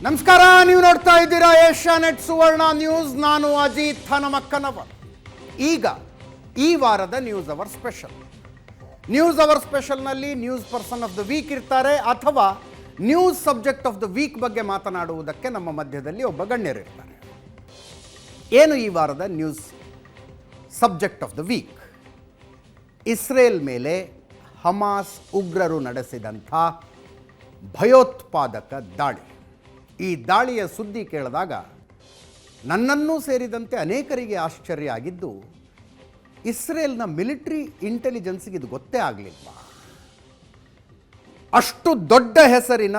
ನಮಸ್ಕಾರ, ನೀವು ನೋಡ್ತಾ ಇದ್ದೀರಾ ಏಷ್ಯಾನೆಟ್ ಸುವರ್ಣ ನ್ಯೂಸ್. ನಾನು ಅಜಿತ್ ಹನಮಕ್ಕನವರ್. ಈಗ ಈ ವಾರದ ನ್ಯೂಸ್ ಅವರ್ ಸ್ಪೆಷಲ್ನಲ್ಲಿ news person of the week ಇರ್ತಾರೆ, ಅಥವಾ news subject of the week ಬಗ್ಗೆ ಮಾತನಾಡುವುದಕ್ಕೆ ನಮ್ಮ ಮಧ್ಯದಲ್ಲಿ ಒಬ್ಬ ಗಣ್ಯರಿರ್ತಾರೆ. ಏನು ಈ ವಾರದ news subject of the week? Israel ಮೇಲೆ ಹಮಾಸ್ ಉಗ್ರರು ನಡೆಸಿದಂಥ ಭಯೋತ್ಪಾದಕ ದಾಳಿ. ಈ ದಾಳಿಯ ಸುದ್ದಿ ಕೇಳಿದಾಗ ನನ್ನನ್ನೂ ಸೇರಿದಂತೆ ಅನೇಕರಿಗೆ ಆಶ್ಚರ್ಯ ಆಗಿದ್ದು, ಇಸ್ರೇಲ್ನ ಮಿಲಿಟರಿ ಇಂಟೆಲಿಜೆನ್ಸ್ಗೆ ಇದು ಗೊತ್ತೇ ಆಗಲಿಲ್ವಾ? ಅಷ್ಟು ದೊಡ್ಡ ಹೆಸರಿನ,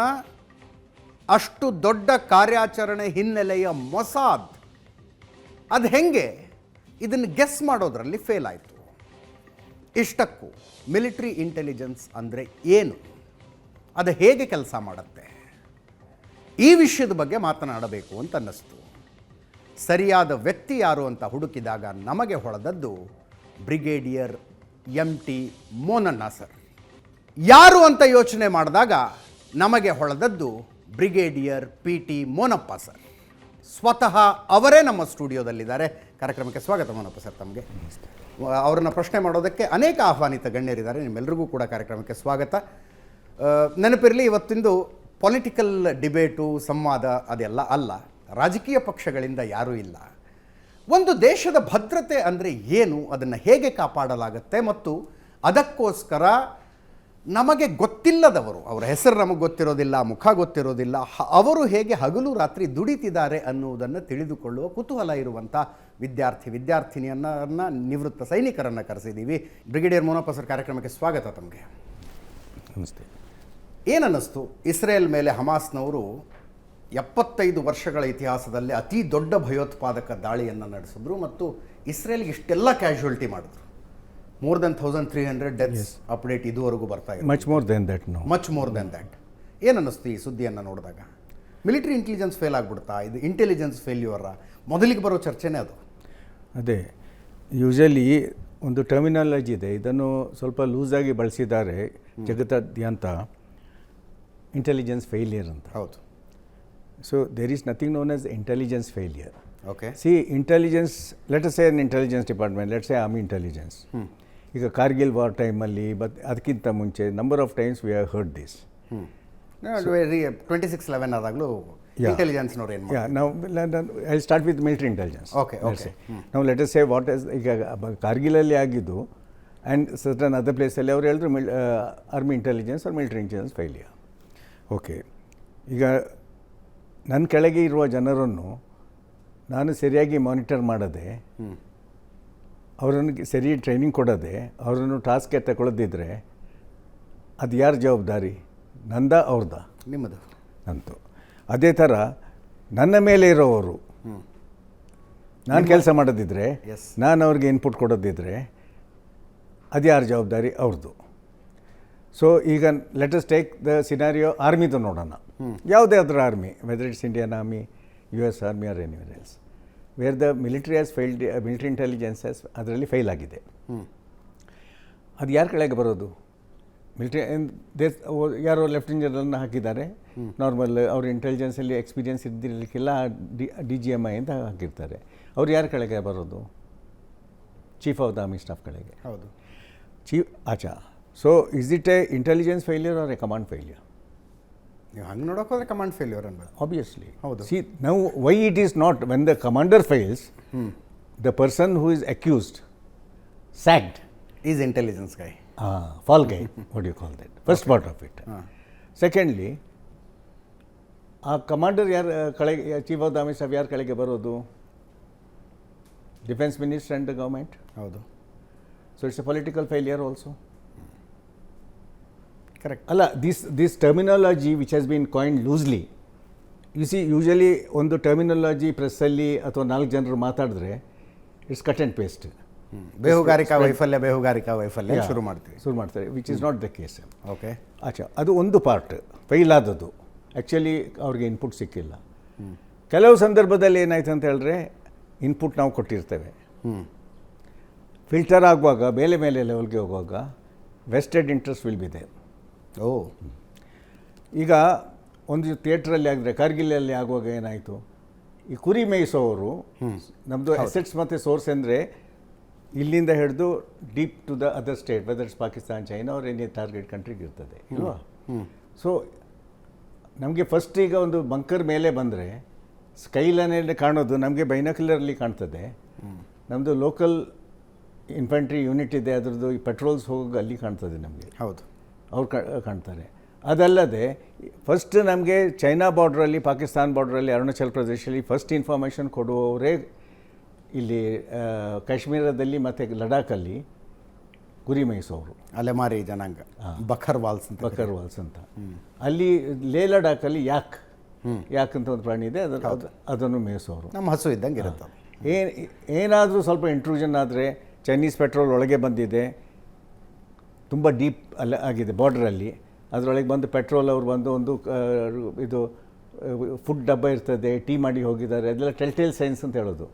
ಅಷ್ಟು ದೊಡ್ಡ ಕಾರ್ಯಾಚರಣೆ ಹಿನ್ನೆಲೆಯ ಮೊಸಾದ್ ಅದು ಹೆಂಗೆ ಇದನ್ನು ಗೆಸ್ ಮಾಡೋದರಲ್ಲಿ ಫೇಲ್ ಆಯಿತು? ಇಷ್ಟಕ್ಕೂ ಮಿಲಿಟರಿ ಇಂಟೆಲಿಜೆನ್ಸ್ ಅಂದರೆ ಏನು, ಅದು ಹೇಗೆ ಕೆಲಸ ಮಾಡುತ್ತೆ, ಈ ವಿಷಯದ ಬಗ್ಗೆ ಮಾತನಾಡಬೇಕು ಅಂತ ಅನ್ನಿಸ್ತು. ಸರಿಯಾದ ವ್ಯಕ್ತಿ ಯಾರು ಅಂತ ಹುಡುಕಿದಾಗ ನಮಗೆ ಹೊಳೆದದ್ದು ಬ್ರಿಗೇಡಿಯರ್ MT ಮೋನಣ್ಣ ಸರ್. ಯಾರು ಅಂತ ಯೋಚನೆ ಮಾಡಿದಾಗ ನಮಗೆ ಹೊಳೆದದ್ದು ಬ್ರಿಗೇಡಿಯರ್ PT ಮೋನಪ್ಪ ಸರ್. ಸ್ವತಃ ಅವರೇ ನಮ್ಮ ಸ್ಟುಡಿಯೋದಲ್ಲಿದ್ದಾರೆ. ಕಾರ್ಯಕ್ರಮಕ್ಕೆ ಸ್ವಾಗತ ಮೋನಪ್ಪ ಸರ್. ತಮಗೆ ಅವರನ್ನು ಪ್ರಶ್ನೆ ಮಾಡೋದಕ್ಕೆ ಅನೇಕ ಆಹ್ವಾನಿತ ಗಣ್ಯರಿದ್ದಾರೆ. ನಿಮ್ಮೆಲ್ಲರಿಗೂ ಕೂಡ ಕಾರ್ಯಕ್ರಮಕ್ಕೆ ಸ್ವಾಗತ. ನೆನಪಿರಲಿ, ಇವತ್ತಿಂದು ಪೊಲಿಟಿಕಲ್ ಡಿಬೇಟು, ಸಂವಾದ ಅದೆಲ್ಲ ಅಲ್ಲ. ರಾಜಕೀಯ ಪಕ್ಷಗಳಿಂದ ಯಾರೂ ಇಲ್ಲ. ಒಂದು ದೇಶದ ಭದ್ರತೆ ಅಂದರೆ ಏನು, ಅದನ್ನು ಹೇಗೆ ಕಾಪಾಡಲಾಗುತ್ತೆ, ಮತ್ತು ಅದಕ್ಕೋಸ್ಕರ ನಮಗೆ ಗೊತ್ತಿಲ್ಲದವರು, ಅವರ ಹೆಸರು ನಮಗೆ ಗೊತ್ತಿರೋದಿಲ್ಲ, ಮುಖ ಗೊತ್ತಿರೋದಿಲ್ಲ, ಅವರು ಹೇಗೆ ಹಗಲು ರಾತ್ರಿ ದುಡಿತಿದ್ದಾರೆ ಅನ್ನುವುದನ್ನು ತಿಳಿದುಕೊಳ್ಳುವ ಕುತೂಹಲ ಇರುವಂಥ ವಿದ್ಯಾರ್ಥಿನಿಯನ್ನ ನಿವೃತ್ತ ಸೈನಿಕರನ್ನು ಕರೆಸಿದ್ದೀವಿ. ಬ್ರಿಗೇಡಿಯರ್ ಮೋನಪ್ಪ ಸರ್, ಕಾರ್ಯಕ್ರಮಕ್ಕೆ ಸ್ವಾಗತ. ತಮಗೆ ನಮಸ್ತೆ. ಏನನ್ನಿಸ್ತು ಇಸ್ರೇಲ್ ಮೇಲೆ ಹಮಾಸ್ನವರು 75 ವರ್ಷಗಳ ಇತಿಹಾಸದಲ್ಲಿ ಅತಿ ದೊಡ್ಡ ಭಯೋತ್ಪಾದಕ ದಾಳಿಯನ್ನು ನಡೆಸಿದ್ರು, ಮತ್ತು ಇಸ್ರೇಲ್ಗೆ ಇಷ್ಟೆಲ್ಲ ಕ್ಯಾಶುಯಾಲಿಟಿ ಮಾಡಿದ್ರು? ಮೋರ್ ದೆನ್ 1300 ಡೆತ್ಸ್ ಅಪ್ಡೇಟ್ ಇದುವರೆಗೂ ಬರ್ತಾ ಇದೆ. Much more than that. ಏನನ್ನಿಸ್ತು ಈ ಸುದ್ದಿಯನ್ನು ನೋಡಿದಾಗ? ಮಿಲಿಟರಿ ಇಂಟೆಲಿಜೆನ್ಸ್ ಫೇಲ್ ಆಗಿಬಿಡ್ತಾ, ಇದು ಇಂಟೆಲಿಜೆನ್ಸ್ ಫೇಲ್ಯೂರ? ಮೊದಲಿಗೆ ಬರೋ ಚರ್ಚೆನೇ ಅದು. ಅದೇ ಯೂಶಲಿ ಒಂದು ಟರ್ಮಿನಾಲಜಿ ಇದೆ, ಇದನ್ನು ಸ್ವಲ್ಪ ಲೂಸಾಗಿ ಬಳಸಿದ್ದಾರೆ ಜಗತ್ತಾದ್ಯಂತ. ಇಂಟೆಲಿಜೆನ್ಸ್ ಫೇಲಿಯರ್ ಅಂತ. ಹೌದು. So there is nothing known as intelligence failure. Okay. See, intelligence, let us say an intelligence department, let say army intelligence. ಈಗ ಕಾರ್ಗಿಲ್ ವಾರ್ ಟೈಮಲ್ಲಿ, ಅದಕ್ಕಿಂತ ಮುಂಚೆ number of times we have heard this. 26/11 ಆದಾಗಲೂ ಇಂಟೆಲಿಜೆನ್ಸ್ನವ್ರು ಏನು? ನಾವು I start with military intelligence. Okay. ನಾವು let us say what is, ಈಗ ಕಾರ್ಗಿಲಲ್ಲಿ ಆಗಿದ್ದು ಆ್ಯಂಡ್ ಸರ್ಟನ್ ಅದರ್ ಪ್ಲೇಸಲ್ಲಿ ಅವ್ರು ಹೇಳಿದ್ರು army intelligence or military intelligence failure. Okay. ಈಗ ನನ್ನ ಕೆಳಗೆ ಇರುವ ಜನರನ್ನು ನಾನು ಸರಿಯಾಗಿ ಮಾನಿಟರ್ ಮಾಡದೆ, ಅವರನ್ನು ಸರಿ ಟ್ರೈನಿಂಗ್ ಕೊಡದೆ, ಅವರನ್ನು ಟಾಸ್ಕ್ಗೆ ತಗೊಳ್ಳದಿದ್ದರೆ ಅದು ಯಾರ ಜವಾಬ್ದಾರಿ? ನಂದ ಅವ್ರದ್ದ? ನಿಮ್ಮದು. ನಂತು. ಅದೇ ಥರ ನನ್ನ ಮೇಲೆ ಇರೋವರು, ನಾನು ಕೆಲಸ ಮಾಡೋದಿದ್ರೆ, ನಾನು ಅವ್ರಿಗೆ ಇನ್ಪುಟ್ ಕೊಡೋದಿದ್ರೆ ಅದು ಯಾರ ಜವಾಬ್ದಾರಿ? ಅವ್ರದ್ದು. ಸೊ ಈಗ let us take the scenario ಆರ್ಮಿದು ನೋಡೋಣ. ಯಾವುದೇ ಅದರ army, whether it's Indian army, US army or anywhere else, where the military has failed, military intelligence has ಅದರಲ್ಲಿ ಫೇಲ್ ಆಗಿದೆ. ಅದು ಯಾರ ಕೆಳಗೆ ಬರೋದು? ಮಿಲಿಟರಿ ಯಾರೋ ಲೆಫ್ಟಿನೆಂಟ್ ಜನರಲ್ನ ಹಾಕಿದ್ದಾರೆ, ನಾರ್ಮಲ್ ಅವ್ರ ಇಂಟೆಲಿಜೆನ್ಸಲ್ಲಿ ಎಕ್ಸ್ಪೀರಿಯನ್ಸ್ ಇದ್ದಿರಲಿಕ್ಕೆಲ್ಲ DGMI ಅಂತ ಹಾಕಿರ್ತಾರೆ. ಅವ್ರು ಯಾರ ಕೆಳಗೆ ಬರೋದು? Chief of the army staff ಕೆಳಗೆ. ಹೌದು. So is it a intelligence failure or a command failure? ನೀವು ಹಂಗೆ ನೋಡೋಕೆ ಹೋದರೆ ಕಮಾಂಡ್ ಫೇಲ್ಯೂರ್ ಅನ್ಬೋದು. ಆಬ್ವಿಯಸ್ಲಿ. ಹೌದು. ಸಿ, ನಾವು why it is not when the commander fails, the person who is accused, sacked, is intelligence guy, fall guy, what you call that, first part of it. Secondly, ಆ commander ಯಾರು ಕೆಳಗೆ, chief of the army staff ಯಾರ ಕೆಳಗೆ ಬರೋದು? Defence minister and the government. ಹೌದು. So it's a political failure also. Correct. ಅಲ್ಲ, this terminology which has been coined loosely. You see, usually ಒಂದು terminology ಪ್ರೆಸ್ಸಲ್ಲಿ ಅಥವಾ 4 ಜನರು ಮಾತಾಡಿದ್ರೆ ಇಟ್ಸ್ ಕಟ್ ಆ್ಯಂಡ್ ಪೇಸ್ಟ್. ಬೇಹುಗಾರಿಕಾ ವೈಫಲ್ಯ ಶುರು ಮಾಡ್ತಾರೆ, which is not the case. Okay. ಅದು ಒಂದು ಪಾರ್ಟ್ ಫೈಲ್ ಆದದ್ದು. ಆ್ಯಕ್ಚುಲಿ ಅವ್ರಿಗೆ ಇನ್ಪುಟ್ ಸಿಕ್ಕಿಲ್ಲ. ಕೆಲವು ಸಂದರ್ಭದಲ್ಲಿ ಏನಾಯ್ತು ಅಂತ ಹೇಳಿದ್ರೆ, ಇನ್ಪುಟ್ ನಾವು ಕೊಟ್ಟಿರ್ತೇವೆ, ಫಿಲ್ಟರ್ ಆಗುವಾಗ ಮೇಲೆ ಲೆವೆಲ್ಗೆ ಹೋಗುವಾಗ vested interest will be there. Oh. ಈಗ ಒಂದು ಥಿಯೇಟ್ರಲ್ಲಿ ಆಗಿದ್ರೆ ಕಾರ್ಗಿಲಲ್ಲಿ ಆಗುವಾಗ ಏನಾಯಿತು, ಈ ಕುರಿ ಮೇಯಿಸೋರು ನಮ್ಮದು ಅಸೆಟ್ಸ್ ಮತ್ತು ಸೋರ್ಸ್ ಅಂದರೆ ಇಲ್ಲಿಂದ ಹಿಡಿದು deep to the other state, whether it's Pakistan, China ಅವ್ರ ಎನಿ ಟಾರ್ಗೆಟ್ ಕಂಟ್ರಿಗೆ ಇರ್ತದೆ ಇಲ್ವಾ. ಸೊ ನಮಗೆ ಫಸ್ಟ್ ಈಗ ಒಂದು ಬಂಕರ್ ಮೇಲೆ ಬಂದರೆ ಸ್ಕೈಲೈನಲ್ಲಿ ಕಾಣೋದು ನಮಗೆ ಬೈನಾಕ್ಯುಲರಲ್ಲಿ ಕಾಣ್ತದೆ. ನಮ್ಮದು ಲೋಕಲ್ ಇನ್ಫಂಟ್ರಿ ಯೂನಿಟ್ ಇದೆ, ಅದರದ್ದು ಈ ಪೆಟ್ರೋಲ್ಸ್ ಹೋಗಿ ಅಲ್ಲಿ ಕಾಣ್ತದೆ ನಮಗೆ. ಹೌದು, ಅವ್ರು ಕಾಣ್ತಾರೆ. ಅದಲ್ಲದೆ ಫಸ್ಟ್ ನಮಗೆ ಚೈನಾ ಬಾರ್ಡ್ರಲ್ಲಿ, ಪಾಕಿಸ್ತಾನ್ ಬಾರ್ಡ್ರಲ್ಲಿ, ಅರುಣಾಚಲ್ ಪ್ರದೇಶದಲ್ಲಿ ಫಸ್ಟ್ ಇನ್ಫಾರ್ಮೇಷನ್ ಕೊಡುವವರೇ ಇಲ್ಲಿ ಕಾಶ್ಮೀರದಲ್ಲಿ ಮತ್ತು ಲಡಾಖಲ್ಲಿ ಕುರಿ ಮೇಯಿಸೋರು, ಅಲೆಮಾರಿ ಜನಾಂಗ, ಬಕರ್ವಾಲ್ಸ್ ಅಂತ. ಅಲ್ಲಿ ಲೇ ಲಡಾಖಲ್ಲಿ ಯಾಕ್ ಅಂತ ಒಂದು ಪ್ರಾಣಿ ಇದೆ, ಅದನ್ನು ಮೇಯಿಸೋರು. ನಮ್ಮ ಹಸು ಇದ್ದಂಗೆ ಇರುತ್ತೆ. ಏನಾದರೂ ಸ್ವಲ್ಪ ಇಂಟ್ರೂಷನ್ ಆದರೆ ಚೈನೀಸ್ ಪೆಟ್ರೋಲ್ ಒಳಗೆ ಬಂದಿದೆ, ತುಂಬ ಡೀಪ್ ಆಗಿದೆ ಬಾರ್ಡ್ರಲ್ಲಿ, ಅದರೊಳಗೆ ಬಂದು ಪೆಟ್ರೋಲ್ ಅವ್ರು ಬಂದು ಒಂದು ಇದು ಫುಡ್ ಡಬ್ಬ ಇರ್ತದೆ, ಟೀ ಮಾಡಿ ಹೋಗಿದ್ದಾರೆ, ಅದೆಲ್ಲ ಟೆಲ್ಟೇಲ್ ಸೈನ್ಸ್ ಅಂತ ಹೇಳೋದು.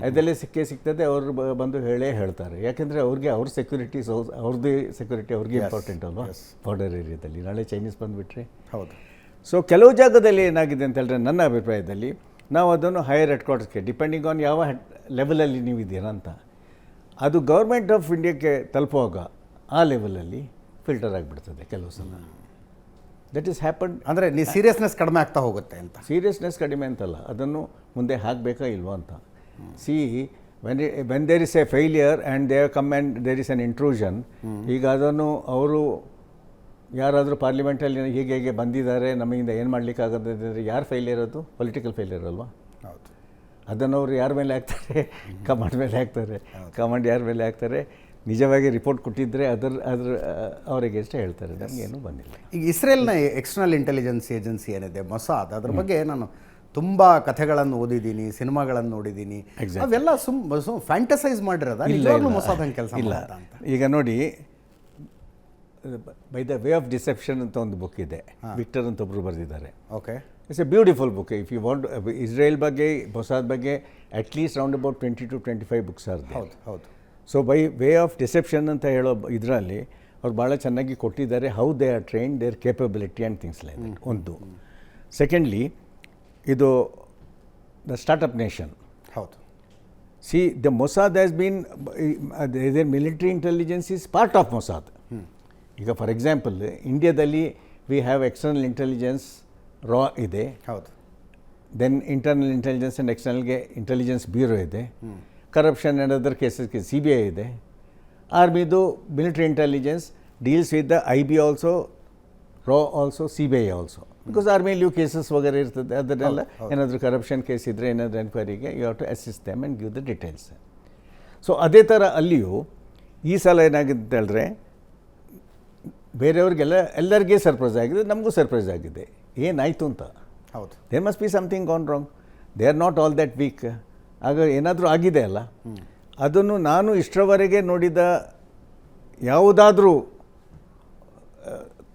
ಅದೆಲ್ಲ ಸಿಗ್ತದೆ, ಅವರು ಬಂದು ಹೇಳ್ತಾರೆ. ಯಾಕೆಂದರೆ ಅವ್ರಿಗೆ ಅವ್ರ ಸೆಕ್ಯೂರಿಟಿ, ಅವ್ರದ್ದೇ ಸೆಕ್ಯೂರಿಟಿ ಅವ್ರಿಗೆ ಇಂಪಾರ್ಟೆಂಟ್ ಅಲ್ವಾ ಬಾರ್ಡರ್ ಏರಿಯಾದಲ್ಲಿ. ನಾಳೆ ಚೈನೀಸ್ ಬಂದುಬಿಟ್ರೆ. ಹೌದು. ಸೊ ಕೆಲವು ಜಾಗದಲ್ಲಿ ಏನಾಗಿದೆ ಅಂತ ಹೇಳಿದ್ರೆ ನನ್ನ ಅಭಿಪ್ರಾಯದಲ್ಲಿ ನಾವು ಅದನ್ನು ಹೈಯರ್ ಹೆಡ್ ಕ್ವಾರ್ಟರ್ಸ್ಗೆ ಡಿಪೆಂಡಿಂಗ್ ಆನ್ ಯಾವ ಲೆವೆಲಲ್ಲಿ ನೀವು ಇದ್ದೀರಾ ಅಂತ, ಅದು ಗೌರ್ಮೆಂಟ್ ಆಫ್ ಇಂಡಿಯಾಕ್ಕೆ ತಲುಪುವಾಗ ಆ ಲೆವೆಲಲ್ಲಿ ಫಿಲ್ಟರ್ ಆಗಿಬಿಡ್ತದೆ ಕೆಲವು ಸಲ. That is happen. ಅಂದರೆ ನೀವು ಸೀರಿಯಸ್ನೆಸ್ ಕಡಿಮೆ ಆಗ್ತಾ ಹೋಗುತ್ತೆ ಅಂತ. ಸೀರಿಯಸ್ನೆಸ್ ಕಡಿಮೆ ಅಂತಲ್ಲ, ಅದನ್ನು ಮುಂದೆ ಹಾಕಬೇಕಾ ಇಲ್ವಾ ಅಂತ. See when there is a failure and they come and there is an intrusion, ಈಗ ಅದನ್ನು ಅವರು ಯಾರಾದರೂ ಪಾರ್ಲಿಮೆಂಟಲ್ಲಿ ಹೀಗೆ ಬಂದಿದ್ದಾರೆ, ನಮ್ಮಿಂದ ಏನು ಮಾಡಲಿಕ್ಕಾಗತ್ತೆ ಅಂದರೆ ಯಾರು ಫೇಲಿಯರ್? ಅದು ಪೊಲಿಟಿಕಲ್ ಫೇಲಿಯರ್ ಅಲ್ವಾ. ಹೌದು. ಅದನ್ನು ಅವರು ಯಾರ ಮೇಲೆ ಹಾಕ್ತಾರೆ? ಕಮಾಂಡ್ ಮೇಲೆ ಹಾಕ್ತಾರೆ. ಕಮಾಂಡ್ ಯಾರ ಮೇಲೆ ಹಾಕ್ತಾರೆ? ನಿಜವಾಗಿ ರಿಪೋರ್ಟ್ ಕೊಟ್ಟಿದ್ದರೆ ಅದ್ರ ಅವರಿಗೆ ಎಷ್ಟೇ ಹೇಳ್ತಾರೆ, ನಮಗೇನು ಬಂದಿಲ್ಲ. ಈಗ ಇಸ್ರೇಲ್ನ ಎಕ್ಸ್ಟರ್ನಲ್ ಇಂಟೆಲಿಜೆನ್ಸ್ ಏಜೆನ್ಸಿ ಏನಿದೆ ಮೊಸಾದ್, ಅದ್ರ ಬಗ್ಗೆ ನಾನು ತುಂಬ ಕಥೆಗಳನ್ನು ಓದಿದ್ದೀನಿ, ಸಿನಿಮಾಗಳನ್ನು ನೋಡಿದ್ದೀನಿ. ಅವೆಲ್ಲ ಫ್ಯಾಂಟಸೈಸ್ ಮಾಡಿರೋದ? ಇಲ್ಲ, ಮೊಸಾದ್ ಹಂಗೆ ಕೆಲಸ ಇಲ್ಲ ಅಂತ. ಈಗ ನೋಡಿ, by the way of deception ಅಂತ ಒಂದು ಬುಕ್ ಇದೆ, ವಿಕ್ಟರ್ ಅಂತ ಒಬ್ಬರು ಬರೆದಿದ್ದಾರೆ. Okay, it's a beautiful book. If you want Israel ಬಗ್ಗೆ, ಮೊಸಾದ್ ಬಗ್ಗೆ at least round about 20 to 25 books are. ಹೌದು ಹೌದು. So by way of deception ಅಂತ ಹೇಳೋ ಇದರಲ್ಲಿ ಅವ್ರು ಭಾಳ ಚೆನ್ನಾಗಿ ಕೊಟ್ಟಿದ್ದಾರೆ, how they are train, their capability and things like that. ಒಂದು. ಸೆಕೆಂಡ್ಲಿ, ಇದು ದ ಸ್ಟಾರ್ಟಪ್ ನೇಷನ್. ಹೌದು. See the Mossad has been, there military intelligence is part of Mossad. ಈಗ ಫಾರ್ ಎಕ್ಸಾಂಪಲ್ ಇಂಡಿಯಾದಲ್ಲಿ ವಿ ಹ್ಯಾವ್ ಎಕ್ಸ್ಟರ್ನಲ್ ಇಂಟೆಲಿಜೆನ್ಸ್ ರಾ ಇದೆ. ಹೌದು. Then internal intelligence and ಎಕ್ಸ್ಟರ್ನಲ್ಗೆ intelligence bureau ಇದೆ. ಕರಪ್ಷನ್ ಆ್ಯಂಡ್ ಅದರ್ ಕೇಸಸ್ಗೆ CBI ಇದೆ. ಆರ್ಮಿದು military intelligence deals with the IB also, ರಾ ಆಲ್ಸೋ, CBI ಆಲ್ಸೋ. ಬಿಕಾಸ್ ಆರ್ಮಿಯಲ್ಲಿ ಕೇಸಸ್ ವಗೇರೆ ಇರ್ತದೆ, ಅದನ್ನೆಲ್ಲ ಏನಾದರೂ ಕರಪ್ಷನ್ ಕೇಸ್ ಇದ್ದರೆ ಏನಾದರೂ ಎನ್ಕ್ವೈರಿಗೆ you have to assist them and give the details. So ಅದೇ ಥರ ಅಲ್ಲಿಯೂ ಈ ಸಲ ಏನಾಗಿದೆ ಅಂತ ಹೇಳಿದ್ರೆ, ಬೇರೆಯವ್ರಿಗೆಲ್ಲ ಎಲ್ಲರಿಗೆ ಸರ್ಪ್ರೈಸ್ ಆಗಿದೆ, ನಮಗೂ ಸರ್ಪ್ರೈಸ್ ಆಗಿದೆ. ಏನಾಯಿತು ಅಂತ. ಹೌದು. There must be something gone wrong. They are not all that weak. ಆಗ ಏನಾದರೂ ಆಗಿದೆ ಅಲ್ಲ, ಅದನ್ನು ನಾನು ಇಷ್ಟರವರೆಗೆ ನೋಡಿದ ಯಾವುದಾದ್ರೂ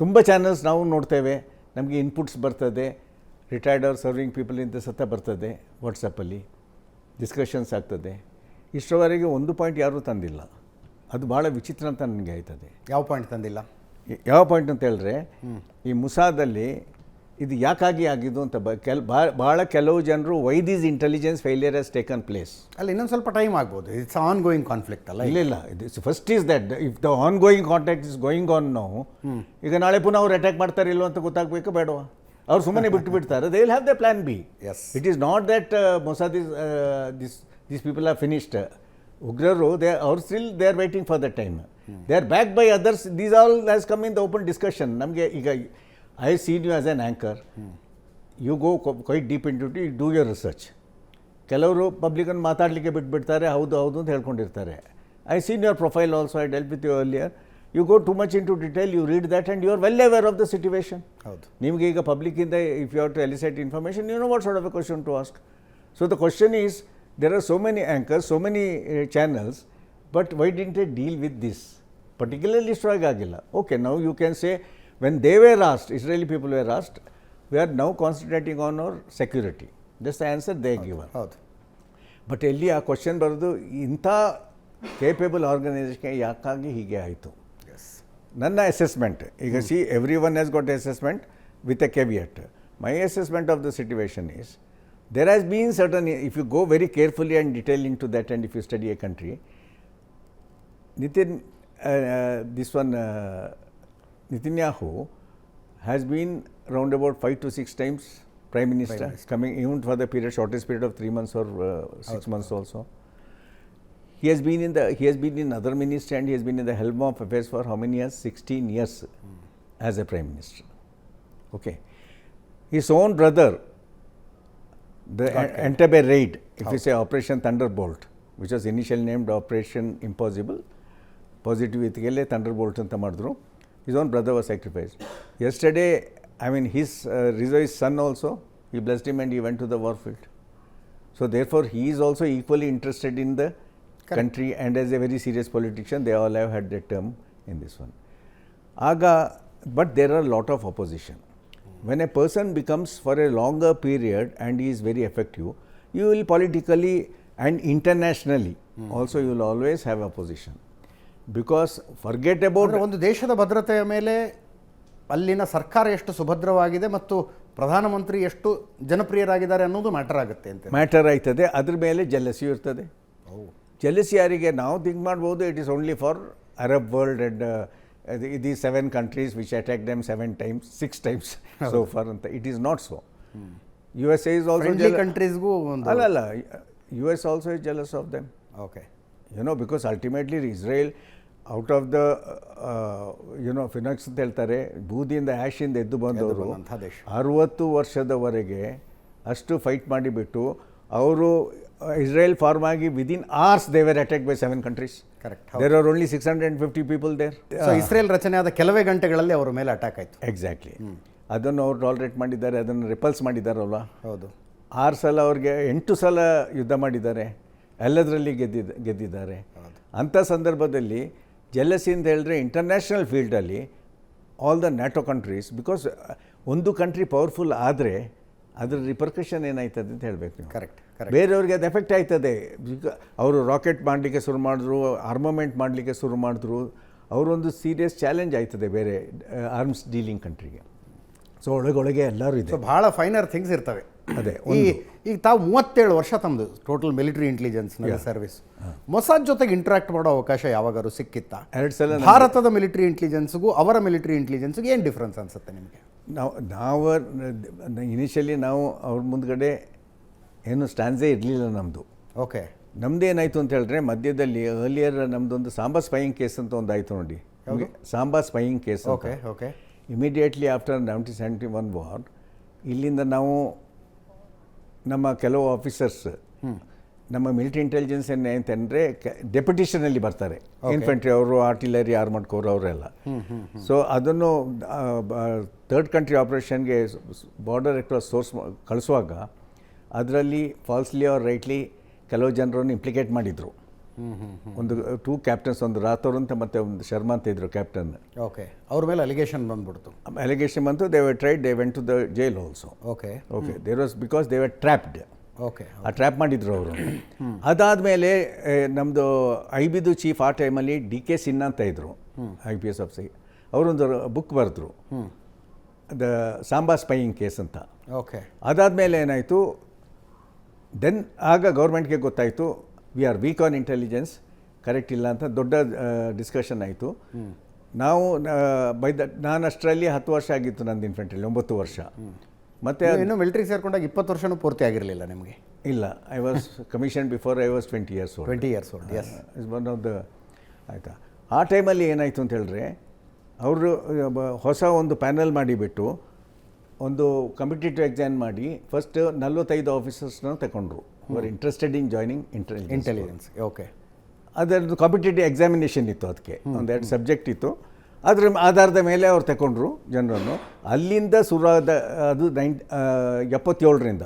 ತುಂಬ ಚಾನಲ್ಸ್ ನಾವು ನೋಡ್ತೇವೆ, ನಮಗೆ ಇನ್ಪುಟ್ಸ್ ಬರ್ತದೆ, ರಿಟೈರ್ಡ್ ಆರ್ ಸರ್ವಿಂಗ್ ಪೀಪಲಿಂದ ಸತ್ತ ಬರ್ತದೆ, ವಾಟ್ಸಪ್ಪಲ್ಲಿ ಡಿಸ್ಕಷನ್ಸ್ ಆಗ್ತದೆ. ಇಷ್ಟರವರೆಗೆ ಒಂದು ಪಾಯಿಂಟ್ ಯಾರೂ ತಂದಿಲ್ಲ. ಅದು ಭಾಳ ವಿಚಿತ್ರ ಅಂತ ನನಗೆ ಆಯ್ತದೆ. ಯಾವ ಪಾಯಿಂಟ್ ತಂದಿಲ್ಲ? ಯಾವ ಪಾಯಿಂಟ್ ಅಂತ ಹೇಳಿದ್ರೆ, ಈ ಮುಸಾದಲ್ಲಿ ಇದು ಯಾಕಾಗಿ ಆಗಿದ್ದು ಅಂತ ಭಾಳ ಕೆಲವು ಜನರು Y these intelligence failure has taken place. ಅಲ್ಲ, ಇನ್ನೊಂದು ಸ್ವಲ್ಪ ಟೈಮ್ ಆಗ್ಬೋದು. ಇಟ್ಸ್ ಆನ್ ಗೋಯಿಂಗ್ ಕಾನ್ಫ್ಲಿಕ್ಟ್ ಅಲ್ಲ? ಇಲ್ಲ, first is that if the on going contact is going on now, ಈಗ ನಾಳೆ ಪುನಃ ಅವ್ರು ಅಟ್ಯಾಕ್ ಮಾಡ್ತಾರೆ ಇಲ್ಲೋ ಅಂತ ಗೊತ್ತಾಗಬೇಕು ಬೇಡವಾ? ಅವ್ರು ಸುಮ್ಮನೆ ಬಿಟ್ಟು ಬಿಡ್ತಾರೆ. They will have the plan B. Yes. It is not that Mossad is these people are finished. ಉಗ್ರರು ಅವ್ರು still they are waiting for the time. They are back by others. These all has come in the open discussion. ನಮಗೆ ಈಗ I seen you as an anchor, you go quite deep in to do your research. ಕೆಲವರು ಪಬ್ಲಿಕನ್ನು ಮಾತಾಡಲಿಕ್ಕೆ ಬಿಟ್ಬಿಡ್ತಾರೆ, ಹೌದು ಹೌದು ಅಂತ ಹೇಳ್ಕೊಂಡಿರ್ತಾರೆ. I scene your profile also, I dealt with you earlier. You go too much into detail, you read that and you are well aware of the situation. ಹೌದು. ನಿಮಗೆ ಈಗ ಪಬ್ಲಿಕ್ಕಿಂದ if you have to elicit information, you know what sort of a question to ask. So the question is, there are so many anchors, so many channels, but why didn't they deal with this? Particularly strong agilla. Okay, now you can say, when they were asked, Israeli people were asked, we are now concentrating on our security. That's the answer they given. But ಎಲ್ಲಿ ಆ question ಬರೋದು, ಇಂಥ capable ಆರ್ಗನೈಸೇಷನ್ಗೆ ಯಾಕಾಗಿ ಹೀಗೆ ಆಯಿತು? ನನ್ನ assessment ಈಗ, see every one has got assessment with A caveat. My assessment of the situation is, there has been certain, if you go very carefully and detail into that, and if you study a country, Netanyahu has been round about 5 to 6 times Prime Minister, coming even for the shortest period of 3 months or 6 months also. He has been in other ministry, and he has been in the helm of affairs for how many years? 16 years as a Prime Minister. Okay. His own brother, the Entebbe raid, if you say Operation Thunderbolt, which was initially named Operation Impossible, positive ithigelle Thunderbolt anta madidru. His own brother was sacrificed. Yesterday, I mean, his Rizzo's son also, he blessed him and he went to the war field. So therefore, he is also equally interested in the country, and as a very serious politician, they all have had their term in this one. But there are a lot of opposition. When a person becomes for a longer period and he is very effective, you will politically and internationally also you will always have opposition. Because forget about ಒಂದು ದೇಶದ ಭದ್ರತೆಯ ಮೇಲೆ ಅಲ್ಲಿನ ಸರ್ಕಾರ ಎಷ್ಟು ಸುಭದ್ರವಾಗಿದೆ ಮತ್ತು ಪ್ರಧಾನಮಂತ್ರಿ ಎಷ್ಟು ಜನಪ್ರಿಯರಾಗಿದ್ದಾರೆ ಅನ್ನೋದು ಮ್ಯಾಟರ್ ಆಗುತ್ತೆ ಅಂತ. ಮ್ಯಾಟರ್ ಆಯ್ತದೆ, ಅದ್ರ ಮೇಲೆ ಜೆಲಸಿ ಇರ್ತದೆ. ಜೆಲಸಿ ಯಾರಿಗೆ ನಾವು ಥಿಂಕ್ ಮಾಡ್ಬೋದು, it is only for Arab world and these 7 countries which attacked them 7 times, 6 times so far ಅಂತ. It is not so. USA is also friendly countries-ಗೂ ಅಲ್ಲ, US also is jealous of them. Okay. You know, because ultimately Israel out of the phoenix ಅಂತ ಹೇಳ್ತಾರೆ, ಬೂದಿಯಿಂದ ಆ್ಯಶಿಂದ ಎದ್ದು ಬಂದವರು 60 ವರ್ಷದವರೆಗೆ ಅಷ್ಟು fight ಮಾಡಿಬಿಟ್ಟು ಅವರು ಇಸ್ರೇಲ್ ಫಾರ್ಮ್ ಆಗಿ within hours they were attack by 7 countries. Correct. There are only 650 people there. So Israel ರಚನೆ ಆದ ಕೆಲವೇ ಗಂಟೆಗಳಲ್ಲಿ ಅವರ ಮೇಲೆ ಅಟ್ಯಾಕ್ ಆಯಿತು. ಎಕ್ಸಾಕ್ಟ್ಲಿ. ಅದನ್ನು ಅವ್ರು ಟಾಲರೇಟ್ ಮಾಡಿದ್ದಾರೆ, ಅದನ್ನು ರಿಪಲ್ಸ್ ಮಾಡಿದ್ದಾರಲ್ವ. ಹೌದು. 6 ಸಲ ಅವ್ರಿಗೆ 8 ಸಲ ಯುದ್ಧ ಮಾಡಿದ್ದಾರೆ, ಎಲ್ಲದರಲ್ಲಿ ಗೆದ್ದಿದ್ದಾರೆ. ಅಂಥ ಸಂದರ್ಭದಲ್ಲಿ ಜೆಲಸಿ ಅಂತ ಹೇಳಿದ್ರೆ ಇಂಟರ್ನ್ಯಾಷನಲ್ ಫೀಲ್ಡಲ್ಲಿ all the NATO countries, because ಒಂದು ಕಂಟ್ರಿ ಪವರ್ಫುಲ್ ಆದರೆ ಅದ್ರ ರಿಪರ್ಕಷನ್ ಏನಾಯ್ತದೆ ಅಂತ ಹೇಳಬೇಕು ನೀವು. ಕರೆಕ್ಟ್. ಬೇರೆಯವ್ರಿಗೆ ಅದು ಎಫೆಕ್ಟ್ ಆಯ್ತದೆ. ಅವರು ರಾಕೆಟ್ ಮಾಡಲಿಕ್ಕೆ ಶುರು ಮಾಡಿದ್ರು, ಆರ್ಮಮೆಂಟ್ ಮಾಡಲಿಕ್ಕೆ ಶುರು ಮಾಡಿದ್ರು, ಅವರೊಂದು ಸೀರಿಯಸ್ ಚಾಲೆಂಜ್ ಆಯ್ತದೆ ಬೇರೆ ಆರ್ಮ್ಸ್ ಡೀಲಿಂಗ್ ಕಂಟ್ರಿಗೆ. ಸೊ ಒಳಗೊಳಗೆ ಎಲ್ಲರೂ ಇದೆ, ಭಾಳ ಫೈನರ್ ಥಿಂಗ್ಸ್ ಇರ್ತವೆ. ಅದೇ ಈಗ ತಾವು 37 ವರ್ಷ ತಮ್ಮದು total military intelligence service. Mossad ಜೊತೆಗೆ ಇಂಟ್ರಾಕ್ಟ್ ಮಾಡೋ ಅವಕಾಶ ಯಾವಾಗಾದ್ರು ಸಿಕ್ಕಿತ್ತ? 2 ಸಲ. ಭಾರತದ ಮಿಲಿಟರಿ ಇಂಟೆಲಿಜೆನ್ಸ್ಗೂ ಅವರ ಮಿಲಿಟರಿ ಇಂಟೆಲಿಜೆನ್ಸ್ಗೂ ಏನು ಡಿಫ್ರೆನ್ಸ್ ಅನ್ಸುತ್ತೆ ನಿಮಗೆ? ನಾವು ಇನಿಷಿಯಲಿ ನಾವು ಅವ್ರ ಮುಂದ್ಗಡೆ ಏನು ಸ್ಟ್ಯಾನ್ಸೇ ಇರಲಿಲ್ಲ ನಮ್ಮದು. ಓಕೆ. ನಮ್ಮದೇನಾಯಿತು ಅಂತ ಹೇಳಿದ್ರೆ ಮಧ್ಯದಲ್ಲಿ ಅರ್ಲಿಯರ್ ನಮ್ಮದೊಂದು ಸಾಂಬಾ ಸ್ಪೈಯಿಂಗ್ ಕೇಸ್ ಅಂತ ಒಂದು ಆಯಿತು ನೋಡಿ. Samba spying case. Okay okay. Immediately after 1971 war ಇಲ್ಲಿಂದ ನಾವು ನಮ್ಮ ಕೆಲವು ಆಫೀಸರ್ಸ್ ನಮ್ಮ ಮಿಲಿಟರಿ ಇಂಟೆಲಿಜೆನ್ಸ್ ಅಂತಂದರೆ ಡೆಪ್ಯುಟೇಷನಲ್ಲಿ ಬರ್ತಾರೆ, ಇನ್ಫೆಂಟ್ರಿ ಅವರು, ಆರ್ಟಿಲರಿ, ಆರ್ಮಡ್ ಕೋರ್ ಅವರೆಲ್ಲ. ಸೊ ಅದನ್ನು 3rd ಕಂಟ್ರಿ ಆಪರೇಷನ್ಗೆ ಬಾರ್ಡರ್ ಅಕ್ರಾಸ್ ಸೋರ್ಸ್ ಕಳಿಸುವಾಗ ಅದರಲ್ಲಿ ಫಾಲ್ಸ್ಲಿ ಆರ್ ರೈಟ್ಲಿ ಕೆಲವು ಜನರನ್ನು ಇಂಪ್ಲಿಕೇಟ್ ಮಾಡಿದರು. ಒಂದು 2 ಕ್ಯಾಪ್ಟನ್ಸ್, ಒಂದು ರಾಥೋರ್ ಅಂತ ಮತ್ತು ಒಂದು ಶರ್ಮಾ ಅಂತ ಇದ್ರು ಕ್ಯಾಪ್ಟನ್. ಓಕೆ. ಅವ್ರ ಮೇಲೆ ಅಲಿಗೇಷನ್ ಬಂದ್ಬಿಡ್ತು. ಅಲಿಗೇಷನ್ ಬಂತು. They were tried, they went to the jail also. Okay okay. There was because they were trapped. Okay. ಆ ಟ್ರ್ಯಾಪ್ ಮಾಡಿದ್ರು ಅವರು. ಅದಾದಮೇಲೆ ನಮ್ಮದು IBದು ಚೀಫ್ ಆ ಟೈಮಲ್ಲಿ DK ಸಿನ್ಹಾ ಅಂತ ಇದ್ದರು, IPS ಆಫೀಸರ್. ಅವರೊಂದು ಬುಕ್ ಬರೆದ್ರು, ದ ಸಾಂಬಾ ಸ್ಪೈಯಿಂಗ್ ಕೇಸ್ ಅಂತ. ಓಕೆ. ಅದಾದಮೇಲೆ ಏನಾಯಿತು, ದೆನ್ ಆಗ ಗೌರ್ಮೆಂಟ್ಗೆ ಗೊತ್ತಾಯಿತು we are week on intelligence, correct ಇಲ್ಲ ಅಂತ ದೊಡ್ಡ ಡಿಸ್ಕಷನ್ ಆಯಿತು. ನಾವು ನಾನು ಅಷ್ಟರಲ್ಲಿ 10 ವರ್ಷ ಆಗಿತ್ತು ನಂದು ಇನ್ಫೆಂಟ್ರಿ, 9 ವರ್ಷ. ಮತ್ತು ಇನ್ನು ಮಿಲಿಟರಿ ಸೇರ್ಕೊಂಡಾಗ 20 ವರ್ಷನೂ ಪೂರ್ತಿ ಆಗಿರಲಿಲ್ಲ ನಿಮಗೆ? ಇಲ್ಲ, I was commission before I was 20 years old. 20 years old, yes. Is one of the ಆಯಿತಾ. ಆ ಟೈಮಲ್ಲಿ ಏನಾಯಿತು ಅಂತ ಹೇಳಿದ್ರೆ ಅವರು ಹೊಸ ಒಂದು ಪ್ಯಾನಲ್ ಮಾಡಿಬಿಟ್ಟು ಒಂದು ಕಾಂಪಿಟೇಟಿವ್ ಎಕ್ಸಾಮ್ ಮಾಡಿ ಫಸ್ಟ್ 45 ಆಫೀಸರ್ಸ್ನ ತಗೊಂಡ್ರು, var interested in joining intelligence. Okay. ಅದರದ್ದು ಕಾಂಪಿಟೇಟಿವ್ ಎಕ್ಸಾಮಿನೇಷನ್ ಇತ್ತು, ಅದಕ್ಕೆ ಒಂದು 2 ಸಬ್ಜೆಕ್ಟ್ ಇತ್ತು. ಅದರ ಆಧಾರದ ಮೇಲೆ ಅವ್ರು ತಗೊಂಡ್ರು ಜನರನ್ನು. ಅಲ್ಲಿಂದ ಸುರಾದ ಅದು 77ರಿಂದ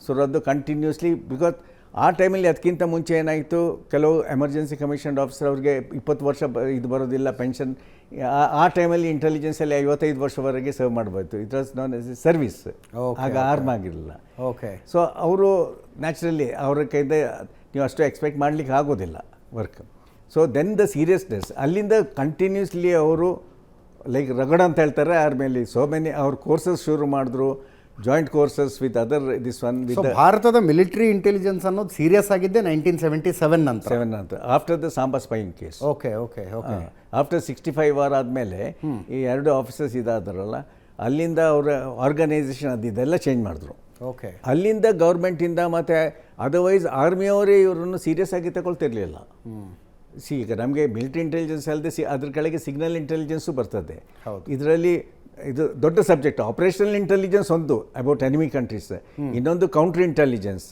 ಸುರಾದ್ದು ಕಂಟಿನ್ಯೂಸ್ಲಿ. ಬಿಕಾಸ್ ಆ ಟೈಮಲ್ಲಿ ಅದಕ್ಕಿಂತ ಮುಂಚೆ ಏನಾಯಿತು, ಕೆಲವು ಎಮರ್ಜೆನ್ಸಿ ಕಮಿಷನ್ಡ್ ಆಫೀಸರ್ ಅವ್ರಿಗೆ 20 ವರ್ಷ ಇದು ಬರೋದಿಲ್ಲ ಪೆನ್ಷನ್. ಆ ಟೈಮಲ್ಲಿ ಇಂಟೆಲಿಜೆನ್ಸಲ್ಲಿ 55 ವರ್ಷವರೆಗೆ ಸರ್ವ್ ಮಾಡ್ಬೋದು. It was non as a service, ಆಗ ಆರ್ಮ್ ಆಗಿರಲಿಲ್ಲ. ಓಕೆ. ಸೊ ಅವರು ನ್ಯಾಚುರಲಿ ಅವ್ರ ಕೈಯಿಂದ ನೀವು ಅಷ್ಟು ಎಕ್ಸ್ಪೆಕ್ಟ್ ಮಾಡಲಿಕ್ಕೆ ಆಗೋದಿಲ್ಲ work. So then the seriousness ಅಲ್ಲಿಂದ ಕಂಟಿನ್ಯೂಸ್ಲಿ ಅವರು ಲೈಕ್ ರಗಡ ಅಂತ ಹೇಳ್ತಾರೆ ಆರ್ಮಿಯಲ್ಲಿ. ಸೋ ಮೆನಿ ಅವ್ರ ಕೋರ್ಸಸ್ ಶುರು ಮಾಡಿದ್ರು, joint courses with other this one so ಭಾರತದ ಮಿಲಿಟರಿ ಇಂಟೆಲಿಜೆನ್ಸ್ ಅನ್ನೋದು ಸೀರಿಯಸ್ ಆಗಿದ್ದೆ 1977 ನಂತರ. After the Samba spying case. Okay okay okay. After 65 war ಆದಮೇಲೆ ಈ 2 ಆಫೀಸರ್ಸ್ ಇದಾದರಲ್ಲ, ಅಲ್ಲಿಂದ ಅವರ ಆರ್ಗನೈಸೇಷನ್ ಅದೆಲ್ಲ ಚೇಂಜ್ ಮಾಡಿದ್ರು. ಓಕೆ. ಅಲ್ಲಿಂದ ಗೌರ್ಮೆಂಟಿಂದ ಮತ್ತು ಅದರ್ವೈಸ್ ಆರ್ಮಿಯವರೇ ಇವರನ್ನು ಸೀರಿಯಸ್ ಆಗಿ ತಗೊಳ್ತಿರ್ಲಿಲ್ಲ. ಈಗ ನಮಗೆ ಮಿಲಿಟರಿ ಇಂಟೆಲಿಜೆನ್ಸ್ ಅಲ್ಲದೆ ಅದ್ರ ಕೆಳಗೆ ಸಿಗ್ನಲ್ ಇಂಟೆಲಿಜೆನ್ಸು ಬರ್ತದೆ. ಇದರಲ್ಲಿ ಇದು ದೊಡ್ಡ ಸಬ್ಜೆಕ್ಟ್. ಆಪರೇಷನಲ್ ಇಂಟೆಲಿಜೆನ್ಸ್ ಒಂದು ಅಬೌಟ್ ಎನಿಮಿ ಕಂಟ್ರೀಸ್, ಇನ್ನೊಂದು ಕೌಂಟರ್ ಇಂಟೆಲಿಜೆನ್ಸ್,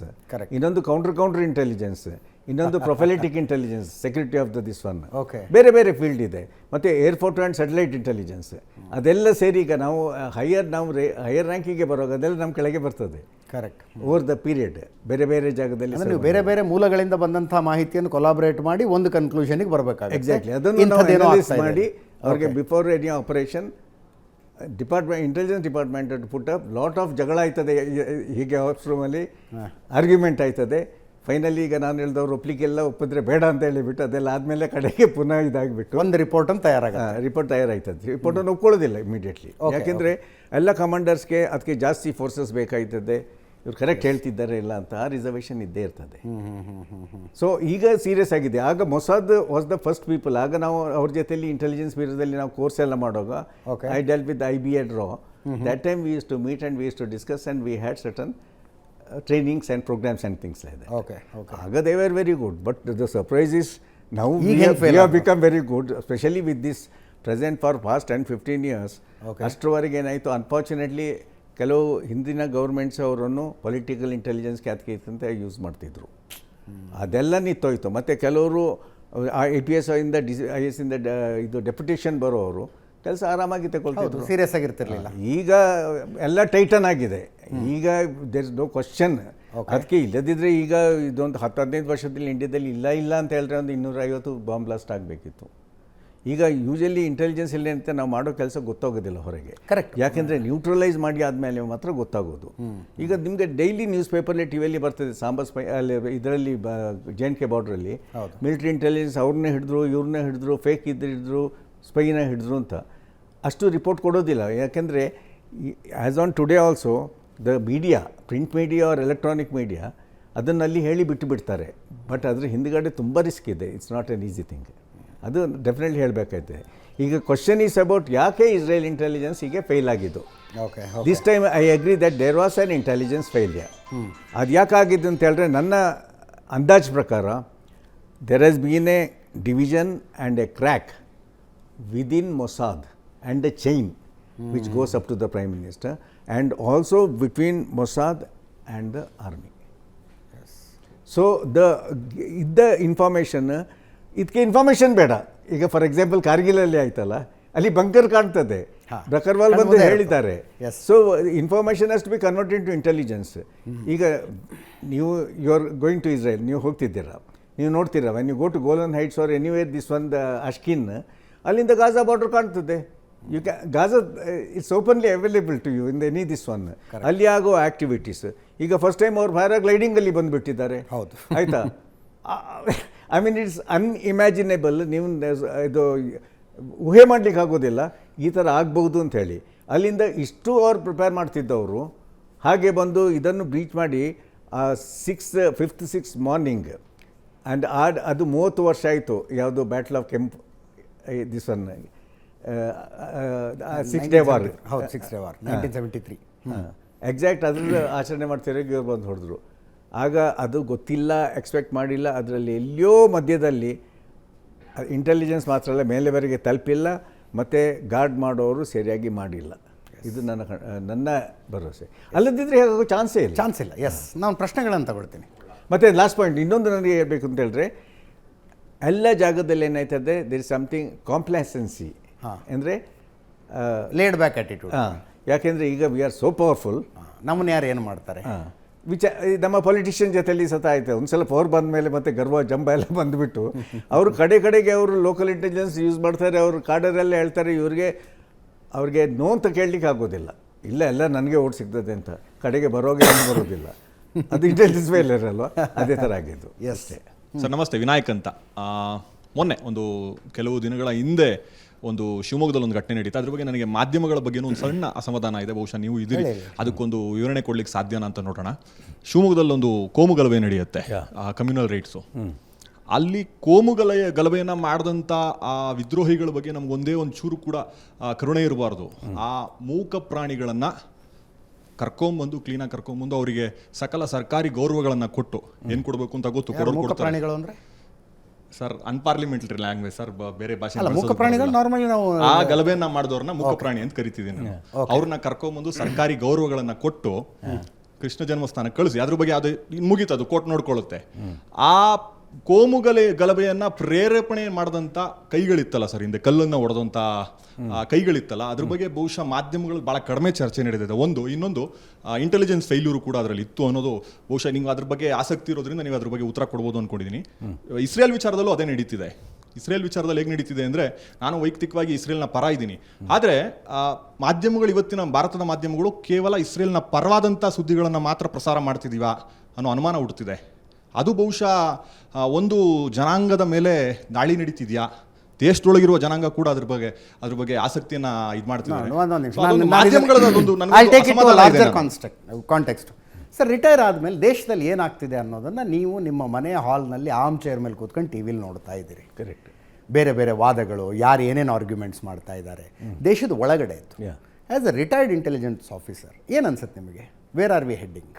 ಇನ್ನೊಂದು ಕೌಂಟರ್ ಇಂಟೆಲಿಜೆನ್ಸ್, ಇನ್ನೊಂದು prophylactic intelligence, security of the this one. ಬೇರೆ ಬೇರೆ ಫೀಲ್ಡ್ ಇದೆ. ಮತ್ತು ಏರ್ಫೋರ್ಟ್ ಆ್ಯಂಡ್ ಸ್ಯಾಟಲೈಟ್ ಇಂಟೆಲಿಜೆನ್ಸ್, ಅದೆಲ್ಲ ಸೇರಿ ಈಗ ನಾವು ಹೈಯರ್ ರ್ಯಾಂಕಿಗೆ ಬರುವಾಗ ಅದೆಲ್ಲ ನಮ್ಮ ಕೆಳಗೆ ಬರ್ತದೆ. ಕರೆಕ್ಟ್. ಓವರ್ ದ ಪೀರಿಯಡ್ ಬೇರೆ ಬೇರೆ ಜಾಗದಲ್ಲಿ ನೀವು ಬೇರೆ ಬೇರೆ ಮೂಲಗಳಿಂದ ಬಂದಂಥ ಮಾಹಿತಿಯನ್ನು ಕೊಲಾಬ್ರೇಟ್ ಮಾಡಿ ಒಂದು ಕನ್ಕ್ಲೂಷನ್ಗೆ ಬರಬೇಕಾಗುತ್ತೆ. ಎಕ್ಸಾಕ್ಟ್ಲಿ. ಅದನ್ನು ನಾವು ಅನಲೈಸ್ ಮಾಡಿ ಅವ್ರಿಗೆ before any operation intelligence department put up lot of ಜಗಳ ಆಯ್ತದೆ, ಹೀಗೆ ಹೌಸ್ ರೂಮಲ್ಲಿ ಆರ್ಗ್ಯುಮೆಂಟ್ ಆಯ್ತದೆ. ಫೈನಲಿ ಈಗ ನಾನು ಹೇಳಿದವ್ರು ಒಪ್ಲಿಕ್ಕೆಲ್ಲ ಒಪ್ಪಿದ್ರೆ ಬೇಡ ಅಂತ ಹೇಳಿಬಿಟ್ಟು ಅದೆಲ್ಲ ಆದಮೇಲೆ ಕಡೆಗೆ ಪುನಃ ಇದಾಗಿಬಿಟ್ಟು ಒಂದು ರಿಪೋರ್ಟ್ ತಯಾರಾಯ್ತದೆ. ರಿಪೋರ್ಟನ್ನು ಒಪ್ಕೊಳ್ಳೋದಿಲ್ಲ ಇಮಿಡಿಯೇಟ್ಲಿ, ಯಾಕೆಂದರೆ ಎಲ್ಲ ಕಮಾಂಡರ್ಸ್ಗೆ ಅದಕ್ಕೆ ಜಾಸ್ತಿ ಫೋರ್ಸಸ್ ಬೇಕಾಯ್ತದೆ. ಇವ್ರು ಕರೆಕ್ಟ್ ಹೇಳ್ತಿದ್ದಾರೆ ಇಲ್ಲ ಅಂತ ಆ ರಿಸರ್ವೇಷನ್ ಇದ್ದೇ ಇರ್ತದೆ. ಸೊ ಈಗ ಸೀರಿಯಸ್ ಆಗಿದೆ. ಆಗ Mossad was the first people. ಆಗ ನಾವು ಅವ್ರ ಜೊತೆಯಲ್ಲಿ ಇಂಟೆಲಿಜೆನ್ಸ್ ಬ್ಯೂರೋದಲ್ಲಿ ನಾವು ಕೋರ್ಸ್ ಎಲ್ಲ ಮಾಡುವಾಗ ಐ ಡೆಲ್ಟ್ ವಿತ್ IBA ಡ್ರಾ. That time we use to meet and we use to discuss and we had certain trainings and programs and things like that. Okay. Aga they were very good, but the surprise is now we have become very good, especially with this present for past 10-15 years. ಅಷ್ಟರವರೆಗೆ ಏನಾಯಿತು, unfortunately ಕೆಲವು ಹಿಂದಿನ governments ಅವರನ್ನು political intelligence ಕ್ಯಾತ್ಕೆ ಅಂತ use ಮಾಡ್ತಿದ್ರು. ಅದೆಲ್ಲ ನಿಂತೋಯ್ತು. ಮತ್ತು ಕೆಲವರು APS ಇಂದ IS ಇಂದ ಇದು ಡೆಪ್ಯುಟೇಷನ್ ಬರೋವರು ಕೆಲಸ ಆರಾಮಾಗಿ ತಗೊಳ್ತಿದ್ರು, ಸೀರಿಯಸ್ ಆಗಿರ್ತಿರ್ಲಿಲ್ಲ. ಈಗ ಎಲ್ಲ ಟೈಟನ್ ಆಗಿದೆ. ಈಗ ದೇರ್ ಇಸ್ ನೋ ಕ್ವಶನ್. ಅದಕ್ಕೆ ಇಲ್ಲದಿದ್ದರೆ ಈಗ ಇದೊಂದು 10-15 ವರ್ಷದಲ್ಲಿ ಇಂಡಿಯಾದಲ್ಲಿ ಇಲ್ಲ ಅಂತ ಹೇಳಿದ್ರೆ ಒಂದು 250 ಬಾಂಬ್ ಬ್ಲಾಸ್ಟ್ ಆಗಬೇಕಿತ್ತು. ಈಗ ಯೂಶಲಿ ಇಂಟೆಲಿಜೆನ್ಸ್ ಇಲ್ಲ ಅಂತ ನಾವು ಮಾಡೋ ಕೆಲಸ ಗೊತ್ತಾಗೋದಿಲ್ಲ ಹೊರಗೆ. ಕರೆಕ್ಟ್. ಯಾಕೆಂದರೆ ನ್ಯೂಟ್ರಲೈಸ್ ಮಾಡಿ ಆದಮೇಲೆ ಮಾತ್ರ ಗೊತ್ತಾಗೋದು. ಈಗ ನಿಮಗೆ ಡೈಲಿ ನ್ಯೂಸ್ ಪೇಪರ್ಲಿ ಟಿವಿಯಲ್ಲಿ ಬರ್ತದೆ, ಸಾಂಬಾ ಸ್ಪೈ ಅಲ್ಲಿ ಇದರಲ್ಲಿ JNK ಬಾರ್ಡ್ರಲ್ಲಿ ಮಿಲಿಟರಿ ಇಂಟೆಲಿಜೆನ್ಸ್ ಅವ್ರನ್ನೇ ಹಿಡಿದ್ರು, ಇವ್ರನ್ನೇ ಹಿಡಿದ್ರು, ಫೇಕ್ ಹಿಡಿದ್ರು, ಸ್ಪೈನ ಹಿಡಿದ್ರು ಅಂತ. ಅಷ್ಟು ರಿಪೋರ್ಟ್ ಕೊಡೋದಿಲ್ಲ. ಯಾಕೆಂದರೆ as on today also the media, print media or electronic media ಅದನ್ನಲ್ಲಿ ಹೇಳಿ ಬಿಟ್ಟುಬಿಡ್ತಾರೆ. ಬಟ್ ಅದ್ರ ಹಿಂದುಗಡೆ ತುಂಬ ರಿಸ್ಕ್ ಇದೆ. It's not an easy thing. ಅದು ಡೆಫಿನೆಟ್ಲಿ ಹೇಳಬೇಕಾಯ್ತದೆ. ಈಗ ಕ್ವಶನ್ ಈಸ್ ಅಬೌಟ್ ಯಾಕೆ ಇಸ್ರೇಲ್ ಇಂಟೆಲಿಜೆನ್ಸ್ ಹೀಗೆ ಫೇಲ್ ಆಗಿದ್ದು. This time I agree that there was an intelligence failure. ಅದು ಯಾಕಾಗಿದ್ದು ಅಂತ ಹೇಳಿದ್ರೆ ನನ್ನ ಅಂದಾಜು ಪ್ರಕಾರ there has been a division and a crack within Mossad and the chain which goes up to the Prime Minister, and also between Mossad and the army. So the information, ಇದಕ್ಕೆ information ಬೇಡ. ಈಗ for example ಕಾರ್ಗಿಲಲ್ಲಿ ಆಯ್ತಲ್ಲ, ಅಲ್ಲಿ bunker ಕಾಣ್ತದೆ, ಬಕರ್ವಾಲ್ ಬಂದು ಹೇಳಿದ್ದಾರೆ. So information has to be converted to intelligence. ಈಗ ನೀವು you are going to Israel, ನೀವು ಹೋಗ್ತಿದ್ದೀರಾ, ನೀವು ನೋಡ್ತೀರಾ, when you go to Golan Heights or anywhere this one the ಅಶ್ಕಿನ್, ಅಲ್ಲಿಂದ ಗಾಜಾ ಬಾರ್ಡರ್ ಕಾಣ್ತದೆ. You Gaza it's openly available to you in the any this one. ಅಲ್ಲಿ ಆಗೋ ಆ್ಯಕ್ಟಿವಿಟೀಸ್. ಈಗ ಫಸ್ಟ್ ಟೈಮ್ ಅವ್ರು ಪ್ಯಾರಾಗ್ಲೈಡಿಂಗಲ್ಲಿ ಬಂದುಬಿಟ್ಟಿದ್ದಾರೆ. ಹೌದು, ಆಯಿತಾ. I mean it's unimaginable. ನೀವು ಇದು ಊಹೆ ಮಾಡಲಿಕ್ಕೆ ಆಗೋದಿಲ್ಲ ಈ ಥರ ಆಗ್ಬೋದು ಅಂಥೇಳಿ. ಅಲ್ಲಿಂದ ಇಷ್ಟು ಅವ್ರು ಪ್ರಿಪೇರ್ ಮಾಡ್ತಿದ್ದವರು ಹಾಗೆ ಬಂದು ಇದನ್ನು ಬ್ರೀಚ್ ಮಾಡಿ 5th ಮಾರ್ನಿಂಗ್. ಆ್ಯಂಡ್ ಅದು 30 ವರ್ಷ ಆಯಿತು. ಯಾವುದು ಬ್ಯಾಟಲ್ ಆಫ್ ಕೆಂಪ್ ದಿಸ್ ಒನ್ 6 ಡೇ ವಾರ್. ಹೌದು, 6 ಡೇ ವಾರ್ 1973. ಎಕ್ಸಾಕ್ಟ್ ಅದ್ರ ಆಚರಣೆ ಮಾಡ್ತಿರೋಕೆ ಇವ್ರು ಬಂದು ಹೊಡೆದ್ರು. ಆಗ ಅದು ಗೊತ್ತಿಲ್ಲ, ಎಕ್ಸ್ಪೆಕ್ಟ್ ಮಾಡಿಲ್ಲ. ಅದರಲ್ಲಿ ಎಲ್ಲೋ ಮಧ್ಯದಲ್ಲಿ ಇಂಟೆಲಿಜೆನ್ಸ್ ಮಾತ್ರ ಅಲ್ಲ, ಮೇಲೆವರೆಗೆ ತಲುಪಿಲ್ಲ, ಮತ್ತು ಗಾರ್ಡ್ ಮಾಡೋರು ಸರಿಯಾಗಿ ಮಾಡಿಲ್ಲ. ಇದು ನನ್ನ ಭರವಸೆ. ಅಲ್ಲದಿದ್ದರೆ ಹೇಗಾಗೋ ಚಾನ್ಸೇ ಇಲ್ಲ. ಎಸ್, ನಾನು ಪ್ರಶ್ನೆಗಳನ್ನು ತಗೊಳ್ತೀನಿ. ಮತ್ತು ಲಾಸ್ಟ್ ಪಾಯಿಂಟ್ ಇನ್ನೊಂದು ನನಗೆ ಹೇಳಬೇಕು ಅಂತ ಹೇಳಿದ್ರೆ, ಎಲ್ಲ ಜಾಗದಲ್ಲಿ ಏನಾಯ್ತದೆ, ದೇರ್ ಇಸ್ ಸಮಥಿಂಗ್ ಕಾಂಪ್ಲಾಸೆನ್ಸಿ, ಅಂದರೆ ಲೇಡ್ ಬ್ಯಾಕ್ ಆ್ಯಟಿಟ್ಯೂಡ್. ಯಾಕೆಂದರೆ ಈಗ ವಿ ಆರ್ ಸೋ ಪವರ್ಫುಲ್, ನಮ್ಮನ್ನು ಯಾರು ಏನು ಮಾಡ್ತಾರೆ ನಮ್ಮ ಪೊಲಿಟಿಷಿಯನ್ ಜೊತೆಲಿ ಸತ ಆಯ್ತು. ಒಂದು ಸಲ ಪವರ್ ಬಂದ ಮೇಲೆ ಮತ್ತೆ ಗರ್ವ ಜಂಬ ಎಲ್ಲ ಬಂದುಬಿಟ್ಟು ಅವರು ಕಡೆಗೆ ಅವರು ಲೋಕಲ್ ಇಂಟೆಲಿಜೆನ್ಸ್ ಯೂಸ್ ಮಾಡ್ತಾರೆ. ಅವರು ಕಾಡರೆಲ್ಲ ಹೇಳ್ತಾರೆ ಅವ್ರಿಗೆ ನೋ ಅಂತ ಕೇಳಲಿಕ್ಕೆ ಆಗೋದಿಲ್ಲ. ಎಲ್ಲ ನನಗೆ ಓಟ್ ಸಿಗ್ತದೆ ಅಂತ ಕಡೆಗೆ ಬರೋದಿಲ್ಲ. ಅದು ಇಂಟೆಲಿಜೆನ್ಸ್ ಫೇಲಿಯರ್ ಅಲ್ವಾ, ಅದೇ ಥರ ಆಗಿದ್ದು. ಎಸ್ ಸರ್ ನಮಸ್ತೆ, ವಿನಾಯಕ್ ಅಂತ. ಮೊನ್ನೆ ಒಂದು ಕೆಲವು ದಿನಗಳ ಹಿಂದೆ ಒಂದು ಶಿವಮೊಗ್ಗದಲ್ಲಿ ಒಂದು ಘಟನೆ ನಡೀತಾ, ಅದ್ರ ಬಗ್ಗೆ ನನಗೆ ಮಾಧ್ಯಮಗಳ ಬಗ್ಗೆನೂ ಒಂದು ಸಣ್ಣ ಅಸಮಾಧಾನ ಇದೆ. ಬಹುಶಃ ನೀವು ಇದ್ದೀರಿ, ಅದಕ್ಕೊಂದು ವಿವರಣೆ ಕೊಡ್ಲಿಕ್ಕೆ ಸಾಧ್ಯನಾ ಅಂತ ನೋಡೋಣ. ಶಿವಮೊಗ್ಗದಲ್ಲಿ ಒಂದು ಕೋಮು ಗಲಭೆ ನಡೆಯುತ್ತೆ, ಕಮ್ಯುನಲ್ ರೈಟ್ಸು. ಅಲ್ಲಿ ಗಲಭೆಯನ್ನು ಮಾಡಿದಂಥ ಆ ವಿದ್ರೋಹಿಗಳ ಬಗ್ಗೆ ನಮಗೊಂದೇ ಒಂದು ಚೂರು ಕೂಡ ಕರುಣೆ ಇರಬಾರ್ದು. ಆ ಮೂಕ ಪ್ರಾಣಿಗಳನ್ನು ಕರ್ಕೊಂಬಂದು ಕ್ಲೀನಾಗಿ ಕರ್ಕೊಂಬಂದು ಅವರಿಗೆ ಸಕಲ ಸರ್ಕಾರಿ ಗೌರವಗಳನ್ನು ಕೊಟ್ಟು ಏನು ಕೊಡಬೇಕು ಅಂತ ಗೊತ್ತು, ಕೊಡ್ತಾರೆ. ಪ್ರಾಣಿಗಳು ಅಂದರೆ ಸರ್ ಅನ್ಪಾರ್ಲಿಮೆಂಟರಿ ಲ್ಯಾಂಗ್ವೇಜ್ ಸರ್, ಬೇರೆ ಭಾಷೆ. ಆ ಗಲಭೆಯನ್ನ ಮಾಡಿದವ್ರನ್ನ ಮೂಕ ಪ್ರಾಣಿ ಅಂತ ಕರಿತಿದ್ದೀನಿ ನಾನು. ಅವ್ರನ್ನ ಕರ್ಕೊಂಬಂದು ಸರ್ಕಾರಿ ಗೌರವಗಳನ್ನ ಕೊಟ್ಟು ಕೃಷ್ಣ ಜನ್ಮಸ್ಥಾನ ಕಳಿಸಿ, ಅದ್ರ ಬಗ್ಗೆ ಅದು ಮುಗೀತು, ಅದು ಕೋರ್ಟ್ ನೋಡ್ಕೊಳ್ಳುತ್ತೆ. ಆ ಗಲಭೆಯನ್ನ ಪ್ರೇರೇಪಣೆ ಮಾಡಿದಂಥ ಕೈಗಳಿತ್ತಲ್ಲ ಸರ್, ಹಿಂದೆ ಕಲ್ಲನ್ನು ಹೊಡೆದಂಥ ಕೈಗಳಿತ್ತಲ್ಲ, ಅದ್ರ ಬಗ್ಗೆ ಬಹುಶಃ ಮಾಧ್ಯಮಗಳು ಭಾಳ ಕಡಿಮೆ ಚರ್ಚೆ ನಡೆದಿದೆ. ಇನ್ನೊಂದು ಇಂಟೆಲಿಜೆನ್ಸ್ ಫೈಲ್ಯೂರು ಕೂಡ ಅದರಲ್ಲಿ ಇತ್ತು ಅನ್ನೋದು ಬಹುಶಃ ನೀವು ಅದ್ರ ಬಗ್ಗೆ ಆಸಕ್ತಿ ಇರೋದ್ರಿಂದ ನೀವು ಅದ್ರ ಬಗ್ಗೆ ಉತ್ತರ ಕೊಡ್ಬೋದು ಅಂದ್ಕೊಂಡಿದ್ದೀನಿ. ಇಸ್ರೇಲ್ ವಿಚಾರದಲ್ಲೂ ಅದೇ ನಡೀತಿದೆ. ಇಸ್ರೇಲ್ ವಿಚಾರದಲ್ಲಿ ಹೇಗೆ ನಡೀತಿದೆ ಅಂದರೆ, ನಾನು ವೈಯಕ್ತಿಕವಾಗಿ ಇಸ್ರೇಲ್ನ ಪರ ಇದ್ದೀನಿ, ಆದರೆ ಮಾಧ್ಯಮಗಳು ಇವತ್ತಿನ ಭಾರತದ ಮಾಧ್ಯಮಗಳು ಕೇವಲ ಇಸ್ರೇಲ್ನ ಪರವಾದಂಥ ಸುದ್ದಿಗಳನ್ನು ಮಾತ್ರ ಪ್ರಸಾರ ಮಾಡ್ತಿದ್ದೀವಾ ಅನ್ನೋ ಅನುಮಾನ ಹುಟ್ಟುತ್ತಿದೆ. ಅದು ಬಹುಶಃ ಒಂದು ಜನಾಂಗದ ಮೇಲೆ ದಾಳಿ ನಡೀತಿದೆಯಾ, ದೇಶದೊಳಗಿರುವ ಜನಾಂಗ ಕೂಡ ಅದ್ರ ಬಗ್ಗೆ ಆಸಕ್ತಿಯನ್ನ ಇದು ಮಾಡ್ತಿದ್ದಾರೆ. ಸರ್, ರಿಟೈರ್ ಆದಮೇಲೆ ದೇಶದಲ್ಲಿ ಏನಾಗ್ತಿದೆ ಅನ್ನೋದನ್ನು ನೀವು ನಿಮ್ಮ ಮನೆಯ ಹಾಲ್ನಲ್ಲಿ ಆರ್ಮ್ ಚೇರ್ ಮೇಲೆ ಕೂತ್ಕೊಂಡು ಟಿ ವಿಲಿ ನೋಡ್ತಾ ಇದ್ದೀರಿ. ಕರೆಕ್ಟ್. ಬೇರೆ ಬೇರೆ ವಾದಗಳು, ಯಾರು ಏನೇನು ಆರ್ಗ್ಯುಮೆಂಟ್ಸ್ ಮಾಡ್ತಾ ಇದ್ದಾರೆ ದೇಶದ ಒಳಗಡೆ ಇತ್ತು. As a retired intelligence officer ಏನು ಅನ್ಸುತ್ತೆ ನಿಮಗೆ? Where are we heading?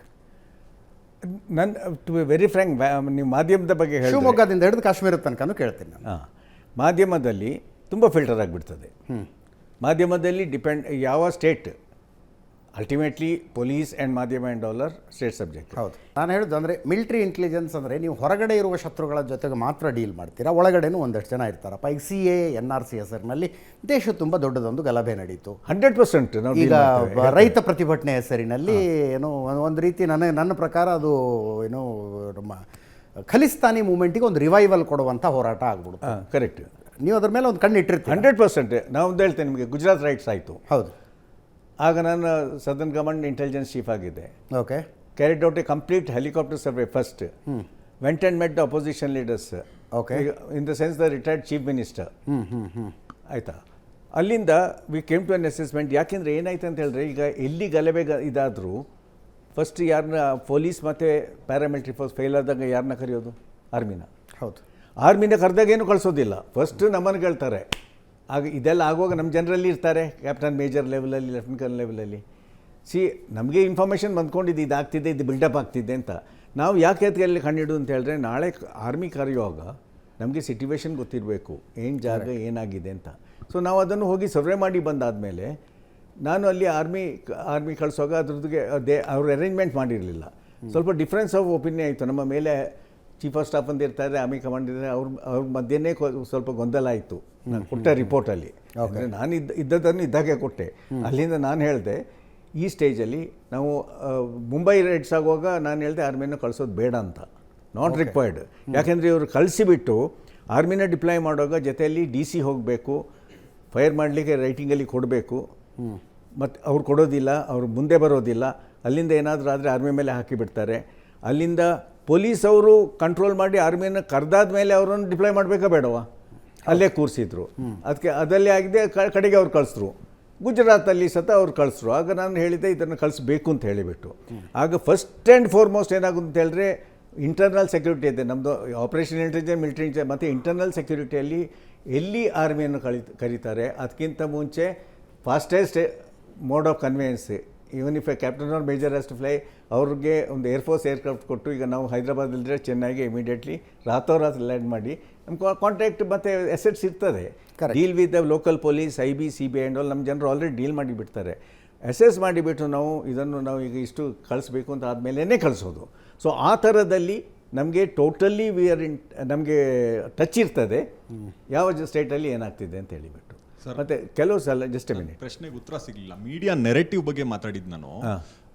To be very frank, ನೀವು ಮಾಧ್ಯಮದ ಬಗ್ಗೆ ಹೇಳಿ, ಶಿವಮೊಗ್ಗದಿಂದ ಹಿಡಿದು ಕಾಶ್ಮೀರದ ತನಕನೂ ಕೇಳ್ತೀನಿ ನಾನು. ಮಾಧ್ಯಮದಲ್ಲಿ ತುಂಬ ಫಿಲ್ಟರ್ ಆಗಿಬಿಡ್ತದೆ. ಮಾಧ್ಯಮದಲ್ಲಿ ಡಿಪೆಂಡ್ ಯಾವ ಸ್ಟೇಟ್, ಅಲ್ಟಿಮೇಟ್ಲಿ ಪೊಲೀಸ್ ಆ್ಯಂಡ್ ಮಾಧ್ಯಮ and all are state subject. ಹೌದು, ನಾನು ಹೇಳೋದು ಅಂದರೆ ಮಿಲಿಟರಿ ಇಂಟೆಲಿಜೆನ್ಸ್ ಅಂದರೆ ನೀವು ಹೊರಗಡೆ ಇರುವ ಶತ್ರುಗಳ ಜೊತೆಗೆ ಮಾತ್ರ ಡೀಲ್ ಮಾಡ್ತೀರಾ, ಒಳಗಡೆನೂ ಒಂದಷ್ಟು ಜನ ಇರ್ತಾರಪ್ಪ. ಈಗ CA NRC ಹೆಸರಿನಲ್ಲಿ ದೇಶ ತುಂಬ ದೊಡ್ಡದೊಂದು ಗಲಭೆ ನಡೀತು. 100%. ಈಗ ರೈತ ಪ್ರತಿಭಟನೆ ಹೆಸರಿನಲ್ಲಿ ಏನೋ ಒಂದು ರೀತಿ ನನ್ನ ಪ್ರಕಾರ ಅದು ಏನೋ ನಮ್ಮ ಖಲಿಸ್ತಾನಿ ಮೂಮೆಂಟಿಗೆ ಒಂದು ರಿವೈವಲ್ ಕೊಡುವಂಥ ಹೋರಾಟ ಆಗ್ಬಿಡುತ್ತೆ. ಕರೆಕ್ಟ್. ನೀವು ಅದ್ರ ಮೇಲೆ ಒಂದು ಕಣ್ಣು ಇಟ್ಟಿರ್ತೀವಿ. 100%. ನಾವು ಒಂದು ಹೇಳ್ತೇನೆ ನಿಮಗೆ, ಗುಜರಾತ್ ರೈಟ್ಸ್ ಆಯಿತು. ಹೌದು. ಆಗ ನಾನು ಸದರ್ನ್ ಕಮಾಂಡ್ ಇಂಟೆಲಿಜೆನ್ಸ್ ಚೀಫ್ ಆಗಿದ್ದೆ. Okay. Carried out a complete helicopter survey first. Went and met the opposition leaders. Okay. In the sense the retired chief minister. ಆಯಿತಾ? ಅಲ್ಲಿಂದ we came to an assessment. ಯಾಕೆಂದರೆ ಏನಾಯ್ತು ಅಂತ ಹೇಳಿದ್ರೆ, ಈಗ ಎಲ್ಲಿ ಗಲಭೆ ಇದಾದರೂ ಫಸ್ಟ್ ಯಾರನ್ನ ಪೊಲೀಸ್ ಮತ್ತು ಪ್ಯಾರಾಮಿಲಿಟರಿ ಫೋರ್ಸ್ ಫೇಲ್ ಆದಾಗ ಯಾರನ್ನ ಕರೆಯೋದು? ಆರ್ಮಿನ. ಹೌದು. ಆರ್ಮಿನ ಕರೆದಾಗೇನು ಕಳಿಸೋದಿಲ್ಲ, ಫಸ್ಟ್ ನಮ್ಮನ್ನು ಕೇಳ್ತಾರೆ. ಆಗ ಇದೆಲ್ಲ ಆಗುವಾಗ ನಮ್ಮ ಜನರಲ್ಲಿ ಇರ್ತಾರೆ, ಕ್ಯಾಪ್ಟನ್ ಮೇಜರ್ ಲೆವೆಲಲ್ಲಿ, ಲೆಫ್ಟಿನೆಂಟ್ ಕರ್ನಲ್ ಲೆವೆಲಲ್ಲಿ. ನಮಗೆ ಇನ್ಫಾರ್ಮೇಷನ್ ಬಂದ್ಕೊಂಡಿದ್ದು ಇದಾಗ್ತಿದೆ, ಇದು ಬಿಲ್ಡಪ್ ಆಗ್ತಿದೆ ಅಂತ. ನಾವು ಯಾಕೆ ಅದಕ್ಕೆ ಕಂಡಿಡು ಅಂತ ಹೇಳಿದ್ರೆ, ನಾಳೆ ಆರ್ಮಿ ಕರೆಯುವಾಗ ನಮಗೆ ಸಿಚುವೇಶನ್ ಗೊತ್ತಿರಬೇಕು, ಏನು ಜಾಗ ಏನಾಗಿದೆ ಅಂತ. ಸೊ ನಾವು ಅದನ್ನು ಹೋಗಿ ಸರ್ವೆ ಮಾಡಿ ಬಂದಾದಮೇಲೆ ನಾನು ಅಲ್ಲಿ ಆರ್ಮಿ ಕಳಿಸೋವಾಗ ಅದ್ರದ್ದು ಅವ್ರು ಅರೇಂಜ್ಮೆಂಟ್ ಮಾಡಿರಲಿಲ್ಲ. ಸ್ವಲ್ಪ ಡಿಫ್ರೆನ್ಸ್ ಆಫ್ ಒಪಿನಿಯನ್ ಆಯಿತು. ನಮ್ಮ ಮೇಲೆ ಚೀಫ್ ಆಫ್ ಸ್ಟಾಫ್ ಅಂತ ಇರ್ತಾರೆ, ಆರ್ಮಿ ಕಮಾಂಡ್ ಇರ್ತಾರೆ, ಅವ್ರ ಮಧ್ಯೆನೇ ಸ್ವಲ್ಪ ಗೊಂದಲ ಆಯಿತು ನಾನು ಕೊಟ್ಟ ರಿಪೋರ್ಟಲ್ಲಿ. ಅಂದರೆ ನಾನು ಇದ್ದದನ್ನು ಇದ್ದಾಗೆ ಕೊಟ್ಟೆ. ಅಲ್ಲಿಂದ ನಾನು ಹೇಳಿದೆ, ಈ ಸ್ಟೇಜಲ್ಲಿ ನಾವು ಮುಂಬೈ ರೈಡ್ಸ್ ಆಗುವಾಗ ನಾನು ಹೇಳಿದೆ ಆರ್ಮಿನ ಕಳಿಸೋದು ಬೇಡ ಅಂತ, ನಾಟ್ ರಿಕ್ವೈರ್ಡ್. ಯಾಕೆಂದರೆ ಇವರು ಕಳಿಸಿಬಿಟ್ಟು ಆರ್ಮಿನ ಡಿಪ್ಲಾಯ್ ಮಾಡುವಾಗ ಜೊತೆಯಲ್ಲಿ DC ಹೋಗಬೇಕು, ಫೈರ್ ಮಾಡಲಿಕ್ಕೆ ರೈಟಿಂಗಲ್ಲಿ ಕೊಡಬೇಕು. ಮತ್ತು ಅವ್ರು ಕೊಡೋದಿಲ್ಲ, ಅವ್ರು ಮುಂದೆ ಬರೋದಿಲ್ಲ. ಅಲ್ಲಿಂದ ಏನಾದರೂ ಆದರೆ ಆರ್ಮಿ ಮೇಲೆ ಹಾಕಿಬಿಡ್ತಾರೆ. ಅಲ್ಲಿಂದ ಪೊಲೀಸ್ ಅವರು ಕಂಟ್ರೋಲ್ ಮಾಡಿ ಆರ್ಮಿಯನ್ನು ಕರೆದಾದ ಮೇಲೆ ಅವರನ್ನು ಡಿಪ್ಲಾಯ್ ಮಾಡಬೇಕಾ ಬೇಡವಾ? ಅಲ್ಲೇ ಕೂರಿಸಿದ್ರು. ಅದಕ್ಕೆ ಅದಲ್ಲೇ ಆಗಿದೆ. ಕಡೆಗೆ ಅವ್ರು ಕಳಿಸಿದ್ರು. ಗುಜರಾತಲ್ಲಿ ಅವ್ರು ಕಳಿಸಿದ್ರು. ಆಗ ನಾನು ಹೇಳಿದೆ ಇದನ್ನು ಕಳಿಸ್ಬೇಕು ಅಂತ ಹೇಳಿಬಿಟ್ಟು. ಆಗ ಫಸ್ಟ್ ಆ್ಯಂಡ್ ಫಾರ್ಮೋಸ್ಟ್ ಏನಾಗುತ್ತೆ ಅಂತ ಹೇಳಿದ್ರೆ, ಇಂಟರ್ನಲ್ ಸೆಕ್ಯೂರಿಟಿ ಇದೆ ನಮ್ಮದು. ಆಪರೇಷನ್ ಇಂಟೆಲಿಜೆನ್ಸ್, ಮಿಲಿಟರಿ ಇಂಟೆಲಿಜೆನ್ಸ್ ಮತ್ತು ಇಂಟರ್ನಲ್ ಸೆಕ್ಯೂರಿಟಿಯಲ್ಲಿ ಎಲ್ಲಿ ಆರ್ಮಿಯನ್ನು ಕರೀತಾರೆ ಅದಕ್ಕಿಂತ ಮುಂಚೆ fastest mode of conveyance, even if a captain or major has to fly, ಅವ್ರಿಗೆ ಒಂದು ಏರ್ಫೋರ್ಸ್ ಏರ್ಕ್ರಾಫ್ಟ್ ಕೊಟ್ಟು, ಈಗ ನಾವು ಹೈದರಾಬಾದಲ್ಲಿದ್ದರೆ ಚೆನ್ನೈಗೆ ಇಮಿಡಿಯೇಟ್ಲಿ ರಾತ್ರೋರಾತ್ರಿ ಲ್ಯಾಂಡ್ ಮಾಡಿ ನಮ್ಮ ಕಾಂಟ್ಯಾಕ್ಟ್ ಮತ್ತು ಎಸೆಟ್ಸ್ ಇರ್ತದೆ. Deal with the local police, IB, CBI and all. ನಮ್ಮ ಜನರು ಆಲ್ರೆಡಿ ಡೀಲ್ ಮಾಡಿಬಿಡ್ತಾರೆ. ಅಸೆಸ್ ಮಾಡಿಬಿಟ್ಟು ನಾವು ಈಗ ಇಷ್ಟು ಕಳಿಸ್ಬೇಕು ಅಂತ ಆದಮೇಲೆ ಕಳಿಸೋದು. ಸೊ ಆ ಥರದಲ್ಲಿ ನಮಗೆ ಟೋಟಲಿ ನಮಗೆ ಟಚ್ ಇರ್ತದೆ ಯಾವ ಸ್ಟೇಟಲ್ಲಿ ಏನಾಗ್ತಿದೆ ಅಂತ ಹೇಳಿಬಿಟ್ಟು. ಮತ್ತೆ ಕೆಲವು ಸಲ ಜಸ್ಟ್ ಎ ಮಿನಿಟ್, ಪ್ರಶ್ನೆಗೆ ಉತ್ತರ ಸಿಗಲಿಲ್ಲ. ಮೀಡಿಯಾ ನೆರೆಟಿವ್ ಬಗ್ಗೆ ಮಾತಾಡಿದ್ದು ನಾನು.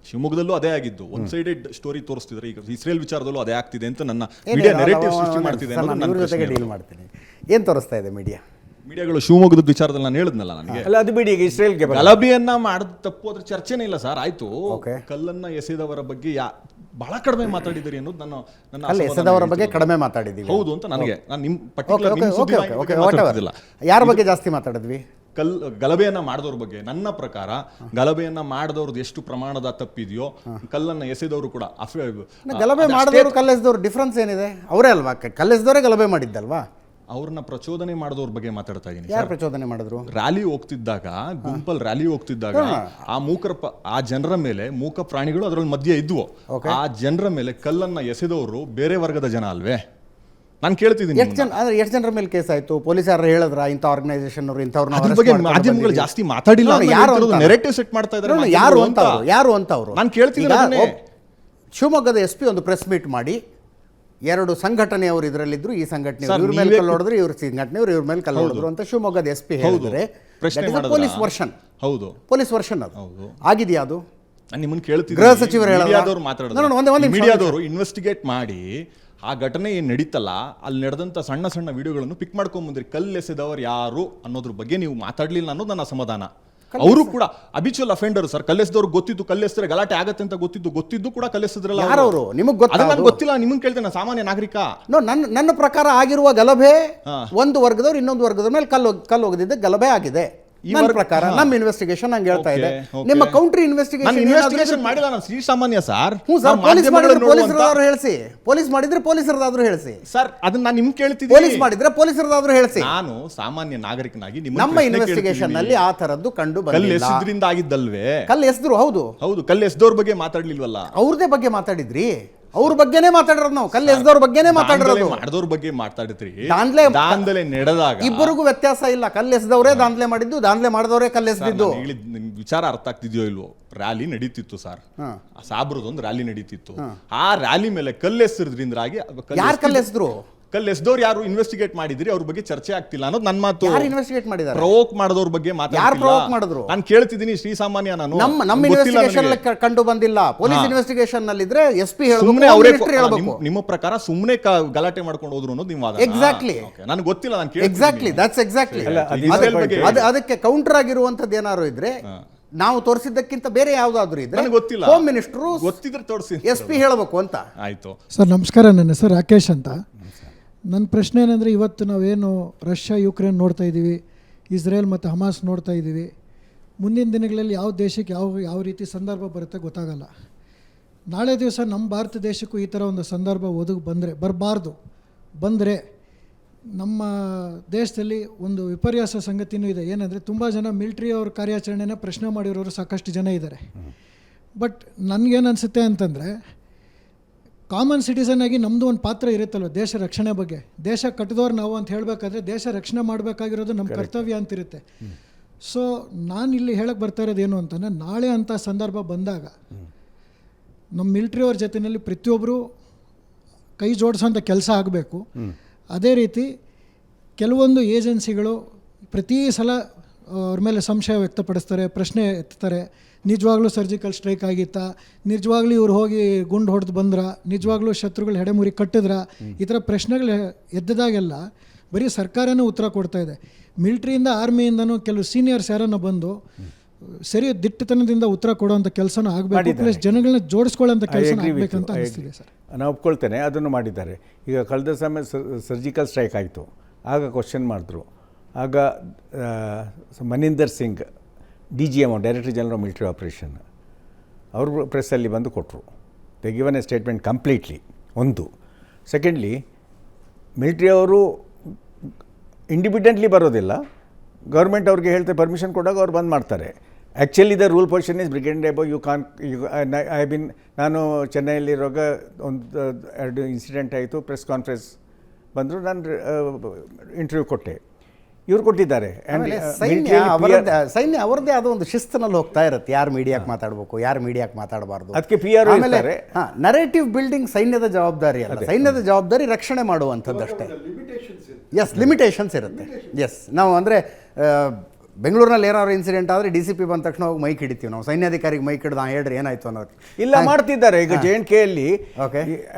ಶಿವಮೊಗ್ಗದಲ್ಲೂ ಅದೇ ಆಗಿದ್ದು, ಒನ್ ಸೈಡೆಡ್ ಸ್ಟೋರಿ ತೋರಿಸ್ತಿದ್ರೆ. ಈಗ ಇಸ್ರೇಲ್ ವಿಚಾರದಲ್ಲೂ ಅದೇ ಆಗ್ತಿದೆ ಅಂತ ನನ್ನ ಮೀಡಿಯಾ ನೆರೆಟಿವ್ ಸೃಷ್ಟಿ ಮಾಡ್ತಿದೆ. ಏನು ತೋರಿಸ್ತಾ ಇದೆ ಮೀಡಿಯಾಗಳು ಶಿವಮೊಗ್ಗದ ವಿಚಾರದಲ್ಲಿ? ನಾನು ಹೇಳಿದ್ನಲ್ಲ, ನನಗೆ ಅಲ್ಲ ಅದು ಬಿಡಿ. ಈಗ ಇಸ್ರೇಲ್ಗೆ ಗಲಭೆಯನ್ನ ಮಾಡಿದ ತಪ್ಪು ಅದ್ರ ಚರ್ಚೆನೇ ಇಲ್ಲ ಸರ್. ಆಯ್ತು, ಕಲ್ಲನ್ನ ಎಸೆದವರ ಬಗ್ಗೆ ಬಹಳ ಕಡಿಮೆ ಮಾತಾಡಿದಿರಿ ಅನ್ನೋದು ನನ್ನ ನನ್ನ ಕಲ್ಲು ಅಸಮಾಧಾನ ಎಸೆದವರ ಬಗ್ಗೆ ಹೇಳ್ತಿರೋದು. ಕಡಿಮೆ ಮಾತಾಡಿದ್ದೀವಿ. ಹೌದು ಅಂತ ನನಗೆ ನಾನು ನಿಮ್ಮ ಓಕೆ ಪರ್ಟಿಕ್ಯುಲರ್ ಓಕೆ ನಿಮ್ಮ ಓಕೆ ಸುದ್ದಿ ಓಕೆ ಬಗ್ಗೆ ಮಾತಾಡ್ತಿದ್ದಿಲ್ಲ. ಯಾರ ಬಗ್ಗೆ ಜಾಸ್ತಿ ಮಾತಾಡಿದ್ವಿ? ಗಲಭೆಯನ್ನ ಮಾಡಿದವ್ರ ಬಗ್ಗೆ. ನನ್ನ ಪ್ರಕಾರ ಗಲಭೆಯನ್ನ ಮಾಡಿದವ್ರದ್ದು ಎಷ್ಟು ಪ್ರಮಾಣದ ತಪ್ಪಿದೆಯೋ ಕಲ್ಲನ್ನ ಎಸೆದವರು ಕೂಡ ಗಲಭೆ ಮಾಡಿದವರು ಕಲ್ಲೆಸದವ್ರು ಡಿಫ್ರೆನ್ಸ್ ಏನಿದೆ? ಅವರೇ ಅಲ್ವಾ ಕಲ್ಲೆಸದವರೇ ಗಲಭೆ ಮಾಡಿದ್ದಲ್ವಾ? ಅವ್ರನ್ನ ಪ್ರಚೋದನೆ ಮಾಡಿದವ್ರ ಬಗ್ಗೆ ಮಾತಾಡ್ತಾ ಇದ್ದೀನಿ. ಯಾರು ಪ್ರಚೋದನೆ ಮಾಡಿದ್ರು? ರ್ಯಾಲಿ ಹೋಗ್ತಿದ್ದಾಗ, ಗುಂಪಲ್ಲಿ ರ್ಯಾಲಿ ಹೋಗ್ತಿದ್ದಾಗ ಆ ಜನರ ಮೇಲೆ ಮೂಕ ಪ್ರಾಣಿಗಳು ಅದರಲ್ಲಿ ಮಧ್ಯೆ ಇದ್ವು. ಆ ಜನರ ಮೇಲೆ ಕಲ್ಲನ್ನ ಎಸೆದವರು ಬೇರೆ ವರ್ಗದ ಜನ ಅಲ್ವೇ? ನಾನು ಕೇಳ್ತಿದ್ದೀನಿ. ಎಷ್ಟು ಜನರ ಮೇಲೆ ಕೇಸ್ ಆಯ್ತು? ಪೊಲೀಸ್ ಯಾರು ಹೇಳಿದ್ರ ಇಂಥ ಆರ್ಗನೈಸೇಷನ್ ಅವರು ಅದ್ರ ಬಗ್ಗೆ ಮಾಧ್ಯಮಗಳು ಜಾಸ್ತಿ ಮಾತಾಡಿಲ್ಲ. ನೆರೆಟಿವ್ ಸೆಟ್ ಮಾಡ್ತಾ ಇದ್ದಾರೆ. ಯಾರು ಅಂತ ಅವರು ನಾನು ಕೇಳ್ತಿದ್ದೀನಿ. ಶಿವಮೊಗ್ಗದ SP ಒಂದು ಪ್ರೆಸ್ ಮೀಟ್ ಮಾಡಿ 2 ಸಂಘಟನೆಯವರು ಇದರಲ್ಲಿದ್ರು, ಈ ಸಂಘಟನೆ ಇವ್ರ ಮೇಲೆ ಕಲ್ಲು ಹೊಡೆದ್ರು, ಇವ್ರ ಸಂಘಟನೆಯವರು ಇವ್ರ ಮೇಲೆ ಕಲ್ಲು ಹೊಡೆದ್ರು ಅಂತ ಶಿವಮೊಗ್ಗದ SP ಹೇಳಿದ್ರೆ ಪೊಲೀಸ್ ವರ್ಷನ್. ಹೌದು, ಪೊಲೀಸ್ ವರ್ಷನ್ ಅದು ಆಗಿದೆಯಾ? ಅದು ನಾನು ನಿಮ್ಮನ್ನು ಕೇಳ್ತಿದ್ದೀನಿ. ಗೃಹ ಸಚಿವರು ಮೀಡಿಯಾದವರು ಇನ್ವೆಸ್ಟಿಗೇಟ್ ಮಾಡಿ ಆ ಘಟನೆ ಏನು ನಡೀತಲ್ಲ ಅಲ್ಲಿ ನಡೆದಂಥ ಸಣ್ಣ ಸಣ್ಣ ವಿಡಿಯೋಗಳನ್ನು ಪಿಕ್ ಮಾಡ್ಕೊಂಬಂದ್ರಿ. ಕಲ್ಲೆಸೆದವರು ಯಾರು ಅನ್ನೋದ್ರ ಬಗ್ಗೆ ನೀವು ಮಾತಾಡಲಿಲ್ಲ ಅನ್ನೋದು ನನ್ನ ಅಸಮಾಧಾನ. ಅವರು ಕೂಡ ಅಬಿಚುವಲ್ ಅಫೆಂಡರ್ ಸರ್. ಕಲ್ಲೆಸದವ್ರು ಗೊತ್ತಿದ್ದು, ಕಲ್ಲೆಸಿದ್ರೆ ಗಲಾಟೆ ಆಗತ್ತೆ ಅಂತ ಗೊತ್ತಿದ್ದು ಕೂಡ ಕಲ್ಲೆಸಿದ್ರಲ್ಲ. ಯಾರವರು? ನಿಮಗೆ ಗೊತ್ತಿಲ್ಲ. ನಿಮಗೆ ಕೇಳ್ತೇನೆ, ಸಾಮಾನ್ಯ ನಾಗರಿಕ. ನನ್ನ ಪ್ರಕಾರ ಆಗಿರುವ ಗಲಭೆ ಒಂದು ವರ್ಗದವ್ರು ಇನ್ನೊಂದು ವರ್ಗದ ಮೇಲೆ ಕಲ್ಲು ಒಗೆದಿದ್ದ ಗಲಭೆ ಆಗಿದೆ. ನನ್ನ ಪ್ರಕಾರ ನಮ್ಮ ಇನ್ವೆಸ್ಟಿಗೇಷನ್ ಹಂಗೆ ಹೇಳ್ತಾ ಇದೆ. ನಿಮ್ಮ ಕೌಂಟ್ರಿ ಇನ್ವೆಸ್ಟಿಗೇಷನ್ ಮಾಡಿಲ್ಲ. ನಾನು ಶ್ರೀ ಸಾಮಾನ್ಯ ಸರ್. ಪೊಲೀಸ್ ಹೇಳಿಸಿ, ಪೊಲೀಸ್ ಮಾಡಿದ್ರೆ ಪೊಲೀಸರದಾದ್ರೂ ಹೇಳಿಸಿ ಸರ್. ಅದನ್ನ ನಾನು ನಿಮ್ಗೆ ಕೇಳ್ತಿದ್ದೀನಿ. ಪೊಲೀಸ್ ಮಾಡಿದ್ರೆ ಪೊಲೀಸರದಾದ್ರೂ ಹೇಳಿಸಿ. ನಾನು ಸಾಮಾನ್ಯ ನಾಗರಿಕನಾಗಿ ನಮ್ಮ ಇನ್ವೆಸ್ಟಿಗೇಷನ್ ನಲ್ಲಿ ಆ ತರದ್ದು ಕಂಡು ಬಂದಿಲ್ಲ. ಕಲ್ಲು ಎಸೆದ್ರಿಂದ ಆಗಿದ್ದಲ್ವೇ? ಕಲ್ಲು ಎಸೆದ್ರು, ಹೌದು ಹೌದು. ಕಲ್ಲು ಎಸೆದವ್ರ ಬಗ್ಗೆ ಮಾತಾಡ್ಲಿಲ್ವಲ್ಲ? ಅವ್ರದೇ ಬಗ್ಗೆ ಮಾತಾಡಿದ್ರಿ. ಅವ್ರ ಬಗ್ಗೆನೇ ಮಾತಾಡಿರೋದು ನಾವು. ಕಲ್ಲು ಎಸೆದವ್ರ ಬಗ್ಗೆನೇ ಮಾತಾಡಿರೋದು. ಮಾಡಿದವ್ರ ಬಗ್ಗೆ ಮಾತಾಡಿದ್ರಿ. ದಾಂಧಲೆ ನಡೆದಾಗ ಇಬ್ಬರಿಗೂ ವ್ಯತ್ಯಾಸ ಇಲ್ಲ. ಕಲ್ಲು ಎಸೆದವರೇ ದಾಂಧಲೆ ಮಾಡಿದ್ದು, ದಾಂಧಲೆ ಮಾಡಿದವರೇ ಕಲ್ಲು ಎಸೆದಿದ್ದು. ವಿಚಾರ ಅರ್ಥ ಆಗ್ತಿದ್ಯೋ ಇಲ್ವೋ? ರ್ಯಾಲಿ ನಡೀತಿತ್ತು ಸರ್. ಸಾಬ್ರದೊಂದು ರ್ಯಾಲಿ ನಡೀತಿತ್ತು. ಆ ರ್ಯಾಲಿ ಮೇಲೆ ಕಲ್ಲೆಸರಿದ್ರಿಂದಾಗಿ ಯಾರು ಕಲ್ಲೆಸೆದ್ರು? ಕಲ್ಲೆಸದವ್ರು ಯಾರು ಇನ್ವೆಸ್ಟಿಗೇಟ್ ಮಾಡಿದ್ರಿ, ಅವ್ರ ಬಗ್ಗೆ ಚರ್ಚೆ ಆಗ್ತಿಲ್ಲ ಅನ್ನೋದು ನನ್ನ ಮಾತು. ಯಾರು ಇನ್ವೆಸ್ಟಿಗೇಟ್ ಮಾಡಿದ್ದಾರೆ? ಪ್ರವೋಕ್ ಮಾಡಿದವ್ರ ಬಗ್ಗೆ ಮಾತಾಡ್ತಿಲ್ಲ. ನಾನು ಕೇಳ್ತಿದ್ದೀನಿ ಶ್ರೀ ಸಾಮಾನ್ಯ. ನಮ್ಮ ಇನ್ವೆಸ್ಟಿಗೇಷನ್ ಕಂಡು ಬಂದಿಲ್ಲ. ಪೊಲೀಸ್ ಇನ್ವೆಸ್ಟಿಗೇಷನ್ ನಲ್ಲಿ ಇದ್ರೆ SP ಹೇಳಬೇಕು. ನಿಮ್ಮ ಪ್ರಕಾರ ಸುಮ್ಮನೆ ಗಲಾಟೆ ಮಾಡ್ಕೊಂಡು ಹೋದ್ರು ಅನ್ನೋದು ನಿಮ್ಮ ವಾದ. ಎಕ್ಸಾಕ್ಟ್ಲಿ. ನನಗೆ ಗೊತ್ತಿಲ್ಲ. ನಾನು ಕೇಳಿ ಎಕ್ಸಾಕ್ಟ್ಲಿ ದಟ್ಸ್ ಎಕ್ಸಾಕ್ಟ್ಲಿ. ಅದಕ್ಕೆ ಕೌಂಟರ್ ಆಗಿರುವಂತದ್ದು ಏನಾದ್ರು ಇದ್ರೆ ನಾವು ತೋರಿಸಿದ್ದಕ್ಕಿಂತ ಬೇರೆ ಯಾವ್ದಾದ್ರು ಇದ್ರೆ ಗೊತ್ತಿಲ್ಲ. ಹೋಮ್ ಮಿನಿಸ್ಟರ್ ಗೊತ್ತಿದ್ರೆ ತೋರಿಸಿ, SP ಹೇಳಬೇಕು ಅಂತ. ಆಯ್ತು ಸರ್. ನಮಸ್ಕಾರ. ನನ್ನ ಹೆಸರು ರಾಕೇಶ್ ಅಂತ. ನನ್ನ ಪ್ರಶ್ನೆ ಏನಂದರೆ, ಇವತ್ತು ನಾವೇನು ರಷ್ಯಾ ಯುಕ್ರೇನ್ ನೋಡ್ತಾ ಇದ್ದೀವಿ, ಇಸ್ರೇಲ್ ಮತ್ತು ಹಮಾಸ್ ನೋಡ್ತಾ ಇದ್ದೀವಿ. ಮುಂದಿನ ದಿನಗಳಲ್ಲಿ ಯಾವ ದೇಶಕ್ಕೆ ಯಾವ ರೀತಿ ಸಂದರ್ಭ ಬರುತ್ತೆ ಗೊತ್ತಾಗಲ್ಲ. ನಾಳೆ ದಿವಸ ನಮ್ಮ ಭಾರತ ದೇಶಕ್ಕೂ ಈ ಥರ ಒಂದು ಸಂದರ್ಭ ಬರಬಾರ್ದು. ಬಂದರೆ ನಮ್ಮ ದೇಶದಲ್ಲಿ ಒಂದು ವಿಪರ್ಯಾಸ ಸಂಗತಿನೂ ಇದೆ. ಏನಂದರೆ, ತುಂಬ ಜನ ಮಿಲಿಟ್ರಿ ಅವ್ರ ಕಾರ್ಯಾಚರಣೆನ ಪ್ರಶ್ನೆ ಮಾಡಿರೋರು ಸಾಕಷ್ಟು ಜನ ಇದ್ದಾರೆ. ಬಟ್ ನನಗೇನು ಅನಿಸುತ್ತೆ ಅಂತಂದರೆ, ಕಾಮನ್ ಸಿಟಿಸನ್ ಆಗಿ ನಮ್ಮದು ಒಂದು ಪಾತ್ರ ಇರುತ್ತಲ್ವ ದೇಶ ರಕ್ಷಣೆ ಬಗ್ಗೆ. ದೇಶ ಕಟ್ಟಿದವ್ರು ನಾವು ಅಂತ ಹೇಳಬೇಕಾದ್ರೆ ದೇಶ ರಕ್ಷಣೆ ಮಾಡಬೇಕಾಗಿರೋದು ನಮ್ಮ ಕರ್ತವ್ಯ ಅಂತಿರುತ್ತೆ. ಸೊ ನಾನು ಇಲ್ಲಿ ಹೇಳಕ್ಕೆ ಬರ್ತಾ ಇರೋದು ಏನು ಅಂತಂದರೆ, ನಾಳೆ ಅಂಥ ಸಂದರ್ಭ ಬಂದಾಗ ನಮ್ಮ ಮಿಲಿಟ್ರಿಯವ್ರ ಜೊತೆಯಲ್ಲಿ ಪ್ರತಿಯೊಬ್ಬರು ಕೈ ಜೋಡಿಸೋಂಥ ಕೆಲಸ ಆಗಬೇಕು. ಅದೇ ರೀತಿ ಕೆಲವೊಂದು ಏಜೆನ್ಸಿಗಳು ಪ್ರತಿ ಸಲ ಅವ್ರ ಮೇಲೆ ಸಂಶಯ ವ್ಯಕ್ತಪಡಿಸ್ತಾರೆ, ಪ್ರಶ್ನೆ ಎತ್ತಾರೆ. ನಿಜವಾಗ್ಲೂ ಸರ್ಜಿಕಲ್ ಸ್ಟ್ರೈಕ್ ಆಗಿತ್ತಾ, ನಿಜವಾಗ್ಲೂ ಇವ್ರು ಹೋಗಿ ಗುಂಡು ಹೊಡೆದು ಬಂದ್ರ, ನಿಜವಾಗ್ಲೂ ಶತ್ರುಗಳು ಹೆಡೆಮುರಿ ಕಟ್ಟಿದ್ರ, ಈ ಥರ ಪ್ರಶ್ನೆಗಳು ಎದ್ದಿದಾಗೆಲ್ಲ ಬರೀ ಸರ್ಕಾರನೇ ಉತ್ತರ ಕೊಡ್ತಾ ಇದೆ. ಮಿಲಿಟ್ರಿಯಿಂದ ಆರ್ಮಿಯಿಂದನೂ ಕೆಲವು ಸೀನಿಯರ್ಸ್ ಯಾರನ್ನ ಬಂದು ಸರಿ ದಿಟ್ಟತನದಿಂದ ಉತ್ತರ ಕೊಡುವಂಥ ಕೆಲಸನೂ ಆಗಬೇಕು, ಪ್ಲಸ್ ಜನಗಳನ್ನ ಜೋಡಿಸ್ಕೊಳ್ಳೋಂಥ ಕೆಲಸ ಆಗಬೇಕಂತ ಅನಿಸ್ತಿದೆ ಸರ್. ನಾನು ಒಪ್ಕೊಳ್ತೇನೆ, ಅದನ್ನು ಮಾಡಿದ್ದಾರೆ. ಈಗ ಕಳೆದ ಸಮಯ ಸರ್ಜಿಕಲ್ ಸ್ಟ್ರೈಕ್ ಆಯಿತು, ಆಗ ಕ್ವಶನ್ ಮಾಡಿದ್ರು. ಆಗ Maninder Singh DGM, director general of military operation, ಅವರು ಪ್ರೆಸ್ಸಲ್ಲಿ ಬಂದು ಕೊಟ್ಟರು. They given a statement completely. ಒಂದು. ಸೆಕೆಂಡ್ಲಿ, ಮಿಲಿಟ್ರಿಯವರು ಇಂಡಿಪೆಂಡೆಂಟ್ಲಿ ಬರೋದಿಲ್ಲ, ಗೌರ್ಮೆಂಟ್ ಅವ್ರಿಗೆ ಹೇಳ್ತಾರೆ, ಪರ್ಮಿಷನ್ ಕೊಡಾಗ ಅವ್ರು ಬಂದ್ ಮಾಡ್ತಾರೆ. Actually the rule position is brigadier ನಾನು ಚೆನ್ನೈಯಲ್ಲಿರುವಾಗ ಒಂದು 2 ಇನ್ಸಿಡೆಂಟ್ ಆಯಿತು. ಪ್ರೆಸ್ ಕಾನ್ಫರೆನ್ಸ್ ಬಂದರು, ನಾನು ಇಂಟರ್ವ್ಯೂ ಕೊಟ್ಟೆ, ಇವ್ರು ಕೊಟ್ಟಿದ್ದಾರೆ. ಸೈನ್ಯ ಅವರದೇ ಆದ ಒಂದು ಶಿಸ್ತಿನಲ್ಲಿ ಹೋಗ್ತಾ ಇರುತ್ತೆ, ಯಾರು ಮೀಡಿಯಾಕ್ಕೆ ಮಾತಾಡಬೇಕು, ಯಾರು ಮೀಡಿಯಾಕ್ಕೆ ಮಾತಾಡಬಾರ್ದು. ಅದಕ್ಕೆ PR ಆಮೇಲೆ ನರೇಟಿವ್ ಬಿಲ್ಡಿಂಗ್ ಸೈನ್ಯದ ಜವಾಬ್ದಾರಿ ಅಲ್ಲ, ಸೈನ್ಯದ ಜವಾಬ್ದಾರಿ ರಕ್ಷಣೆ ಮಾಡುವಂಥದ್ದಷ್ಟೇ. ಲಿಮಿಟೇಷನ್ಸ್ ಇರುತ್ತೆ. ನಾವು ಅಂದರೆ ಬೆಂಗಳೂರಿನಲ್ಲಿ ಏನಾದ್ರು ಇನ್ಸಿಡೆಂಟ್ ಆದರೆ DCP ಬಂದ ತಕ್ಷಣ ಹೋಗಿ ಮೈಕ್ ಹಿಡಿತೀವಿ ನಾವು, ಸೈನ್ಯಾಧಿಕಾರಿಗೆ ಮೈಕ್ ಹಿಡ್ದು ಹೇಳ್ರಿ ಏನಾಯ್ತು ಅನ್ನೋದು. ಇಲ್ಲ, ಮಾಡ್ತಿದ್ದಾರೆ. ಈಗ JNKಯಲ್ಲಿ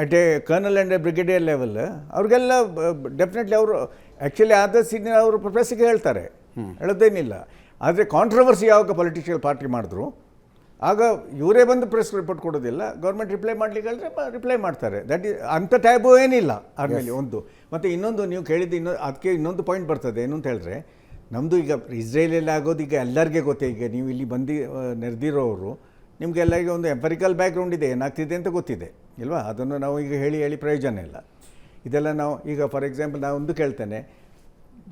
at a colonel and brigadier level ಅವ್ರಿಗೆಲ್ಲ ಡೆಫಿನೆಟ್ಲಿ ಅವರು ಆ್ಯಕ್ಚುಲಿ ಆದ ಸೀನಿಯರ್ ಅವರು ಪ್ರೆಸ್ಸಿಗೆ ಹೇಳ್ತಾರೆ, ಹೇಳೋದೇನಿಲ್ಲ. ಆದರೆ ಕಾಂಟ್ರವರ್ಸಿ ಯಾವಾಗ ಪೊಲಿಟಿಷಿಯಲ್ ಪಾರ್ಟಿ ಮಾಡಿದ್ರು ಆಗ ಇವರೇ ಬಂದು ಪ್ರೆಸ್ ರಿಪೋರ್ಟ್ ಕೊಡೋದಿಲ್ಲ, ಗೌರ್ಮೆಂಟ್ ರಿಪ್ಲೈ ಮಾಡಲಿಕ್ಕೆ ರಿಪ್ಲೈ ಮಾಡ್ತಾರೆ. ದಟ್ ಈಸ್ ಅಂಥ ಟ್ಯಾಬು ಏನಿಲ್ಲ ಆದಮೇಲೆ ಒಂದು. ಮತ್ತು ಇನ್ನೊಂದು ನೀವು ಕೇಳಿದ್ದು ಅದಕ್ಕೆ ಇನ್ನೊಂದು ಪಾಯಿಂಟ್ ಬರ್ತದೆ, ಏನು ಅಂತ ಹೇಳಿದ್ರೆ, ನಮ್ಮದು ಈಗ ಇಸ್ರೇಲಲ್ಲಿ ಆಗೋದು ಈಗ ಎಲ್ಲರಿಗೆ ಗೊತ್ತೇ. ಈಗ ನೀವು ಇಲ್ಲಿ ಬಂದು ನೆರೆದಿರೋರು ನಿಮಗೆಲ್ಲರಿಗೆ ಒಂದು ಎಂಪರಿಕಲ್ ಬ್ಯಾಕ್ಗ್ರೌಂಡ್ ಇದೆ, ಏನಾಗ್ತಿದೆ ಅಂತ ಗೊತ್ತಿದೆ ಇಲ್ವಾ? ಅದನ್ನು ನಾವು ಈಗ ಹೇಳಿ ಪ್ರಯೋಜನ ಇಲ್ಲ. ಇದೆಲ್ಲ ನಾವು ಈಗ ಫಾರ್ ಎಕ್ಸಾಂಪಲ್ ನಾನು ಒಂದು ಕೇಳ್ತೇನೆ,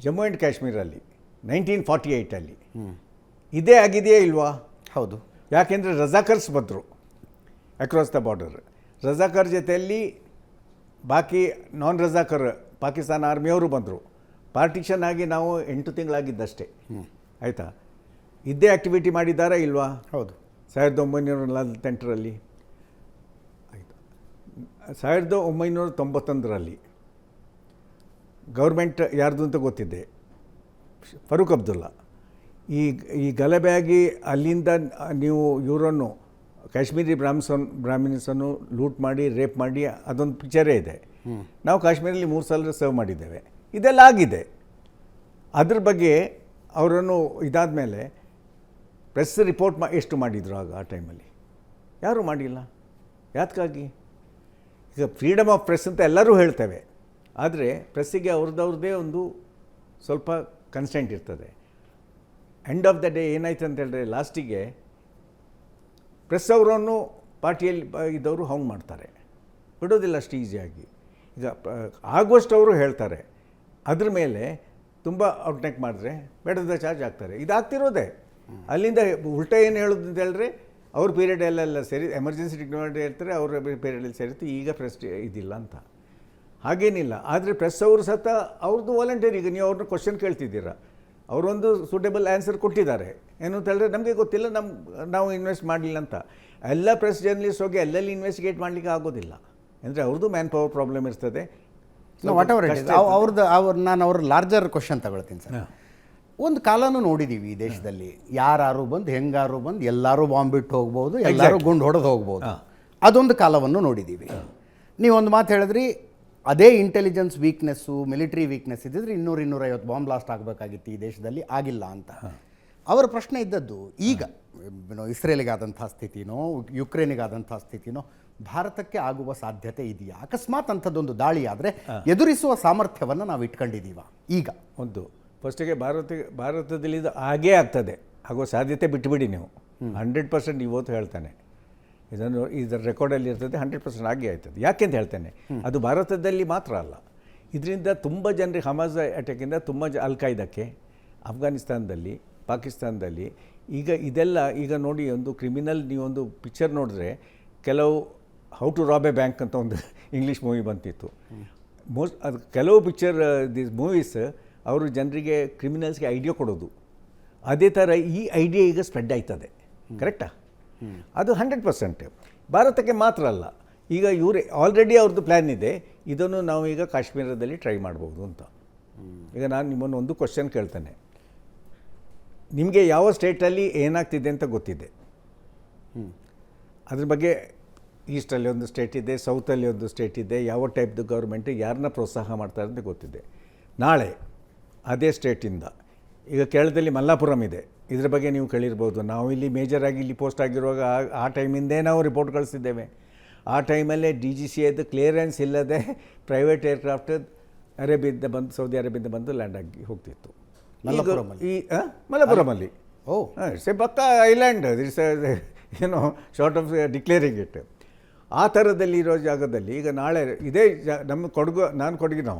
ಜಮ್ಮು ಆ್ಯಂಡ್ ಕಾಶ್ಮೀರಲ್ಲಿ 1948 ಇದೇ ಆಗಿದೆಯೇ ಇಲ್ವಾ? ಹೌದು. ಯಾಕೆಂದರೆ ರಜಾಕರ್ಸ್ ಬಂದರು ಅಕ್ರಾಸ್ ದ ಬಾರ್ಡರ್. ರಜಾಕರ್ ಜೊತೆಯಲ್ಲಿ ಬಾಕಿ ನಾನ್ ರಜಾಕರ್ ಪಾಕಿಸ್ತಾನ ಆರ್ಮಿಯವರು ಬಂದರು. ಪಾರ್ಟಿಷನ್ ಆಗಿ ನಾವು 8 ತಿಂಗಳಾಗಿದ್ದಷ್ಟೇ. ಆಯಿತಾ? ಇದ್ದೇ ಆ್ಯಕ್ಟಿವಿಟಿ ಮಾಡಿದ್ದಾರಾ ಇಲ್ವಾ? ಹೌದು. 1948 ಆಯಿತು. 1991 ಗೌರ್ಮೆಂಟ್ ಯಾರ್ದು ಅಂತ ಗೊತ್ತಿದೆ, ಫರೂಕ್ ಅಬ್ದುಲ್ಲಾ. ಈ ಗಲಭೆಯಾಗಿ ಅಲ್ಲಿಂದ ನೀವು ಇವರನ್ನು ಕಾಶ್ಮೀರಿ ಬ್ರಾಹ್ಮಿನ್ಸನ್ನು ಲೂಟ್ ಮಾಡಿ ರೇಪ್ ಮಾಡಿ ಅದೊಂದು ಪಿಕ್ಚರೇ ಇದೆ. ನಾವು ಕಾಶ್ಮೀರಲ್ಲಿ 3 ಸಲ ಸರ್ವ್ ಮಾಡಿದ್ದೇವೆ. ಇದೆಲ್ಲ ಆಗಿದೆ. ಅದ್ರ ಬಗ್ಗೆ ಅವರನ್ನು ಇದಾದ ಮೇಲೆ ಪ್ರೆಸ್ ರಿಪೋರ್ಟ್ ಎಷ್ಟು ಮಾಡಿದರು ಆ ಟೈಮಲ್ಲಿ? ಯಾರೂ ಮಾಡಿಲ್ಲ. ಯಾತಕ್ಕಾಗಿ? ಈಗ ಫ್ರೀಡಮ್ ಆಫ್ ಪ್ರೆಸ್ ಅಂತ ಎಲ್ಲರೂ ಹೇಳ್ತೇವೆ, ಆದರೆ ಪ್ರೆಸ್ಸಿಗೆ ಅವ್ರದ್ದೇ ಒಂದು ಸ್ವಲ್ಪ ಕನ್ಸ್ಟೆಂಟ್ ಇರ್ತದೆ. ಎಂಡ್ ಆಫ್ ದ ಡೇ ಏನಾಯ್ತು ಅಂತ ಹೇಳಿದ್ರೆ, ಲಾಸ್ಟಿಗೆ ಪ್ರೆಸ್ ಅವರನ್ನು ಪಾರ್ಟಿಯಲ್ಲಿ ಇದ್ದವರು ಹೌಂಗ್ ಮಾಡ್ತಾರೆ, ಬಿಡೋದಿಲ್ಲ ಅಷ್ಟು ಈಸಿಯಾಗಿ. ಈಗ ಆಗುವಷ್ಟು ಅವರು ಹೇಳ್ತಾರೆ, ಅದ್ರ ಮೇಲೆ ತುಂಬ ಔಟ್ನೆಕ್ ಮಾಡಿದ್ರೆ ಬೇಡದ ಚಾರ್ಜ್ ಆಗ್ತಾರೆ. ಇದಾಗ್ತಿರೋದೆ ಅಲ್ಲಿಂದ. ಉಲ್ಟಾ ಏನು ಹೇಳೋದು ಅಂತ ಹೇಳಿದ್ರೆ, ಅವ್ರ ಪೀರಿಯಡಲ್ಲೆಲ್ಲ ಸೇರಿ ಎಮರ್ಜೆನ್ಸಿ ಡಿಕ್ಲರೇಟ್ ಹೇಳ್ತಾರೆ, ಅವ್ರ ಪೀರಿಯಡಲ್ಲಿ ಸೇರಿತ್ತು, ಈಗ ಪ್ರೆಸ್ ಇದಿಲ್ಲ ಅಂತ. ಹಾಗೇನಿಲ್ಲ. ಆದರೆ ಪ್ರೆಸ್ ಅವರು ಅವ್ರದ್ದು ವಾಲಂಟಿಯರ್. ಈಗ ನೀವು ಅವ್ರನ್ನ ಕ್ವಶನ್ ಕೇಳ್ತಿದ್ದೀರಾ, ಅವರೊಂದು ಸೂಟೇಬಲ್ ಆನ್ಸರ್ ಕೊಟ್ಟಿದ್ದಾರೆ. ಏನು ಅಂತ ಹೇಳಿದ್ರೆ, ನಮಗೆ ಗೊತ್ತಿಲ್ಲ, ನಾವು ಇನ್ವೆಸ್ಟ್ ಮಾಡಲಿಲ್ಲ ಅಂತ. ಎಲ್ಲ ಪ್ರೆಸ್ ಜರ್ನಲಿಸ್ಟ್ ಹೋಗಿ ಎಲ್ಲೆಲ್ಲಿ ಇನ್ವೆಸ್ಟಿಗೇಟ್ ಮಾಡಲಿಕ್ಕೆ ಆಗೋದಿಲ್ಲ, ಅಂದರೆ ಅವ್ರದ್ದು ಮ್ಯಾನ್ ಪವರ್ ಪ್ರಾಬ್ಲಮ್ ಇರ್ತದೆ. ನಾನು ಅವ್ರ ಲಾರ್ಜರ್ ಕ್ವಶನ್ ತಗೊಳ್ತೀನಿ ಸರ್. ಒಂದು ಕಾಲನೂ ನೋಡಿದ್ದೀವಿ ಈ ದೇಶದಲ್ಲಿ, ಯಾರು ಬಂದು ಹೆಂಗಾರು ಬಂದು ಎಲ್ಲರೂ ಬಾಂಬ್ ಬಿಟ್ಟು ಹೋಗ್ಬೋದು, ಎಲ್ಲರೂ ಗುಂಡು ಹೊಡೆದು ಹೋಗ್ಬೋದು. ಅದೊಂದು ಕಾಲವನ್ನು ನೋಡಿದ್ದೀವಿ. ನೀವೊಂದು ಮಾತು ಹೇಳಿದ್ರಿ, ಅದೇ ಇಂಟೆಲಿಜೆನ್ಸ್ ವೀಕ್ನೆಸ್ಸು, ಮಿಲಿಟ್ರಿ ವೀಕ್ನೆಸ್ ಇದ್ದಿದ್ರೆ 200-250 ಬಾಂಬ್ ಬ್ಲಾಸ್ಟ್ ಆಗಬೇಕಾಗಿತ್ತು ಈ ದೇಶದಲ್ಲಿ, ಆಗಿಲ್ಲ ಅಂತ. ಅವರ ಪ್ರಶ್ನೆ ಇದ್ದದ್ದು, ಈಗ ಇಸ್ರೇಲಿಗಾದಂಥ ಸ್ಥಿತಿನೋ ಯುಕ್ರೇನಿಗಾದಂಥ ಸ್ಥಿತಿನೋ ಭಾರತಕ್ಕೆ ಆಗುವ ಸಾಧ್ಯತೆ ಇದೆಯಾ? ಅಕಸ್ಮಾತ್ ಅಂಥದ್ದೊಂದು ದಾಳಿ ಆದರೆ ಎದುರಿಸುವ ಸಾಮರ್ಥ್ಯವನ್ನು ನಾವು ಇಟ್ಕೊಂಡಿದ್ದೀವ? ಈಗ ಒಂದು ಫಸ್ಟಿಗೆ ಭಾರತದಲ್ಲಿ ಇದು ಆಗೇ ಆಗ್ತದೆ, ಆಗೋ ಸಾಧ್ಯತೆ ಬಿಟ್ಟುಬಿಡಿ ನೀವು. 100% ಇವತ್ತು ಹೇಳ್ತಾನೆ, ಇದರ ರೆಕಾರ್ಡಲ್ಲಿ ಇರ್ತದೆ, 100% ಆಗಿ ಆಯ್ತದೆ. ಯಾಕೆಂತ ಹೇಳ್ತೇನೆ, ಅದು ಭಾರತದಲ್ಲಿ ಮಾತ್ರ ಅಲ್ಲ, ಇದರಿಂದ ತುಂಬ ಜನರಿಗೆ ಹಮಾಸ್ ಅಟ್ಯಾಕಿಂದ ತುಂಬ ಅಲ್ ಕಾಯ್ದಕ್ಕೆ ಅಫ್ಘಾನಿಸ್ತಾನದಲ್ಲಿ, ಪಾಕಿಸ್ತಾನದಲ್ಲಿ ಇದೆಲ್ಲ ಈಗ ನೋಡಿ, ಒಂದು ಕ್ರಿಮಿನಲ್ ನೀವೊಂದು ಪಿಕ್ಚರ್ ನೋಡಿದ್ರೆ, ಕೆಲವು how to rob a bank ಅಂತ ಒಂದು ಇಂಗ್ಲೀಷ್ ಮೂವಿ ಬಂತಿತ್ತು. ಅದು ಕೆಲವು ಪಿಕ್ಚರ್ ದಿಸ್ ಮೂವೀಸ್ ಅವರು ಜನರಿಗೆ ಕ್ರಿಮಿನಲ್ಸ್ಗೆ ಐಡಿಯಾ ಕೊಡೋದು. ಅದೇ ಥರ ಈ ಐಡಿಯಾ ಈಗ ಸ್ಪ್ರೆಡ್ ಆಯ್ತದೆ. ಕರೆಕ್ಟಾ? ಅದು 100% ಭಾರತಕ್ಕೆ ಮಾತ್ರ ಅಲ್ಲ. ಈಗ ಇವರೇ ಆಲ್ರೆಡಿ ಅವ್ರದ್ದು ಪ್ಲ್ಯಾನ್ ಇದೆ, ಇದನ್ನು ನಾವು ಈಗ ಕಾಶ್ಮೀರದಲ್ಲಿ ಟ್ರೈ ಮಾಡ್ಬೋದು ಅಂತ. ಈಗ ನಾನು ನಿಮ್ಮನ್ನು ಒಂದು ಕ್ವಶನ್ ಕೇಳ್ತೇನೆ, ನಿಮಗೆ ಯಾವ ಸ್ಟೇಟಲ್ಲಿ ಏನಾಗ್ತಿದೆ ಅಂತ ಗೊತ್ತಿದೆ? ಅದ್ರ ಬಗ್ಗೆ ಈಸ್ಟಲ್ಲಿ ಒಂದು ಸ್ಟೇಟ್ ಇದೆ, ಸೌತಲ್ಲಿ ಒಂದು ಸ್ಟೇಟ್ ಇದೆ, ಯಾವ ಟೈಪ್ದು ಗೌರ್ಮೆಂಟ್ ಯಾರನ್ನ ಪ್ರೋತ್ಸಾಹ ಮಾಡ್ತಾರೆ ಅಂತ ಗೊತ್ತಿದೆ. ನಾಳೆ ಅದೇ ಸ್ಟೇಟಿಂದ ಈಗ ಕೇರಳದಲ್ಲಿ ಮಲ್ಲಾಪುರಂ ಇದೆ, ಇದ್ರ ಬಗ್ಗೆ ನೀವು ಕೇಳಿರ್ಬೋದು. ನಾವು ಇಲ್ಲಿ ಮೇಜರಾಗಿ ಇಲ್ಲಿ ಪೋಸ್ಟ್ ಆಗಿರುವಾಗ ಆ ಟೈಮಿಂದೇ ನಾವು ರಿಪೋರ್ಟ್ ಕಳಿಸಿದ್ದೇವೆ. ಆ ಟೈಮಲ್ಲೇ DGCAದು ಕ್ಲಿಯರೆನ್ಸ್ ಇಲ್ಲದೆ ಪ್ರೈವೇಟ್ ಏರ್ಕ್ರಾಫ್ಟ್ ಸೌದಿ ಅರೇಬಿಯಿಂದ ಬಂದು ಲ್ಯಾಂಡ್ ಆಗಿ ಹೋಗ್ತಿತ್ತು. ಮಲಪುರಮಲ್ಲಿ ಇಟ್ಸ್ ಎ ಪಕ್ಕ ಐಲ್ಯಾಂಡ್, ಇಟ್ಸ್ ಏನೋ ಶಾರ್ಟ್ ಆಫ್ ಡಿಕ್ಲೇರಿಂಗ್ ಇಟ್. ಆ ಥರದಲ್ಲಿ ಇರೋ ಜಾಗದಲ್ಲಿ ಈಗ ನಾಳೆ ಇದೇ ನಮ್ಮ ನಾನು ಕೊಡಗಿನವ,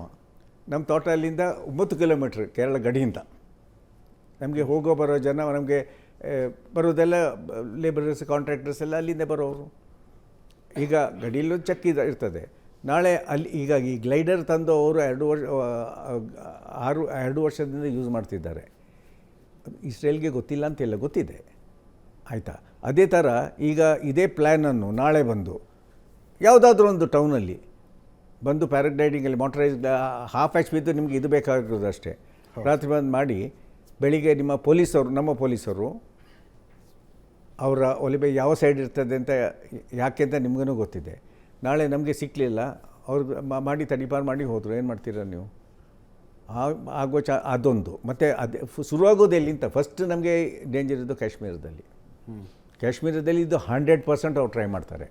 ನಮ್ಮ ತೋಟ ಅಲ್ಲಿಂದ 9 ಕಿಲೋಮೀಟ್ರ್ ಕೇರಳ ಗಡಿಯಿಂದ. ನಮಗೆ ಹೋಗೋ ಬರೋ ಜನ, ನಮಗೆ ಬರೋದೆಲ್ಲ ಲೇಬರರ್ಸ್, ಕಾಂಟ್ರಾಕ್ಟರ್ಸ್ ಎಲ್ಲ ಅಲ್ಲಿಂದ ಬರೋರು. ಈಗ ಗಡಿಯಲ್ಲೂ ಚೆಕ್ ಇರ್ತದೆ. ನಾಳೆ ಅಲ್ಲಿ ಈಗ ಈ ಗ್ಲೈಡರ್ ತಂದು ಅವರು 2 ವರ್ಷದಿಂದ ಯೂಸ್ ಮಾಡ್ತಿದ್ದಾರೆ. ಇಸ್ರೇಲ್ಗೆ ಗೊತ್ತಿಲ್ಲ ಅಂತೆಲ್ಲ ಗೊತ್ತಿದೆ, ಆಯಿತಾ? ಅದೇ ಥರ ಈಗ ಇದೇ ಪ್ಲ್ಯಾನನ್ನು ನಾಳೆ ಬಂದು ಯಾವುದಾದ್ರೂ ಒಂದು ಟೌನಲ್ಲಿ ಬಂದು ಪ್ಯಾರಾಗ್ಲೈಡಿಂಗಲ್ಲಿ ಮೋಟರೈಸ್ಡ್ ಹಾಫ್ HP ನಿಮಗೆ ಇದು ಬೇಕಾಗಿರೋದು ಅಷ್ಟೇ. ರಾತ್ರಿ ಬಂದು ಮಾಡಿ ಬೆಳಿಗ್ಗೆ ನಮ್ಮ ಪೊಲೀಸರು ಅವರ ಒಲಿಬೆ ಯಾವ ಸೈಡ್ ಇರ್ತದೆ ಅಂತ ಯಾಕೆ ಅಂತ ನಿಮಗೂ ಗೊತ್ತಿದೆ. ನಾಳೆ ನಮಗೆ ಸಿಕ್ಕಲಿಲ್ಲ, ಅವ್ರು ಮಾಡಿ ತಡಿಪಾರು ಮಾಡಿ ಹೋದರು, ಏನು ಮಾಡ್ತೀರಾ ನೀವು? ಆಗೋ ಅದೊಂದು. ಮತ್ತು ಅದು ಶುರುವಾಗೋದು ಎಲ್ಲಿಂತ ಫಸ್ಟ್ ನಮಗೆ ಡೇಂಜರ್ ಇದ್ದು ಕಾಶ್ಮೀರದಲ್ಲಿ. ಕಾಶ್ಮೀರದಲ್ಲಿ ಇದು 100% ಅವ್ರು ಟ್ರೈ ಮಾಡ್ತಾರೆ.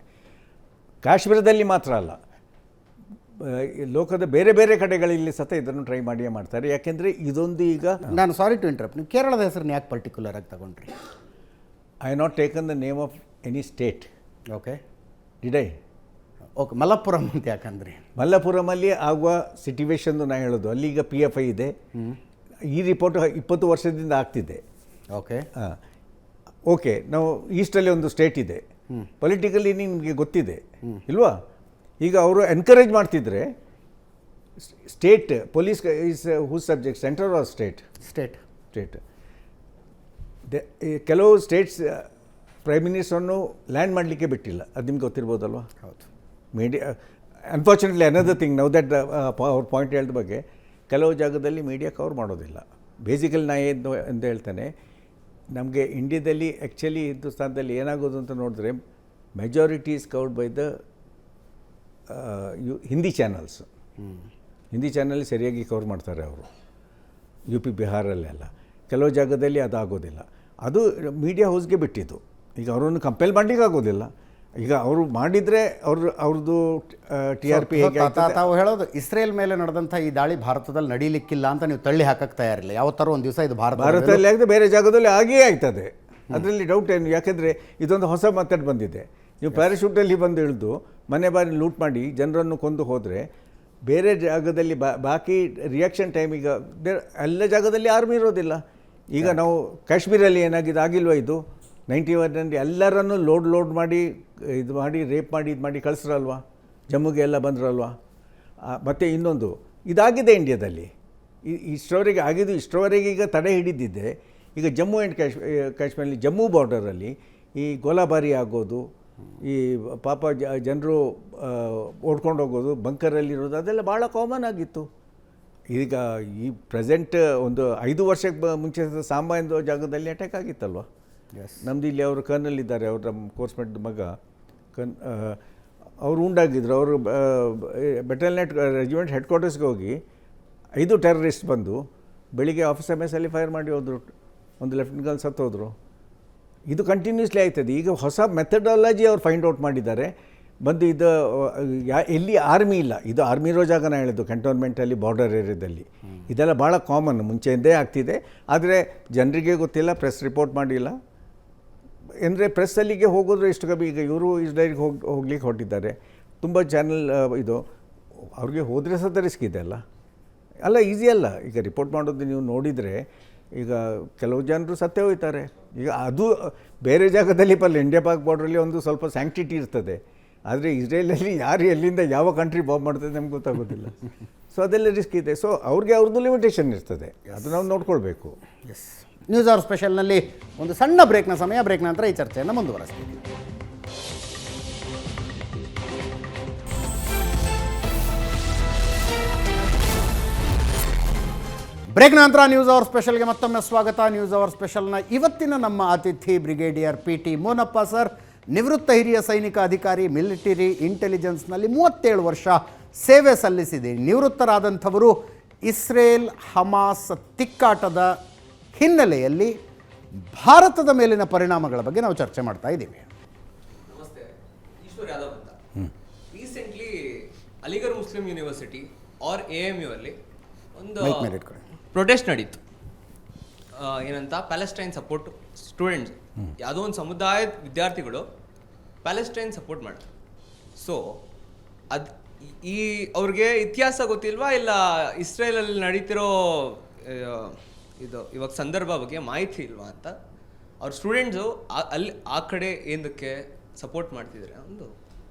ಕಾಶ್ಮೀರದಲ್ಲಿ ಮಾತ್ರ ಅಲ್ಲ, ಲೋಕದ ಬೇರೆ ಬೇರೆ ಕಡೆಗಳಲ್ಲಿ ಸತ ಇದನ್ನು ಟ್ರೈ ಮಾಡಿಯೇ ಮಾಡ್ತಾರೆ. ಯಾಕೆಂದರೆ ಇದೊಂದು ಈಗ ನಾನು ಸಾರಿ ಟು ಇಂಟರಪ್ಟ್, ನೀವು ಕೇರಳದ ಹೆಸರನ್ನ ಯಾಕೆ ಪರ್ಟಿಕ್ಯುಲರ್ ಆಗಿ ತಗೊಂಡ್ರಿ? I not taken the name of any state. Okay, did I? Okay, Malappuram ಅಂತ ಯಾಕಂದ್ರಿ? ಮಲ್ಲಪುರಮಲ್ಲಿ ಆಗುವ ಸಿಟ್ಯುವೇಷನ್ದು ನಾನು ಹೇಳೋದು, ಅಲ್ಲಿ ಈಗ PFI ಇದೆ. ಈ ರಿಪೋರ್ಟ್ 20 ವರ್ಷದಿಂದ ಆಗ್ತಿದೆ. ಓಕೆ ಓಕೆ, ನಾವು ಈಸ್ಟಲ್ಲಿ ಒಂದು ಸ್ಟೇಟ್ ಇದೆ, ಪೊಲಿಟಿಕಲಿ ನಿಮಗೆ ಗೊತ್ತಿದೆ ಇಲ್ವಾ? ಈಗ ಅವರು ಎನ್ಕರೇಜ್ ಮಾಡ್ತಿದ್ರೆ state police is whose subject, central or state? State. ಕೆಲವು ಸ್ಟೇಟ್ಸ್ ಪ್ರೈಮ್ ಮಿನಿಸ್ಟರನ್ನು ಲ್ಯಾಂಡ್ ಮಾಡಲಿಕ್ಕೆ ಬಿಟ್ಟಿಲ್ಲ, ಅದು ನಿಮ್ಗೆ ಗೊತ್ತಿರ್ಬೋದಲ್ವ? ಹೌದು. Media unfortunately another thing, now that ಅವ್ರ ಪಾಯಿಂಟ್ ಹೇಳಿದ ಬಗ್ಗೆ ಕೆಲವು ಜಾಗದಲ್ಲಿ ಮೀಡಿಯಾ ಕವರ್ ಮಾಡೋದಿಲ್ಲ. ಬೇಸಿಕಲಿ ನಾ ಏನು ಅಂತ ಹೇಳ್ತಾನೆ, ನಮಗೆ ಇಂಡಿಯಾದಲ್ಲಿ ಆ್ಯಕ್ಚುಲಿ ಹಿಂದೂಸ್ತಾನದಲ್ಲಿ ಏನಾಗೋದು ಅಂತ ನೋಡಿದ್ರೆ majority is covered by the Hindi channels. Hindi channel ಸರಿಯಾಗಿ ಕವರ್ ಮಾಡ್ತಾರೆ ಅವರು, UP ಬಿಹಾರಲ್ಲೆಲ್ಲ. ಕೆಲವು ಜಾಗದಲ್ಲಿ ಅದಾಗೋದಿಲ್ಲ, ಅದು ಮೀಡಿಯಾ ಹೌಸ್ಗೆ ಬಿಟ್ಟಿದ್ದು. ಈಗ ಅವರನ್ನು ಕಂಪೇಲ್ ಮಾಡಲಿಕ್ಕೆ ಆಗೋದಿಲ್ಲ. ಈಗ ಅವರು ಮಾಡಿದರೆ ಅವ್ರದ್ದು TRP ಹೇಗೆ ತಾವು ಹೇಳೋದು ಇಸ್ರೇಲ್ ಮೇಲೆ ನಡೆದಂಥ ಈ ದಾಳಿ ಭಾರತದಲ್ಲಿ ನಡೀಲಿಕ್ಕಿಲ್ಲ ಅಂತ ನೀವು ತಳ್ಳಿ ಹಾಕಕ್ಕೆ ತಯಾರಿಲ್ಲ. ಯಾವತ್ತಾರು ಒಂದು ದಿವಸ ಇದು ಭಾರತದಲ್ಲಿ ಆಗದೆ ಬೇರೆ ಜಾಗದಲ್ಲಿ ಆಗೇ ಆಯ್ತದೆ, ಅದರಲ್ಲಿ ಡೌಟ್ ಏನು? ಯಾಕೆಂದರೆ ಇದೊಂದು ಹೊಸ ಮೆಥಡ್ ಬಂದಿದೆ. ನೀವು ಪ್ಯಾರಾಶೂಟಲ್ಲಿ ಬಂದು ಇಳಿದು ಮನೆ ಬಾರಿ ಲೂಟ್ ಮಾಡಿ ಜನರನ್ನು ಕೊಂದು ಹೋದರೆ ಬೇರೆ ಜಾಗದಲ್ಲಿ ಬಾಕಿ ರಿಯಾಕ್ಷನ್ ಟೈಮ್ ಈಗ ಎಲ್ಲ ಜಾಗದಲ್ಲಿ ಆರ್ಮಿ ಇರೋದಿಲ್ಲ. ಈಗ ನಾವು ಕಾಶ್ಮೀರಲ್ಲಿ ಏನಾಗಿದೆ ಆಗಿಲ್ವ? ಇದು 91 ಎಲ್ಲರನ್ನು ಲೋಡ್ ಮಾಡಿ ಇದು ಮಾಡಿ ರೇಪ್ ಮಾಡಿ ಇದು ಮಾಡಿ ಕಳಿಸ್ರಲ್ವ, ಜಮ್ಮುಗೆ ಎಲ್ಲ ಬಂದ್ರಲ್ವ. ಮತ್ತು ಇನ್ನೊಂದು ಇದಾಗಿದೆ ಇಂಡಿಯಾದಲ್ಲಿ, ಇಷ್ಟರವರೆಗೆ ಆಗಿದ್ದು, ಇಷ್ಟರವರೆಗೆ ಈಗ ತಡೆ ಹಿಡಿದಿದ್ದೆ. ಈಗ ಜಮ್ಮು ಆ್ಯಂಡ್ ಕಾಶ್ಮೀರಲ್ಲಿ ಜಮ್ಮು ಬಾರ್ಡರಲ್ಲಿ ಈ ಗೋಲಾಬಾರಿ ಆಗೋದು, ಈ ಪಾಪ ಜನರು ಓಡ್ಕೊಂಡು ಹೋಗೋದು, ಬಂಕರಲ್ಲಿರೋದು, ಅದೆಲ್ಲ ಭಾಳ ಕಾಮನ್ ಆಗಿತ್ತು. ಈಗ ಈ ಪ್ರೆಸೆಂಟ್ ಒಂದು 5 ವರ್ಷಕ್ಕೆ ಮುಂಚೆ ಸಾಂಬಾ ಎಂದೋ ಜಾಗದಲ್ಲಿ ಅಟ್ಯಾಕ್ ಆಗಿತ್ತಲ್ವ. ನಮ್ಮದು ಇಲ್ಲಿ ಅವರು ಕರ್ನಲ್ ಇದ್ದಾರೆ, ಅವರು ನಮ್ಮ ಕೋರ್ಸ್ಮೇಟ್ ಮಗ ಅವರು ಉಂಡಾಗಿದ್ದರು. ಅವರು ಬೆಟಲ್ನೆಟ್ ರೆಜಿಮೆಂಟ್ ಹೆಡ್ ಕ್ವಾರ್ಟರ್ಸ್ಗೆ ಹೋಗಿ 5 ಟೆರರಿಸ್ಟ್ ಬಂದು ಬೆಳಿಗ್ಗೆ ಆಫೀಸ್ MS ಫೈರ್ ಮಾಡಿ ಹೋದರು, ಒಂದು ಲೆಫ್ಟಿನೆಂಟ್ ಗರ್ಲ್ ಸತ್ತೋದ್ರು. ಇದು ಕಂಟಿನ್ಯೂಸ್ಲಿ ಆಯ್ತದೆ. ಈಗ ಹೊಸ ಮೆಥಡಾಲಜಿ ಅವ್ರು ಫೈಂಡ್ ಔಟ್ ಮಾಡಿದ್ದಾರೆ. ಬಂದು ಇದು ಎಲ್ಲಿ ಆರ್ಮಿ ಇಲ್ಲ, ಇದು ಆರ್ಮಿ ಇರೋ ಜಾಗ ನಾನು ಹೇಳಿದ್ದು, ಕಂಟೋನ್ಮೆಂಟಲ್ಲಿ ಬಾರ್ಡರ್ ಏರಿಯಾದಲ್ಲಿ ಇದೆಲ್ಲ ಭಾಳ ಕಾಮನ್ ಮುಂಚೆಯಿಂದೇ ಆಗ್ತಿದೆ. ಆದರೆ ಜನರಿಗೆ ಗೊತ್ತಿಲ್ಲ, ಪ್ರೆಸ್ ರಿಪೋರ್ಟ್ ಮಾಡಿಲ್ಲ. ಅಂದರೆ ಪ್ರೆಸ್ಸಲ್ಲಿಗೆ ಹೋಗೋದು ಎಷ್ಟು ಕಮ್ಮಿ. ಈಗ ಇವರು ಇಸ್ರೇಲ್ಗೆ ಹೋಗ್ಲಿಕ್ಕೆ ಹೊರಟಿದ್ದಾರೆ, ತುಂಬ ಚಾನಲ್ ಇದು ಅವ್ರಿಗೆ ಹೋದರೆ ಸಹ ರಿಸ್ಕ್ ಇದೆ ಅಲ್ಲ ಈಸಿ ಅಲ್ಲ. ಈಗ ರಿಪೋರ್ಟ್ ಮಾಡೋದು ನೀವು ನೋಡಿದರೆ ಈಗ ಕೆಲವು ಜನರು ಸತ್ತೇ ಹೋಗ್ತಾರೆ. ಈಗ ಅದು ಬೇರೆ ಜಾಗದಲ್ಲಿ ಇಂಡಿಯಾ ಪಾಕ್ ಬಾರ್ಡ್ರಲ್ಲಿ ಒಂದು ಸ್ವಲ್ಪ ಸ್ಯಾಂಕ್ಟಿಟಿ ಇರ್ತದೆ. ಆದರೆ ಇಸ್ರೇಲಲ್ಲಿ ಯಾರು ಎಲ್ಲಿಂದ ಯಾವ ಕಂಟ್ರಿ ಬಾಂಬ್ ಮಾಡ್ತದೆ ನಮ್ಗೆ ಗೊತ್ತಾಗೋದಿಲ್ಲ. ಸೊ ಅದೆಲ್ಲ ರಿಸ್ಕ್ ಇದೆ. ಸೊ ಅವ್ರದ್ದು ಲಿಮಿಟೇಷನ್ ಇರ್ತದೆ, ಅದು ನಾವು ನೋಡ್ಕೊಳ್ಬೇಕು. ಎಸ್, ನ್ಯೂಸ್ ಅವರ್ ಸ್ಪೆಷಲ್ನಲ್ಲಿ ಒಂದು ಸಣ್ಣ ಬ್ರೇಕ್ನ ಸಮಯ. ಬ್ರೇಕ್ ನಂತರ ಈ ಚರ್ಚೆಯನ್ನು ಮುಂದುವರಿಸ್ತೀವಿ. ಬ್ರೇಕ್ ನಂತರ ನ್ಯೂಸ್ ಅವರ್ ಸ್ಪೆಷಲ್ಗೆ ಮತ್ತೊಮ್ಮೆ ಸ್ವಾಗತ. ನ್ಯೂಸ್ ಅವರ್ ಸ್ಪೆಷಲ್ನ ಇವತ್ತಿನ ನಮ್ಮ ಅತಿಥಿ ಬ್ರಿಗೇಡಿಯರ್ PT ಮೋನಪ್ಪ ಸರ್. ನಿವೃತ್ತ ಹಿರಿಯ ಸೈನಿಕ ಅಧಿಕಾರಿ, ಮಿಲಿಟರಿ ಇಂಟೆಲಿಜೆನ್ಸ್ನಲ್ಲಿ 37 ವರ್ಷ ಸೇವೆ ಸಲ್ಲಿಸಿದೆ. ನಿವೃತ್ತರಾದಂಥವರು ಇಸ್ರೇಲ್ ಹಮಾಸ್ ತಿಕ್ಕಾಟದ ಹಿನ್ನೆಲೆಯಲ್ಲಿ ಭಾರತದ ಮೇಲಿನ ಪರಿಣಾಮಗಳ ಬಗ್ಗೆ ನಾವು ಚರ್ಚೆ ಮಾಡ್ತಾ ಇದ್ದೀವಿ. ನಮಸ್ತೆ, ಈಶ್ವರ್ ಯಾದವ್ ಅಂತ. Recently Aligarh Muslim University or AMU ಅಲ್ಲಿ ಒಂದು ಪ್ರೊಟೆಸ್ಟ್ ನಡೀತು. ಏನಂತ, ಪ್ಯಾಲೆಸ್ಟೈನ್ ಸಪೋರ್ಟ್ ಸ್ಟೂಡೆಂಟ್ಸ್, ಯಾವುದೋ ಒಂದು ಸಮುದಾಯದ ವಿದ್ಯಾರ್ಥಿಗಳು ಪ್ಯಾಲೆಸ್ಟೈನ್ ಸಪೋರ್ಟ್ ಮಾಡ್ತಾರೆ. ಸೊ ಅದು ಅವ್ರಿಗೆ ಇತಿಹಾಸ ಗೊತ್ತಿಲ್ವಾ, ಇಲ್ಲ ಇಸ್ರೇಲಲ್ಲಿ ನಡೀತಿರೋ ಇದು ಇವಾಗ ಸಂದರ್ಭ ಬಗ್ಗೆ ಮಾಹಿತಿ ಇಲ್ವಾ ಅಂತ ಅವ್ರ ಸ್ಟೂಡೆಂಟ್ಸು ಅಲ್ಲಿ ಆ ಕಡೆ ಏನಕ್ಕೆ ಸಪೋರ್ಟ್ ಮಾಡ್ತಿದ್ದಾರೆ ಒಂದು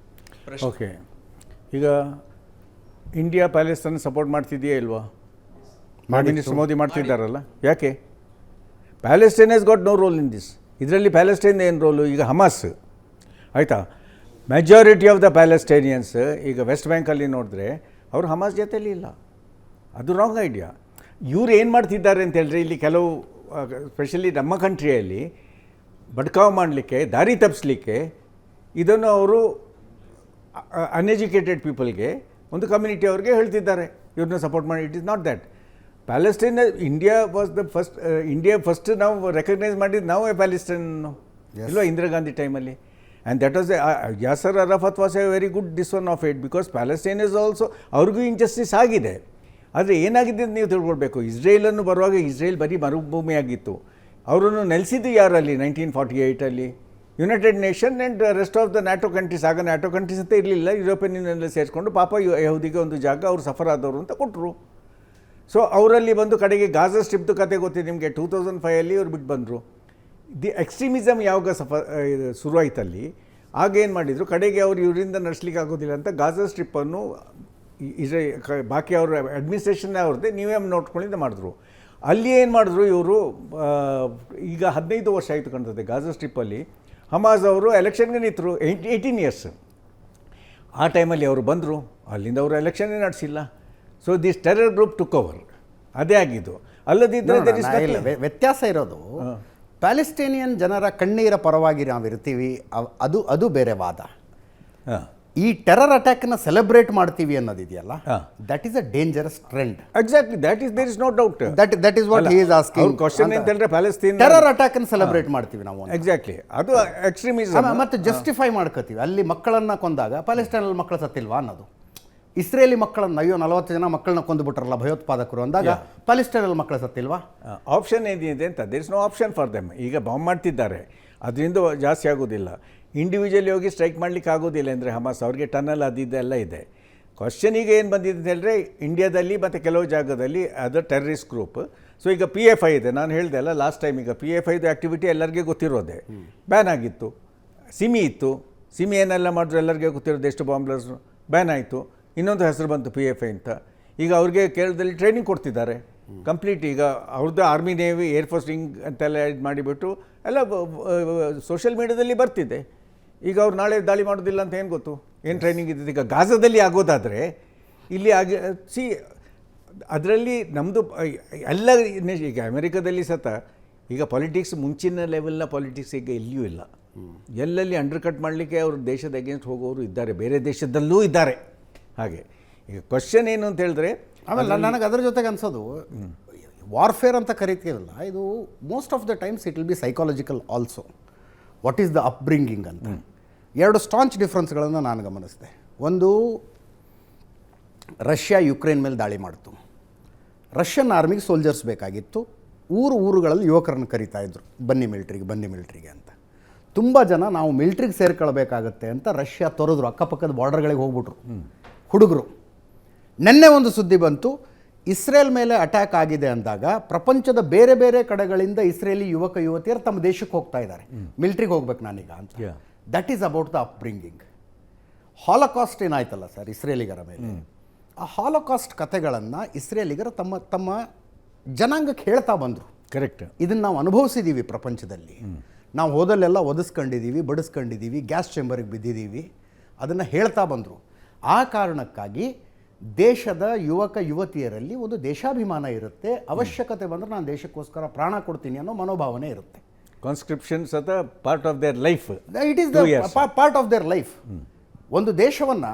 ಪ್ರಶ್ನೆ. ಓಕೆ, ಈಗ ಇಂಡಿಯಾ ಪ್ಯಾಲೆಸ್ತೈನ್ ಸಪೋರ್ಟ್ ಮಾಡ್ತಿದೆಯಾ ಇಲ್ವಾ? ಮಿನಿಸ್ಟರ್ ಮೋದಿ ಮಾಡ್ತಿದ್ದಾರಲ್ಲ, ಯಾಕೆ? Palestine has got no role in this. ಇದರಲ್ಲಿ ಪ್ಯಾಲೆಸ್ಟೈನ್ ಏನು ರೋಲು? ಈಗ ಹಮಾಸ್ ಆಯಿತಾ, ಮೆಜಾರಿಟಿ ಆಫ್ ದ ಪ್ಯಾಲೆಸ್ಟೈನಿಯನ್ಸ್ ಈಗ ವೆಸ್ಟ್ ಬ್ಯಾಂಕಲ್ಲಿ ನೋಡಿದ್ರೆ ಅವರು ಹಮಾಸ್ ಜೊತೆಯಲ್ಲಿ ಇಲ್ಲ. ಅದು ರಾಂಗ್ ಐಡಿಯಾ. ಇವ್ರು ಏನು ಮಾಡ್ತಿದ್ದಾರೆ ಅಂತ ಹೇಳಿದ್ರೆ, ಇಲ್ಲಿ ಕೆಲವು ಸ್ಪೆಷಲಿ ನಮ್ಮ ಕಂಟ್ರಿಯಲ್ಲಿ ಬಡ್ಕಾವ್ ಮಾಡಲಿಕ್ಕೆ, ದಾರಿ ತಪ್ಪಿಸ್ಲಿಕ್ಕೆ ಇದನ್ನು ಅವರು ಅನ್ಎಜುಕೇಟೆಡ್ ಪೀಪಲ್ಗೆ, ಒಂದು ಕಮ್ಯುನಿಟಿ ಅವ್ರಿಗೆ ಹೇಳ್ತಿದ್ದಾರೆ ಇವ್ರನ್ನ ಸಪೋರ್ಟ್ ಮಾಡಿ. It is not that. Palestine, India was the first, India first ನಾವು ರೆಕಗ್ನೈಸ್ ಮಾಡಿದ್ದು ನಾವು ಪ್ಯಾಲೆಸ್ಟೈನ್. ಇಲ್ವಾ ಇಂದಿರಾ ಗಾಂಧಿ ಟೈಮಲ್ಲಿ. And that was Yasser Arafat was a very good this one of it, because Palestine is also ಅವ್ರಿಗೂ injustice ಆಗಿದೆ. ಆದರೆ ಏನಾಗಿದೆ ಅಂತ ನೀವು ತಿಳ್ಕೊಳ್ಬೇಕು. ಇಸ್ರೇಲನ್ನು ಬರುವಾಗ ಇಸ್ರೇಲ್ ಬರೀ ಮರುಭೂಮಿ ಆಗಿತ್ತು. ಅವರನ್ನು ನೆಲೆಸಿದ್ದು ಯಾರಲ್ಲಿ 1948 United nation and rest of the NATO countries. ಆಗ ನ್ಯಾಟೋ ಕಂಟ್ರೀಸ್ ಅಂತ ಇರಲಿಲ್ಲ, ಯುರೋಪಿಯನ್ ಯೂನಿಯನ್ನೆಲ್ಲ ಸೇರಿಸ್ಕೊಂಡು ಪಾಪ ಯಹೂದಿಗೆ ಒಂದು ಜಾಗ ಅವ್ರು ಸಫರ್ ಆದವರು ಅಂತ ಕೊಟ್ಟರು. ಸೊ ಅವರಲ್ಲಿ ಬಂದು ಕಡೆಗೆ ಗಾಜಾ ಸ್ಟ್ರಿಪ್ದು ಕತೆ ಗೊತ್ತಿದೆ ನಿಮಗೆ. 2005 ಅವ್ರು ಬಿಟ್ಟು ಬಂದರು. ದಿ ಎಕ್ಸ್ಟ್ರೀಮಿಸಮ್ ಯಾವಾಗ ಶುರುವಾಯ್ತಲ್ಲಿ ಆಗ ಏನು ಮಾಡಿದರು, ಕಡೆಗೆ ಅವರು ಇವರಿಂದ ನಡೆಸ್ಲಿಕ್ಕೆ ಆಗೋದಿಲ್ಲ ಅಂತ ಗಾಜಾ ಸ್ಟ್ರಿಪ್ಪನ್ನು ಬಾಕಿ ಅವರ ಅಡ್ಮಿನಿಸ್ಟ್ರೇಷನ್ನೇ ಅವ್ರದ್ದೇ ನೀವೇ ನೋಡ್ಕೊಳ್ಳಿಂದ ಮಾಡಿದ್ರು. ಅಲ್ಲಿ ಏನು ಮಾಡಿದ್ರು ಇವರು, ಈಗ 15 ವರ್ಷ ಆಯಿತು ಕಾಣ್ತದೆ ಗಾಜಾ ಸ್ಟ್ರಿಪ್ಪಲ್ಲಿ ಹಮಾಸ್ ಅವರು ಎಲೆಕ್ಷನ್ಗೆ ನಿಂತರು 18 ಇಯರ್ಸ್. ಆ ಟೈಮಲ್ಲಿ ಅವರು ಬಂದರು, ಅಲ್ಲಿಂದ ಅವರು ಎಲೆಕ್ಷನ್ನೇ ನಡೆಸಿಲ್ಲ. So this terror group took over, ಅದೇ ಆಗಿದ್ದು. ಅಲ್ಲದಿದ್ದರೆ ವ್ಯತ್ಯಾಸ ಇರೋದು ಪ್ಯಾಲೆಸ್ಟೇನಿಯನ್ ಜನರ ಕಣ್ಣೀರ ಪರವಾಗಿ ನಾವು ಇರ್ತೀವಿ, ಅದು ಬೇರೆ ವಾದ. ಈ ಟೆರರ್ ಅಟ್ಯಾಕ್ನ ಸೆಲೆಬ್ರೇಟ್ ಮಾಡ್ತೀವಿ ಅನ್ನೋದಿದೆಯಲ್ಲ, that is a dangerous trend. Exactly, there is no doubt. That is what he is asking. Question ಅಂತ ಹೇಳಿದ್ರೆ ಪ್ಯಾಲೆಸ್ಟೀನ್ ಟೆರರ್ ಅಟ್ಯಾಕ್ ಅನ್ನು ಸೆಲೆಬ್ರೇಟ್ ಮಾಡ್ತೀವಿ ನಾವು. ಎಕ್ಸಾಕ್ಟ್ಲಿ, ಅದು ಎಕ್ಸ್ಟ್ರೀಮಿಸಮ್. ಮತ್ತೆ ಜಸ್ಟಿಫೈ ಮಾಡ್ಕೋತೀವಿ. ಅಲ್ಲಿ ಮಕ್ಕಳನ್ನ ಕೊಂದಾಗ ಪ್ಯಾಲೆಸ್ಟೈನಲ್ಲಿ ಮಕ್ಕಳು ಸತ್ತಿಲ್ವಾ ಅನ್ನೋದು. ಇಸ್ರೇಲಿ ಮಕ್ಕಳನ್ನ 40 ಜನ ಮಕ್ಕಳನ್ನ ಕೊಂದುಬಿಟ್ರಲ್ಲ ಭಯೋತ್ಪಾದಕರು ಅಂದಾಗ ಪ್ಯಾಲೆಸ್ಟೈನಲ್ಲಿ ಮಕ್ಕಳು ಸತ್ತಿಲ್ವಾ? ಆಪ್ಷನ್ ಏನಿದೆ ಅಂತ, there is no option for them. ಈಗ ಬಾಂಬ್ ಮಾಡ್ತಿದ್ದಾರೆ, ಅದರಿಂದ ಜಾಸ್ತಿ ಆಗೋದಿಲ್ಲ. ಇಂಡಿವಿಜುವಲಿ ಹೋಗಿ ಸ್ಟ್ರೈಕ್ ಮಾಡಲಿಕ್ಕೆ ಆಗೋದಿಲ್ಲ ಅಂದರೆ ಹಮಾಸ್ ಅವ್ರಿಗೆ ಟನಲ್ ಅದಿದ್ದೆಲ್ಲ ಇದೆ. ಕ್ವಶನ್ ಈಗ ಏನು ಬಂದಿದೆ ಅಂತ ಹೇಳಿದ್ರೆ, ಇಂಡಿಯಾದಲ್ಲಿ ಮತ್ತು ಕೆಲವು ಜಾಗದಲ್ಲಿ ಅದು ಟೆರರಿಸ್ಟ್ ಗ್ರೂಪ್. ಸೊ ಈಗ PFI ಇದೆ, ನಾನು ಹೇಳಿದೆ ಅಲ್ಲ ಲಾಸ್ಟ್ ಟೈಮ್. ಈಗ PFIದು ಆ್ಯಕ್ಟಿವಿಟಿ ಎಲ್ಲರಿಗೂ ಗೊತ್ತಿರೋದೆ, ಬ್ಯಾನ್ ಆಗಿತ್ತು. ಸಿಮಿ ಇತ್ತು, ಸಿಮಿ ಏನೆಲ್ಲ ಮಾಡಿದ್ರು ಎಲ್ಲರಿಗೂ ಗೊತ್ತಿರೋದು, ಎಷ್ಟು ಬಾಂಬ್ಲರ್ಸ್ ಬ್ಯಾನ್ ಆಯಿತು. ಇನ್ನೊಂದು ಹೆಸರು ಬಂತು PFI ಅಂತ. ಈಗ ಅವ್ರಿಗೆ ಕೇರಳದಲ್ಲಿ ಟ್ರೈನಿಂಗ್ ಕೊಡ್ತಿದ್ದಾರೆ ಕಂಪ್ಲೀಟ್. ಈಗ ಅವ್ರದ್ದು ಆರ್ಮಿ, ನೇವಿ, ಏರ್ಫೋರ್ಸ್ ವಿಂಗ್ ಅಂತೆಲ್ಲ ಇದು ಮಾಡಿಬಿಟ್ಟು ಎಲ್ಲ ಸೋಷಿಯಲ್ ಮೀಡಿಯಾದಲ್ಲಿ ಬರ್ತಿದೆ. ಈಗ ಅವ್ರು ನಾಳೆ ದಾಳಿ ಮಾಡೋದಿಲ್ಲ ಅಂತ ಏನು ಗೊತ್ತು, ಏನು ಟ್ರೈನಿಂಗ್ ಇದ್ದಿದ್ದು. ಈಗ ಗಾಜಾದಲ್ಲಿ ಆಗೋದಾದರೆ ಇಲ್ಲಿ ಅದರಲ್ಲಿ ನಮ್ಮದು ಎಲ್ಲ ಈಗ ಅಮೆರಿಕದಲ್ಲಿ ಸತ ಈಗ ಪಾಲಿಟಿಕ್ಸ್ ಮುಂಚಿನ ಲೆವೆಲ್ನ ಪಾಲಿಟಿಕ್ಸ್ ಈಗ ಎಲ್ಲಿಯೂ ಇಲ್ಲ. ಎಲ್ಲೆಲ್ಲಿ ಅಂಡರ್ ಕಟ್ ಮಾಡಲಿಕ್ಕೆ ಅವ್ರ ದೇಶದ ಅಗೇನ್ಸ್ಟ್ ಹೋಗೋರು ಇದ್ದಾರೆ, ಬೇರೆ ದೇಶದಲ್ಲೂ ಇದ್ದಾರೆ. ಹಾಗೆ ಈಗ ಕ್ವಶನ್ ಏನು ಅಂತ ಹೇಳಿದ್ರೆ, ಆಮೇಲೆ ನನಗೆ ಅದರ ಜೊತೆಗೆ ಅನ್ಸೋದು ವಾರ್ಫೇರ್ ಅಂತ ಕರಿತೀವಲ್ಲ, ಇದು most of the times it will be psychological also. What is the upbringing ಅಂತ 2 ಸ್ಟಾಂಚ್ ಡಿಫ್ರೆನ್ಸ್ಗಳನ್ನು ನಾನು ಗಮನಿಸಿದೆ. ಒಂದು, ರಷ್ಯಾ ಯುಕ್ರೇನ್ ಮೇಲೆ ದಾಳಿ ಮಾಡ್ತು. ರಷ್ಯನ್ ಆರ್ಮಿಗೆ ಸೋಲ್ಜರ್ಸ್ ಬೇಕಾಗಿತ್ತು. ಊರುಗಳಲ್ಲಿ ಯುವಕರನ್ನು ಕರೀತಾ ಇದ್ರು, ಬನ್ನಿ ಮಿಲ್ಟ್ರಿಗೆ ಅಂತ. ತುಂಬ ಜನ ನಾವು ಮಿಲ್ಟ್ರಿಗೆ ಸೇರ್ಕೊಳ್ಬೇಕಾಗತ್ತೆ ಅಂತ ರಷ್ಯಾ ತೊರೆದ್ರು, ಅಕ್ಕಪಕ್ಕದ ಬಾರ್ಡರ್ಗಳಿಗೆ ಹೋಗ್ಬಿಟ್ರು ಹುಡುಗರು. ನಿನ್ನೆ ಒಂದು ಸುದ್ದಿ ಬಂತು, ಇಸ್ರೇಲ್ ಮೇಲೆ ಅಟ್ಯಾಕ್ ಆಗಿದೆ ಅಂದಾಗ ಪ್ರಪಂಚದ ಬೇರೆ ಬೇರೆ ಕಡೆಗಳಿಂದ ಇಸ್ರೇಲಿ ಯುವಕ ಯುವತಿಯರು ತಮ್ಮ ದೇಶಕ್ಕೆ ಹೋಗ್ತಾ ಇದ್ದಾರೆ, ಮಿಲ್ಟ್ರಿಗೆ ಹೋಗ್ಬೇಕು ನಾನೀಗ ಅಂತ. That is about the upbringing. Holocaust ಏನಾಯ್ತಲ್ಲ ಸರ್ ಇಸ್ರೇಲಿಗರ ಮೇಲೆ, ಆ ಹಾಲೋಕಾಸ್ಟ್ ಕಥೆಗಳನ್ನು ಇಸ್ರೇಲಿಗರು ತಮ್ಮ ಜನಾಂಗಕ್ಕೆ ಹೇಳ್ತಾ ಬಂದರು. ಕರೆಕ್ಟ್. ಇದನ್ನು ನಾವು ಅನುಭವಿಸಿದ್ದೀವಿ ಪ್ರಪಂಚದಲ್ಲಿ. ನಾವು ಹೋದಲ್ಲೆಲ್ಲ ಒದಿಸ್ಕೊಂಡಿದ್ದೀವಿ, ಬಡಿಸ್ಕೊಂಡಿದ್ದೀವಿ, ಗ್ಯಾಸ್ ಚೇಂಬರಿಗೆ ಬಿದ್ದಿದ್ದೀವಿ. ಅದನ್ನು ಹೇಳ್ತಾ ಬಂದರು. ಆ ಕಾರಣಕ್ಕಾಗಿ ದೇಶದ ಯುವಕ ಯುವತಿಯರಲ್ಲಿ ಒಂದು ದೇಶಾಭಿಮಾನ ಇರುತ್ತೆ. ಅವಶ್ಯಕತೆ ಬಂದರೆ ನಾನು ದೇಶಕ್ಕೋಸ್ಕರ ಪ್ರಾಣ ಕೊಡ್ತೀನಿ ಅನ್ನೋ ಮನೋಭಾವನೆ ಇರುತ್ತೆ. ಕಾನ್ಸ್ಕ್ರಿಪ್ಷನ್ಸ್ ಅದ part of their life. It is the part of their life. ಒಂದು ದೇಶವನ್ನು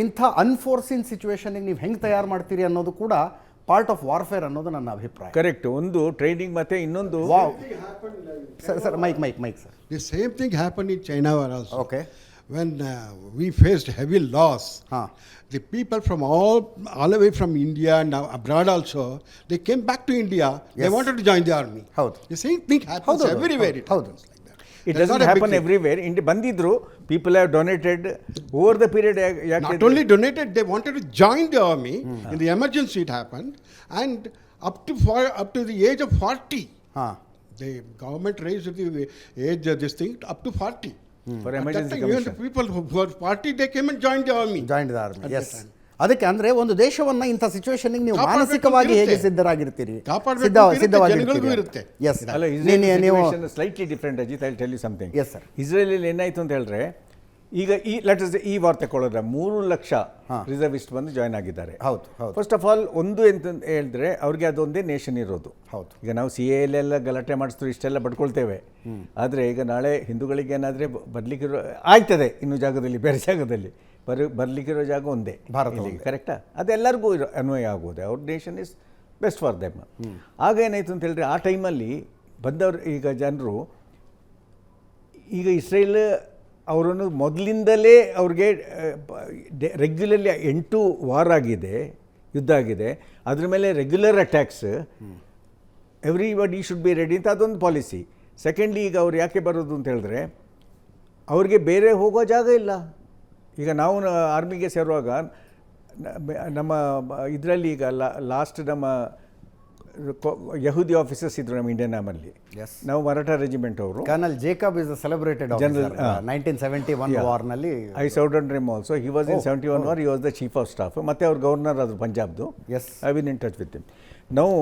ಇಂಥ ಅನ್ಫೋರ್ಸಿನ್ ಸಿಚುವೇಶನ್ಗೆ ನೀವು ಹೆಂಗೆ ತಯಾರು ಮಾಡ್ತೀರಿ ಅನ್ನೋದು ಕೂಡ ಪಾರ್ಟ್ ಆಫ್ ವಾರ್ಫೇರ್ ಅನ್ನೋದು ನನ್ನ ಅಭಿಪ್ರಾಯ. ಕರೆಕ್ಟ್. ಒಂದು ಟ್ರೈನಿಂಗ್ ಮತ್ತೆ ಇನ್ನೊಂದು sir mike sir. The same thing happened in China also. Okay. When we faced heavy loss, the people from all the way from India and abroad also, they came back to India. Yes. They wanted to join the army. The same thing happens everywhere. It happens like that. It doesn't happen everywhere. Bandidru, people have donated over the period. Not only donated, they wanted to join the army. In the emergency it happened, and up to the age of 40, the government raised the age of this thing up to 40. For emergency commission. Even the people who were 40, they came and joined the army. Yes. ಅದಕ್ಕೆ ಅಂದರೆ ಒಂದು ದೇಶವನ್ನು ಇಂಥ ಸಿಚುವೇಶನ್ಗೆ ನೀವು ಮಾನಸಿಕವಾಗಿ ಹೇಗೆ ಸಿದ್ಧರಾಗಿರ್ತೀರಿ, ಸಿದ್ಧವಾಗಿರುತ್ತೆ. Yes, slightly different. Ajit, I tell you something. Yes sir. ಇಸ್ರೇಲಲ್ಲಿ ಏನಾಯಿತು ಅಂತ ಹೇಳಿದ್ರೆ, ಈಗ ಈ ವಾರ್ ತಗೊಳ್ಳೋದ್ರೆ 3 ಲಕ್ಷ ರಿಸರ್ವಿಸ್ಟ್ ಬಂದು ಜಾಯ್ನ್ ಆಗಿದ್ದಾರೆ. ಹೌದು. ಫಸ್ಟ್ ಆಫ್ ಆಲ್ ಒಂದು ಎಂತ ಹೇಳಿದ್ರೆ, ಅವ್ರಿಗೆ ಅದೊಂದೇ ನೇಷನ್ ಇರೋದು. ಹೌದು. ಈಗ ನಾವು CAA ಗಲಾಟೆ ಮಾಡಿಸ್ತೀವಿ, ಇಷ್ಟೆಲ್ಲ ಬಡ್ಕೊಳ್ತೇವೆ. ಆದರೆ ಈಗ ನಾಳೆ ಹಿಂದೂಗಳಿಗೆ ಏನಾದರೆ ಬರ್ಲಿಕ್ಕಿರೋ ಆಯ್ತದೆ, ಇನ್ನೂ ಜಾಗದಲ್ಲಿ ಬೇರೆ ಜಾಗದಲ್ಲಿ ಬರ್ಲಿಕ್ಕಿರೋ ಜಾಗ ಒಂದೇ, ಭಾರತ. ಕರೆಕ್ಟಾ? ಅದೆಲ್ಲರಿಗೂ ಅನ್ವಯ ಆಗೋದೆ. ಅವ್ರ nation is best for them. ಆಗ ಏನಾಯಿತು ಅಂತ ಹೇಳಿದ್ರೆ, ಆ ಟೈಮಲ್ಲಿ ಬಂದವರು ಈಗ ಜನರು ಈಗ ಇಸ್ರೇಲ್ ಅವರನ್ನು ಮೊದಲಿಂದಲೇ ಅವ್ರಿಗೆ ರೆಗ್ಯುಲರ್ಲಿ 8 ವಾರ ಆಗಿದೆ, ಯುದ್ಧ ಆಗಿದೆ, ಅದ್ರ ಮೇಲೆ regular attacks, everybody should be ready ಅಂತ ಅದೊಂದು ಪಾಲಿಸಿ. ಸೆಕೆಂಡ್ಲಿ ಈಗ ಅವ್ರು ಯಾಕೆ ಬರೋದು ಅಂತ ಹೇಳಿದ್ರೆ ಅವ್ರಿಗೆ ಬೇರೆ ಹೋಗೋ ಜಾಗ ಇಲ್ಲ. ಈಗ ನಾವು ಆರ್ಮಿಗೆ ಸೇರುವಾಗ ನಮ್ಮ ಇದರಲ್ಲಿ ಈಗ ಲಾಸ್ಟ್ ನಮ್ಮ ಯಹೂದಿ ಆಫೀಸರ್ಸ್ ಇದ್ರು ನಮ್ಮ ಇಂಡಿಯನ್ ಆರ್ಮಲ್ಲಿ. ನಾವು ಮರಾಠ ರೆಜಿಮೆಂಟ್ ಅವರು. Colonel Jacob is celebrated general 1971 ವಾರ್ನಲ್ಲಿ. I served under him also. He was in 71 war, he was the chief of staff. ಮತ್ತು ಅವ್ರ ಗವರ್ನರ್ ಅದು ಪಂಜಾಬ್ದು. I been in touch with him. ನಾವು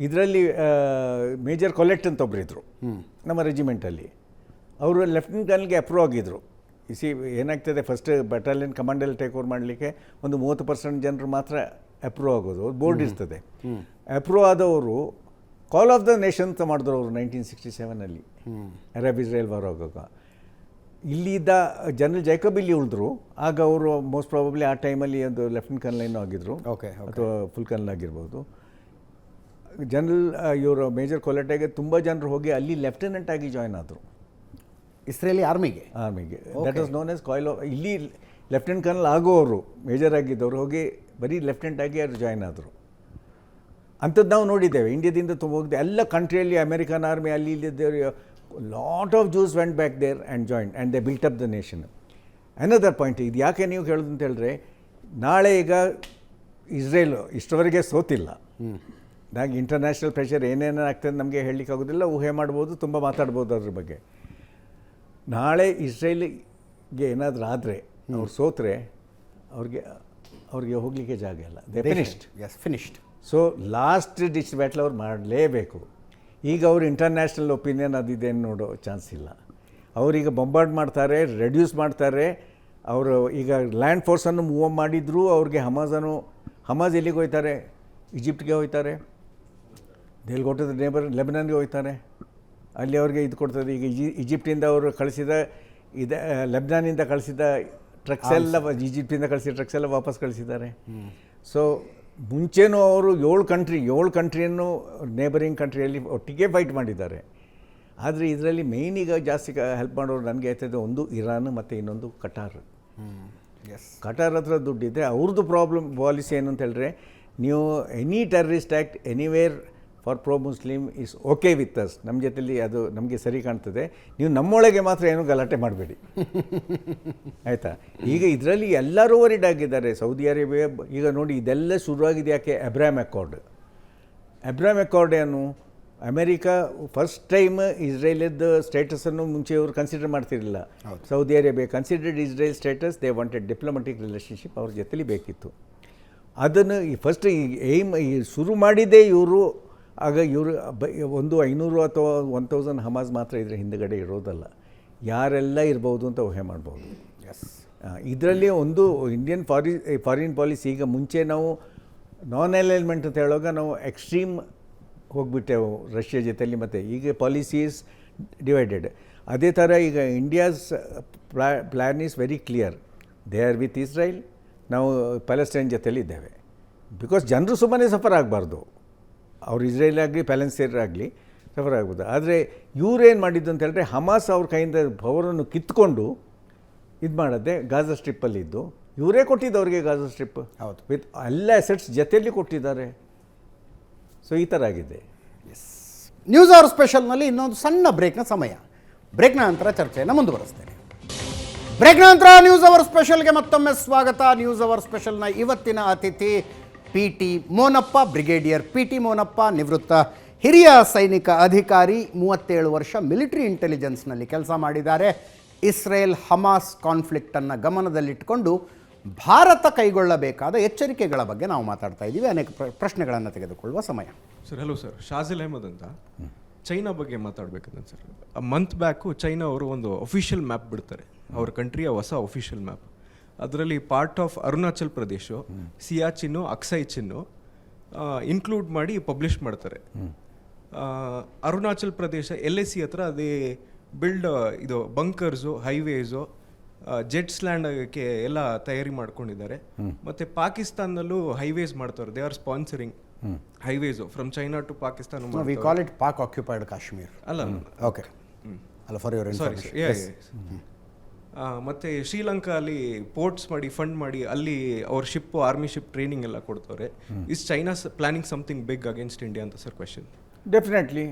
ಇದರಲ್ಲಿ ಮೇಜರ್ ಕೊಲೆಕ್ಟ್ ಅಂತ ಒಬ್ಬರು ಇದ್ದರು ನಮ್ಮ ರೆಜಿಮೆಂಟಲ್ಲಿ. ಅವರು ಲೆಫ್ಟಿನೆಂಟ್ ಕರ್ನಲ್ಗೆ ಅಪ್ರೂವ್ ಆಗಿದ್ದರು. ಏನಾಗ್ತದೆ, ಫಸ್ಟ್ ಬಟಾಲಿಯನ್ ಕಮಾಂಡಲ್ಲಿ ಟೇಕ್ ಓವರ್ ಮಾಡಲಿಕ್ಕೆ ಒಂದು 30% ಜನರು ಮಾತ್ರ ಅಪ್ರೂವ್ ಆಗೋದು, ಬೋರ್ಡ್ ಇರ್ತದೆ. ಅಪ್ರೂವ್ ಆದವರು ಕಾಲ್ ಆಫ್ ದ ನೇಷನ್ ಅಂತ ಮಾಡಿದ್ರು ಅವರು 1967 ಅರಬ್ ಇಸ್ರೇಲ್ ವಾರ್ ಆಗುವಾಗ. ಇಲ್ಲಿದ್ದ ಜನರಲ್ ಜೈಕಬ್ ಇಲ್ಲಿ ಉಳಿದ್ರು. ಆಗ ಅವರು ಮೋಸ್ಟ್ ಪ್ರಾಬಬ್ಲಿ ಆ ಟೈಮಲ್ಲಿ ಒಂದು ಲೆಫ್ಟಿನೆಂಟ್ ಕರ್ನಲ್ ಏನೋ ಆಗಿದ್ರು, ಅಥವಾ ಫುಲ್ ಕರ್ನಲ್ ಆಗಿರ್ಬೋದು. ಜನರಲ್ ಇವರು ಮೇಜರ್ ಕೊಲೆಟಾಗೆ ತುಂಬ ಜನರು ಹೋಗಿ ಅಲ್ಲಿ ಲೆಫ್ಟಿನೆಂಟ್ ಆಗಿ ಜಾಯ್ನ್ ಆದರು ಇಸ್ರೇಲಿ ಆರ್ಮಿಗೆ. That was known as coil. ಇಲ್ಲಿ ಲೆಫ್ಟಿನೆಂಟ್ ಕರ್ನಲ್ ಆಗೋವರು, ಮೇಜರ್ ಆಗಿದ್ದವರು ಹೋಗಿ ಬರೀ ಲೆಫ್ಟಿನೆಂಟ್ ಆಗಿ ಅವ್ರು ಜಾಯ್ನ್ ಆದರು. ಅಂಥದ್ದು ನಾವು ನೋಡಿದ್ದೇವೆ. ಇಂಡಿಯಾದಿಂದ ತುಂಬ ಹೋಗಿದೆ ಎಲ್ಲ ಕಂಟ್ರಿಯಲ್ಲಿ. ಅಮೆರಿಕನ್ ಆರ್ಮಿ ಅಲ್ಲಿ ಇಲ್ಲಿದ್ದೇವೆ. Lot of Jews went back there and join and they built up the nation. Another point, ಇದು ಯಾಕೆ ನೀವು ಹೇಳೋದು ಅಂತ ಹೇಳಿದ್ರೆ, ನಾಳೆ ಈಗ ಇಸ್ರೇಲು ಇಷ್ಟವರೆಗೆ ಸೋತಿಲ್ಲ. ನಾಗ ಇಂಟರ್ನ್ಯಾಷನಲ್ ಪ್ರೆಷರ್ ಏನೇನು ಆಗ್ತದೆ ನಮಗೆ ಹೇಳಲಿಕ್ಕಾಗೋದಿಲ್ಲ, ಊಹೆ ಮಾಡ್ಬೋದು, ತುಂಬ ಮಾತಾಡ್ಬೋದು ಅದ್ರ ಬಗ್ಗೆ. ನಾಳೆ ಇಸ್ರೇಲಿಗೆ ಏನಾದರೂ ಆದರೆ, ಅವ್ರು ಸೋತ್ರೆ ಅವ್ರಿಗೆ ಹೋಗಲಿಕ್ಕೆ ಜಾಗ ಇಲ್ಲ. They finished. So last ditch battle ಅವ್ರು ಮಾಡಲೇಬೇಕು. ಈಗ ಅವರು ಇಂಟರ್ನ್ಯಾಷನಲ್ ಒಪಿನಿಯನ್ ಅದಿದೇನು ನೋಡೋ ಚಾನ್ಸ್ ಇಲ್ಲ. ಅವರೀಗ ಬಂಬಾರ್ಡ್ ಮಾಡ್ತಾರೆ, ರೆಡ್ಯೂಸ್ ಮಾಡ್ತಾರೆ. ಅವರು ಈಗ ಲ್ಯಾಂಡ್ ಫೋರ್ಸನ್ನು ಮೂವ್ ಮಾಡಿದ್ರು. ಅವ್ರಿಗೆ ಹಮಾಸ್ ಎಲ್ಲಿಗೆ ಹೋಗ್ತಾರೆ? ಈಜಿಪ್ಟ್ಗೆ ಹೋಗ್ತಾರೆ, ದೇಲ್ ಕೊಟ್ಟದ ಲೆಬನನ್ಗೆ ಹೋಗ್ತಾರೆ. ಅಲ್ಲಿ ಅವ್ರಿಗೆ ಇದು ಕೊಡ್ತದೆ. ಈಗ ಈಜಿಪ್ಟಿಂದ ಅವರು ಕಳಿಸಿದ ಲೆಬನಾನಿಂದ ಕಳಿಸಿದ ಟ್ರಕ್ಸ್ ಎಲ್ಲ, ಈಜಿಪ್ಟಿಂದ ಕಳಿಸಿದ ಟ್ರಕ್ಸ್ ಎಲ್ಲ ವಾಪಸ್ ಕಳಿಸಿದ್ದಾರೆ. ಸೊ ಮುಂಚೆನೂ ಅವರು 7 ಕಂಟ್ರಿಯನ್ನು ನೇಬರಿಂಗ್ ಕಂಟ್ರಿಯಲ್ಲಿ ಒಟ್ಟಿಗೆ ಫೈಟ್ ಮಾಡಿದ್ದಾರೆ. ಆದರೆ ಇದರಲ್ಲಿ ಮೇಯ್ನ್ ಈಗ ಜಾಸ್ತಿ ಹೆಲ್ಪ್ ಮಾಡೋರು ನನಗೆ ಆಯ್ತದೆ, ಒಂದು ಇರಾನ್ ಮತ್ತು ಇನ್ನೊಂದು ಕಟಾರ್. ಕಟಾರ್ ಹತ್ರ ದುಡ್ಡಿದೆ. ಅವ್ರದ್ದು ಪಾಲಿಸಿ ಏನು ಅಂತ ಹೇಳಿದ್ರೆ, ನೀವು any terrorist act anywhere for pro Muslim is okay with us. ನಮ್ಮ ಜೊತೆಲಿ ಅದು ನಮಗೆ ಸರಿ ಕಾಣ್ತದೆ. ನೀವು ನಮ್ಮೊಳಗೆ ಮಾತ್ರ ಏನೂ ಗಲಾಟೆ ಮಾಡಬೇಡಿ, ಆಯಿತಾ? ಈಗ ಇದರಲ್ಲಿ ಎಲ್ಲರೂ ವರಿಡ್ ಆಗಿದ್ದಾರೆ. ಸೌದಿ ಅರೇಬಿಯಾ ಈಗ ನೋಡಿ, ಇದೆಲ್ಲ ಶುರುವಾಗಿದೆ ಯಾಕೆ? ಅಬ್ರಾಮ್ ಅಕಾರ್ಡ್ ಏನು? ಅಮೆರಿಕಾ ಫಸ್ಟ್ ಟೈಮ್ ಇಸ್ರೇಲಿದ್ದು ಸ್ಟೇಟಸನ್ನು ಮುಂಚೆ ಅವರು ಕನ್ಸಿಡರ್ ಮಾಡ್ತಿರಲಿಲ್ಲ. Saudi Arabia considered Israel status. They wanted diplomatic relationship ಅವ್ರ ಜೊತೆಲಿ ಬೇಕಿತ್ತು. ಅದನ್ನು ಫಸ್ಟ್ ಶುರು ಮಾಡಿದ್ದೇ ಇವರು. ಆಗ ಇವರು ಒಂದು 500 ಅಥವಾ 1000 ಹಮಾಸ್ ಮಾತ್ರ ಇದರ ಹಿಂದುಗಡೆ ಇರೋದಲ್ಲ, ಯಾರೆಲ್ಲ ಇರ್ಬೋದು ಅಂತ ಊಹೆ ಮಾಡ್ಬೋದು. ಇದರಲ್ಲಿ ಒಂದು ಇಂಡಿಯನ್ ಫಾರಿನ್ ಪಾಲಿಸಿ. ಈಗ ಮುಂಚೆ ನಾವು ನಾನ್ ಅಲೈನ್ಮೆಂಟ್ ಅಂತ ಹೇಳುವಾಗ ನಾವು ಎಕ್ಸ್ಟ್ರೀಮ್ ಹೋಗ್ಬಿಟ್ಟೆವು ರಷ್ಯಾ ಜೊತೆಯಲ್ಲಿ. ಮತ್ತು ಈಗ ಪಾಲಿಸಿ ಈಸ್ ಡಿವೈಡೆಡ್. ಅದೇ ಥರ ಈಗ India's plan is very clear. They are with Israel. ನಾವು ಪ್ಯಾಲೆಸ್ಟೈನ್ ಜೊತೆಲಿ ಇದ್ದೇವೆ. ಬಿಕಾಸ್ ಜನರು ಸುಮ್ಮನೆ ಸಫರ್ ಆಗಬಾರ್ದು. ಅವ್ರು ಇಸ್ರೇಲ್ ಆಗಲಿ ಪ್ಯಾಲೆಸ್ಟೈನ್ ಆಗಲಿ ಸಫರ್ ಆಗ್ಬೋದು. ಆದರೆ ಇವ್ರೇನು ಮಾಡಿದ್ದು ಅಂತ ಹೇಳಿದ್ರೆ, ಹಮಾಸ್ ಅವ್ರ ಕೈಯಿಂದ ಪವರನ್ನು ಕಿತ್ಕೊಂಡು ಇದು ಮಾಡೋದೆ. ಗಾಜಾ ಸ್ಟ್ರಿಪ್ಪಲ್ಲಿದ್ದು ಇವರೇ ಕೊಟ್ಟಿದ್ದು ಅವ್ರಿಗೆ ಗಾಜಾ ಸ್ಟ್ರಿಪ್. ಹೌದು, ವಿತ್ ಎಲ್ಲ ಅಸೆಟ್ಸ್ ಜೊತೆಯಲ್ಲಿ ಕೊಟ್ಟಿದ್ದಾರೆ. ಸೊ ಈ ಥರ ಆಗಿದೆ. ನ್ಯೂಸ್ ಅವರ್ ಸ್ಪೆಷಲ್ನಲ್ಲಿ ಇನ್ನೊಂದು ಸಣ್ಣ ಬ್ರೇಕ್ನ ಸಮಯ. ಬ್ರೇಕ್ನ ನಂತರ ಚರ್ಚೆಯನ್ನು ಮುಂದುವರಿಸ್ತೇನೆ. ಬ್ರೇಕ್ನ ನಂತರ ನ್ಯೂಸ್ ಅವರ್ ಸ್ಪೆಷಲ್ಗೆ ಮತ್ತೊಮ್ಮೆ ಸ್ವಾಗತ. ನ್ಯೂಸ್ ಅವರ್ ಸ್ಪೆಷಲ್ನ ಇವತ್ತಿನ ಅತಿಥಿ PT Monappa, brigadier PT Monappa, ನಿವೃತ್ತ ಹಿರಿಯ ಸೈನಿಕ ಅಧಿಕಾರಿ, 37 ವರ್ಷ ಮಿಲಿಟರಿ ಇಂಟೆಲಿಜೆನ್ಸ್ನಲ್ಲಿ ಕೆಲಸ ಮಾಡಿದ್ದಾರೆ. ಇಸ್ರೇಲ್ ಹಮಾಸ್ ಕಾನ್ಫ್ಲಿಕ್ಟನ್ನು ಗಮನದಲ್ಲಿಟ್ಟುಕೊಂಡು ಭಾರತ ಕೈಗೊಳ್ಳಬೇಕಾದ ಎಚ್ಚರಿಕೆಗಳ ಬಗ್ಗೆ ನಾವು ಮಾತಾಡ್ತಾ ಇದ್ದೀವಿ. ಅನೇಕ ಪ್ರಶ್ನೆಗಳನ್ನು ತೆಗೆದುಕೊಳ್ಳುವ ಸಮಯ. ಸರ್ ಹಲೋ ಸರ್, ಶಾಜಿಲ್ ಅಹಮದ್ ಅಂತ. ಚೈನಾ ಬಗ್ಗೆ ಮಾತಾಡಬೇಕಂತ ಸರ್. ಮಂತ್ ಬ್ಯಾಕು ಚೈನಾ ಅವರು ಒಂದು ಅಫಿಷಿಯಲ್ ಮ್ಯಾಪ್ ಬಿಡ್ತಾರೆ, ಅವ್ರ ಕಂಟ್ರಿಯ ಹೊಸ ಅಫಿಷಿಯಲ್ ಮ್ಯಾಪ್. ಅದರಲ್ಲಿ part of Arunachal Pradesh, ಸಿಯಾಚಿನ್ನು, Aksai Chinnu include ಮಾಡಿ ಪಬ್ಲಿಷ್ ಮಾಡ್ತಾರೆ. ಅರುಣಾಚಲ್ ಪ್ರದೇಶ LAC ಹತ್ರ ಅದೇ ಬಿಲ್ಡ್ ಇದು ಬಂಕರ್ಸು, ಹೈವೇಸು, ಜೆಟ್ಸ್ ಲ್ಯಾಂಡ್ಗೆ ಎಲ್ಲ ತಯಾರಿ ಮಾಡ್ಕೊಂಡಿದ್ದಾರೆ. ಮತ್ತು ಪಾಕಿಸ್ತಾನದಲ್ಲೂ ಹೈವೇಸ್ ಮಾಡ್ತಾರೆ. They are sponsoring highways from China to Pakistan. We call it Pak occupied Kashmir. ಅಲ್ಲ, ಓಕೆ. ಅಲ್ಲ ಫಾರ್ ಯುವರ್ ಸಾರಿ ಮತ್ತು ಶ್ರೀಲಂಕಾ ಅಲ್ಲಿ ಪೋರ್ಟ್ಸ್ ಮಾಡಿ ಫಂಡ್ ಮಾಡಿ ಅಲ್ಲಿ ಅವ್ರ ಶಿಪ್ ಆರ್ಮಿ ಶಿಪ್ ಟ್ರೈನಿಂಗ್ ಎಲ್ಲ ಕೊಡ್ತವ್ರೆ. Is China planning something big against India ಅಂತ sir question. Definitely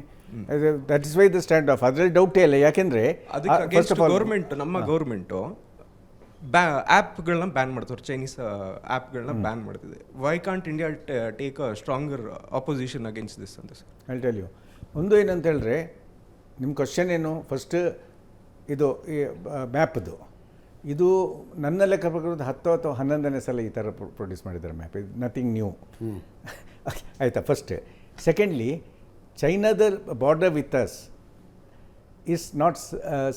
that is why the stand off, ಅದರಲ್ಲಿ ಡೌಟೇ ಇಲ್ಲ. ಯಾಕೆಂದರೆ ಅದಕ್ಕೆ ಅಗೇನ್ಸ್ಟ್ ಗೌರ್ಮೆಂಟ್, ನಮ್ಮ ಗೌರ್ಮೆಂಟು ಆ್ಯಪ್ಗಳನ್ನ ಬ್ಯಾನ್ ಮಾಡ್ತಾರೆ, ಚೈನೀಸ್ ಆ್ಯಪ್ಗಳನ್ನ ಬ್ಯಾನ್ ಮಾಡ್ತಿದೆ. Why can't India take a stronger opposition against this ಅಂತ ಸರ್. I tell you. ಒಂದು ಏನಂತ ಹೇಳಿದ್ರೆ, ನಿಮ್ಮ ಕ್ವಶನ್ ಏನು, ಫಸ್ಟ್ ಇದು ಈ ಮ್ಯಾಪ್ದು, ಇದು ನನ್ನ ಲೆಕ್ಕ ಪ್ರಕಾರ 10 ಅಥವಾ 11ನೇ ಸಲ ಈ ಥರ ಪ್ರೊಡ್ಯೂಸ್ ಮಾಡಿದ್ದಾರೆ ಮ್ಯಾಪ್. ಇದು ನಥಿಂಗ್ ನ್ಯೂ ಆಯಿತಾ. ಫಸ್ಟ್. ಸೆಕೆಂಡ್ಲಿ, ಚೈನಾದ border with us is not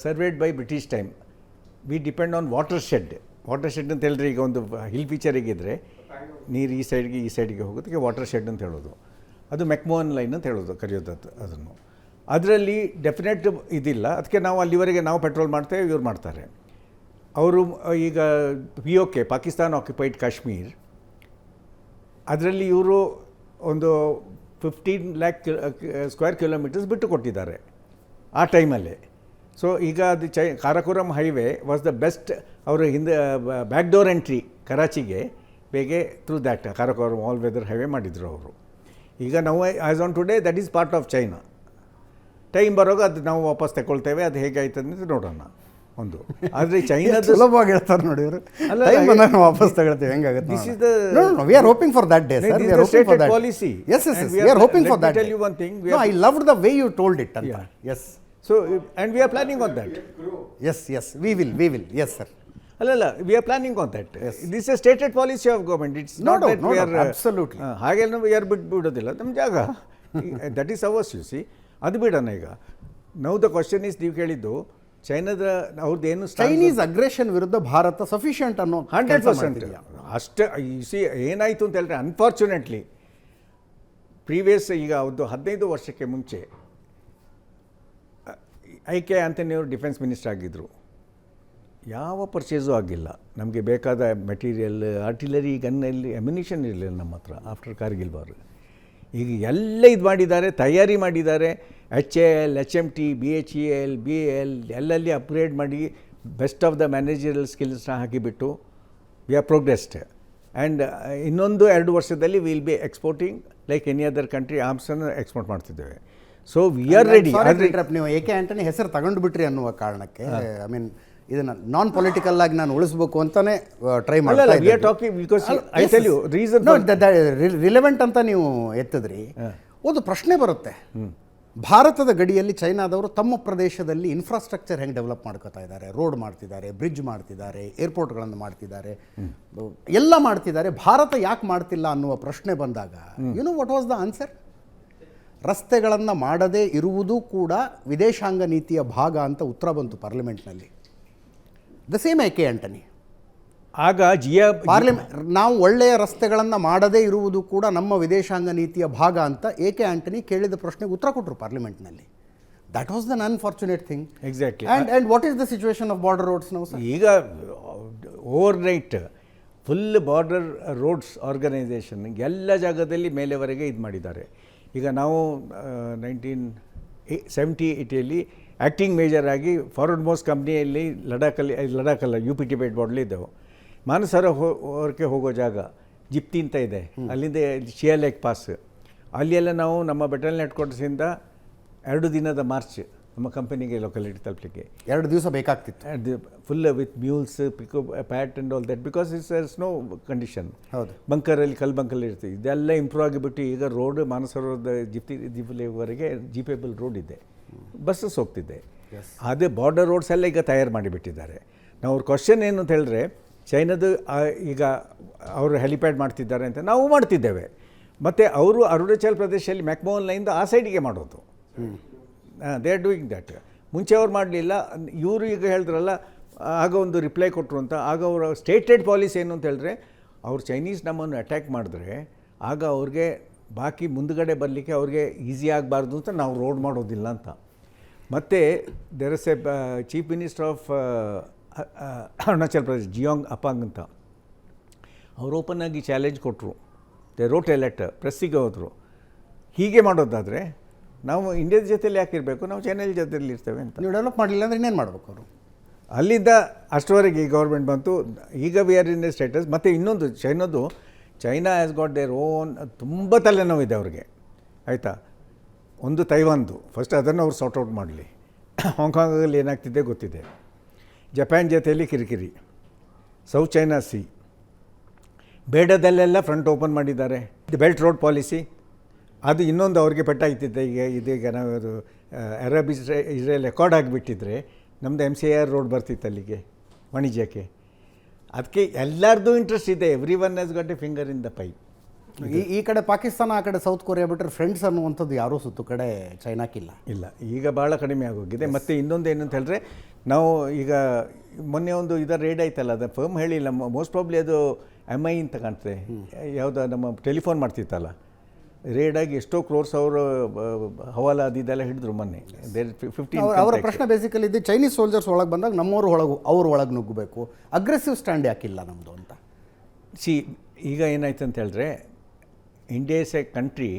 surveyed by British time. We depend on watershed. Watershed ಅಂತ ಹೇಳಿದ್ರೆ, ಈಗ ಒಂದು ಹಿಲ್ ಫೀಚರಿಗಿದ್ರೆ ನೀರು ಈ ಸೈಡ್ಗೆ ಹೋಗೋದಕ್ಕೆ ವಾಟರ್ ಶೆಡ್ ಅಂತ ಹೇಳೋದು. ಅದು ಮೆಕ್ಮೋಹನ್ ಲೈನ್ ಅಂತ ಹೇಳೋದು, ಕರೆಯೋದು ಅದನ್ನು. ಅದರಲ್ಲಿ ಡೆಫಿನೆಟ್ ಇದಿಲ್ಲ. ಅದಕ್ಕೆ ನಾವು ಅಲ್ಲಿವರೆಗೆ ನಾವು ಪೆಟ್ರೋಲ್ ಮಾಡ್ತೇವೆ, ಇವ್ರು ಮಾಡ್ತಾರೆ. ಅವರು ಈಗ POK, ಪಾಕಿಸ್ತಾನ್ ಆಕ್ಯುಪೈಡ್ ಕಾಶ್ಮೀರ್, ಅದರಲ್ಲಿ ಇವರು ಒಂದು 15 lakh ಸ್ಕ್ವೇರ್ ಕಿಲೋಮೀಟರ್ಸ್ ಬಿಟ್ಟು ಕೊಟ್ಟಿದ್ದಾರೆ ಆ ಟೈಮಲ್ಲೇ. ಸೊ ಈಗ ಅದು Karakoram highway was the best. ಅವರು ಹಿಂದೆ ಬ್ಯಾಕ್ ಡೋರ್ ಎಂಟ್ರಿ ಕರಾಚಿಗೆ ಬೇಗೆ through that Karakoram all weather highway ಮಾಡಿದರು ಅವರು. ಈಗ ನಾವು as on today that is part of China. Time ಬರೋಗ ಅದು ನಾವು ವಾಪಸ್ ತಗೊಳ್ತೇವೆ, ಅದು ಹೇಗಾಯ್ತದೆ ಅಂತ ನೋಡೋಣ. ಒಂದು ಆದರೆ ಚೈನಾದ ಸುಲಭವಾಗಿ ಹೇಳ್ತಾರೆ ನೋಡಿ ಇವರು. ಅಲ್ಲ, ವಾಪಸ್ ತಗೊಳ್ತೇವೆ, ಹೆಂಗಾಗುತ್ತೆ. This is the we are hoping for that day sir. We are hoping for that policy. Yes, we are hoping for that. Tell you one thing. No, I loved the way you told it anta. Yes. So and we are planning on that. Yes, we will. Yes sir. ಅಲ್ಲ, we are planning on that. This is a stated policy of government. It's not that we are absolutely. ಹಾಗೆಲ್ಲ ಯಾರು ಬಿಡೋದಿಲ್ಲ, ನಮ್ಮ ಜಾಗ. That is ours, U C. ಅದು ಬಿಡೋಣ. ಈಗ now the question is, ನೀವು ಕೇಳಿದ್ದು ಚೈನಾದ ಅವ್ರದ್ದೇನು ಚೈನೀಸ್ ಅಗ್ರೆಷನ್ ವಿರುದ್ಧ ಭಾರತ ಸಫಿಷಿಯಂಟ್ ಅನ್ನೋ 100% ಅಷ್ಟೇ. ಯು ಸಿ ಏನಾಯಿತು ಅಂತ ಹೇಳಿದ್ರೆ, ಅನ್ಫಾರ್ಚುನೇಟ್ಲಿ ಪ್ರೀವಿಯಸ್ ಈಗ ಒಂದು 15 ವರ್ಷಕ್ಕೆ ಮುಂಚೆ IK ಆಂಟನಿಯವರು ಡಿಫೆನ್ಸ್ ಮಿನಿಸ್ಟರ್ ಆಗಿದ್ದರು. ಯಾವ ಪರ್ಚೇಸು ಆಗಿಲ್ಲ. ನಮಗೆ ಬೇಕಾದ ಮೆಟೀರಿಯಲ್, ಆರ್ಟಿಲರಿ, ಗನ್ನಲ್ಲಿ ಅಮ್ಯುನಿಷನ್ ಇರಲಿಲ್ಲ ನಮ್ಮ ಹತ್ರ ಆಫ್ಟರ್ ಕಾರ್ಗಿಲ್ ವಾರ್. ಈಗ ಎಲ್ಲ ಇದು ಮಾಡಿದ್ದಾರೆ, ತಯಾರಿ ಮಾಡಿದ್ದಾರೆ. HAL, HMT, BHEL, BAL ಎಲ್ಲಲ್ಲಿ ಅಪ್ಗ್ರೇಡ್ ಮಾಡಿ ಬೆಸ್ಟ್ ಆಫ್ ದ ಮ್ಯಾನೇಜರಲ್ ಸ್ಕಿಲ್ಸ್ನ ಹಾಕಿಬಿಟ್ಟು ವಿ ಆರ್ ಪ್ರೋಗ್ರೆಸ್ಡ್. ಆ್ಯಂಡ್ ಇನ್ನೊಂದು 2 ವರ್ಷದಲ್ಲಿ will be exporting like any other country ಆರ್ಮ್ಸನ್ನು ಎಕ್ಸ್ಪೋರ್ಟ್ ಮಾಡ್ತಿದ್ದೇವೆ. So we are ready. ನೀವು AK ಆಂಟನಿ ಹೆಸರು ತಗೊಂಡು ಬಿಟ್ರಿ ಅನ್ನುವ ಕಾರಣಕ್ಕೆ, ಐ ಮೀನ್ ಇದನ್ನು ನಾನ್ ಪೊಲಿಟಿಕಲ್ ಆಗಿ ನಾನು ಉಳಿಸ್ಬೇಕು ಅಂತಾನೆ ಟ್ರೈ ಮಾಡ್ತಾ ರಿಲೆವೆಂಟ್ ಅಂತ ನೀವು ಎತ್ತಿದ್ರಿ. ಒಂದು ಪ್ರಶ್ನೆ ಬರುತ್ತೆ, ಭಾರತದ ಗಡಿಯಲ್ಲಿ ಚೈನಾದವರು ತಮ್ಮ ಪ್ರದೇಶದಲ್ಲಿ ಇನ್ಫ್ರಾಸ್ಟ್ರಕ್ಚರ್ ಹೆಂಗೆ ಡೆವಲಪ್ ಮಾಡ್ಕೋತಾ ಇದ್ದಾರೆ. ರೋಡ್ ಮಾಡ್ತಿದ್ದಾರೆ, ಬ್ರಿಡ್ಜ್ ಮಾಡ್ತಿದ್ದಾರೆ, ಏರ್ಪೋರ್ಟ್ಗಳನ್ನು ಮಾಡ್ತಿದ್ದಾರೆ, ಎಲ್ಲ ಮಾಡ್ತಿದ್ದಾರೆ. ಭಾರತ ಯಾಕೆ ಮಾಡ್ತಿಲ್ಲ ಅನ್ನುವ ಪ್ರಶ್ನೆ ಬಂದಾಗ, you know what was the answer? ರಸ್ತೆಗಳನ್ನು ಮಾಡದೇ ಇರುವುದು ಕೂಡ ವಿದೇಶಾಂಗ ನೀತಿಯ ಭಾಗ ಅಂತ ಉತ್ತರ ಬಂತು ಪಾರ್ಲಿಮೆಂಟ್ನಲ್ಲಿ. The same AK Antony. ಆಗ ನಾವು ಒಳ್ಳೆಯ ರಸ್ತೆಗಳನ್ನು ಮಾಡದೇ ಇರುವುದು ಕೂಡ ನಮ್ಮ ವಿದೇಶಾಂಗ ನೀತಿಯ ಭಾಗ ಅಂತ AK ಆಂಟನಿ ಕೇಳಿದ ಪ್ರಶ್ನೆಗೆ ಉತ್ತರ ಕೊಟ್ಟರು ಪಾರ್ಲಿಮೆಂಟ್ನಲ್ಲಿ. That was the unfortunate thing. Exactly. And what is the situation of border roads ನಾವು ಸರ್? ಈಗ overnight full border roads organisation ಎಲ್ಲ ಜಾಗದಲ್ಲಿ ಮೇಲೆವರೆಗೆ ಇದು ಮಾಡಿದ್ದಾರೆ. ಈಗ ನಾವು 1978 ಆ್ಯಕ್ಟಿಂಗ್ ಮೇಜರ್ ಆಗಿ ಫಾರ್ವರ್ಡ್ ಮೋಸ್ಟ್ ಕಂಪ್ನಿಯಲ್ಲಿ ಲಡಾಖಲ್ಲ UP ಟಿಬೆಟ್ ಬಾರ್ಡ್ಲಿ ಇದ್ದೆವು. ಮಾನಸರೋವರಕ್ಕೆ ಹೋಗೋ ಜಾಗ ಜಿಪ್ತಿ ಅಂತ ಇದೆ, ಅಲ್ಲಿಂದ ಶಿಯಾ ಲೇಕ್ ಪಾಸ್, ಅಲ್ಲೆಲ್ಲ ನಾವು ನಮ್ಮ ಬೆಟಾಲಿಯನ್ ಹೆಡ್ ಕ್ವಾರ್ಟರ್ಸಿಂದ 2 ದಿನದ ಮಾರ್ಚ್ ನಮ್ಮ ಕಂಪನಿಗೆ ಲೊಕಾಲಿಟಿ ತಲುಪಲಿಕ್ಕೆ 2 ದಿವಸ ಬೇಕಾಗ್ತಿತ್ತು. ಫುಲ್ ವಿತ್ ಮ್ಯೂಲ್ಸ್, ಪಿಕೋ ಪ್ಯಾಟ್ and all that, because it's no condition. ಹೌದು, ಬಂಕರಲ್ಲಿ ಬಂಕಲ್ಲಿ ಇರ್ತೀವಿ. ಇದೆಲ್ಲ ಇಂಪ್ರೂವ್ ಆಗಿಬಿಟ್ಟು ಈಗ ರೋಡ್ ಮಾನಸರೋವರದ ಜಿಪ್ತಿವರೆಗೆ ಜೀಪೇಬಲ್ ರೋಡ್ ಇದೆ, ಬಸ್ಸಸ್ ಹೋಗ್ತಿದೆ. ಅದೇ ಬಾರ್ಡರ್ ರೋಡ್ಸ್ ಎಲ್ಲ ಈಗ ತಯಾರು ಮಾಡಿಬಿಟ್ಟಿದ್ದಾರೆ. ನಾವು ಅವ್ರ ಕ್ವಶನ್ ಏನು ಅಂತ ಹೇಳಿದ್ರೆ, ಚೈನಾದು ಈಗ ಅವರು ಹೆಲಿಪ್ಯಾಡ್ ಮಾಡ್ತಿದ್ದಾರೆ ಅಂತ ನಾವು ಮಾಡ್ತಿದ್ದೇವೆ. ಮತ್ತು ಅವರು ಅರುಣಾಚಲ್ ಪ್ರದೇಶದಲ್ಲಿ ಮೆಕ್ಮೋಹನ್ ಲೈನ್ದು ಆ ಸೈಡಿಗೆ ಮಾಡೋದು. They are doing that. ಮುಂಚೆ ಅವ್ರು ಮಾಡಲಿಲ್ಲ. ಇವರು ಈಗ ಹೇಳಿದ್ರಲ್ಲ, ಆಗ ಒಂದು ರಿಪ್ಲೈ ಕೊಟ್ಟರು ಅಂತ. ಆಗ ಅವರ ಸ್ಟೇಟೆಡ್ ಪಾಲಿಸಿ ಏನು ಅಂತ ಹೇಳಿದ್ರೆ, ಅವ್ರು ಚೈನೀಸ್ ನಮ್ಮನ್ನು ಅಟ್ಯಾಕ್ ಮಾಡಿದ್ರೆ ಆಗ ಅವ್ರಿಗೆ ಬಾಕಿ ಮುಂದುಗಡೆ ಬರಲಿಕ್ಕೆ ಅವ್ರಿಗೆ ಈಸಿ ಆಗಬಾರ್ದು ಅಂತ ನಾವು ರೋಡ್ ಮಾಡೋದಿಲ್ಲ ಅಂತ. ಮತ್ತು there is a chief minister of Arunachal Pradesh, Gegong Apang ಅಂತ, ಅವರು ಓಪನ್ ಆಗಿ ಚಾಲೆಂಜ್ ಕೊಟ್ಟರು. ದೇ ರೋಟ್ ಎ ಲೆಟರ್, ಪ್ರೆಸ್ಸಿಗೆ ಹೋದರು. ಹೀಗೆ ಮಾಡೋದಾದರೆ ನಾವು ಇಂಡಿಯಾದ ಜೊತೆಲಿ ಯಾಕೆ ಇರಬೇಕು, ನಾವು ಚೈನಾದ ಜೊತೆಲಿ ಇರ್ತೇವೆ ಅಂತ. ನೀವು ಡೆವಲಪ್ ಮಾಡಲಿಲ್ಲ ಅಂದರೆ ಇನ್ನೇನು ಮಾಡಬೇಕು ಅವರು? ಅಲ್ಲಿಂದ ಅಷ್ಟರವರೆಗೆ ಈ ಗೌರ್ಮೆಂಟ್ ಬಂತು, ಈಗ we are in the status. ಮತ್ತು ಇನ್ನೊಂದು China has got their own, ತುಂಬ ತಲೆನೋವಿದೆ ಅವ್ರಿಗೆ, ಆಯಿತಾ. ಒಂದು ತೈವಾನ್ದು ಫಸ್ಟ್ ಅದನ್ನು ಅವ್ರು ಸಾರ್ಟ್ ಔಟ್ ಮಾಡಲಿ. ಹಾಂಗ್ಕಾಂಗಲ್ಲಿ ಏನಾಗ್ತಿದೆ ಗೊತ್ತಿದೆ. ಜಪಾನ್ ಜೊತೆಯಲ್ಲಿ ಕಿರಿಕಿರಿ, ಸೌತ್ ಚೈನಾ ಸಿ, ಬೇಡದಲ್ಲೆಲ್ಲ ಫ್ರಂಟ್ ಓಪನ್ ಮಾಡಿದ್ದಾರೆ. ಬೆಲ್ಟ್ ರೋಡ್ ಪಾಲಿಸಿ ಅದು ಇನ್ನೊಂದು ಅವ್ರಿಗೆ ಪೆಟ್ಟಾಗ್ತಿದ್ದೆ. ಇದೀಗ ನಾವು ಅದು ಅರಬ್ ಇಸ್ರೇಲ್ ರೆಕಾರ್ಡ್ ಆಗಿಬಿಟ್ಟಿದ್ರೆ ನಮ್ಮದು MCIR ರೋಡ್ ಬರ್ತಿತ್ತು ಅಲ್ಲಿಗೆ ವಾಣಿಜ್ಯಕ್ಕೆ. ಅದಕ್ಕೆ ಎಲ್ಲರದ್ದು ಇಂಟ್ರೆಸ್ಟ್ ಇದೆ. Every one has got a finger in the pie. ಈ ಕಡೆ ಪಾಕಿಸ್ತಾನ, ಆ ಕಡೆ ಸೌತ್ ಕೊರಿಯಾ ಬಿಟ್ಟರೆ ಫ್ರೆಂಡ್ಸ್ ಅನ್ನುವಂಥದ್ದು ಯಾರೂ ಸುತ್ತು ಕಡೆ ಚೈನಾಕ್ಕಿಲ್ಲ. ಇಲ್ಲ, ಈಗ ಭಾಳ ಕಡಿಮೆ ಆಗೋಗಿದೆ. ಮತ್ತು ಇನ್ನೊಂದು ಏನು ಅಂತ ಹೇಳಿದ್ರೆ, ನಾವು ಈಗ ಮೊನ್ನೆ ಒಂದು ಇದರ ರೇಡ್ ಆಯ್ತಲ್ಲ, ಅದು ಫರ್ಮ್ ಹೇಳಿಲ್ಲ, ಮೋಸ್ಟ್ ಪ್ರಾಬ್ಲಿ ಅದು MI ಅಂತ ಕಾಣ್ತದೆ. ಯಾವುದೋ ನಮ್ಮ ಟೆಲಿಫೋನ್ ಮಾಡ್ತಿತ್ತಲ್ಲ, ರೇಡಾಗಿ ಎಷ್ಟೋ ಕ್ರೋರ್ಸ್ ಅವರು ಹವಾಲ ಅದೆಲ್ಲ ಹಿಡಿದ್ರು ಮೊನ್ನೆ. 15 ಅವರ ಪ್ರಶ್ನೆ ಬೇಸಿಕಲಿ ಇದು, ಚೈನೀಸ್ ಸೋಲ್ಜರ್ಸ್ ಒಳಗೆ ಬಂದಾಗ ನಮ್ಮವರು ಒಳಗೆ ನುಗ್ಗಬೇಕು, ಅಗ್ರೆಸಿವ್ ಸ್ಟ್ಯಾಂಡ್ ಯಾಕಿಲ್ಲ ನಮ್ಮದು ಅಂತ. ಈಗ ಏನಾಯ್ತು ಅಂತ ಹೇಳಿದ್ರೆ, India is a country,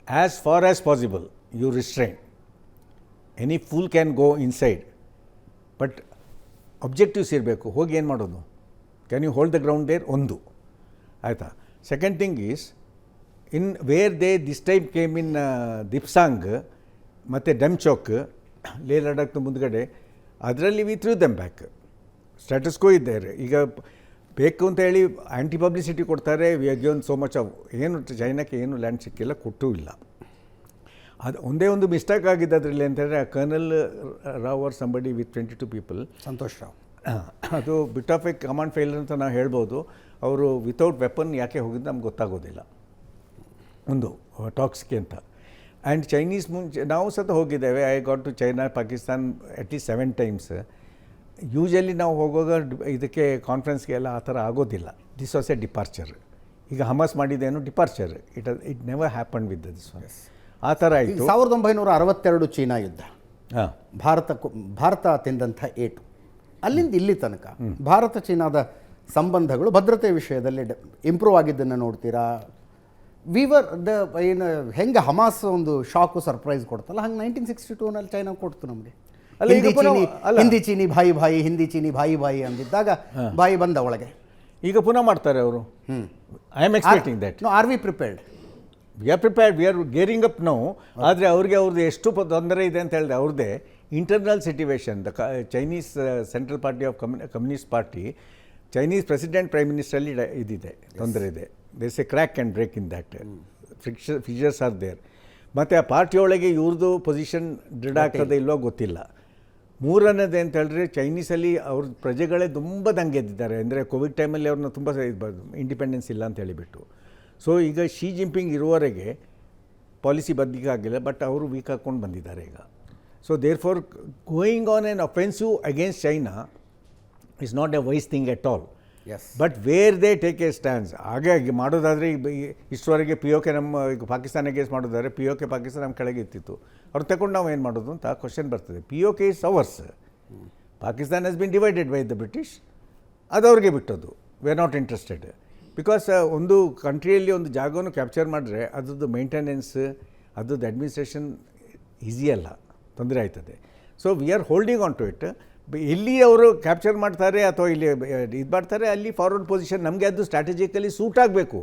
as far as possible you restrain. Any fool can go inside, but objectives ಇರಬೇಕು. ಹೋಗಿ ಏನು ಮಾಡೋದು? Can you hold the ground there? ಒಂದು ಆಯಿತಾ. Second thing is, in where they this time came in Depsang ಮತ್ತು ಡಮ್ಚೌಕ್, ಲೇ ಲಡಾಖ್ನ ಮುಂದ್ಗಡೆ, ಅದರಲ್ಲಿ we threw them back. Status quo ಇದ್ದಾರೆ. ಈಗ ಬೇಕು ಅಂತ ಹೇಳಿ ಆ್ಯಂಟಿ ಪಬ್ಲಿಸಿಟಿ ಕೊಡ್ತಾರೆ. We are given so much of, ಏನು ಚೈನಾಕ್ಕೆ ಏನು ಲ್ಯಾಂಡ್ ಸಿಕ್ಕಿಲ್ಲ, ಕೊಟ್ಟೂ ಇಲ್ಲ. ಅದು ಒಂದೇ ಒಂದು ಮಿಸ್ಟೇಕ್ ಆಗಿದೆ ಅದರಲ್ಲಿ ಅಂತ ಹೇಳಿದ್ರೆ, colonel Rao or somebody with 22 people, Santosh Rao, ಅದು bit of a command failure ಅಂತ ನಾವು ಹೇಳ್ಬೋದು. ಅವರು ವಿತೌಟ್ ವೆಪನ್ ಯಾಕೆ ಹೋಗಿದ್ದು ನಮ್ಗೆ ಗೊತ್ತಾಗೋದಿಲ್ಲ. ಒಂದು ಟಾಕ್ಸ್ಗೆ ಅಂತ. ಆ್ಯಂಡ್ ಚೈನೀಸ್ ನಾವು ಸಹ ಹೋಗಿದ್ದೇವೆ. I got to China, Pakistan at least 7 times. Usually ನಾವು ಹೋಗುವಾಗ ಇದಕ್ಕೆ ಕಾನ್ಫರೆನ್ಸ್ಗೆ ಎಲ್ಲ ಆ ಥರ ಆಗೋದಿಲ್ಲ. This was a departure. ಈಗ ಹಮಾಸ್ ಮಾಡಿದ್ದೇನು departure. It never happen with this one. ಆ ಥರ ಆಯಿತು. 1962 ಚೀನಾ ಯುದ್ಧ, ಹಾಂ, ಭಾರತ ತಿಂದಂಥ ಏಟು, ಅಲ್ಲಿಂದ ಇಲ್ಲಿ ತನಕ ಭಾರತ ಚೀನಾದ ಸಂಬಂಧಗಳು ಭದ್ರತೆ ವಿಷಯದಲ್ಲಿ ಇಂಪ್ರೂವ್ ಆಗಿದ್ದನ್ನು ನೋಡ್ತೀರಾ? ವಿವರ್ ದ ಏನು ಹೆಂಗೆ ಹಮಾಸ್ ಒಂದು ಶಾಕು ಸರ್ಪ್ರೈಸ್ ಕೊಡ್ತಲ್ಲ, ಹಂಗೆ 1962ನಲ್ಲಿ ಚೈನಾ ಕೊಡ್ತು ನಮಗೆ. ಹಿಂದಿ ಚೀನಿ ಭಾಯಿ ಭಾಯಿ, ಹಿಂದಿ ಚೀನಿ ಭಾಯಿ ಭಾಯಿ ಅಂದಿದ್ದಾಗ ಭಾಯಿ ಬಂದ ಒಳಗೆ. ಈಗ ಪುನಃ ಮಾಡ್ತಾರೆ ಅವರು. I am expecting that. Are we prepared? We are prepared, we are gearing up now. ಆದರೆ ಅವ್ರದ್ದು ಎಷ್ಟು ತೊಂದರೆ ಇದೆ ಅಂತ ಹೇಳಿದೆ, ಅವ್ರದ್ದೇ internal situation. The Chinese central party of communist party, Chinese president prime ಮಿನಿಸ್ಟ್ರಲ್ಲಿ ಇದಿದೆ, ತೊಂದರೆ ಇದೆ. There is a crack and break in that. Fissures are there. ಮತ್ತು ಆ ಪಾರ್ಟಿಯೊಳಗೆ ಇವ್ರದ್ದು ಪೊಸಿಷನ್ ದೃಢ ಆಗ್ತದೆ ಇಲ್ಲವೋ ಗೊತ್ತಿಲ್ಲ. ಮೂರನೇದು ಅಂತ ಹೇಳಿದ್ರೆ, ಚೈನೀಸಲ್ಲಿ ಅವ್ರ ಪ್ರಜೆಗಳೇ ತುಂಬ ದಂಗೆದ್ದಿದ್ದಾರೆ. ಅಂದರೆ ಕೋವಿಡ್ ಟೈಮಲ್ಲಿ ಅವ್ರನ್ನ ತುಂಬ ಇಂಡಿಪೆಂಡೆನ್ಸ್ ಇಲ್ಲ ಅಂತ ಹೇಳಿಬಿಟ್ಟು. ಸೊ ಈಗ ಶಿ ಜಿಂಪಿಂಗ್ ಇರುವವರೆಗೆ ಪಾಲಿಸಿ ಬದ್ಲಿಕ್ಕೆ ಆಗಿಲ್ಲ, ಬಟ್ ಅವರು ವೀಕ್ ಹಾಕ್ಕೊಂಡು ಬಂದಿದ್ದಾರೆ ಈಗ. So therefore going on an offensive against China is not a wise thing at all. But where they take a stands. ಹಾಗಾಗಿ ಮಾಡೋದಾದರೆ ಇಷ್ಟವರೆಗೆ POK ನಮ್ಮ ಈಗ ಪಾಕಿಸ್ತಾನ ಅಗೇನ್ಸ್ಟ್ ಮಾಡೋದಾದರೆ POK ಪಾಕಿಸ್ತಾನ ನಮ್ಮ ಕೆಳಗೆ ಇರ್ತಿತ್ತು. ಅವ್ರು ತಗೊಂಡು ನಾವು ಏನು ಮಾಡೋದು ಅಂತ ಕ್ವಶನ್ ಬರ್ತದೆ. POK is hours. Pakistan has been divided by the British. ಅದು ಅವ್ರಿಗೆ ಬಿಟ್ಟದ್ದು. V are not interested. Because ಒಂದು ಕಂಟ್ರಿಯಲ್ಲಿ ಒಂದು ಜಾಗವನ್ನು ಕ್ಯಾಪ್ಚರ್ ಮಾಡಿದ್ರೆ ಅದ್ರದ್ದು ಮೇಂಟೆನೆನ್ಸ್, ಅದ್ರದ್ದು ಅಡ್ಮಿನಿಸ್ಟ್ರೇಷನ್ ಈಸಿ ಅಲ್ಲ, ತೊಂದರೆ ಆಯ್ತದೆ. So we are holding on to it. ಎಲ್ಲಿ ಅವರು ಕ್ಯಾಪ್ಚರ್ ಮಾಡ್ತಾರೆ ಅಥವಾ ಇಲ್ಲಿ ಇದು ಮಾಡ್ತಾರೆ, ಅಲ್ಲಿ ಫಾರ್ವರ್ಡ್ ಪೊಸಿಷನ್ ನಮಗೆ ಅದು ಸ್ಟ್ರಾಟಜಿಕಲಿ ಸೂಟ್ ಆಗಬೇಕು.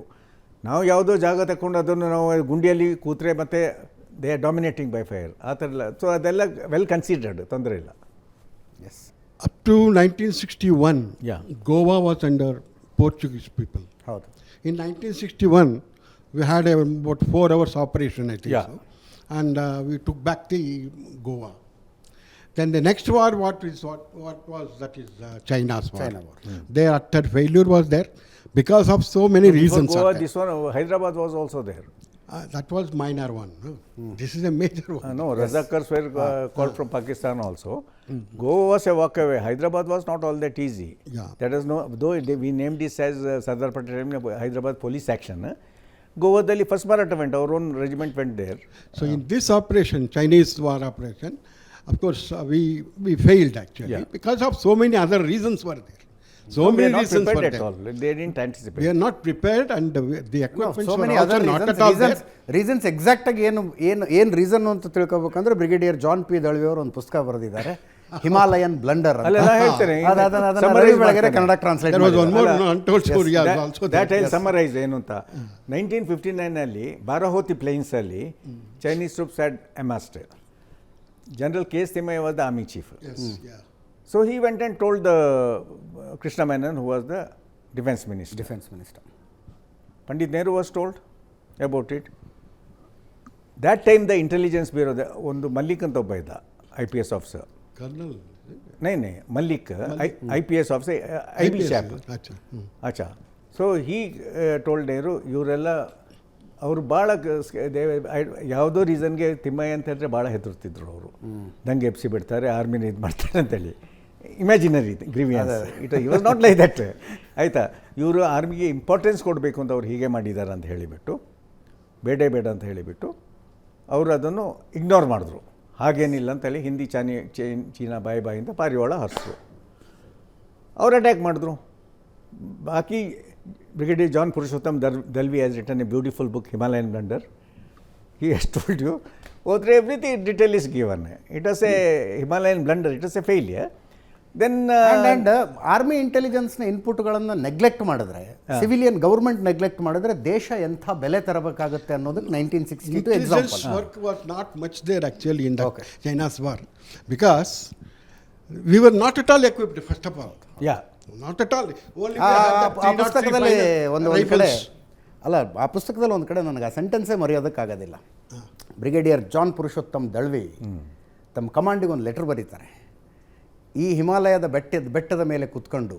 ನಾವು ಯಾವುದೋ ಜಾಗ ತಗೊಂಡು ಅದನ್ನು ನಾವು ಗುಂಡಿಯಲ್ಲಿ ಕೂತ್ರೆ ಮತ್ತು they are dominating by fire, ಆ ಥರ ಇಲ್ಲ. ಸೊ ಅದೆಲ್ಲ ವೆಲ್ ಕನ್ಸಿಡರ್ಡ್, ತೊಂದರೆ ಇಲ್ಲ. S. Up to 1961, Yeah. Goa was under Portuguese people. ಹೌದು. In 1961, we had about 4 hours operation, I think. Yeah. So. And we took back the Goa. Then the next war, what was that is China's war. China war. Their utter failure was there because of so many reasons. Goa, are there. this one, Hyderabad was also there. That was minor one. No? This is a major one. No, Razakars were called from Pakistan also. Goa was a walk away. Hyderabad was not all that easy. Yeah. That is no, though we named this as Sardar Patel Hyderabad police action. Goa-dalli first Maratha went, our own regiment went there. So in this operation, Chinese war operation, of course we failed actually, Yeah. because of so many other reasons were there. So No, we are many not reasons for prepared at that. all. They didn't anticipate. We are not prepared, and the equipment so were many also other not at all there. Reasons ಎಕ್ಸಾಕ್ಟಾಗಿ ಏನು reason ಅಂತ ತಿಳ್ಕೊಬೇಕಂದ್ರೆ brigadier John P Dalvi ಅವರು ಒಂದು ಪುಸ್ತಕ ಬರೆದಿದ್ದಾರೆ, Himalayan blunder ಅಲ್ಲ, ನಾ ಹೇಳ್ತೇನೆ. Ravi Belagere Kannada translate There was one more ಅಲ್ಲ, untold story also there. That I'll summarize ಏನು ಅಂತ. 1959ನಲ್ಲಿ ಬಾರಾಹೋತಿ ಪ್ಲೇನ್ಸಲ್ಲಿ Chinese troops had amassed. General K. S. Thimayya was the army chief. Yes, yeah. So he went and told the Krishna Menon, who was the defense minister. Defence minister. Pandit Nehru was told about it. That time the intelligence bureau, ಒಂದು ಮಲ್ಲಿಕ್ ಅಂತ ಒಬ್ಬ ಇದ್ದ IPS officer. Colonel. नहीं Mallik IPS officer, IB chap. Acha. ಅಚ್ಚಾ. So he told Nehru ಇವರೆಲ್ಲ ಅವರು ಭಾಳ ಯಾವುದೋ ರೀಸನ್ಗೆ ತಿಮ್ಮಯ್ಯ ಅಂತ ಹೇಳಿದ್ರೆ ಭಾಳ ಹೆದರ್ತಿದ್ರು ಅವರು, ದಂಗೆ ಎಬ್ಸಿ ಬಿಡ್ತಾರೆ, ಆರ್ಮಿನ ಇದು ಮಾಡ್ತಾರೆ ಅಂತೇಳಿ. Imaginary grievance, it was not like that. ಆಯಿತಾ, ಇವರು ಆರ್ಮಿಗೆ ಇಂಪಾರ್ಟೆನ್ಸ್ ಕೊಡಬೇಕು ಅಂತ ಅವ್ರು ಹೀಗೆ ಮಾಡಿದ್ದಾರೆ ಅಂತ ಹೇಳಿಬಿಟ್ಟು, ಬೇಡ ಅಂತ ಹೇಳಿಬಿಟ್ಟು ಅವರು ಅದನ್ನು ಇಗ್ನೋರ್ ಮಾಡಿದ್ರು. ಹಾಗೇನಿಲ್ಲ ಅಂತೇಳಿ ಹಿಂದಿ ಚೀನಾ ಬಾಯಿಂದ ಪಾರಿವಾಳ ಹರಿಸಿದ್ರು. ಅವ್ರು ಅಟ್ಯಾಕ್ ಮಾಡಿದ್ರು. ಬಾಕಿ Brigadier John Purushottam Dalvi has written a beautiful book, Himalayan Blunder. He has told you, everything detail is given. It was a Himalayan blunder, it was a failure. Then and army ಇಂಟೆಲಿಜೆನ್ಸ್ನ ಇನ್ಪುಟ್ಗಳನ್ನು neglect ಮಾಡಿದ್ರೆ, civilian government neglect ಮಾಡಿದ್ರೆ ದೇಶ ಎಂಥ ಬೆಲೆ ತರಬೇಕಾಗುತ್ತೆ ಅನ್ನೋದಕ್ಕೆ 1962 Intelligence example. work was not much there actually in the China's war, because we were not at all equipped, first of all. yeah. Not at all. Only we ಆ had the 303 ಪುಸ್ತಕದಲ್ಲಿ ಒಂದು ಕಡೆ rifles. ಅಲ್ಲ, ಆ ಪುಸ್ತಕದಲ್ಲಿ ಒಂದು ಕಡೆ ನನಗೆ ಆ ಸೆಂಟೆನ್ಸೇ ಮರೆಯೋದಕ್ಕಾಗೋದಿಲ್ಲ. ಬ್ರಿಗೇಡಿಯರ್ ಜಾನ್ ಪುರುಷೋತ್ತಮ್ ದಳ್ವಿ ತಮ್ಮ ಕಮಾಂಡಿಗೆ ಒಂದು ಲೆಟರ್ ಬರೀತಾರೆ. ಈ ಹಿಮಾಲಯದ ಬೆಟ್ಟದ ಮೇಲೆ ಕುತ್ಕೊಂಡು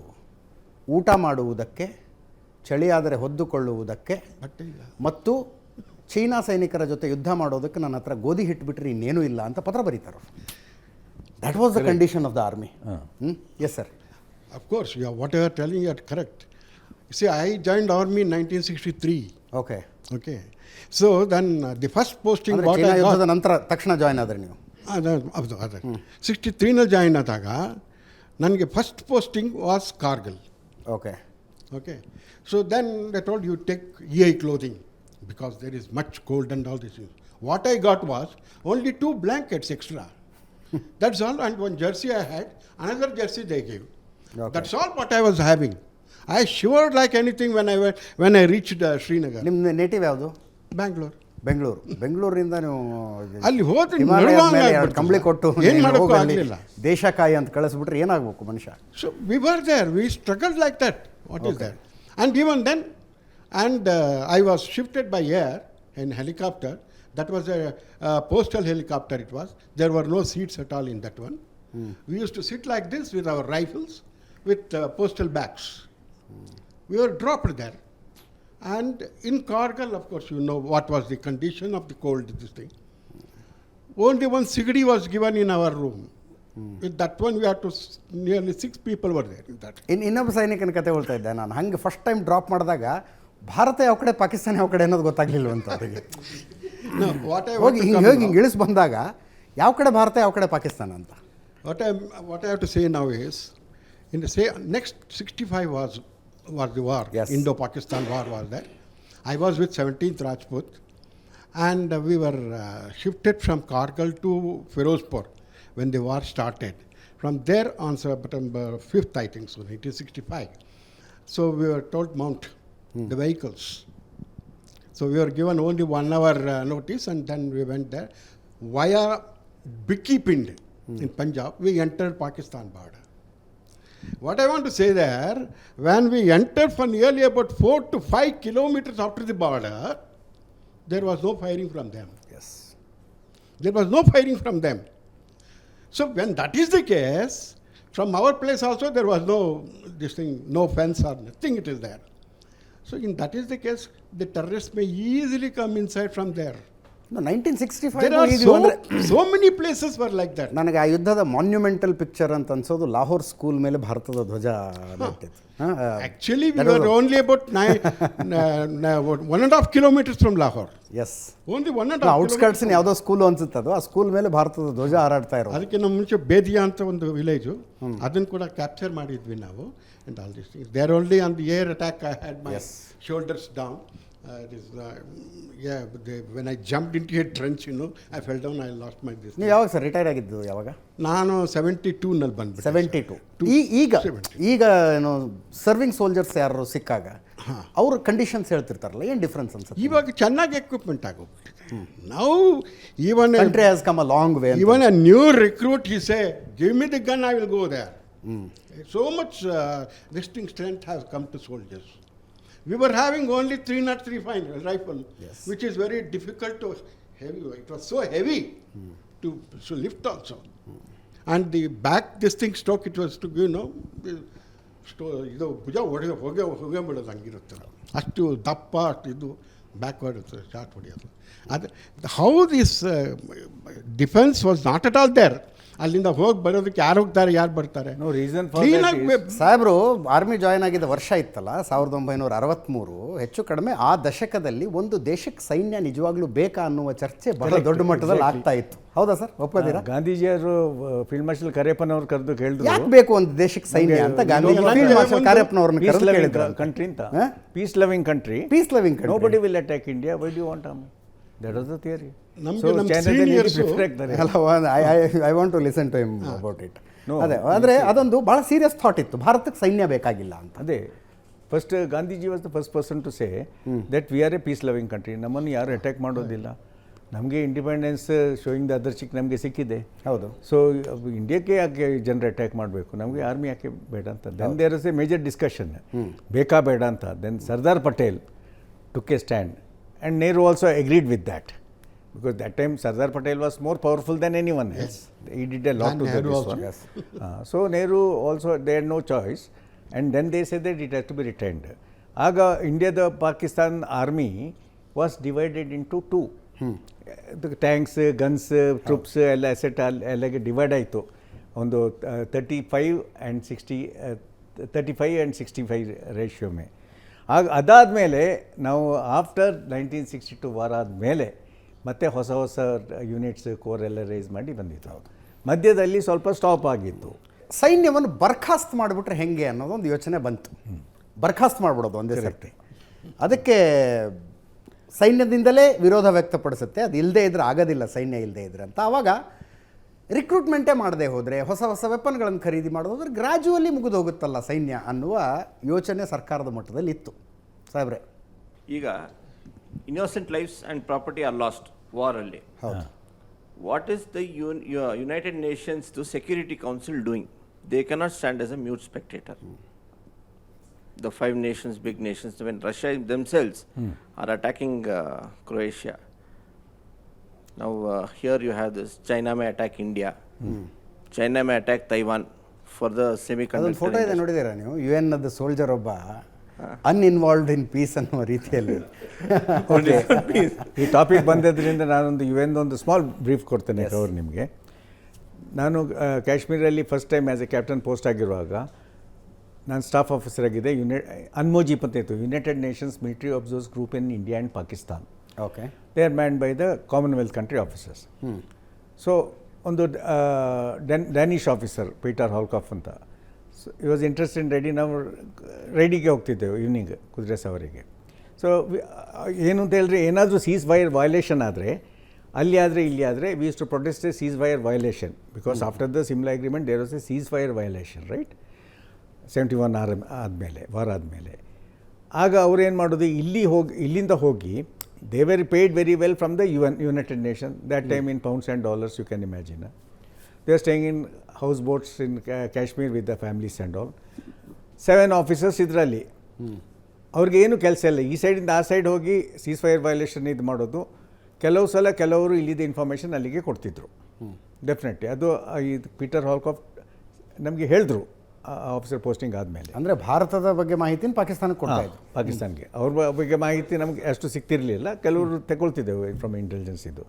ಊಟ ಮಾಡುವುದಕ್ಕೆ, ಚಳಿಯಾದರೆ ಹೊದ್ದುಕೊಳ್ಳುವುದಕ್ಕೆ ಮತ್ತು ಚೀನಾ ಸೈನಿಕರ ಜೊತೆ ಯುದ್ಧ ಮಾಡೋದಕ್ಕೆ ನನ್ನ ಹತ್ರ ಗೋಧಿ ಹಿಟ್ಟು ಬಿಟ್ಟರೆ ಇನ್ನೇನೂ ಇಲ್ಲ ಅಂತ ಪತ್ರ ಬರೀತಾರೆ. That was the condition of the army. Yes sir. Of course, what you are telling, you are correct. See, I joined army in 1963. Okay. Okay. So then the first posting ಅಂದರೆ what ಚೀನಾ I got, ಯುದ್ಧದ ನಂತರ ತಕ್ಷಣ join ಆದ್ರೆ ನೀವು? 63ನಲ್ಲಿ join ಆದಾಗ ನನಗೆ first posting was Kargil. Okay. Okay. So then they told you take EI clothing because there is much cold and all these things. What I got was only 2 blankets extra. That's all, and one jersey I had, another jersey they gave. Okay. That's all what I was having. I shivered like anything when I reached Srinagar. ನಿಮ್ಮ native ಯಾವುದು? Bangalore. ಬೆಂಗಳೂರಿಂದ ನೀವು ಅಲ್ಲಿ ಹೋದ್ರೆ ಹಿಮಾಲಯದ ನಡುವಂಗ್ ಮೇಲೆ ಆಗ್ಬಿಡ್ತು ಕಂಬಳಿ ಸರ್. ಕೊಟ್ಟು ಏನ್ ನೀನು ಮಾಡೋಕ್ಕೂ ಹೋಗು ಅಲ್ಲಿ ಆಗ್ಲಿಲ್ಲ. ದೇಶಕಾಯಿ ಅಂತ ಕಳಿಸ್ಬಿಟ್ರೆ ಏನಾಗಬೇಕು ಮನುಷ್ಯ? So we were there. We struggled like that. What is that? And even then, I was shifted by air in helicopter. That was a postal helicopter. It was. There were no seats at all in that one. We used to sit like this with our rifles, with postal bags. We were dropped there. And in Kargil, of course, you know what was the condition of the cold, this thing. Only one sigdi was given in our room. With that one, we had to, nearly 6 people were there in that. ಇನ್ನೊಬ್ಬ ಸೈನಿಕನ ಕತೆ ಹೇಳ್ತಾ ಇದ್ದೆ ನಾನು. ಹಂಗೆ first time drop ಮಾಡಿದಾಗ ಭಾರತ ಯಾವ ಕಡೆ ಪಾಕಿಸ್ತಾನ ಯಾವ ಕಡೆ ಅನ್ನೋದು ಗೊತ್ತಾಗ್ಲಿಲ್ಲ ಅಂತ ಅವರಿಗೆ. No, what I want ಹೋಗಿ to ಹಿಂಗೆ come ಹೋಗಿ now- ಹಿಂಗೆ ಇಳಿಸ್ ಬಂದಾಗ ಯಾವ ಕಡೆ ಭಾರತ ಯಾವ ಕಡೆ ಪಾಕಿಸ್ತಾನ ಅಂತ. What I have to say now is, in the next 65 was the war. Yes. Indo-Pakistan war was there. I was with 17th Rajput, and we were shifted from Kargil to Firozpur when the war started. From there on September 5th, I think so, 1965. So we were told mount the vehicles. So we were given only 1 hour notice, and then we went there. Via Bikki Pind in Punjab, we entered Pakistan border. What I want to say there, when we entered for nearly about 4 to 5 kilometers after the border, there was no firing from them. Yes. There was no firing from them. So when that is the case, from our place also there was no fence or nothing, it is there. So in that is the case, the terrorists may easily come inside from there. 1965 There are ಇದು ಅಂದರೆ so many places were like that. ನನಗೆ ಆ ಯುದ್ಧದ monumental picture ಅಂತ ಅನ್ಸೋದು Lahore school ಮೇಲೆ ಭಾರತದ ಧ್ವಜ ನೆಟ್ಟಿತ್ತು. Actually, we were only about 1.5 kilometers from Lahore. Yes, Only 1.5 ಔಟ್ಸ್ಕರ್ಟ್ಸಿನ ಯಾವುದೋ ಸ್ಕೂಲು ಅನ್ಸುತ್ತೆ ಅದು. ಆ ಸ್ಕೂಲ್ ಮೇಲೆ ಭಾರತದ ಧ್ವಜ ಹಾರಾಡ್ತಾ ಇರೋದು. ಅದಕ್ಕೆ ನಮ್ಮ ಮುಂಚೆ ಬೇದಿಯಾ ಅಂತ ಒಂದು ವಿಲೇಜು, ಅದನ್ನು ಕೂಡ ಕ್ಯಾಪ್ಚರ್ ಮಾಡಿದ್ವಿ ನಾವು. And all these things. There only on the air attack I had my shoulders down. When I jumped into a trench, I fell down, I lost my this. ನೀವು ಯಾವಾಗ ಸರ್ ರಿಟೈರ್ ಆಗಿದ್ದು? ಯಾವಾಗ? ನಾನು 72ನಲ್ಲಿ ಬಂದ್ಬಿಟ್ಟೆ. 72. ಈಗ ಏನು ಸರ್ವಿಂಗ್ ಸೋಲ್ಜರ್ಸ್ ಯಾರು ಸಿಕ್ಕಾಗ ಅವ್ರ ಕಂಡೀಷನ್ಸ್ ಹೇಳ್ತಿರ್ತಾರಲ್ಲ, ಏನು ಡಿಫ್ರೆನ್ಸ್ ಅನ್ಸುತ್ತೆ? ಇವಾಗ ಚೆನ್ನಾಗಿ ಎಕ್ವಿಪ್ಮೆಂಟ್ ಆಗೋಗ್ಬಿಟ್ಟಿದೆ. ನಾವು even country has come a long way. Even a new recruit he say, give me the gun, I will go there. So much this thing strength has come to soldiers. We were having only 303 rifle, which is very difficult to heavy. It was so heavy to lift also. And the back this thing stock, it was to ಇದು ಭುಜ ಹೊಗೆ ಬಿಡೋದು ಹಂಗಿರುತ್ತೆ. ಅಷ್ಟು ದಪ್ಪ ಇದು backward short ಹೊಡೆಯೋದು. ಅದು how this defence was not at all there. ಅಲ್ಲಿಂದ ಹೋಗಿ ಬರೋದಕ್ಕೆ ಯಾರು ಹೋಗ್ತಾರೆ, ಯಾರು ಬರ್ತಾರೆ? ನೋ ರೀಸನ್ ಸಾಹೇಬರು ಆರ್ಮಿ ಜಾಯ್ನ್ ಆಗಿದ್ದ ವರ್ಷ ಇತ್ತಲ್ಲ 1963. ಹೆಚ್ಚು ಕಡಿಮೆ ಆ ದಶಕದಲ್ಲಿ ಒಂದು ದೇಶಕ್ಕೆ ಸೈನ್ಯ ನಿಜವಾಗ್ಲೂ ಬೇಕಾ ಅನ್ನುವ ಚರ್ಚೆ ಬಹಳ ದೊಡ್ಡ ಮಟ್ಟದಲ್ಲಿ ಆಗ್ತಾ ಇತ್ತು. ಹೌದಾ ಸರ್, ಒಪ್ಪೋದಿರಾ? ಗಾಂಧೀಜಿಯವರು ಫೀಲ್ಡ್ ಮಾರ್ಷಲ್ ಕರಿಯಪ್ಪನವರು ಕರೆದು ಕೇಳಿದ್ರು, ಯಾಕೆ ಬೇಕು ಒಂದು ದೇಶಕ್ಕೆ ಸೈನ್ಯ ಅಂತ. ಗಾಂಧೀಜಿ ಫೀಲ್ಡ್ ಮಾರ್ಷಲ್ ಕರಿಯಪ್ಪನವ್ರನ್ನ ಕರೆದು ಕೇಳಿದ್ರು, ಕಂಟ್ರಿ ಅಂತ, peace loving country, nobody will attack India, why do you want army? That was the theory. So I want to listen to him about it. ಅದೇ ಆದರೆ ಅದೊಂದು ಭಾಳ ಸೀರಿಯಸ್ ಥಾಟ್ ಇತ್ತು, ಭಾರತಕ್ಕೆ ಸೈನ್ಯ ಬೇಕಾಗಿಲ್ಲ ಅಂತ. ಅದೇ first Gandhiji was the first person to say that we are a peace loving country. ನಮ್ಮನ್ನು ಯಾರು ಅಟ್ಯಾಕ್ ಮಾಡೋದಿಲ್ಲ, ನಮಗೆ independence showing the other cheek ನಮಗೆ ಸಿಕ್ಕಿದೆ. ಹೌದು. ಸೊ ಇಂಡಿಯಾಕ್ಕೆ ಯಾಕೆ ಜನರು ಅಟ್ಯಾಕ್ ಮಾಡಬೇಕು, ನಮಗೆ ಆರ್ಮಿ ಯಾಕೆ ಬೇಡ ಅಂತ. Then there is a major discussion, ಬೇಕಾ ಬೇಡ ಅಂತ. Then Sardar Patel took a stand and Nehru also agreed with that, because that time Sardar Patel was more powerful than anyone else. He did a lot to this one. So Nehru also, they had no choice, and then they said that it has to be retained. Aga India, the Pakistan army was divided into two. The tanks, guns, troops, ಎಲ್ಲ asset ಎಲ್ಲ divide ಆಯಿತು. ಒಂದು 35 and 65 ratio May. ಆಗ ಅದಾದಮೇಲೆ ನಾವು after 1962 ವಾರ ಆದಮೇಲೆ ಮತ್ತೆ ಹೊಸ ಯೂನಿಟ್ಸ್ ಕೋರ್ ಎಲ್ಲ ರೇಸ್ ಮಾಡಿ ಬಂದಿತ್ತು. ಮಧ್ಯದಲ್ಲಿ ಸ್ವಲ್ಪ ಸ್ಟಾಪ್ ಆಗಿತ್ತು. ಸೈನ್ಯವನ್ನು ಬರ್ಖಾಸ್ತ್ ಮಾಡಿಬಿಟ್ರೆ ಹೆಂಗೆ ಅನ್ನೋದೊಂದು ಯೋಚನೆ ಬಂತು. ಬರ್ಖಾಸ್ತ್ ಮಾಡಿಬಿಡೋದು ಒಂದೇ ಸರ್ತಿ. ಅದಕ್ಕೆ ಸೈನ್ಯದಿಂದಲೇ ವಿರೋಧ ವ್ಯಕ್ತಪಡಿಸುತ್ತೆ, ಅದು ಇಲ್ಲದೇ ಇದ್ರೆ ಆಗೋದಿಲ್ಲ, ಸೈನ್ಯ ಇಲ್ಲದೇ ಇದ್ರೆ ಅಂತ. ಆವಾಗ ರಿಕ್ರೂಟ್ಮೆಂಟೇ ಮಾಡದೆ ಹೋದರೆ, ಹೊಸ ವೆಪನ್ಗಳನ್ನು ಖರೀದಿ ಮಾಡೋದ್ರೆ ಗ್ರ್ಯಾಜುವಲಿ ಮುಗಿದು ಹೋಗುತ್ತಲ್ಲ ಸೈನ್ಯ ಅನ್ನುವ ಯೋಚನೆ ಸರ್ಕಾರದ ಮಟ್ಟದಲ್ಲಿ ಇತ್ತು. ಸಾಹೇಬ್ರೆ, ಈಗ innocent lives and property are lost ವಾರಲ್ಲಿ. ಹೌದು. What is the United Nations the security council doing? They cannot stand as a mute spectator. The 5 nations, big nations, when Russia themselves are attacking Croatia. Now here you have this, China may attack India, China may attack Taiwan for the semiconductor. ಅದೊಂದು photo ಇದೆ, ನೋಡಿದ್ದೀರಾ ನೀವು? UN the soldier ಒಬ್ಬ ಅನ್ಇನ್ವಾಲ್ವ್ಡ್ in peace ಅನ್ನುವ ರೀತಿಯಲ್ಲಿ. ಈ topic ಬಂದಿದ್ದರಿಂದ ನಾನೊಂದು UN ಒಂದು ಸ್ಮಾಲ್ ಬ್ರೀಫ್ ಕೊಡ್ತೇನೆ ಕವರ್ ನಿಮಗೆ. ನಾನು ಕಾಶ್ಮೀರಲ್ಲಿ first time as a captain post ಆಗಿರುವಾಗ ನಾನು ಸ್ಟಾಫ್ ಆಫೀಸರ್ ಆಗಿದೆ. ಅನ್ಮೋಜಿಪ್ ಅಂತ ಇತ್ತು, United Nations military observers group in India and Pakistan. Okay. They are manned by the Commonwealth country officers. So ಒಂದು ಡ್ಯಾನಿಷ್ ಆಫೀಸರ್ ಪೀಟರ್ ಹಾಲ್ಕಾಫ್ ಅಂತ, ಸೊ ಈ was interest in riding. ನಾವು ರೈಡಿಗೆ ಹೋಗ್ತಿದ್ದೆವು ಈವ್ನಿಂಗ್ ಕುದುರೆ ಸವಾರಿಗೆ. ಸೊ ಏನು ಅಂತ ಹೇಳಿದ್ರೆ, ಏನಾದರೂ ಸೀಸ್ ಫೈರ್ ವೈಲೇಷನ್ ಆದರೆ, ಅಲ್ಲಿ ಆದರೆ ಇಲ್ಲಿ ಆದರೆ, we use to protest a ceasefire violation, because after the Shimla agreement there was a ceasefire violation, right? 71 ಆದಮೇಲೆ, ವಾರ ಆದಮೇಲೆ. ಆಗ ಅವ್ರೇನು ಮಾಡೋದು, ಇಲ್ಲಿಂದ ಹೋಗಿ they were paid very well from the United Nation that time in pounds and dollars, you can imagine. They are staying in houseboats in Kashmir with the families and all. 7 officers ಇದರಲ್ಲಿ. ಅವ್ರಿಗೇನು ಕೆಲಸ ಇಲ್ಲ, ಈ ಸೈಡಿಂದ ಆ side ಹೋಗಿ seize fire violation ಇದು ಮಾಡೋದು. ಕೆಲವು ಸಲ ಕೆಲವರು ಇಲ್ಲಿದ್ದ ಇನ್ಫಾರ್ಮೇಷನ್ ಅಲ್ಲಿಗೆ ಕೊಡ್ತಿದ್ರು. ಡೆಫಿನೆಟ್ಲಿ ಅದು ಇದು ಪೀಟರ್ ಹಾಲ್ಕಾಫ್ ನಮಗೆ ಹೇಳಿದ್ರು, ಆಫೀಸರ್ ಪೋಸ್ಟಿಂಗ್ ಆದಮೇಲೆ. ಅಂದರೆ ಭಾರತದ ಬಗ್ಗೆ ಮಾಹಿತಿನ ಪಾಕಿಸ್ತಾನಕ್ಕೆ ಕೊಡ್ತಾ ಇದ್ರು. ಪಾಕಿಸ್ತಾನ್ಗೆ ಅವ್ರ ಬಗ್ಗೆ ಮಾಹಿತಿ ನಮಗೆ ಅಷ್ಟು ಸಿಗ್ತಿರಲಿಲ್ಲ, ಕೆಲವರು ತಗೊಳ್ತಿದ್ದೆವು ಫ್ರಮ್ ಇಂಟೆಲಿಜೆನ್ಸ್ ಇದು.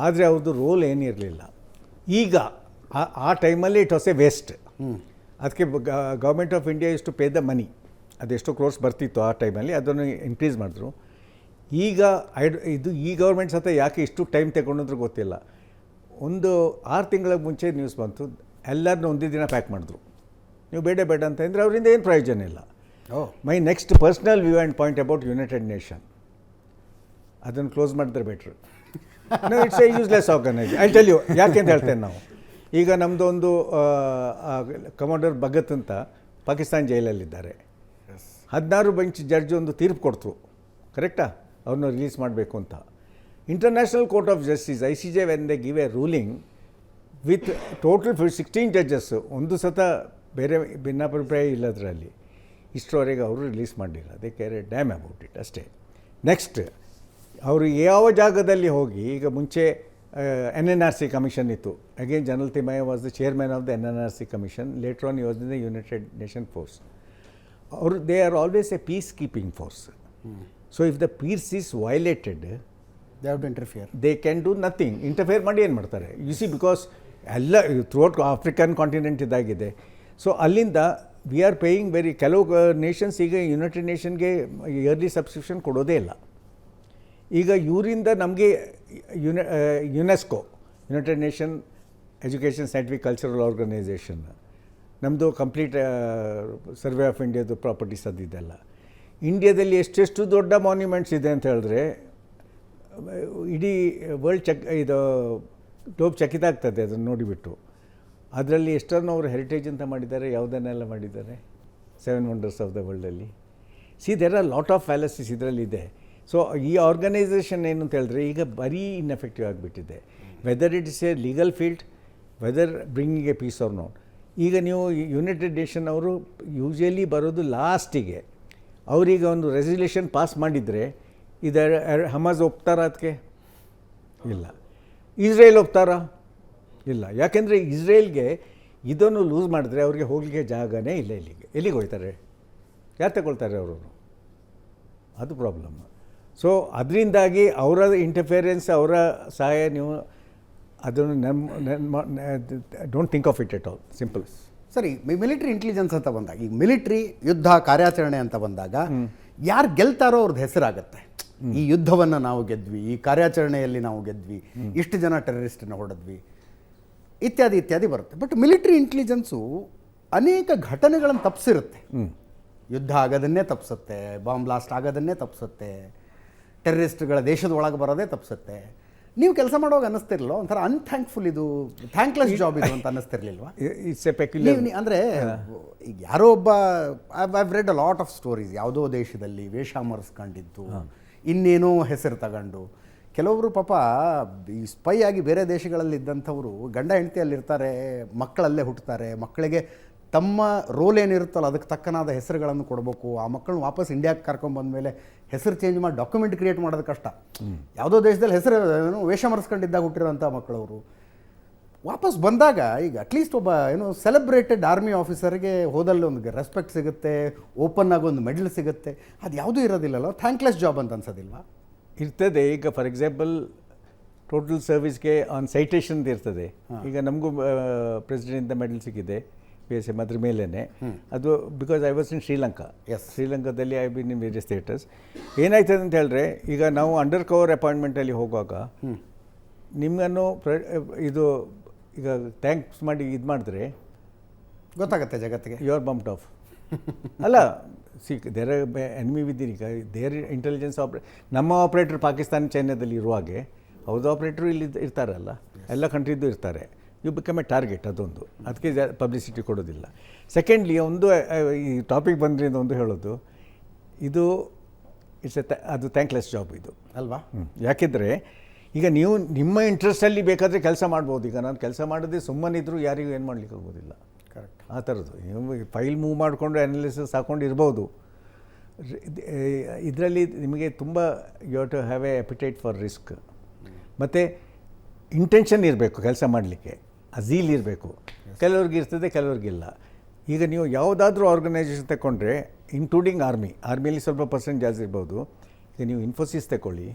ಆದರೆ ಅವ್ರದ್ದು ರೋಲ್ ಏನಿರಲಿಲ್ಲ. ಈಗ ಆ ಟೈಮಲ್ಲಿ ಇಟ್ ವಾಸ್ ಎ ವೇಸ್ಟ್. ಅದಕ್ಕೆ government of India is to pay the money. ಅದೆಷ್ಟೋ ಕ್ರೋರ್ಸ್ ಬರ್ತಿತ್ತು ಆ ಟೈಮಲ್ಲಿ, ಅದನ್ನು ಇನ್ಕ್ರೀಸ್ ಮಾಡಿದ್ರು. ಈಗ ಈ ಗೌರ್ಮೆಂಟ್ ಸತ ಯಾಕೆ ಇಷ್ಟು ಟೈಮ್ ತಗೊಂಡ್ರು ಗೊತ್ತಿಲ್ಲ. ಒಂದು 6 ತಿಂಗಳ ಮುಂಚೆ ನ್ಯೂಸ್ ಬಂತು, ಎಲ್ಲರನ್ನೂ ಒಂದೇ ದಿನ ಪ್ಯಾಕ್ ಮಾಡಿದ್ರು. ನೀವು ಬೇಡ ಅಂತ ಅಂದರೆ ಅವರಿಂದ ಏನು ಪ್ರಯೋಜನ ಇಲ್ಲ. My next personal view and point about United Nation, ಅದನ್ನು ಕ್ಲೋಸ್ ಮಾಡಿದ್ರೆ better. It's a useless organisation. I tell you ಯಾಕೆ ಅಂತ ಹೇಳ್ತೇನೆ. ನಾವು ಈಗ ನಮ್ಮದು ಒಂದು ಕಮಾಂಡರ್ ಭಗತ್ ಅಂತ ಪಾಕಿಸ್ತಾನ ಜೈಲಲ್ಲಿದ್ದಾರೆ. 16 ಬೆಂಚ್ ಜಡ್ಜ್ ಒಂದು ತೀರ್ಪು ಕೊಡ್ತು, ಕರೆಕ್ಟಾ, ಅವ್ರನ್ನ ರಿಲೀಸ್ ಮಾಡಬೇಕು ಅಂತ. International court of justice ICJ when they give a ruling with total 16 judges, ಒಂದು ಸತ ಬೇರೆ ಭಿನ್ನಾಭಿಪ್ರಾಯ ಇಲ್ಲದರಲ್ಲಿ ಇಷ್ಟರವರೆಗೆ ಅವರು ರಿಲೀಸ್ ಮಾಡಲಿಲ್ಲ. They care a damn about it ಅಷ್ಟೇ. ನೆಕ್ಸ್ಟ್ ಅವರು ಯಾವ ಜಾಗದಲ್ಲಿ ಹೋಗಿ, ಈಗ ಮುಂಚೆ NNRC ಕಮಿಷನ್ ಇತ್ತು. Again general Thimayya was the chairman of the NNRC commission. Later on was in the United Nation force. ಅವರು they are always a peace keeping force. So if the peace is violated, they have to interfere. They can do nothing. Interfere ಮಾಡಿ ಏನು ಮಾಡ್ತಾರೆ? You see, because ಎಲ್ಲ throughout African continent ಇದಾಗಿದೆ. So ಅಲ್ಲಿಂದ we are paying ಕೆಲವು nations ಈಗ United ನೇಷನ್ಗೆ yearly subscription ಕೊಡೋದೇ ಇಲ್ಲ. ಈಗ ಇವರಿಂದ ನಮಗೆ UNESCO, United Nation Education Scientific Cultural Organisation, ನಮ್ಮದು ಕಂಪ್ಲೀಟ್ ಸರ್ವೆ ಆಫ್ ಇಂಡಿಯಾದು ಪ್ರಾಪರ್ಟೀಸ್ ಅದಿದೆಲ್ಲ. ಇಂಡಿಯಾದಲ್ಲಿ ಎಷ್ಟೆಷ್ಟು ದೊಡ್ಡ ಮಾನ್ಯುಮೆಂಟ್ಸ್ ಇದೆ ಅಂತ ಹೇಳಿದ್ರೆ ಇಡೀ ವರ್ಲ್ಡ್ ಇದು ಗ್ಲೋಬ್ ಚಕಿತ ಆಗ್ತದೆ ಅದನ್ನು ನೋಡಿಬಿಟ್ಟು. ಅದರಲ್ಲಿ ಎಷ್ಟನ್ನು ಅವರು ಹೆರಿಟೇಜ್ ಅಂತ ಮಾಡಿದ್ದಾರೆ, ಯಾವುದನ್ನೆಲ್ಲ ಮಾಡಿದ್ದಾರೆ, 7 ವಂಡರ್ಸ್ ಆಫ್ ದ ವರ್ಲ್ಡಲ್ಲಿ. See, there are lot of fallacies ಇದರಲ್ಲಿದೆ. ಸೊ ಈ ಆರ್ಗನೈಸೇಷನ್ ಏನು ಅಂತ ಹೇಳಿದ್ರೆ ಈಗ ಬರೀ ಇನ್ಎಫೆಕ್ಟಿವ್ ಆಗಿಬಿಟ್ಟಿದೆ. Whether it is a legal field, whether bringing a peace or not. ಈಗ ನೀವು ಯುನೈಟೆಡ್ ನೇಷನ್ ಅವರು ಯೂಶಲಿ ಬರೋದು ಲಾಸ್ಟಿಗೆ. ಅವರೀಗ ಒಂದು ರೆಸಲ್ಯೂಷನ್ ಪಾಸ್ ಮಾಡಿದರೆ ಹಮಾಸ್ ಒಪ್ತಾರಾ ಅದಕ್ಕೆ? ಇಲ್ಲ. ಇಸ್ರೇಲ್ ಒಪ್ತಾರಾ? ಇಲ್ಲ. ಯಾಕೆಂದರೆ ಇಸ್ರೇಲ್ಗೆ ಇದನ್ನು ಲೂಸ್ ಮಾಡಿದ್ರೆ ಅವ್ರಿಗೆ ಹೋಗಲಿಕ್ಕೆ ಜಾಗನೇ ಇಲ್ಲ. ಎಲ್ಲಿಗೆ ಹೋಗ್ತಾರೆ? ಯಾರು ತಗೊಳ್ತಾರೆ ಅವರು? ಅದು ಪ್ರಾಬ್ಲಮ್. ಸೊ ಅದರಿಂದಾಗಿ ಅವರ ಇಂಟರ್ಫಿಯರೆನ್ಸ್, ಅವರ ಸಹಾಯ ನೀವು ಅದನ್ನು don't think of it at all. Simple. ಸರಿ, ಮಿಲಿಟ್ರಿ ಇಂಟೆಲಿಜೆನ್ಸ್ ಅಂತ ಬಂದಾಗ, ಈಗ ಮಿಲಿಟ್ರಿ ಯುದ್ಧ ಕಾರ್ಯಾಚರಣೆ ಅಂತ ಬಂದಾಗ ಯಾರು ಗೆಲ್ತಾರೋ ಅವ್ರದ್ದು ಹೆಸರಾಗತ್ತೆ. ಈ ಯುದ್ಧವನ್ನು ನಾವು ಗೆದ್ವಿ, ಈ ಕಾರ್ಯಾಚರಣೆಯಲ್ಲಿ ನಾವು ಗೆದ್ವಿ, ಇಷ್ಟು ಜನ ಟೆರರಿಸ್ಟನ್ನು ಹೊಡೆದ್ವಿ, ಇತ್ಯಾದಿ ಇತ್ಯಾದಿ ಬರುತ್ತೆ. ಬಟ್ ಮಿಲಿಟ್ರಿ ಇಂಟೆಲಿಜೆನ್ಸು ಅನೇಕ ಘಟನೆಗಳನ್ನು ತಪ್ಪಿಸಿರುತ್ತೆ. ಯುದ್ಧ ಆಗೋದನ್ನೇ ತಪ್ಪಿಸುತ್ತೆ, ಬಾಂಬ್ ಬ್ಲಾಸ್ಟ್ ಆಗೋದನ್ನೇ ತಪ್ಪಿಸುತ್ತೆ, ಟೆರರಿಸ್ಟ್ಗಳ ದೇಶದ ಒಳಗೆ ಬರೋದೇ ತಪ್ಪಿಸುತ್ತೆ. ನೀವು ಕೆಲಸ ಮಾಡುವಾಗ ಅನ್ನಿಸ್ತಿರ್ಲಿಲ್ಲ ಒಂಥರ ಅನ್ಥ್ಯಾಂಕ್ಫುಲ್, ಇದು ಥ್ಯಾಂಕ್ಲೆಸ್ ಜಾಬ್ ಇದು ಅಂತ ಅನ್ನಿಸ್ತಿರ್ಲಿಲ್ವಾ? It's A peculiar. ಅಂದರೆ ಈಗ ಯಾರೋ ಒಬ್ಬ, I've red a lot of stories, ಯಾವುದೋ ದೇಶದಲ್ಲಿ ವೇಷ ಮರೆಸ್ಕೊಂಡಿದ್ದು, ಇನ್ನೇನೋ ಹೆಸರು ತಗೊಂಡು, ಕೆಲವೊಬ್ಬರು ಪಾಪ ಈ ಸ್ಪೈ ಆಗಿ ಬೇರೆ ದೇಶಗಳಲ್ಲಿ ಇದ್ದಂಥವರು ಗಂಡ ಹೆಂಡತಿಯಲ್ಲಿರ್ತಾರೆ, ಮಕ್ಕಳಲ್ಲೇ ಹುಟ್ಟುತ್ತಾರೆ, ಮಕ್ಕಳಿಗೆ ತಮ್ಮ ರೋಲ್ ಏನಿರುತ್ತಲ್ಲ ಅದಕ್ಕೆ ತಕ್ಕನಾದ ಹೆಸರುಗಳನ್ನು ಕೊಡಬೇಕು. ಆ ಮಕ್ಕಳನ್ನ ವಾಪಸ್ ಇಂಡಿಯಾಗೆ ಕರ್ಕೊಂಡ್ಬಂದಮೇಲೆ ಹೆಸರು ಚೇಂಜ್ ಮಾಡಿ ಡಾಕ್ಯುಮೆಂಟ್ ಕ್ರಿಯೇಟ್ ಮಾಡೋದು ಕಷ್ಟ. ಯಾವುದೋ ದೇಶದಲ್ಲಿ ಹೆಸರು ವೇಷ ಮರೆಸ್ಕೊಂಡಿದ್ದಾಗ ಹುಟ್ಟಿರೋಂಥ ಮಕ್ಕಳವರು ವಾಪಸ್ ಬಂದಾಗ ಈಗ ಅಟ್ಲೀಸ್ಟ್ ಒಬ್ಬ ಸೆಲೆಬ್ರೇಟೆಡ್ ಆರ್ಮಿ ಆಫೀಸರ್ಗೆ ಹೋದಲ್ಲಿ ಒಂದು ರೆಸ್ಪೆಕ್ಟ್ ಸಿಗುತ್ತೆ, ಓಪನ್ ಆಗಿ ಒಂದು ಮೆಡಲ್ ಸಿಗುತ್ತೆ. ಅದು ಯಾವುದೂ ಇರೋದಿಲ್ಲಲ್ಲ, ಥ್ಯಾಂಕ್ಲೆಸ್ ಜಾಬ್ ಅಂತ ಅನ್ಸೋದಿಲ್ವಾ? ಇರ್ತದೆ. ಈಗ ಫಾರ್ ಎಕ್ಸಾಂಪಲ್ ಟೋಟಲ್ ಸರ್ವಿಸ್ಗೆ ಆನ್ ಸೈಟೇಷನ್ ಇರ್ತದೆ. ಈಗ ನಮಗೂ ಪ್ರೆಸಿಡೆಂಟ್ ಮೆಡಲ್ ಸಿಕ್ಕಿದೆ PSM ಅದ್ರ ಮೇಲೇ. ಅದು because I was in Sri Lanka. ಶ್ರೀಲಂಕಾದಲ್ಲಿ I been in various theatres. ಏನಾಯ್ತದೆ ಅಂತ ಹೇಳಿದ್ರೆ, ಈಗ ನಾವು ಅಂಡರ್ ಕವರ್ ಅಪಾಯಿಂಟ್ಮೆಂಟಲ್ಲಿ ಹೋಗುವಾಗ ನಿಮ್ಮನ್ನು ಇದು ಈಗ ಥ್ಯಾಂಕ್ಸ್ ಮಾಡಿ ಇದು ಮಾಡಿದ್ರೆ ಗೊತ್ತಾಗುತ್ತೆ ಜಗತ್ತಿಗೆ ಯು ಆರ್ ಬಂಪ್ಡ್ ಆಫ್. ಅಲ್ಲ, ದೇರ್ ಎನಿಮಿ ವಿದಿನ್. ಈಗ ದೇರ್ ಇಂಟೆಲಿಜೆನ್ಸ್ ನಮ್ಮ ಆಪ್ರೇಟರ್ ಪಾಕಿಸ್ತಾನ ಚೈನಾದಲ್ಲಿ ಇರುವಾಗೆ ಹೌದು ಆಪ್ರೇಟ್ರು ಇಲ್ಲಿ ಇರ್ತಾರಲ್ಲ, ಎಲ್ಲ ಕಂಟ್ರಿದ್ದು ಇರ್ತಾರೆ. You become a target. ಅದೊಂದು, ಅದಕ್ಕೆ ಪಬ್ಲಿಸಿಟಿ ಕೊಡೋದಿಲ್ಲ. ಸೆಕೆಂಡ್ಲಿ, ಒಂದು ಈ ಟಾಪಿಕ್ ಬಂದ್ರಿಂದ ಒಂದು ಹೇಳೋದು, ಇದು ಅದು ಥ್ಯಾಂಕ್ಲೆಸ್ ಜಾಬ್ ಇದು ಅಲ್ವಾ? ಯಾಕೆಂದರೆ ಈಗ ನೀವು ನಿಮ್ಮ ಇಂಟ್ರೆಸ್ಟಲ್ಲಿ ಬೇಕಾದರೆ ಕೆಲಸ ಮಾಡ್ಬೋದು. ಈಗ ನಾನು ಕೆಲಸ ಮಾಡೋದೇ ಸುಮ್ಮನಿದ್ರು ಯಾರಿಗೂ ಏನು ಮಾಡಲಿಕ್ಕೆ ಆಗೋದಿಲ್ಲ. ಕರೆಕ್ಟ್. ಆ ಥರದ್ದು ನೀವು ಫೈಲ್ ಮೂವ್ ಮಾಡಿಕೊಂಡು ಅನಾಲಿಸಿಸ್ ಹಾಕ್ಕೊಂಡು ಇರ್ಬೋದು. ಇದರಲ್ಲಿ ನಿಮಗೆ ತುಂಬ you have to have a appetite for risk. ಮತ್ತು ಇಂಟೆನ್ಷನ್ ಇರಬೇಕು ಕೆಲಸ ಮಾಡಲಿಕ್ಕೆ, ಝೀಲ್ ಇರಬೇಕು. ಕೆಲವ್ರಿಗೆ ಇರ್ತದೆ, ಕೆಲವ್ರಿಗಿಲ್ಲ. ಈಗ ನೀವು ಯಾವುದಾದ್ರೂ ಆರ್ಗನೈಸೇಷನ್ ತಗೊಂಡ್ರೆ ಇನ್ಕ್ಲೂಡಿಂಗ್ ಆರ್ಮಿಯಲ್ಲಿ ಸ್ವಲ್ಪ ಪರ್ಸೆಂಟ್ ಜಾಸ್ತಿ ಇರ್ಬೋದು. ಈಗ ನೀವು ಇನ್ಫೋಸಿಸ್ ತಗೊಳ್ಳಿ,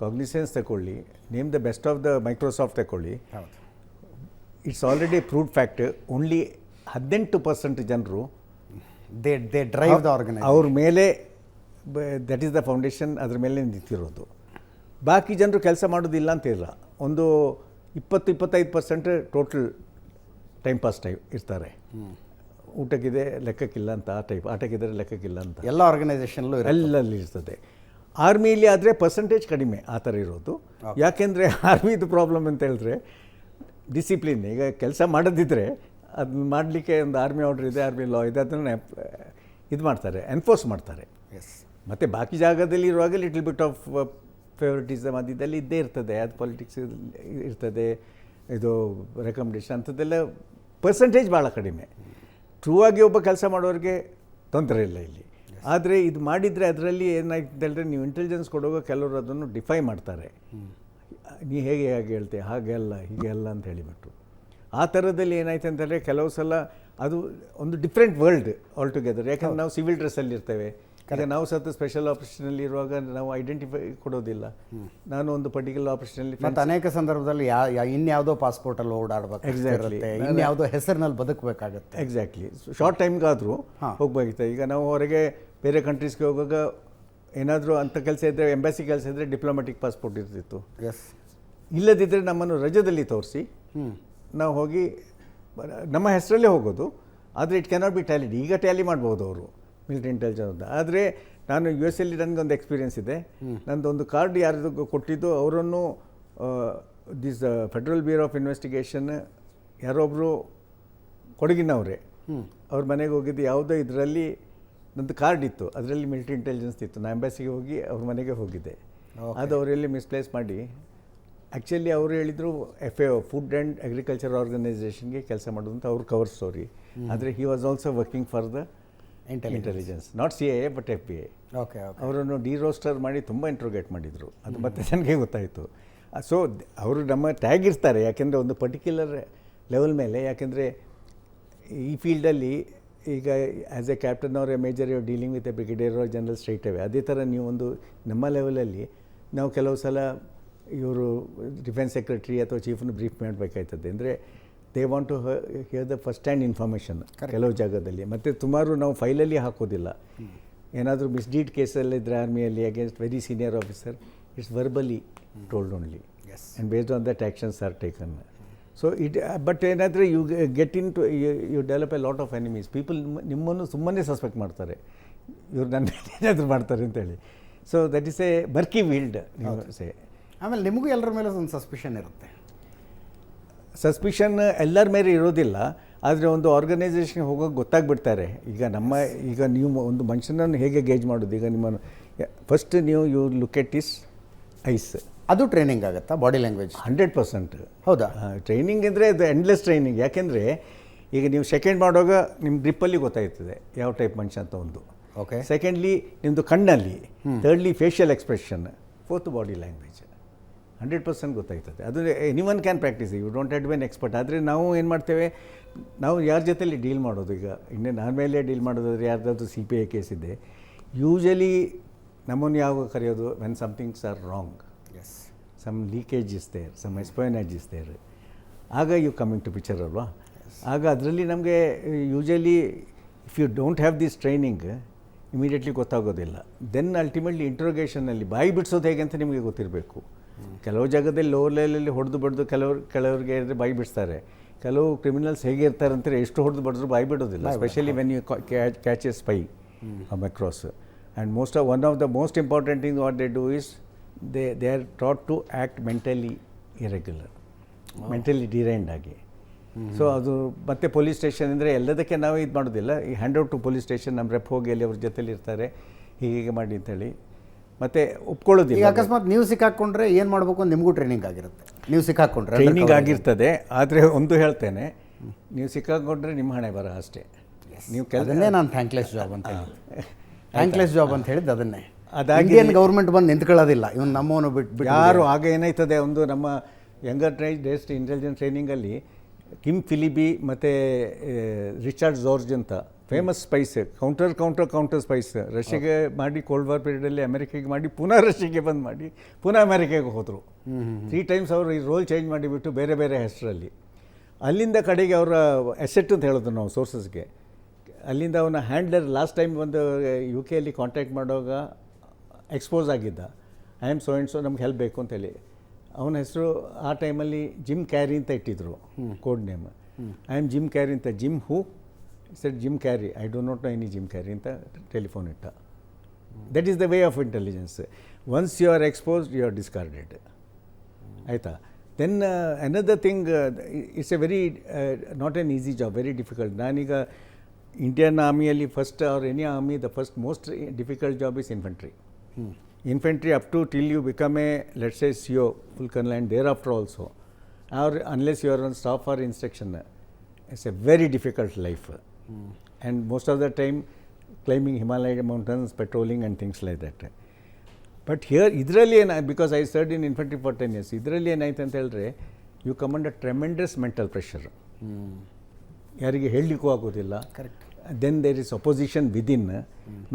ಕಾಗ್ನಿಸೆನ್ಸ್ ತಗೊಳ್ಳಿ, name the best of the Microsoft ತಗೊಳ್ಳಿ, it's already proved fact. Only 18% ಜನರು ದೇ ಡ್ರೈವ್ ದ ಆರ್ಗನೈಸೇಷನ್, ಅವ್ರ ಮೇಲೆ ದಟ್ ಈಸ್ ದ ಫೌಂಡೇಶನ್, ಅದ್ರ ಮೇಲೆ ನಿಂತಿರೋದು. ಬಾಕಿ ಜನರು ಕೆಲಸ ಮಾಡೋದಿಲ್ಲ ಅಂತಿಲ್ಲ. ಒಂದು 20-25% ಟೋಟಲ್ ಟೈಮ್ ಪಾಸ್ ಇರ್ತಾರೆ. ಊಟಕ್ಕಿದೆ ಲೆಕ್ಕಕ್ಕಿಲ್ಲ ಅಂತ ಆ ಟೈಪ್, ಆಟಕ್ಕಿದ್ರೆ ಲೆಕ್ಕಕ್ಕಿಲ್ಲ ಅಂತ ಎಲ್ಲ ಆರ್ಗನೈಸೇಷನ್ಲೂ ಎಲ್ಲಲ್ಲಿ ಇರ್ತದೆ. ಆರ್ಮಿಲಿ ಆದರೆ ಪರ್ಸೆಂಟೇಜ್ ಕಡಿಮೆ ಆ ಥರ ಇರೋದು. ಯಾಕೆಂದರೆ ಆರ್ಮಿದು ಪ್ರಾಬ್ಲಮ್ ಅಂತ ಹೇಳಿದ್ರೆ ಡಿಸಿಪ್ಲಿನ್. ಈಗ ಕೆಲಸ ಮಾಡೋದಿದ್ದರೆ ಅದನ್ನ ಮಾಡಲಿಕ್ಕೆ ಒಂದು ಆರ್ಮಿ ಆರ್ಡ್ರ್ ಇದೆ, ಆರ್ಮಿ ಲಾ ಇದೆ, ಅದನ್ನು ಇದು ಮಾಡ್ತಾರೆ, ಎನ್ಫೋರ್ಸ್ ಮಾಡ್ತಾರೆ. ಎಸ್. ಮತ್ತು ಬಾಕಿ ಜಾಗದಲ್ಲಿ ಇರುವಾಗ ಲಿಟಲ್ ಬಿಟ್ ಆಫ್ ಫೇವರಿಟಿಸಮ್ ಅದಿದ್ದಲ್ಲಿ ಇದ್ದೇ ಇರ್ತದೆ. ಅದು ಪಾಲಿಟಿಕ್ಸ್ ಇರ್ತದೆ, ಇದು ರೆಕಮೆಂಡೇಷನ್ ಅಂಥದ್ದೆಲ್ಲ ಪರ್ಸೆಂಟೇಜ್ ಭಾಳ ಕಡಿಮೆ. ಟ್ರೂ ಆಗಿ ಒಬ್ಬ ಕೆಲಸ ಮಾಡೋರಿಗೆ ತೊಂದರೆ ಇಲ್ಲ ಇಲ್ಲಿ. ಆದರೆ ಇದು ಮಾಡಿದರೆ ಅದರಲ್ಲಿ ಏನಾಯ್ತು ಅಂತ ಹೇಳಿದ್ರೆ, ನೀವು ಇಂಟೆಲಿಜೆನ್ಸ್ ಕೊಡುವಾಗ ಕೆಲವರು ಅದನ್ನು ಡಿಫೈ ಮಾಡ್ತಾರೆ. ನೀ ಹೇಗೆ ಹೇಳ್ತೆ, ಹಾಗೆ ಅಲ್ಲ, ಹೀಗೆ ಅಲ್ಲ ಅಂತ ಹೇಳಿಬಿಟ್ಟು. ಆ ಥರದಲ್ಲಿ ಏನಾಯ್ತು ಅಂತಂದರೆ ಕೆಲವು ಸಲ ಅದು ಒಂದು ಡಿಫ್ರೆಂಟ್ ವರ್ಲ್ಡ್ ಆಲ್ ಟುಗೆದರ್. ಯಾಕಂದರೆ ನಾವು ಸಿವಿಲ್ ಡ್ರೆಸ್ಸಲ್ಲಿ ಇರ್ತೇವೆ. ಈಗ ನಾವು ಸತ್ತು ಸ್ಪೆಷಲ್ ಆಪರೇಷನಲ್ಲಿ ಇರುವಾಗ ನಾವು ಐಡೆಂಟಿಫೈ ಕೊಡೋದಿಲ್ಲ. ನಾನು ಒಂದು ಪರ್ಟಿಕ್ಯುಲರ್ ಆಪರೇಷನಲ್ಲಿ ಮತ್ತು ಅನೇಕ ಸಂದರ್ಭದಲ್ಲಿ ಇನ್ಯಾವುದೋ ಪಾಸ್ಪೋರ್ಟಲ್ಲಿ ಓಡಾಡಬೇಕು, ಎಕ್ಸಾಕ್ಟ್ಲಿ, ಇನ್ಯಾವುದೋ ಹೆಸರಿನಲ್ಲಿ ಬದುಕಬೇಕಾಗುತ್ತೆ. ಎಕ್ಸಾಕ್ಟ್ಲಿ. ಶಾರ್ಟ್ ಟೈಮ್ಗಾದರೂ ಹೋಗ್ಬೇಕಾಗಿತ್ತು. ಈಗ ನಾವು ಹೊರಗೆ ಬೇರೆ ಕಂಟ್ರೀಸ್ಗೆ ಹೋಗುವಾಗ ಏನಾದರೂ ಅಂಥ ಕೆಲಸ ಇದ್ದರೆ, ಎಂಬಾಸಿ ಕೆಲಸ ಇದ್ದರೆ ಡಿಪ್ಲೊಮ್ಯಾಟಿಕ್ ಪಾಸ್ಪೋರ್ಟ್ ಇರ್ತಿತ್ತು. ಎಸ್. ಇಲ್ಲದಿದ್ದರೆ ನಮ್ಮನ್ನು ರಜದಲ್ಲಿ ತೋರಿಸಿ ನಾವು ಹೋಗಿ ನಮ್ಮ ಹೆಸರಲ್ಲೇ ಹೋಗೋದು. ಆದರೆ ಇಟ್ ಕ್ಯಾನಾಟ್ ಬಿ ಟ್ಯಾಲಿಡ್. ಈಗ ಟ್ಯಾಲಿ ಮಾಡ್ಬೋದು ಅವರು ಮಿಲಿಟರಿ ಇಂಟೆಲಿಜೆನ್ಸ್ ಅಂತ. ಆದರೆ ನಾನು ಯು ಎಸ್ ಎಲ್ಲಿ ನನಗೊಂದು ಎಕ್ಸ್ಪೀರಿಯೆನ್ಸ್ ಇದೆ. ನಂದೊಂದು ಕಾರ್ಡ್ ಯಾರಿಗೂ ಕೊಟ್ಟಿದ್ದು, ಅವರನ್ನು this federal bureau of investigation ಯಾರೊಬ್ಬರು ಕೊಡಗಿನವರೇ, ಅವ್ರ ಮನೆಗೆ ಹೋಗಿದ್ದು. ಯಾವುದೋ ಇದರಲ್ಲಿ ನಂದು ಕಾರ್ಡ್ ಇತ್ತು, ಅದರಲ್ಲಿ ಮಿಲಿಟರಿ ಇಂಟೆಲಿಜೆನ್ಸ್ ಇತ್ತು. ನಾನು ಎಂಬಾಸಿಗೆ ಹೋಗಿ ಅವ್ರ ಮನೆಗೆ ಹೋಗಿದ್ದೆ. ಅದು ಅವರೆಲ್ಲಿ ಮಿಸ್ಪ್ಲೇಸ್ ಮಾಡಿ, ಆ್ಯಕ್ಚುಲಿ ಅವರು ಹೇಳಿದರು FAO, ಫುಡ್ ಆ್ಯಂಡ್ ಅಗ್ರಿಕಲ್ಚರ್ ಆರ್ಗನೈಸೇಷನ್ಗೆ ಕೆಲಸ ಮಾಡೋದು ಅಂತ ಅವ್ರ ಕವರ್ ಸ್ಟೋರಿ. ಆದರೆ he was also working for the intelligence, not CIA but FBA. Okay. ಅವರನ್ನು ರೋಸ್ಟರ್ ಮಾಡಿ ತುಂಬ ಇಂಟ್ರೋಗೇಟ್ ಮಾಡಿದರು. ಅದು ಮತ್ತೆ ನನಗೆ ಗೊತ್ತಾಯಿತು. ಸೊ ಅವರು ನಮ್ಮ ಟ್ಯಾಗ್ ಇರ್ತಾರೆ, ಯಾಕೆಂದರೆ ಒಂದು ಪರ್ಟಿಕ್ಯುಲರ್ ಲೆವೆಲ್ ಮೇಲೆ. ಯಾಕೆಂದರೆ ಈ ಫೀಲ್ಡಲ್ಲಿ ಈಗ as a captain or a major you dealing with a brigadier or general straight away. ಅದೇ ಥರ ನೀವು ಒಂದು ನಮ್ಮ ಲೆವೆಲಲ್ಲಿ ನಾವು ಕೆಲವು ಸಲ ಇವರು ಡಿಫೆನ್ಸ್ ಸೆಕ್ರೆಟರಿ ಅಥವಾ ಚೀಫನ್ನು ಬ್ರೀಫ್ ಮಾಡಬೇಕಾಯ್ತದೆ. ಅಂದರೆ they want to hear the first hand information ಕೆಲವು ಜಾಗದಲ್ಲಿ. ಮತ್ತು ಸುಮಾರು ನಾವು ಫೈಲಲ್ಲಿ ಹಾಕೋದಿಲ್ಲ. ಏನಾದರೂ ಮಿಸ್ಡೀಡ್ ಕೇಸಲ್ಲಿದ್ದರೆ ಆರ್ಮಿಯಲ್ಲಿ against very senior officer, it's verbally told only and based on that actions are taken. So but ಏನಾದರೆ you get in to you develop a lot of enemies. People ನಿಮ್ಮನ್ನು ಸುಮ್ಮನೆ ಸಸ್ಪೆಕ್ಟ್ ಮಾಡ್ತಾರೆ, ಇವ್ರು ನನ್ನ ಏನಾದರೂ ಮಾಡ್ತಾರೆ ಅಂತೇಳಿ. So that is a murky world ನೀವು ಸೇ. ಆಮೇಲೆ ನಿಮಗೂ ಎಲ್ಲರ ಮೇಲೆ ಒಂದು ಸಸ್ಪಿಷನ್ ಇರುತ್ತೆ. ಸಸ್ಪಿಷನ್ ಎಲ್ಲರ ಮೇಲೆ ಇರೋದಿಲ್ಲ, ಆದರೆ ಒಂದು ಆರ್ಗನೈಸೇಷನ್ಗೆ ಹೋಗೋಕೆ ಗೊತ್ತಾಗ್ಬಿಡ್ತಾರೆ. ಈಗ ನೀವು ಒಂದು ಮನುಷ್ಯನನ್ನು ಹೇಗೆ ಗೇಜ್ ಮಾಡೋದು. ಈಗ ನಿಮ್ಮನ್ನು first you look at is eyes. ಅದು ಟ್ರೈನಿಂಗ್ ಆಗುತ್ತಾ, ಬಾಡಿ ಲ್ಯಾಂಗ್ವೇಜ್? 100%. ಹೌದಾ? ಟ್ರೈನಿಂಗ್ ಅಂದರೆ ಅದು ಎಂಡ್ಲೆಸ್ ಟ್ರೈನಿಂಗ್. ಯಾಕೆಂದರೆ ಈಗ ನೀವು ಸೆಕೆಂಡ್ ಮಾಡುವಾಗ ನಿಮ್ಮ ಗ್ರಿಪ್ಪಲ್ಲಿ ಗೊತ್ತಾಗ್ತದೆ ಯಾವ ಟೈಪ್ ಮನುಷ್ಯ ಅಂತ ಒಂದು. ಓಕೆ. ಸೆಕೆಂಡ್ಲಿ ನಿಮ್ಮದು ಕಣ್ಣಲ್ಲಿ, thirdly facial expression, fourth body language. 100% ಗೊತ್ತಾಗ್ತದೆ. ಅದು anyone can practise, you don't have to be an expert. ಆದರೆ ನಾವು ಏನು ಮಾಡ್ತೇವೆ, ನಾವು ಯಾರ ಜೊತೆಲಿ ಡೀಲ್ ಮಾಡೋದು. ಈಗ ಇನ್ನೇನು ಆಮೇಲೆ ಡೀಲ್ ಮಾಡೋದಾದ್ರೆ ಯಾರ್ದಾದ್ರು CPI ಕೇಸ್ ಇದೆ, ಯೂಶಲಿ ನಮ್ಮನ್ನು ಯಾವಾಗ ಕರೆಯೋದು, when somethings are wrong, some leakage is there, some espionage is there, ಆಗ ಯು ಕಮಿಂಗ್ ಟು ಪಿಕ್ಚರ್ ಅಲ್ವಾ. ಆಗ ಅದರಲ್ಲಿ ನಮಗೆ usually if you don't have this training immediately ಗೊತ್ತಾಗೋದಿಲ್ಲ. ದೆನ್ ಅಲ್ಟಿಮೇಟ್ಲಿ ಇಂಟ್ರೋಗೇಷನಲ್ಲಿ ಬಾಯಿ ಬಿಡಿಸೋದು ಹೇಗೆ ಅಂತ ನಿಮಗೆ ಗೊತ್ತಿರಬೇಕು. ಕೆಲವು ಜಾಗದಲ್ಲಿ ಲೋವರ್ ಲೆವೆಲಲ್ಲಿ ಹೊಡೆದು ಬಡ್ದು ಕೆಲವ್ರಿಗೆ ಹೇಳಿದ್ರೆ ಬಾಯಿ ಬಿಡಿಸ್ತಾರೆ. ಕೆಲವು ಕ್ರಿಮಿನಲ್ಸ್ ಹೇಗೆ ಇರ್ತಾರೆ ಅಂತಾರೆ, ಎಷ್ಟು ಹೊಡೆದು ಬಡಿದ್ರು ಬಾಯಿ ಬಿಡೋದಿಲ್ಲ. Especially when you catch a spy across. And one of the most important thing what they do is they are taught to act mentally irregular, mentally deranged ಆಗಿ. ಸೊ ಅದು ಮತ್ತೆ ಪೊಲೀಸ್ ಸ್ಟೇಷನ್ ಅಂದರೆ ಎಲ್ಲದಕ್ಕೆ ನಾವು ಇದು ಮಾಡೋದಿಲ್ಲ. ಈ hand out to police station, ನಮ್ಮ rep ಹೋಗಿ ಅಲ್ಲಿ ಅವ್ರ ಜೊತೆಲಿ ಇರ್ತಾರೆ, ಹೀಗೆ ಮಾಡಿ ಅಂತೇಳಿ ಮತ್ತೆ ಒಪ್ಕೊಳ್ಳೋದಿಲ್ಲ. ಈಗ ಅಕಸ್ಮಾತ್ ನೀವು ಸಿಕ್ಕಾಕೊಂಡ್ರೆ ಏನು ಮಾಡಬೇಕು ಅಂತ ನಿಮಗೂ ಟ್ರೈನಿಂಗ್ ಆಗಿರುತ್ತೆ. ನೀವು ಸಿಕ್ಕಾಕೊಂಡ್ರೆ ಟ್ರೈನಿಂಗ್ ಆಗಿರ್ತದೆ. ಆದರೆ ಒಂದು ಹೇಳ್ತೇನೆ, ನೀವು ಸಿಕ್ಕಾಕೊಂಡ್ರೆ ನಿಮ್ಮ ಹಣೆ ಬರ ಅಷ್ಟೇ. ನೀವು ಅದನ್ನೇ ನಾನು ಥ್ಯಾಂಕ್ಲೆಸ್ ಜಾಬ್ ಅಂತ ಥ್ಯಾಂಕ್ಲೆಸ್ ಜಾಬ್ ಅಂತ ಹೇಳಿದ್ದು ಅದನ್ನೇ. ಇಂಡಿಯನ್ ಗೌರ್ಮೆಂಟ್ ಬಂದು ನಿಂತ್ಕೊಳ್ಳೋದಿಲ್ಲ, ಇವನು ನಮ್ಮವನು ಬಿಟ್ಟು ಯಾರು. ಆಗ ಏನಾಯ್ತದೆ, ಒಂದು ನಮ್ಮ ಯಂಗರ್ ಡೇಸ್ ಇಂಟೆಲಿಜೆನ್ಸ್ ಟ್ರೈನಿಂಗಲ್ಲಿ ಕಿಮ್ ಫಿಲಿಬಿ ಮತ್ತು ರಿಚರ್ಡ್ ಜಾರ್ಜ್ ಅಂತ ಫೇಮಸ್ ಸ್ಪೈಸ್, ಕೌಂಟರ್ ಸ್ಪೈಸ್ ರಷ್ಯಾಗೆ ಮಾಡಿ ಕೋಲ್ಡ್ ವಾರ್ ಪೀರಿಯಡಲ್ಲಿ ಅಮೆರಿಕಾಗೆ ಮಾಡಿ ಪುನಃ ರಷ್ಯಾಗೆ ಬಂದು ಮಾಡಿ ಪುನಃ ಅಮೆರಿಕಾಗೆ ಹೋದರು. 3 ಟೈಮ್ಸ್ ಅವರು ಈ ರೋಲ್ ಚೇಂಜ್ ಮಾಡಿಬಿಟ್ಟು ಬೇರೆ ಬೇರೆ ಹೆಸರಲ್ಲಿ. ಅಲ್ಲಿಂದ ಕಡೆಗೆ ಅವರ ಅಸೆಟ್ ಅಂತ ಹೇಳೋದು ನಾವು ಸೋರ್ಸಸ್ಗೆ. ಅಲ್ಲಿಂದ ಅವನ ಹ್ಯಾಂಡ್ಲರ್ ಲಾಸ್ಟ್ ಟೈಮ್ ಒಂದು ಯು ಕೆಯಲ್ಲಿ ಕಾಂಟ್ಯಾಕ್ಟ್ ಮಾಡುವಾಗ ಎಕ್ಸ್ಪೋಸ್ ಆಗಿದ್ದ, I am so and so, ನಮ್ಗೆ ಹೆಲ್ಪ್ ಬೇಕು ಅಂತೇಳಿ. ಅವನ ಹೆಸರು ಆ ಟೈಮಲ್ಲಿ ಜಿಮ್ ಕ್ಯಾರಿ ಅಂತ ಇಟ್ಟಿದ್ರು code name. I am Jim Carrey ಅಂತ. Jim who said Jim Carrey, I don't know any Jim Carrey ಅಂತ ಟೆಲಿಫೋನ್ ಇಟ್ಟ. That is the way of intelligence. Once you are exposed you are discarded. ಆಯಿತಾ? Then another thing, it's a very not an easy job, very difficult. ನಾನೀಗ Indian ಆರ್ಮಿಯಲ್ಲಿ first or any army the first most difficult job is infantry. Infantry up to till you become a, let's say, CO, full colonel, and thereafter also, or unless you are on staff or instruction, it's a very difficult life. And most of the time climbing Himalaya mountains, patrolling and things like that. But here, idralli, because I served in infantry for 10 years, idralli ಏನಾಯ್ತು ಅಂತ ಹೇಳಿದ್ರೆ, you come under tremendous mental pressure. ಯಾರಿಗೆ ಹೇಳಲಿಕ್ಕೂ ಆಗೋದಿಲ್ಲ. Correct. Then there is opposition within.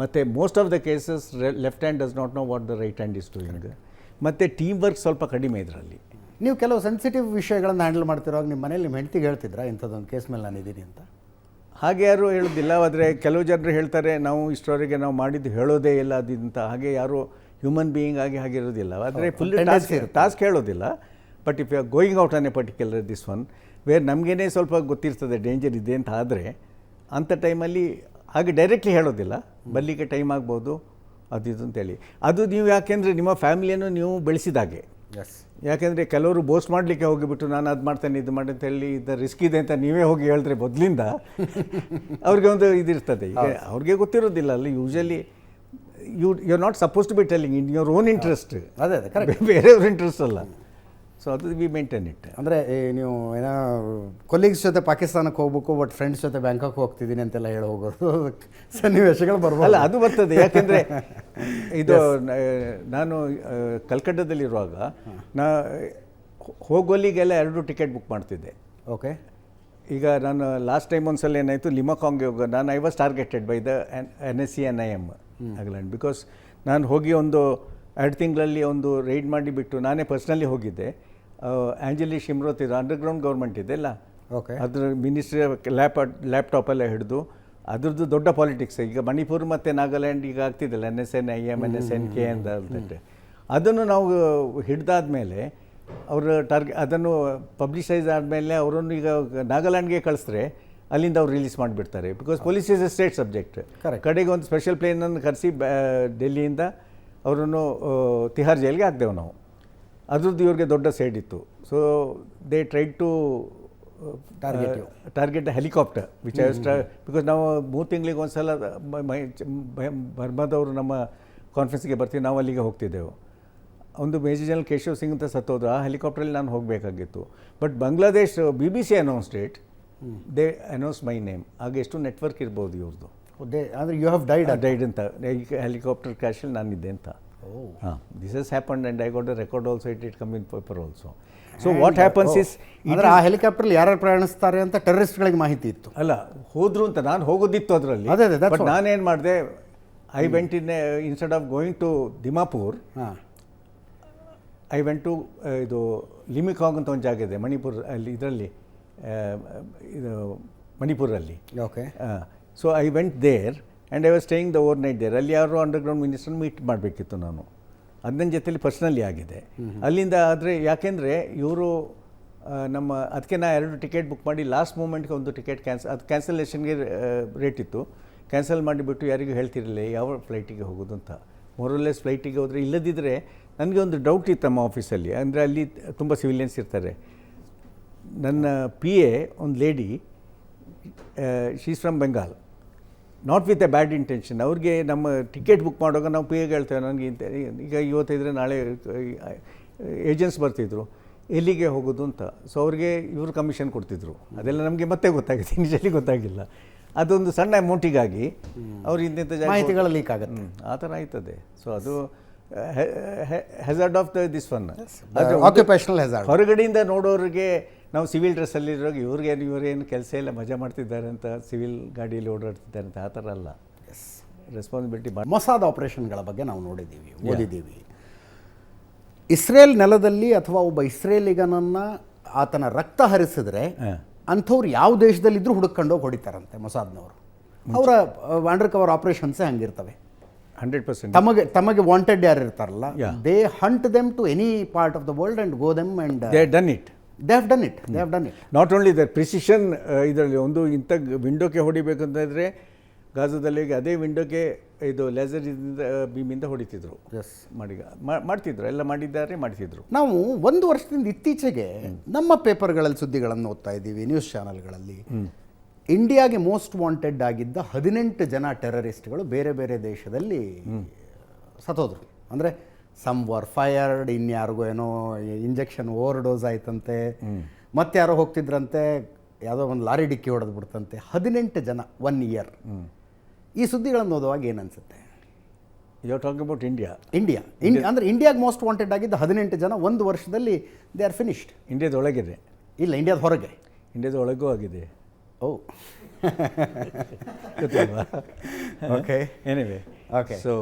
ಮತ್ತು most of the cases left hand does not know what the right hand is doing. ಮತ್ತು team work ಸ್ವಲ್ಪ ಕಡಿಮೆ ಇದರಲ್ಲಿ. ನೀವು ಕೆಲವು ಸೆನ್ಸಿಟಿವ್ ವಿಷಯಗಳನ್ನು ಹ್ಯಾಂಡಲ್ ಮಾಡ್ತಿರುವಾಗ ನಿಮ್ಮ ಮನೇಲಿ ನಿಮ್ಮ ಹೆಂಡತಿಗೆ ಹೇಳ್ತಿದ್ರಾ ಇಂಥದ್ದೊಂದು ಕೇಸ್ ಮೇಲೆ ನಾನು ಇದ್ದೀನಿ ಅಂತ? ಹಾಗೆ ಯಾರು ಹೇಳೋದಿಲ್ಲ. ಆದರೆ ಕೆಲವು ಜನರು ಹೇಳ್ತಾರೆ ನಾವು ಇಷ್ಟವರೆಗೆ ನಾವು ಮಾಡಿದ್ದು ಹೇಳೋದೇ ಇಲ್ಲ ಅದಂತ. ಹಾಗೆ ಯಾರು ಹ್ಯೂಮನ್ ಬೀಯಿಂಗ್ ಆಗಿ ಹಾಗಿರೋದಿಲ್ಲ. ಆದರೆ ಫುಲ್ ಟಾಸ್ಕ್ ಹೇಳೋದಿಲ್ಲ. But if you are going out on a particular this one where ನಮಗೇನೆ ಸ್ವಲ್ಪ ಗೊತ್ತಿರ್ತದೆ ಡೇಂಜರ್ ಇದೆ ಅಂತ, ಆದರೆ ಅಂಥ ಟೈಮಲ್ಲಿ ಹಾಗೆ ಡೈರೆಕ್ಟ್ಲಿ ಹೇಳೋದಿಲ್ಲ, ಬರಲಿಕ್ಕೆ ಟೈಮ್ ಆಗ್ಬೋದು ಅದು ಇದು ಅಂತೇಳಿ. ಅದು ನೀವು ಯಾಕೆಂದರೆ ನಿಮ್ಮ ಫ್ಯಾಮಿಲಿಯನ್ನು ನೀವು ಬೆಳೆಸಿದಾಗೆ. ಎಸ್. ಯಾಕೆಂದರೆ ಕೆಲವರು ಬೋಸ್ಟ್ ಮಾಡಲಿಕ್ಕೆ ಹೋಗಿಬಿಟ್ಟು ನಾನು ಅದು ಮಾಡ್ತೇನೆ ಇದು ಮಾಡಿ ಅಂತ ಹೇಳಿ ಇದು ರಿಸ್ಕ್ ಇದೆ ಅಂತ ನೀವೇ ಹೋಗಿ ಹೇಳಿದ್ರೆ ಮೊದಲಿಂದ ಅವ್ರಿಗೆ ಒಂದು ಇದಿರ್ತದೆ. ಈಗ ಅವ್ರಿಗೆ ಗೊತ್ತಿರೋದಿಲ್ಲ ಅಲ್ಲಿ usually you are not suppose to be telling in your own interest. ಅದೇ ಕರೆಕ್ಟ್, ಬೇರೆಯವ್ರ ಇಂಟ್ರೆಸ್ಟ್ ಅಲ್ಲ. ಸೊ ಅದು ವಿ ಮೇಂಟೈನ್ ಇಟ್. ಅಂದರೆ ನೀವು ಏನೋ ಕೊಲೀಗ್ಸ್ ಜೊತೆ ಪಾಕಿಸ್ತಾನಕ್ಕೆ ಹೋಗ್ಬೇಕು, ಬಟ್ ಫ್ರೆಂಡ್ಸ್ ಜೊತೆ ಬ್ಯಾಂಕಾಕ್ ಹೋಗ್ತಿದ್ದೀನಿ ಅಂತೆಲ್ಲ ಹೇಳಿ ಹೋಗೋದು ಸನ್ನಿವೇಶಗಳು ಬರ್ಬೋದು. ಅಲ್ಲ, ಅದು ಬರ್ತದೆ. ಯಾಕೆಂದರೆ ಇದು ನಾನು ಕಲ್ಕಟ್ಟಾದಲ್ಲಿರುವಾಗ ನಾ ಹೋಗೋಲಿಗೆಲ್ಲ 2 ಟಿಕೆಟ್ ಬುಕ್ ಮಾಡ್ತಿದ್ದೆ. ಓಕೆ. ಈಗ ನಾನು ಲಾಸ್ಟ್ ಟೈಮ್ ಒಂದು ಸಲ ಏನಾಯಿತು, ಲಿಮಕಾಂಗ್ಗೆ ಹೋಗೋ ನಾನು I was targeted by the NSC NIM ಆಗ್ಲ್ಯಾಂಡ್. ಬಿಕಾಸ್ ನಾನು ಹೋಗಿ ಒಂದು 2 ತಿಂಗಳಲ್ಲಿ ಒಂದು ರೈಡ್ ಮಾಡಿಬಿಟ್ಟು ನಾನೇ ಪರ್ಸ್ನಲಿ ಹೋಗಿದ್ದೆ. ಆ್ಯಂಜಲಿ ಶಿಮ್ರೋತ್ ಇದು ಅಂಡರ್ಗ್ರೌಂಡ್ ಗೌರ್ಮೆಂಟ್ ಇದೆಲ್ಲ, ಓಕೆ, ಅದ್ರ ಮಿನಿಸ್ಟ್ರಿ ಲ್ಯಾಪ್ಟಾಪೆಲ್ಲ ಹಿಡಿದು ಅದ್ರದ್ದು ದೊಡ್ಡ ಪಾಲಿಟಿಕ್ಸ್. ಈಗ ಮಣಿಪುರ್ ಮತ್ತು ನಾಗಾಲ್ಯಾಂಡ್ ಈಗ ಆಗ್ತಿದ್ದಲ್ಲ NSN IM NSNK ಅಂತ ಹೇಳ್ತಂತೆ. ಅದನ್ನು ನಾವು ಹಿಡ್ದಾದ್ಮೇಲೆ ಅವರು ಅದನ್ನು ಪಬ್ಲಿಸೈಸ್ ಆದಮೇಲೆ ಅವರನ್ನು ಈಗ ನಾಗಾಲ್ಯಾಂಡ್ಗೆ ಕಳಿಸಿದ್ರೆ ಅಲ್ಲಿಂದ ಅವ್ರು ರಿಲೀಸ್ ಮಾಡಿಬಿಡ್ತಾರೆ. Because police is A state subject. ಕಡೆಗೆ ಒಂದು ಸ್ಪೆಷಲ್ ಪ್ಲೇನನ್ನು ಕರೆಸಿ ಡೆಲ್ಲಿಯಿಂದ ಅವರನ್ನು ತಿಹಾರ್ ಜೈಲ್ಗೆ ಹಾಕ್ದೆವು ನಾವು. ಅದ್ರದ್ದು ಇವ್ರಿಗೆ ದೊಡ್ಡ ಸೈಡ್ ಇತ್ತು. So they tried to target the helicopter which I because ನಾವು 3 ತಿಂಗಳಿಗೆ ಒಂದು ಸಲ ಬರ್ಮಾದವರು ನಮ್ಮ ಕಾನ್ಫರೆನ್ಸ್ಗೆ ಬರ್ತೀವಿ, ನಾವು ಅಲ್ಲಿಗೆ ಹೋಗ್ತಿದ್ದೆವು. ಒಂದು ಮೇಜರ್ ಜನರಲ್ ಕೇಶವ್ ಸಿಂಗ್ ಅಂತ ಸತ್ತೋದ್ರು, ಆ ಹೆಲಿಕಾಪ್ಟ್ರಲ್ಲಿ ನಾನು ಹೋಗಬೇಕಾಗಿತ್ತು. But Bangladesh BBC announced it, they announce my name. ಆಗ ಎಷ್ಟು ನೆಟ್ವರ್ಕ್ ಇರ್ಬೋದು ಇವ್ರದ್ದು. ಅಂದರೆ ಯು ಹ್ಯಾವ್ ಡೈಡ್ ಅಂತ ಹೆಲಿಕಾಪ್ಟರ್ ಕ್ರ್ಯಾಶಲ್ಲಿ ನಾನಿದ್ದೆ ಅಂತ. ಹಾಂ, ದಿಸ್ ಹಸ್ happened and I got a record also, it come in paper also. So what happens is, ಅಂದರೆ ಆ ಹೆಲಿಕಾಪ್ಟ್ರಲ್ಲಿ ಯಾರು ಪ್ರಯಾಣಿಸ್ತಾರೆ ಅಂತ ಟೆರರಿಸ್ಟ್ಗಳಿಗೆ ಮಾಹಿತಿ ಇತ್ತು. ಅಲ್ಲ, ಹೋದ್ರು ಅಂತ ನಾನು ಹೋಗೋದಿತ್ತು ಅದರಲ್ಲಿ. ಬಟ್ ನಾನೇನು ಮಾಡಿದೆ, I went instead of going to Dimapur, I went to ಇದು ಲಿಮಿಕಾಂಗ್ ಅಂತ ಒಂದು ಜಾಗ ಇದೆ ಮಣಿಪುರ್ ಅಲ್ಲಿ, ಇದರಲ್ಲಿ ಇದು ಮಣಿಪುರಲ್ಲಿ. Okay. So I went there and I was staying the overnight there. ಅಲ್ಲಿ ಯಾರೋ ಅಂಡರ್ಗ್ರೌಂಡ್ ಮಿನಿಸ್ಟರ್ ಮೀಟ್ ಮಾಡಬೇಕಿತ್ತು ನಾನು, ಅದು ನನ್ನ ಜೊತೆಲಿ ಪರ್ಸ್ನಲಿ ಆಗಿದೆ. ಅಲ್ಲಿಂದ ಆದರೆ ಯಾಕೆಂದರೆ ಇವರು ನಮ್ಮ ಅದಕ್ಕೆ ನಾ 2 ಟಿಕೆಟ್ ಬುಕ್ ಮಾಡಿ ಲಾಸ್ಟ್ ಮೂಮೆಂಟ್ಗೆ ಒಂದು ಟಿಕೆಟ್ ಕ್ಯಾನ್ಸಲೇಷನ್ಗೆ ರೇಟ್ ಇತ್ತು. ಕ್ಯಾನ್ಸಲ್ ಮಾಡಿಬಿಟ್ಟು ಯಾರಿಗೂ ಹೇಳ್ತಿರಲಿಲ್ಲ ಯಾವ ಫ್ಲೈಟಿಗೆ ಹೋಗೋದು ಅಂತ. ಮೊರಲೆಸ್ ಫ್ಲೈಟಿಗೆ ಹೋದರೆ, ಇಲ್ಲದಿದ್ದರೆ ನನಗೆ ಒಂದು ಡೌಟ್ ಇತ್ತು ನಮ್ಮ ಆಫೀಸಲ್ಲಿ. ಅಂದರೆ ಅಲ್ಲಿ ತುಂಬ ಸಿವಿಲಿಯನ್ಸ್ ಇರ್ತಾರೆ. ನನ್ನ PA ಒಂದು lady, she is from Bengal, not with a bad intention. ಅವ್ರಿಗೆ ನಮ್ಮ ಟಿಕೆಟ್ ಬುಕ್ ಮಾಡುವಾಗ ನಾವು PAಗೆ ಹೇಳ್ತೇವೆ, ನನಗೆ ಈಗ ಇವತ್ತಿದ್ರೆ ನಾಳೆ ಏಜೆಂಟ್ಸ್ ಬರ್ತಿದ್ರು, ಎಲ್ಲಿಗೆ ಹೋಗೋದು ಅಂತ. ಸೊ ಅವ್ರಿಗೆ ಇವರು ಕಮಿಷನ್ ಕೊಡ್ತಿದ್ರು. ಅದೆಲ್ಲ ನಮಗೆ ಮತ್ತೆ ಗೊತ್ತಾಗುತ್ತೆ, ಇನಿಷಿಯಲಿ ಗೊತ್ತಾಗಿಲ್ಲ. ಅದೊಂದು ಸಣ್ಣ ಅಮೌಂಟಿಗಾಗಿ ಅವ್ರು ಇಂಥ ಮಾಹಿತಿಗಳು ಲೀಕ್ ಆಗುತ್ತೆ, ಆ ಥರ ಆಯ್ತದೆ. ಸೊ ಅದು ಹೆಜಾರ್ಡ್ ಆಫ್ ದಿಸ್ ಒನ್. ಆಕ್ಯುಪೇಷನಲ್ ಹೆಜಾರ್ಡ್. ಹೊರಗಡೆಯಿಂದ ನೋಡೋರಿಗೆ ನಾವು ಸಿವಿಲ್ ಡ್ರೆಸ್ಸಲ್ಲಿರುವಾಗ ಇವರೇನು ಕೆಲಸ ಇಲ್ಲ ಮಜಾ ಮಾಡ್ತಿದ್ದಾರೆ ಅಂತ ಸಿವಿಲ್ ಗಾಡಿಯಲ್ಲಿ ಓಡಾಡ್ತಿದ್ದಾರೆ ಅಂತ ಆ ಥರ ಅಲ್ಲ. ರೆಸ್ಪಾನ್ಸಿಬಿಲಿಟಿ ಮೊಸಾದ್ ಆಪರೇಷನ್ಗಳ ಬಗ್ಗೆ ನಾವು ನೋಡಿದ್ದೀವಿ, ಓದಿದ್ದೀವಿ. ಇಸ್ರೇಲ್ ನೆಲದಲ್ಲಿ ಅಥವಾ ಒಬ್ಬ ಇಸ್ರೇಲಿಗನನ್ನು ಆತನ ರಕ್ತ ಹರಿಸಿದ್ರೆ ಅಂಥವ್ರು ಯಾವ ದೇಶದಲ್ಲಿದ್ದರೂ ಹುಡುಕೊಂಡು ಹೊಡಿತಾರಂತೆ ಮೊಸಾದ್ನವರು. ಅವರ ಅಂಡರ್ ಕವರ್ ಆಪರೇಷನ್ಸೇ ಹಂಗಿರ್ತವೆ. 100%. ತಮಗೆ ವಾಂಟೆಡ್ ಯಾರು ಇರ್ತಾರಲ್ಲ, they hunt them to any part of the world and go them and they done it. They have done it. Not only their precision. ಇದರಲ್ಲಿ ಒಂದು ಇಂಥ ವಿಂಡೋಕ್ಕೆ ಹೊಡಿಬೇಕಂತಂದರೆ ಗಾಜಾದಲ್ಲಿ ಅದೇ ವಿಂಡೋಗೆ ಇದು ಲೇಸರ್ ಬೀಮಿಂದ ಹೊಡಿತಿದ್ರು. ಮಾಡ್ತಿದ್ರು, ಎಲ್ಲ ಮಾಡ್ತಿದ್ರು. ನಾವು ಒಂದು ವರ್ಷದಿಂದ ಇತ್ತೀಚೆಗೆ ನಮ್ಮ ಪೇಪರ್ಗಳಲ್ಲಿ ಸುದ್ದಿಗಳನ್ನು ಓದ್ತಾ ಇದ್ದೀವಿ, ನ್ಯೂಸ್ ಚಾನಲ್ಗಳಲ್ಲಿ. ಇಂಡಿಯಾಗೆ ಮೋಸ್ಟ್ ವಾಂಟೆಡ್ ಆಗಿದ್ದ 18 ಜನ ಟೆರರಿಸ್ಟ್ಗಳು ಬೇರೆ ಬೇರೆ ದೇಶದಲ್ಲಿ ಸತ್ತೋದ್ರು. ಅಂದರೆ ಸಮ್ ವರ್ ಫೈರ್ಡ್, ಇನ್ಯಾರಿಗೋ ಏನೋ ಇಂಜೆಕ್ಷನ್ ಓವರ್ ಡೋಸ್ ಆಯ್ತಂತೆ, ಮತ್ತೆ ಯಾರೋ ಹೋಗ್ತಿದ್ರಂತೆ, ಯಾವುದೋ ಒಂದು ಲಾರಿ ಡಿಕ್ಕಿ ಹೊಡೆದು ಬಿಡ್ತಂತೆ. 18 ಜನ 1 ಇಯರ್. ಈ ಸುದ್ದಿಗಳನ್ನು ಓದುವಾಗ ಏನು ಅನಿಸುತ್ತೆ? You are talking about India. ಅಂದರೆ ಇಂಡಿಯಾಗೆ ಮೋಸ್ಟ್ ವಾಂಟೆಡ್ ಆಗಿದ್ದ 18 ಜನ ಒಂದು ವರ್ಷದಲ್ಲಿ ದೇ ಆರ್ ಫಿನಿಶ್ಡ್. ಇಂಡಿಯಾದ ಒಳಗಿದೆ? ಇಲ್ಲ, ಇಂಡಿಯಾದ ಹೊರಗೆ. ಇಂಡಿಯಾದ ಒಳಗೂ ಆಗಿದೆ. Oh, okay. Anyway, okay. So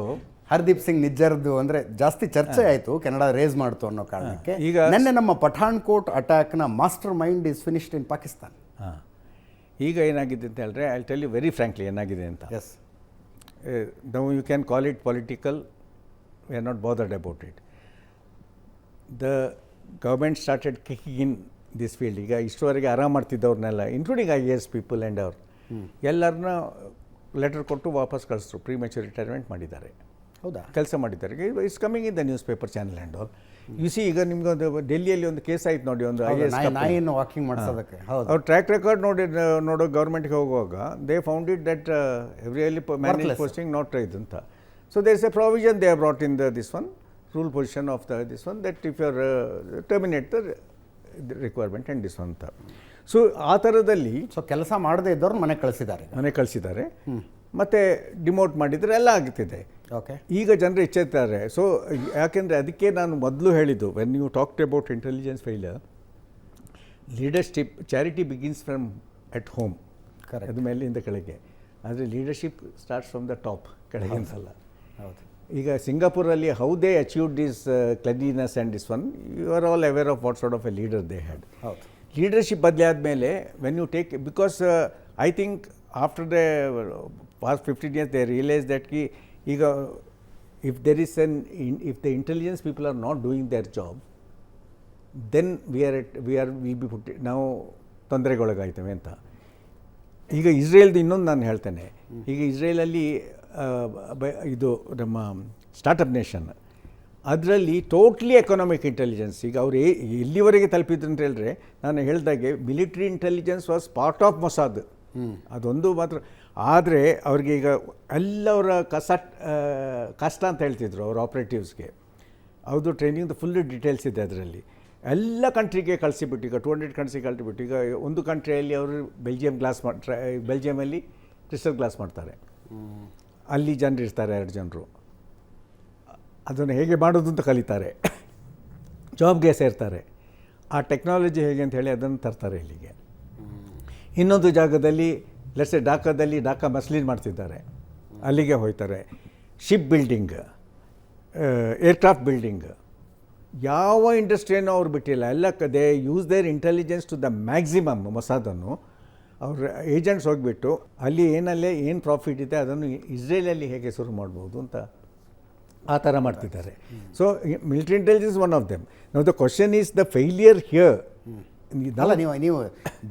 Hardeep Singh ನಿಜ್ಜರ್ದು ಅಂದರೆ ಜಾಸ್ತಿ ಚರ್ಚೆ ಆಯಿತು, ಕೆನಡಾ ರೇಸ್ ಮಾಡ್ತು ಅನ್ನೋ ಕಾರಣಕ್ಕೆ. ಈಗ ನಿನ್ನೆ ನಮ್ಮ ಪಠಾಣ್ಕೋಟ್ ಅಟ್ಯಾಕ್ನ mastermind is finished in Pakistan. ಈಗ ಏನಾಗಿದೆ ಅಂತ ಹೇಳಿದ್ರೆ, I tell you very frankly ಏನಾಗಿದೆ ಅಂತ. ಎಸ್, ನಾವು you can call it political, we are not bothered about it. The government started kicking in this field. ಈಗ ಇಷ್ಟುವರೆಗೆ ಆರಾಮ ಮಾಡ್ತಿದ್ದವ್ರನ್ನೆಲ್ಲ, ಇನ್ಕ್ಲೂಡಿಂಗ್ IAS ಪೀಪಲ್ ಆ್ಯಂಡ್ ಅವ್ರು ಎಲ್ಲರನ್ನ ಲೆಟರ್ ಕೊಟ್ಟು ವಾಪಸ್ ಕಳಿಸಿದ್ರು. ಪ್ರೀಮೆಚೂರ್ ರಿಟೈರ್ಮೆಂಟ್ ಮಾಡಿದ್ದಾರೆ. ಹೌದಾ? ಕೆಲಸ ಮಾಡಿದ್ದಾರೆ. It's coming in the news paper channel and all. U C, ಈಗ ನಿಮ್ಗೆ ಒಂದು ಡೆಲ್ಲಿಯಲ್ಲಿ ಒಂದು ಕೇಸ್ ಆಯ್ತು ನೋಡಿ, ಒಂದು IAS ವಾಕಿಂಗ್ ಮಾಡಿಸೋದಕ್ಕೆ. ಅವ್ರ ಟ್ರ್ಯಾಕ್ ರೆಕಾರ್ಡ್ ನೋಡೋ ಗೌರ್ಮೆಂಟ್ಗೆ ಹೋಗುವಾಗ ದೇ ಫೌಂಡ್ ಇಟ್ ದಟ್ ಎವ್ರಿಯಲ್ಲಿ ಮ್ಯಾನೇಜ್ ಪೋಸ್ಟಿಂಗ್ ನಾಟ್ ಇದು ಅಂತ. So there is a provision they have brought in this one rule position of this one that if you are terminate the requirement and this one ಅಂತ. So ಆ ಥರದಲ್ಲಿ ಕೆಲಸ ಮಾಡದೇ ಇದ್ದವ್ರು ಮನೆ ಕಳಿಸಿದ್ದಾರೆ, ಮತ್ತು ಡಿಮೋಟ್ ಮಾಡಿದರೆ ಎಲ್ಲ ಆಗ್ತಿದೆ. ಓಕೆ. ಈಗ ಜನರು ಎಚ್ಚೆತ್ತಾರೆ. ಸೊ ಯಾಕೆಂದರೆ ಅದಕ್ಕೆ ನಾನು ಮೊದಲು ಹೇಳಿದ್ದು, when you talked about intelligence failure, leadership charity begins from at home. ಅದು ಮೇಲಿಂದ ಕೆಳಗೆ. ಆದರೆ leadership starts from the top, ಕೆಳಗಿಂದಲ್ಲ. ಹೌದು. ಈಗ ಸಿಂಗಾಪುರಲ್ಲಿ how they achieved this cleanliness and this one, you are all aware of what sort of a leader they had. ಹೌದು. Leadership ಬದಲೇ ಆದಮೇಲೆ when you take, because I think after the past 15 years they realize that ಈಗ if there is if the intelligence people are not doing their job, then we be put, ನಾವು ತೊಂದರೆಗೊಳಗಾಯ್ತೇವೆ ಅಂತ. ಈಗ ಇಸ್ರೇಲ್ದು ಇನ್ನೊಂದು ನಾನು ಹೇಳ್ತೇನೆ. ಈಗ ಇಸ್ರೇಲಲ್ಲಿ ಇದು ನಮ್ಮ ಸ್ಟಾರ್ಟಪ್ ನೇಷನ್, ಅದರಲ್ಲಿ ಟೋಟ್ಲಿ ಎಕನಾಮಿಕ್ ಇಂಟೆಲಿಜೆನ್ಸ್. ಈಗ ಅವರು ಎಲ್ಲಿವರೆಗೆ ತಲುಪಿದ್ರು ಅಂತ ಹೇಳಿದ್ರೆ, ನಾನು ಹೇಳಿದಾಗೆ military intelligence was part of Mossad, ಅದೊಂದು ಮಾತ್ರ. ಆದರೆ ಅವ್ರಿಗೆ ಈಗ ಎಲ್ಲವರ ಕಷ್ಟ ಅಂತ ಹೇಳ್ತಿದ್ರು ಅವ್ರ ಆಪ್ರೇಟಿವ್ಸ್ಗೆ. ಅವ್ರದ್ದು ಟ್ರೈನಿಂಗ್ದು ಫುಲ್ ಡೀಟೇಲ್ಸ್ ಇದೆ ಅದರಲ್ಲಿ. ಎಲ್ಲ ಕಂಟ್ರಿಗೆ ಕಳಿಸಿಬಿಟ್ಟು, ಈಗ 200 ಕಂಟ್ರಿಗೆ ಕಳಿಸಿಬಿಟ್ಟು, ಈಗ ಒಂದು ಕಂಟ್ರಿಯಲ್ಲಿ ಅವರು ಬೆಲ್ಜಿಯಮಲ್ಲಿ ಕ್ರಿಸ್ಟಲ್ ಗ್ಲಾಸ್ ಮಾಡ್ತಾರೆ. ಅಲ್ಲಿ ಜನರು ಇರ್ತಾರೆ, 2 ಜನರು. ಅದನ್ನು ಹೇಗೆ ಮಾಡೋದು ಅಂತ ಕಲಿತಾರೆ, ಜಾಬ್ಗೆ ಸೇರ್ತಾರೆ. ಆ ಟೆಕ್ನಾಲಜಿ ಹೇಗೆ ಅಂತ ಹೇಳಿ ಅದನ್ನು ತರ್ತಾರೆ ಇಲ್ಲಿಗೆ. ಇನ್ನೊಂದು ಜಾಗದಲ್ಲಿ ಲೆಟ್ಸ್ ಡಾಕಾದಲ್ಲಿ ಡಾಕಾ ಮಸ್ಲಿನ್ ಮಾಡ್ತಿದ್ದಾರೆ, ಅಲ್ಲಿಗೆ ಹೋಗ್ತಾರೆ. ಶಿಪ್ ಬಿಲ್ಡಿಂಗ್, ಏರ್ಕ್ರಾಫ್ಟ್ ಬಿಲ್ಡಿಂಗ್, ಯಾವ ಇಂಡಸ್ಟ್ರಿಯನ್ನು ಅವ್ರು ಬಿಟ್ಟಿಲ್ಲ. ಎಲ್ಲ they use their intelligence to the maximum. ಮೊಸಾದನ್ನು ಅವ್ರ ಏಜೆಂಟ್ಸ್ ಹೋಗಿಬಿಟ್ಟು ಅಲ್ಲಿ ಏನು ಪ್ರಾಫಿಟ್ ಇದೆ ಅದನ್ನು ಇಸ್ರೇಲಲ್ಲಿ ಹೇಗೆ ಶುರು ಮಾಡ್ಬೋದು ಅಂತ ಆ ಥರ ಮಾಡ್ತಿದ್ದಾರೆ. So military intelligence one of them. Now the question is the failure here. ಅಲ್ಲ, ನೀವು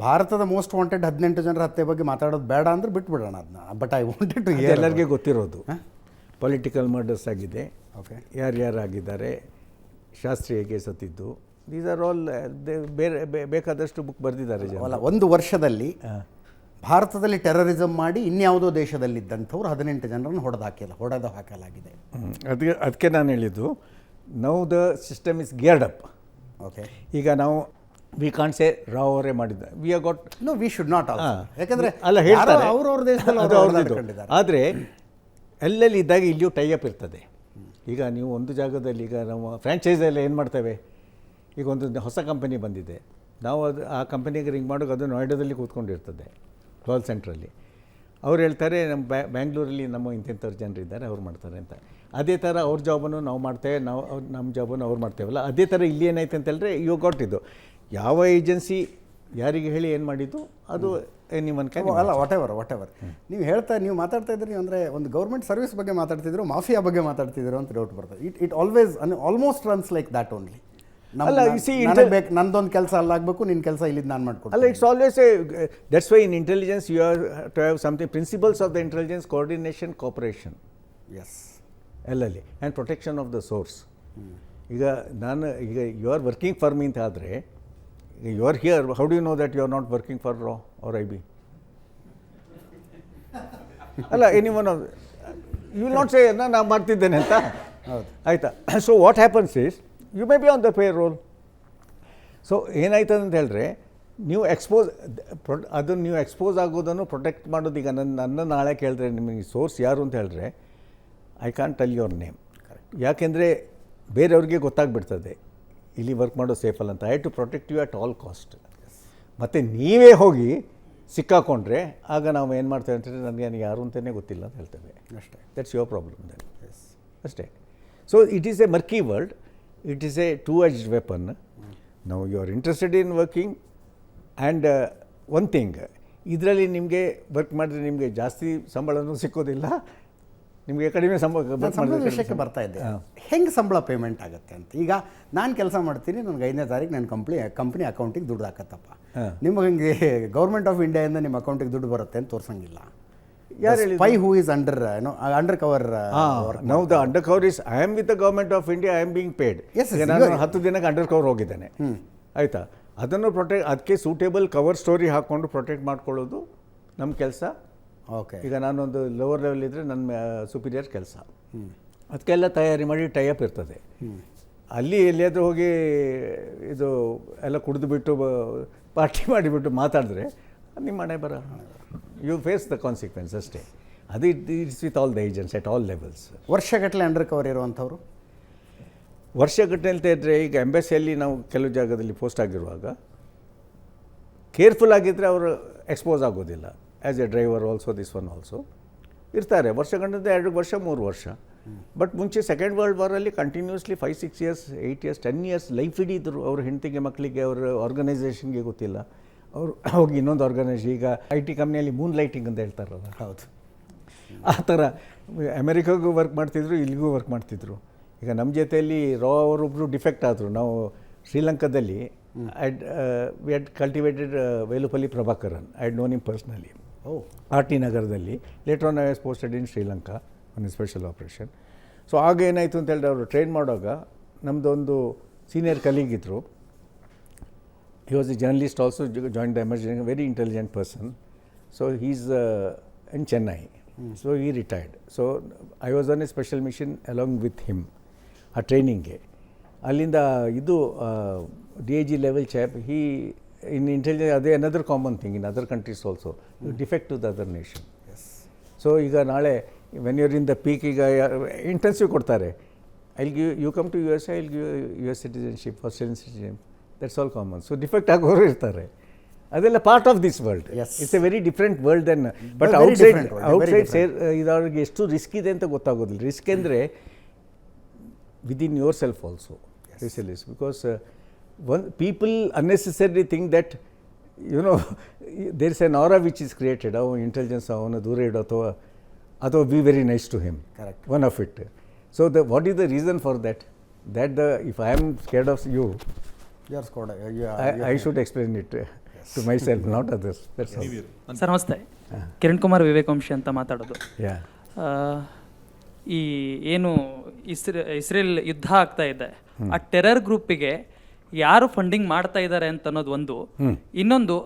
ಭಾರತದ ಮೋಸ್ಟ್ ವಾಂಟೆಡ್ 18 ಜನರ ಹತ್ಯೆ ಬಗ್ಗೆ ಮಾತಾಡೋದು ಬೇಡ ಅಂದ್ರೆ ಬಿಟ್ಬಿಡೋಣ ಅದನ್ನ. But I wanted to hear. ಎಲ್ಲರಿಗೆ ಗೊತ್ತಿರೋದು ಪೊಲಿಟಿಕಲ್ ಮರ್ಡರ್ಸ್ ಆಗಿದೆ. ಓಕೆ. ಯಾರ್ಯಾರಾಗಿದ್ದಾರೆ, ಶಾಸ್ತ್ರಿ ಹೇಗೆ ಸತ್ತಿದ್ದು, ದೀಸ್ ಆರ್ ಆಲ್ ಬೇರೆ ಬೇಕಾದಷ್ಟು ಬುಕ್ ಬರೆದಿದ್ದಾರೆ ಜನ. ಅಲ್ಲ, ಒಂದು ವರ್ಷದಲ್ಲಿ ಭಾರತದಲ್ಲಿ ಟೆರರಿಸಮ್ ಮಾಡಿ ಇನ್ಯಾವುದೋ ದೇಶದಲ್ಲಿದ್ದಂಥವ್ರು 18 ಜನರನ್ನು ಹೊಡೆದು ಹಾಕಲಾಗಿದೆ. ಅದಕ್ಕೆ ನಾನು ಹೇಳಿದ್ದು, now the system is geared up. Okay. ಈಗ ನಾವು ವಿ ಕಾಂಟ್ ಸೇ ರಾವ್ ಅವರೇ ಮಾಡಿದ್ದ, we are got, no we should not also. ಯಾಕಂದರೆ ಅಲ್ಲ ಹೇಳ್ತಾರೆ ಅವ್ರವ್ರ ದೇಶದಲ್ಲಿ. ಆದರೆ ಎಲ್ಲೆಲ್ಲಿ ಇದ್ದಾಗ ಇಲ್ಲಿಯೂ ಟೈಅಪ್ ಇರ್ತದೆ. ಈಗ ನೀವು ಒಂದು ಜಾಗದಲ್ಲಿ, ಈಗ ನಾವು ಫ್ರ್ಯಾಂಚೈಸಲ್ಲಿ ಏನು ಮಾಡ್ತೇವೆ, ಈಗ ಒಂದು ಹೊಸ ಕಂಪನಿ ಬಂದಿದೆ, ನಾವು ಅದು ಆ ಕಂಪನಿಗೆ ರಿಂಗ್ ಮಾಡೋಕೆ ಅದು ನೋಯ್ಡಾದಲ್ಲಿ ಕೂತ್ಕೊಂಡಿರ್ತದೆ ಕಾಲ್ ಸೆಂಟ್ರಲ್ಲಿ. ಅವ್ರು ಹೇಳ್ತಾರೆ ನಮ್ಮ ಬ್ಯಾಂಗ್ಳೂರಲ್ಲಿ ನಮ್ಮ ಇಂಥವ್ರು ಜನರಿದ್ದಾರೆ ಅವ್ರು ಮಾಡ್ತಾರೆ ಅಂತ. ಅದೇ ಥರ ಅವ್ರ ಜಾಬನ್ನು ನಾವು ಮಾಡ್ತೇವೆ, ನಾವು ನಮ್ಮ ಜಾಬನ್ನು ಅವ್ರು ಮಾಡ್ತೇವಲ್ಲ, ಅದೇ ಥರ ಇಲ್ಲಿ ಏನಾಯ್ತು ಅಂತ ಹೇಳಿದ್ರೆ ಇವಾಗ ಕೊಟ್ಟಿದ್ದು ಯಾವ ಏಜೆನ್ಸಿ ಯಾರಿಗೆ ಹೇಳಿ ಏನು ಮಾಡಿದ್ದು ಅದು ನಿಮ್ಮನ್ ಅಲ್ಲ ವಾಟ್ ಎವರ್ ನೀವು ಮಾತಾಡ್ತಾ ಇದ್ರಿ ಅಂದರೆ ಒಂದು ಗೌರ್ಮೆಂಟ್ ಸರ್ವಿಸ್ ಬಗ್ಗೆ ಮಾತಾಡ್ತಿದ್ರು, ಮಾಫಿಯಾ ಬಗ್ಗೆ ಮಾತಾಡ್ತಿದ್ರು ಅಂತ ಡೌಟ್ ಬರ್ತದೆ. It always almost runs like that only. ಅಲ್ಲ ನಂದೊಂದು ಕೆಲಸ ಅಲ್ಲಾಗಬೇಕು, ನಿನ್ನ ಕೆಲಸ ಇಲ್ಲಿದ್ದು ನಾನು ಮಾಡ್ಕೊಡ್ತೀನಿ. ಅಲ್ಲ, it's always that's why in intelligence you are to have something principles of the intelligence, coordination, cooperation is ಎಲ್ಲಲ್ಲಿ, and protection of the source. ಈಗ you are working for me ಅಂತ ಆದರೆ you are here, how do you know that you are not working for ರಾ or I B? ಅಲ್ಲ, anyone you will not say ನಾನು ಮಾಡ್ತಿದ್ದೇನೆ ಅಂತ. ಹೌದು, ಆಯಿತಾ? So what happens is you may be on the payroll. So ಏನಾಯ್ತದೆ ಅಂತ ಹೇಳಿದ್ರೆ ನೀವು ಅದನ್ನು ನೀವು ಎಕ್ಸ್ಪೋಸ್ ಆಗೋದನ್ನು ಪ್ರೊಟೆಕ್ಟ್ ಮಾಡೋದು. ಈಗ ನನ್ನ ನಾಳೆ ಕೇಳಿದ್ರೆ ನಿಮಗೆ ಸೋರ್ಸ್ ಯಾರು ಅಂತ ಹೇಳಿದ್ರೆ I can't tell your name, ಯಾಕೆಂದರೆ ಬೇರೆಯವ್ರಿಗೆ ಗೊತ್ತಾಗ್ಬಿಡ್ತದೆ ಇಲ್ಲಿ ವರ್ಕ್ ಮಾಡೋ ಸೇಫಲ್ಲ ಅಂತ. I to protect you at all cost. ಮತ್ತು ನೀವೇ ಹೋಗಿ ಸಿಕ್ಕಾಕೊಂಡ್ರೆ ಆಗ ನಾವು ಏನು ಮಾಡ್ತೇವೆ ಅಂತಂದರೆ ನನಗೆ ಯಾರು ಅಂತಲೇ ಗೊತ್ತಿಲ್ಲ ಅಂತ ಹೇಳ್ತೇವೆ ಅಷ್ಟೇ. That's your problem then. ಅಷ್ಟೇ. So it is a murky world, it is a two-edged weapon. ನಾವು you are interested in working and one thing, ಇದರಲ್ಲಿ ನಿಮಗೆ ವರ್ಕ್ ಮಾಡಿದ್ರೆ ನಿಮಗೆ ಜಾಸ್ತಿ ಸಂಬಳನೂ ಸಿಕ್ಕೋದಿಲ್ಲ, ನಿಮಗೆ ಕಡಿಮೆ ಸಂಬಳದ ವಿಷಯಕ್ಕೆ ಬರ್ತಾ ಇದ್ದೆ. ಹೆಂಗೆ ಸಂಬಳ ಪೇಮೆಂಟ್ ಆಗುತ್ತೆ ಅಂತ. ಈಗ ನಾನು ಕೆಲಸ ಮಾಡ್ತೀನಿ, ನನಗೆ 5ನೇ ತಾರೀಕು ನನ್ನ ಕಂಪ್ನಿ ಅಕೌಂಟಿಗೆ ದುಡ್ಡು ಹಾಕತ್ತಪ್ಪ. ನಿಮಗೆ ಹಂಗೆ ಗೌರ್ಮೆಂಟ್ ಆಫ್ ಇಂಡಿಯಾದಿಂದ ನಿಮ್ಮ ಅಕೌಂಟಿಗೆ ದುಡ್ಡು ಬರುತ್ತೆ ಅಂತ ತೋರ್ಸಂಗಿಲ್ಲ. ಯಾರು ಹೇಳಿ? Spy who is undercover. ನಾವು the undercover is I am with the government of India, I am being paid. ನಾನು 10 ದಿನಕ್ಕೆ ಅಂಡರ್ ಕವರ್ ಹೋಗಿದ್ದೇನೆ, ಆಯಿತಾ? ಅದನ್ನು ಅದಕ್ಕೆ ಸೂಟೇಬಲ್ ಕವರ್ ಸ್ಟೋರಿ ಹಾಕ್ಕೊಂಡು ಪ್ರೊಟೆಕ್ಟ್ ಮಾಡ್ಕೊಳ್ಳೋದು ನಮ್ಮ ಕೆಲಸ. ಓಕೆ. ಈಗ ನಾನೊಂದು ಲೋವರ್ ಲೆವೆಲ್ ಇದ್ದರೆ ನನ್ನ ಸುಪೀರಿಯರ್ ಕೆಲಸ, ಅದಕ್ಕೆಲ್ಲ ತಯಾರಿ ಮಾಡಿ ಟೈಅಪ್ ಇರ್ತದೆ. ಅಲ್ಲಿ ಎಲ್ಲಿಯಾದರೂ ಹೋಗಿ ಇದು ಎಲ್ಲ ಕುಡಿದುಬಿಟ್ಟು ಪಾರ್ಟಿ ಮಾಡಿಬಿಟ್ಟು ಮಾತಾಡಿದ್ರೆ ನಿಮ್ಮ ಮನೆ ಬರ, ಯು ಫೇಸ್ ದ ಕಾನ್ಸಿಕ್ವೆನ್ಸ್ ಅಷ್ಟೇ. ಅದು it's with all the agents at all levels. ವರ್ಷಗಟ್ಟಲೆ ಅಂಡರ್ ಕವರ್ ಇರುವಂಥವ್ರು ವರ್ಷಗಟ್ಟಲೆ ಅಂತ ಇದ್ದರೆ, ಈಗ ಎಂಬಸಿಯಲ್ಲಿ ನಾವು ಕೆಲವು ಜಾಗದಲ್ಲಿ ಪೋಸ್ಟ್ ಆಗಿರುವಾಗ ಕೇರ್ಫುಲ್ ಆಗಿದ್ದರೆ ಅವರು ಎಕ್ಸ್ಪೋಸ್ ಆಗೋದಿಲ್ಲ. As a driver also, this one also ಇರ್ತಾರೆ ವರ್ಷಗಂಟದ 2 ವರ್ಷ 3 ವರ್ಷ. ಬಟ್ ಮುಂಚೆ ಸೆಕೆಂಡ್ ವರ್ಲ್ಡ್ ವಾರಲ್ಲಿ continuously 5, 6 years, 8 years, 10 years life ಇದ್ದರು. ಅವ್ರ ಹೆಂಡತಿಗೆ, ಮಕ್ಕಳಿಗೆ, ಅವ್ರ ಆರ್ಗನೈಸೇಷನ್ಗೆ ಗೊತ್ತಿಲ್ಲ, ಅವರು ಹೋಗಿ ಇನ್ನೊಂದು ಆರ್ಗನೈಸೇಷನ್, ಈಗ IT ಕಂಪ್ನಿಯಲ್ಲಿ ಮೂನ್ ಲೈಟಿಂಗ್ ಅಂತ ಹೇಳ್ತಾರಲ್ಲ, ಹೌದು, ಆ ಥರ ಅಮೆರಿಕಾಗೂ ವರ್ಕ್ ಮಾಡ್ತಿದ್ರು, ಇಲ್ಲಿಗೂ ವರ್ಕ್ ಮಾಡ್ತಿದ್ರು. ಈಗ ನಮ್ಮ ಜೊತೆಯಲ್ಲಿ ಅವರೊಬ್ಬರು ಡಿಫೆಕ್ಟ್ ಆದರು. ನಾವು ಶ್ರೀಲಂಕಾದಲ್ಲಿ we had cultivated Velupillai Prabhakaran. I had known him personally. RT ನಗರದಲ್ಲಿ. Later on I was posted in Sri Lanka on special operation. So ಆಗ ಏನಾಯಿತು ಅಂತ ಹೇಳಿದ್ರೆ, ಅವರು ಟ್ರೈನ್ ಮಾಡುವಾಗ ನಮ್ಮದೊಂದು ಸೀನಿಯರ್ ಕಲೀಗ್ ಇದ್ದರು. He was a journalist also, join the emergency, very intelligent person. So he is in Chennai. So he retired. So I was on a special mission along with him ಆ ಟ್ರೈನಿಂಗ್ಗೆ. ಅಲ್ಲಿಂದ ಇದು DIG level chap, he in intelligence, ಅದೇ another common thing in other countries also, defect to the other nation. So ಈಗ ನಾಳೆ when you're in the peak, ಈಗ intensive ಕೊಡ್ತಾರೆ, I will give you come to USA, I will give US citizenship, Australian citizen, that's all common. So defect ಆಗೋರು ಇರ್ತಾರೆ. ಅದೆಲ್ಲ part of this world. It's a very different world then. But outside ಇದವ್ರಿಗೆ ಎಷ್ಟು risk ಇದೆ ಅಂತ ಗೊತ್ತಾಗೋದಿಲ್ಲ. Risk ಅಂದರೆ within yourself also, specialist, because people unnecessarily think that, you know, there is an aura which is created. Our intelligence, avana dura ido ಅಥವಾ be very nice to him. Correct. One of it. So what is the reason for that? That if I am scared of you, are scared. I should explain it to myself, not others. That's all. Sir ನಮಸ್ತೆ, ಕಿರಣ್ ಕುಮಾರ್ ವಿವೇಕವಂಶಿ ಅಂತ ಮಾತಾಡೋದು. ಈ ಏನು Israel ಯುದ್ಧ ಆಗ್ತಾ ಇದೆ, ಆ terror ಗ್ರೂಪಿಗೆ ಯಾರು ಫಂಡಿಂಗ್ ಮಾಡ್ತಾ ಇದ್ದಾರೆ ಅಂತ ಅನ್ನೋದು ಒಂದು. ಇನ್ನೊಂದು,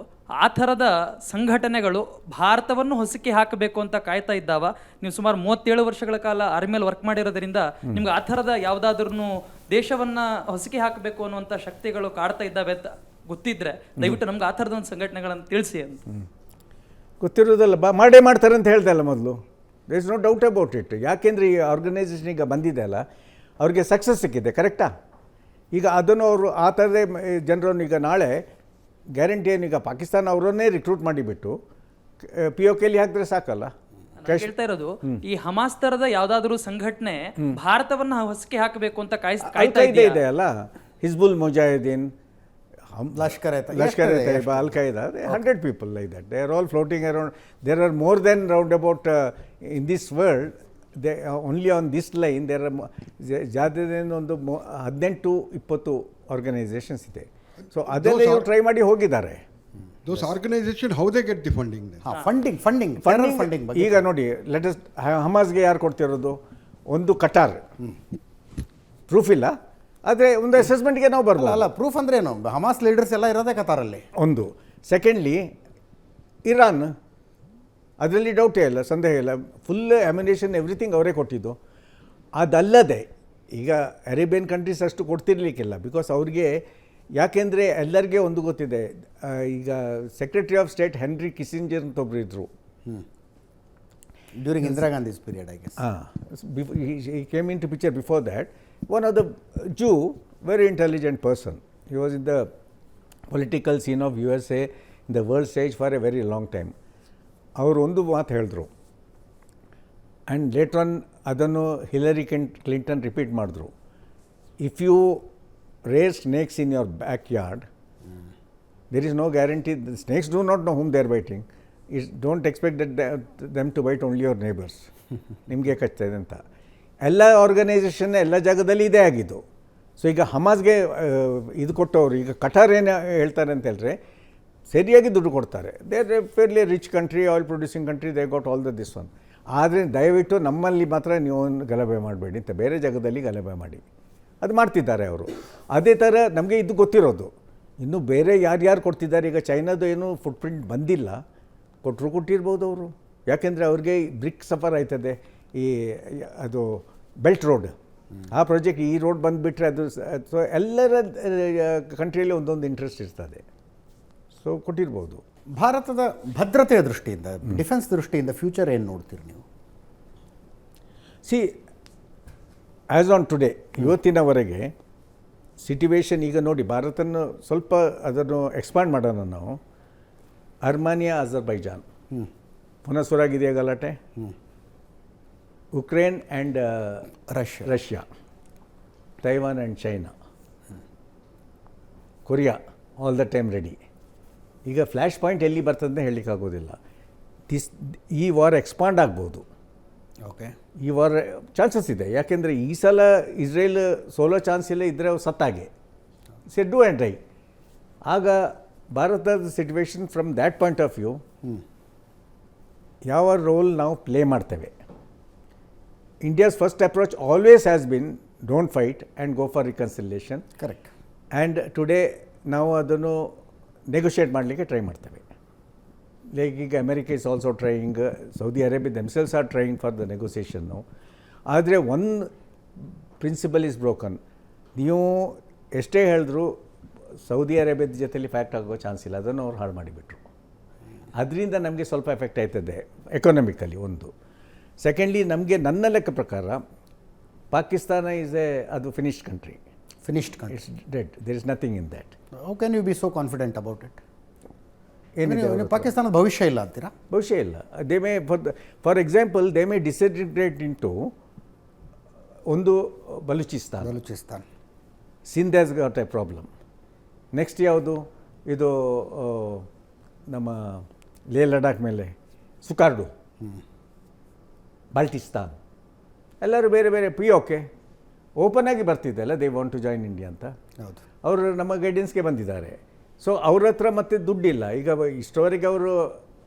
ಆ ಥರದ ಸಂಘಟನೆಗಳು ಭಾರತವನ್ನು ಹೊಸಕಿ ಹಾಕಬೇಕು ಅಂತ ಕಾಯ್ತಾ ಇದ್ದಾವ. ನೀವು ಸುಮಾರು 37 ವರ್ಷಗಳ ಕಾಲ ಆರ್ಮಿಯಲ್ಲಿ ವರ್ಕ್ ಮಾಡಿರೋದ್ರಿಂದ ನಿಮ್ಗೆ ಆ ಥರದ ಯಾವುದಾದ್ರೂ ದೇಶವನ್ನು ಹೊಸಕಿ ಹಾಕಬೇಕು ಅನ್ನುವಂಥ ಶಕ್ತಿಗಳು ಕಾಡ್ತಾ ಇದ್ದಾವೆ ಅಂತ ಗೊತ್ತಿದ್ರೆ ದಯವಿಟ್ಟು ನಮ್ಗೆ ಆ ಥರದ ಒಂದು ಸಂಘಟನೆಗಳನ್ನು ತಿಳಿಸಿ ಅಂತ. ಗೊತ್ತಿರೋದಲ್ಲ, ಮಾಡೇ ಮಾಡ್ತಾರೆ ಅಂತ ಹೇಳ್ದೆ ಅಲ್ಲ ಮೊದಲು. There is no doubt about it. ಯಾಕೆಂದರೆ ಈ ಆರ್ಗನೈಸೇಷನ್ ಈಗ ಬಂದಿದೆ ಅಲ್ಲ, ಅವ್ರಿಗೆ ಸಕ್ಸಸ್ ಸಿಕ್ಕಿದೆ, ಕರೆಕ್ಟಾ? ಈಗ ಅದನ್ನು ಅವರು ಆ ಥರದೇ ಜನರನ್ನು ಈಗ ನಾಳೆ ಗ್ಯಾರಂಟಿ ಏನೀಗ ಪಾಕಿಸ್ತಾನ ಅವರನ್ನೇ ರಿಕ್ರೂಟ್ ಮಾಡಿಬಿಟ್ಟು POKಲಿ ಹಾಕಿದ್ರೆ ಸಾಕಲ್ಲ. ನಾನು ಕೇಳ್ತಾ ಇರೋದು ಈ ಹಮಾಸ್ ತರದ ಯಾವ್ದಾದ್ರು ಸಂಘಟನೆ ಭಾರತವನ್ನ ಹೊಸಕ್ಕೆ ಹಾಕಬೇಕು ಅಂತ ಕಾಯ್ತಾ ಇದೆ ಅಲ್ಲ, ಹಿಜ್ಬುಲ್ ಮುಜಾಹಿದೀನ್, ಲಷ್ಕರ್ ತೈಬಾ, ಅಲ್ Qaeda, 100 people like that. They are all floating around. There are more than round about in this world. They only on this line there are ಜಾದದೇನು ಒಂದು 18-20 ಆರ್ಗನೈಸೇಷನ್ಸ್ ಇದೆ. ಸೊ ಅದೆಲ್ಲ ಇವರು ಟ್ರೈ ಮಾಡಿ ಹೋಗಿದ್ದಾರೆ. Those organizations, how they get the funding then? Funding ಈಗ ನೋಡಿ, latest ಹಮಾಸ್ಗೆ ಯಾರು ಕೊಡ್ತಿರೋದು? ಒಂದು ಕಟಾರ್, ಪ್ರೂಫ್ ಇಲ್ಲ, ಆದರೆ ಒಂದು ಅಸೆಸ್ಮೆಂಟ್ಗೆ ನಾವು ಬರ್ಬೋದು. ಅಲ್ಲ, ಪ್ರೂಫ್ ಅಂದ್ರೆ ಏನು? ಹಮಾಸ್ ಲೀಡರ್ಸ್ ಎಲ್ಲ ಇರೋದೇ ಕತಾರಲ್ಲಿ. ಒಂದು. ಸೆಕೆಂಡ್ಲಿ ಇರಾನ್, ಅದರಲ್ಲಿ ಡೌಟೇ ಇಲ್ಲ, ಸಂದೇಹ ಇಲ್ಲ, ಫುಲ್ ಅಮ್ಯುನೇಷನ್ ಎವ್ರಿಥಿಂಗ್ ಅವರೇ ಕೊಟ್ಟಿದ್ದು. ಅದಲ್ಲದೆ ಈಗ ಅರೇಬಿಯನ್ ಕಂಟ್ರೀಸ್ ಅಷ್ಟು ಕೊಡ್ತಿರ್ಲಿಕ್ಕಿಲ್ಲ, ಬಿಕಾಸ್ ಅವ್ರಿಗೆ, ಯಾಕೆಂದರೆ ಎಲ್ಲರಿಗೆ ಒಂದು ಗೊತ್ತಿದೆ, ಈಗ ಸೆಕ್ರೆಟರಿ ಆಫ್ ಸ್ಟೇಟ್ ಹೆನ್ರಿ ಕಿಸಿಂಜರ್ ಅಂತ ಒಬ್ಬರು ಇದ್ದರು during Indira Gandhi's period, I guess. He came into picture before that. One of the Jew, very intelligent person. He was in the political scene of USA, in the world stage for a very long time. ಅವರು ಒಂದು ಮಾತು ಹೇಳಿದ್ರು, and later on ಅದನ್ನು Hillary Clinton repeat ಮಾಡಿದ್ರು. If you rear snakes in your backyard, there is no guarantee. The snakes do not know whom they are biting. Don't expect them to bite only your neighbours. ನಿಮಗೆ ಕಚ್ತದೆ ಅಂತ. ಎಲ್ಲ organisation ಎಲ್ಲ ಜಾಗದಲ್ಲಿ ಇದೇ ಆಗಿದ್ದು. So ಈಗ ಹಮಾಸ್ಗೆ ಇದು ಕೊಟ್ಟವರು, ಈಗ ಕಟಾರ್ ಏನು ಹೇಳ್ತಾರೆ ಅಂತ ಹೇಳಿದ್ರೆ, ಸರಿಯಾಗಿ ದುಡ್ಡು ಕೊಡ್ತಾರೆ. They are A fairly rich country, oil producing country, they got all this one. ಆದರೆ ದಯವಿಟ್ಟು ನಮ್ಮಲ್ಲಿ ಮಾತ್ರ ನೀವು ಗಲಭೆ ಮಾಡಬೇಡಿ ಅಂತ, ಬೇರೆ ಜಾಗದಲ್ಲಿ ಗಲಭೆ ಮಾಡಿ. ಅದು ಮಾಡ್ತಿದ್ದಾರೆ ಅವರು. ಅದೇ ಥರ ನಮಗೆ ಇದು ಗೊತ್ತಿರೋದು. ಇನ್ನು ಬೇರೆ ಯಾರ್ಯಾರು ಕೊಡ್ತಿದ್ದಾರೆ, ಈಗ ಚೈನಾದು ಏನು ಫುಟ್ಪ್ರಿಂಟ್ ಬಂದಿಲ್ಲ, ಕೊಟ್ಟಿರ್ಬೋದು ಅವರು. ಯಾಕೆಂದರೆ ಅವ್ರಿಗೆ ಬ್ರಿಕ್ ಸಫರ್ ಆಯ್ತದೆ, ಅದು ಬೆಲ್ಟ್ ರೋಡ್, ಆ ಪ್ರಾಜೆಕ್ಟ್, ಈ ರೋಡ್ ಬಂದುಬಿಟ್ರೆ ಅದು. ಸೊ ಎಲ್ಲರ ಕಂಟ್ರಿಯಲ್ಲಿ ಒಂದೊಂದು ಇಂಟ್ರೆಸ್ಟ್ ಇರ್ತದೆ. ಸೊ ಕೊಟ್ಟಿರ್ಬೋದು. ಭಾರತದ ಭದ್ರತೆಯ ದೃಷ್ಟಿಯಿಂದ, ಡಿಫೆನ್ಸ್ ದೃಷ್ಟಿಯಿಂದ ಫ್ಯೂಚರ್ ಏನು ನೋಡ್ತೀರಿ ನೀವು? ಸಿ, ಆ್ಯಸ್ ಆನ್ ಟುಡೇ, ಇವತ್ತಿನವರೆಗೆ ಸಿಟ್ಯುವೇಷನ್ ಈಗ ನೋಡಿ, ಭಾರತನ ಸ್ವಲ್ಪ ಅದನ್ನು ಎಕ್ಸ್ಪಾಂಡ್ ಮಾಡೋಣ ನಾವು. ಅರ್ಮಾನಿಯಾ, ಅಜರ್ಬೈಜಾನ್ ಪುನಃ ಸುರಾಗಿದೆಯಾ ಗಲಾಟೆ? Ukraine and Russia, Taiwan and China, Korea, all the time ready. ಈಗ ಫ್ಲ್ಯಾಶ್ ಪಾಯಿಂಟ್ ಎಲ್ಲಿ ಬರ್ತದೆ ಹೇಳಲಿಕ್ಕಾಗೋದಿಲ್ಲ. ಈ ವಾರ್ ಎಕ್ಸ್ಪಾಂಡ್ ಆಗ್ಬೋದು. ಓಕೆ, ಈ ವಾರ್ ಚಾನ್ಸಸ್ ಇದೆ. ಯಾಕೆಂದರೆ ಈ ಸಲ ಇಸ್ರೇಲ್ ಸೋಲೋ ಚಾನ್ಸ್ ಇಲ್ಲ, ಇದ್ದರೆ ಅವ್ರು ಸತ್ತಾಗೆ. Do and die. ಆಗ ಭಾರತದ situation from that point of view, ಯಾವ ರೋಲ್ ನಾವು ಪ್ಲೇ ಮಾಡ್ತೇವೆ. India's first approach always has been don't fight and go for reconciliation. Correct. And today ನಾವು ಅದನ್ನು ನೆಗೋಷಿಯೇಟ್ ಮಾಡಲಿಕ್ಕೆ ಟ್ರೈ ಮಾಡ್ತೇವೆ. ಲೈಕ್ ಈಗ America is also trying, Saudi Arabia themselves are trying for the ನೆಗೋಸಿಯೇಷನ್ನು. ಆದರೆ one principal is broken. ನೀವು ಎಷ್ಟೇ ಹೇಳಿದ್ರು ಸೌದಿ ಅರೇಬಿಯಾದ ಜೊತೆಲಿ ಫ್ಯಾಕ್ಟ್ ಆಗೋ ಚಾನ್ಸ್ ಇಲ್ಲ, ಅದನ್ನು ಅವ್ರು ಹಾಳು ಮಾಡಿಬಿಟ್ರು. ಅದರಿಂದ ನಮಗೆ ಸ್ವಲ್ಪ ಎಫೆಕ್ಟ್ ಆಯ್ತದೆ ಎಕಾನಮಿಕಲಿ ಒಂದು. ಸೆಕೆಂಡ್ಲಿ, ನಮಗೆ ನನ್ನ ಲೆಕ್ಕ ಪ್ರಕಾರ ಪಾಕಿಸ್ತಾನ ಅದು finished country. It's dead. There is nothing in that. How can you be so confident about it? ಏನಿದೆ, ಪಾಕಿಸ್ತಾನದ ಭವಿಷ್ಯ ಇಲ್ಲ ಅಂತೀರಾ? ಭವಿಷ್ಯ ಇಲ್ಲ. They may for example they may disintegrate into ಒಂದು Baluchistan. Sindh has got a problem. Next ಯಾವುದು, ಇದು ನಮ್ಮ ಲೇ ಲಡಾಖ್ ಮೇಲೆ ಸುಕಾರ್ಡು, ಬಾಲ್ಟಿಸ್ತಾನ್, ಎಲ್ಲರೂ ಬೇರೆ ಬೇರೆ. POK ಓಪನ್ ಆಗಿ ಬರ್ತಿದ್ದಲ್ಲ, they want to join India ಅಂತ. ಹೌದು, ಅವರು ನಮ್ಮ ಗೈಡೆನ್ಸ್ಗೆ ಬಂದಿದ್ದಾರೆ. ಸೊ ಅವ್ರ ಹತ್ರ ಮತ್ತೆ ದುಡ್ಡಿಲ್ಲ. ಈಗ ಇಷ್ಟವರೆಗೆ ಅವರು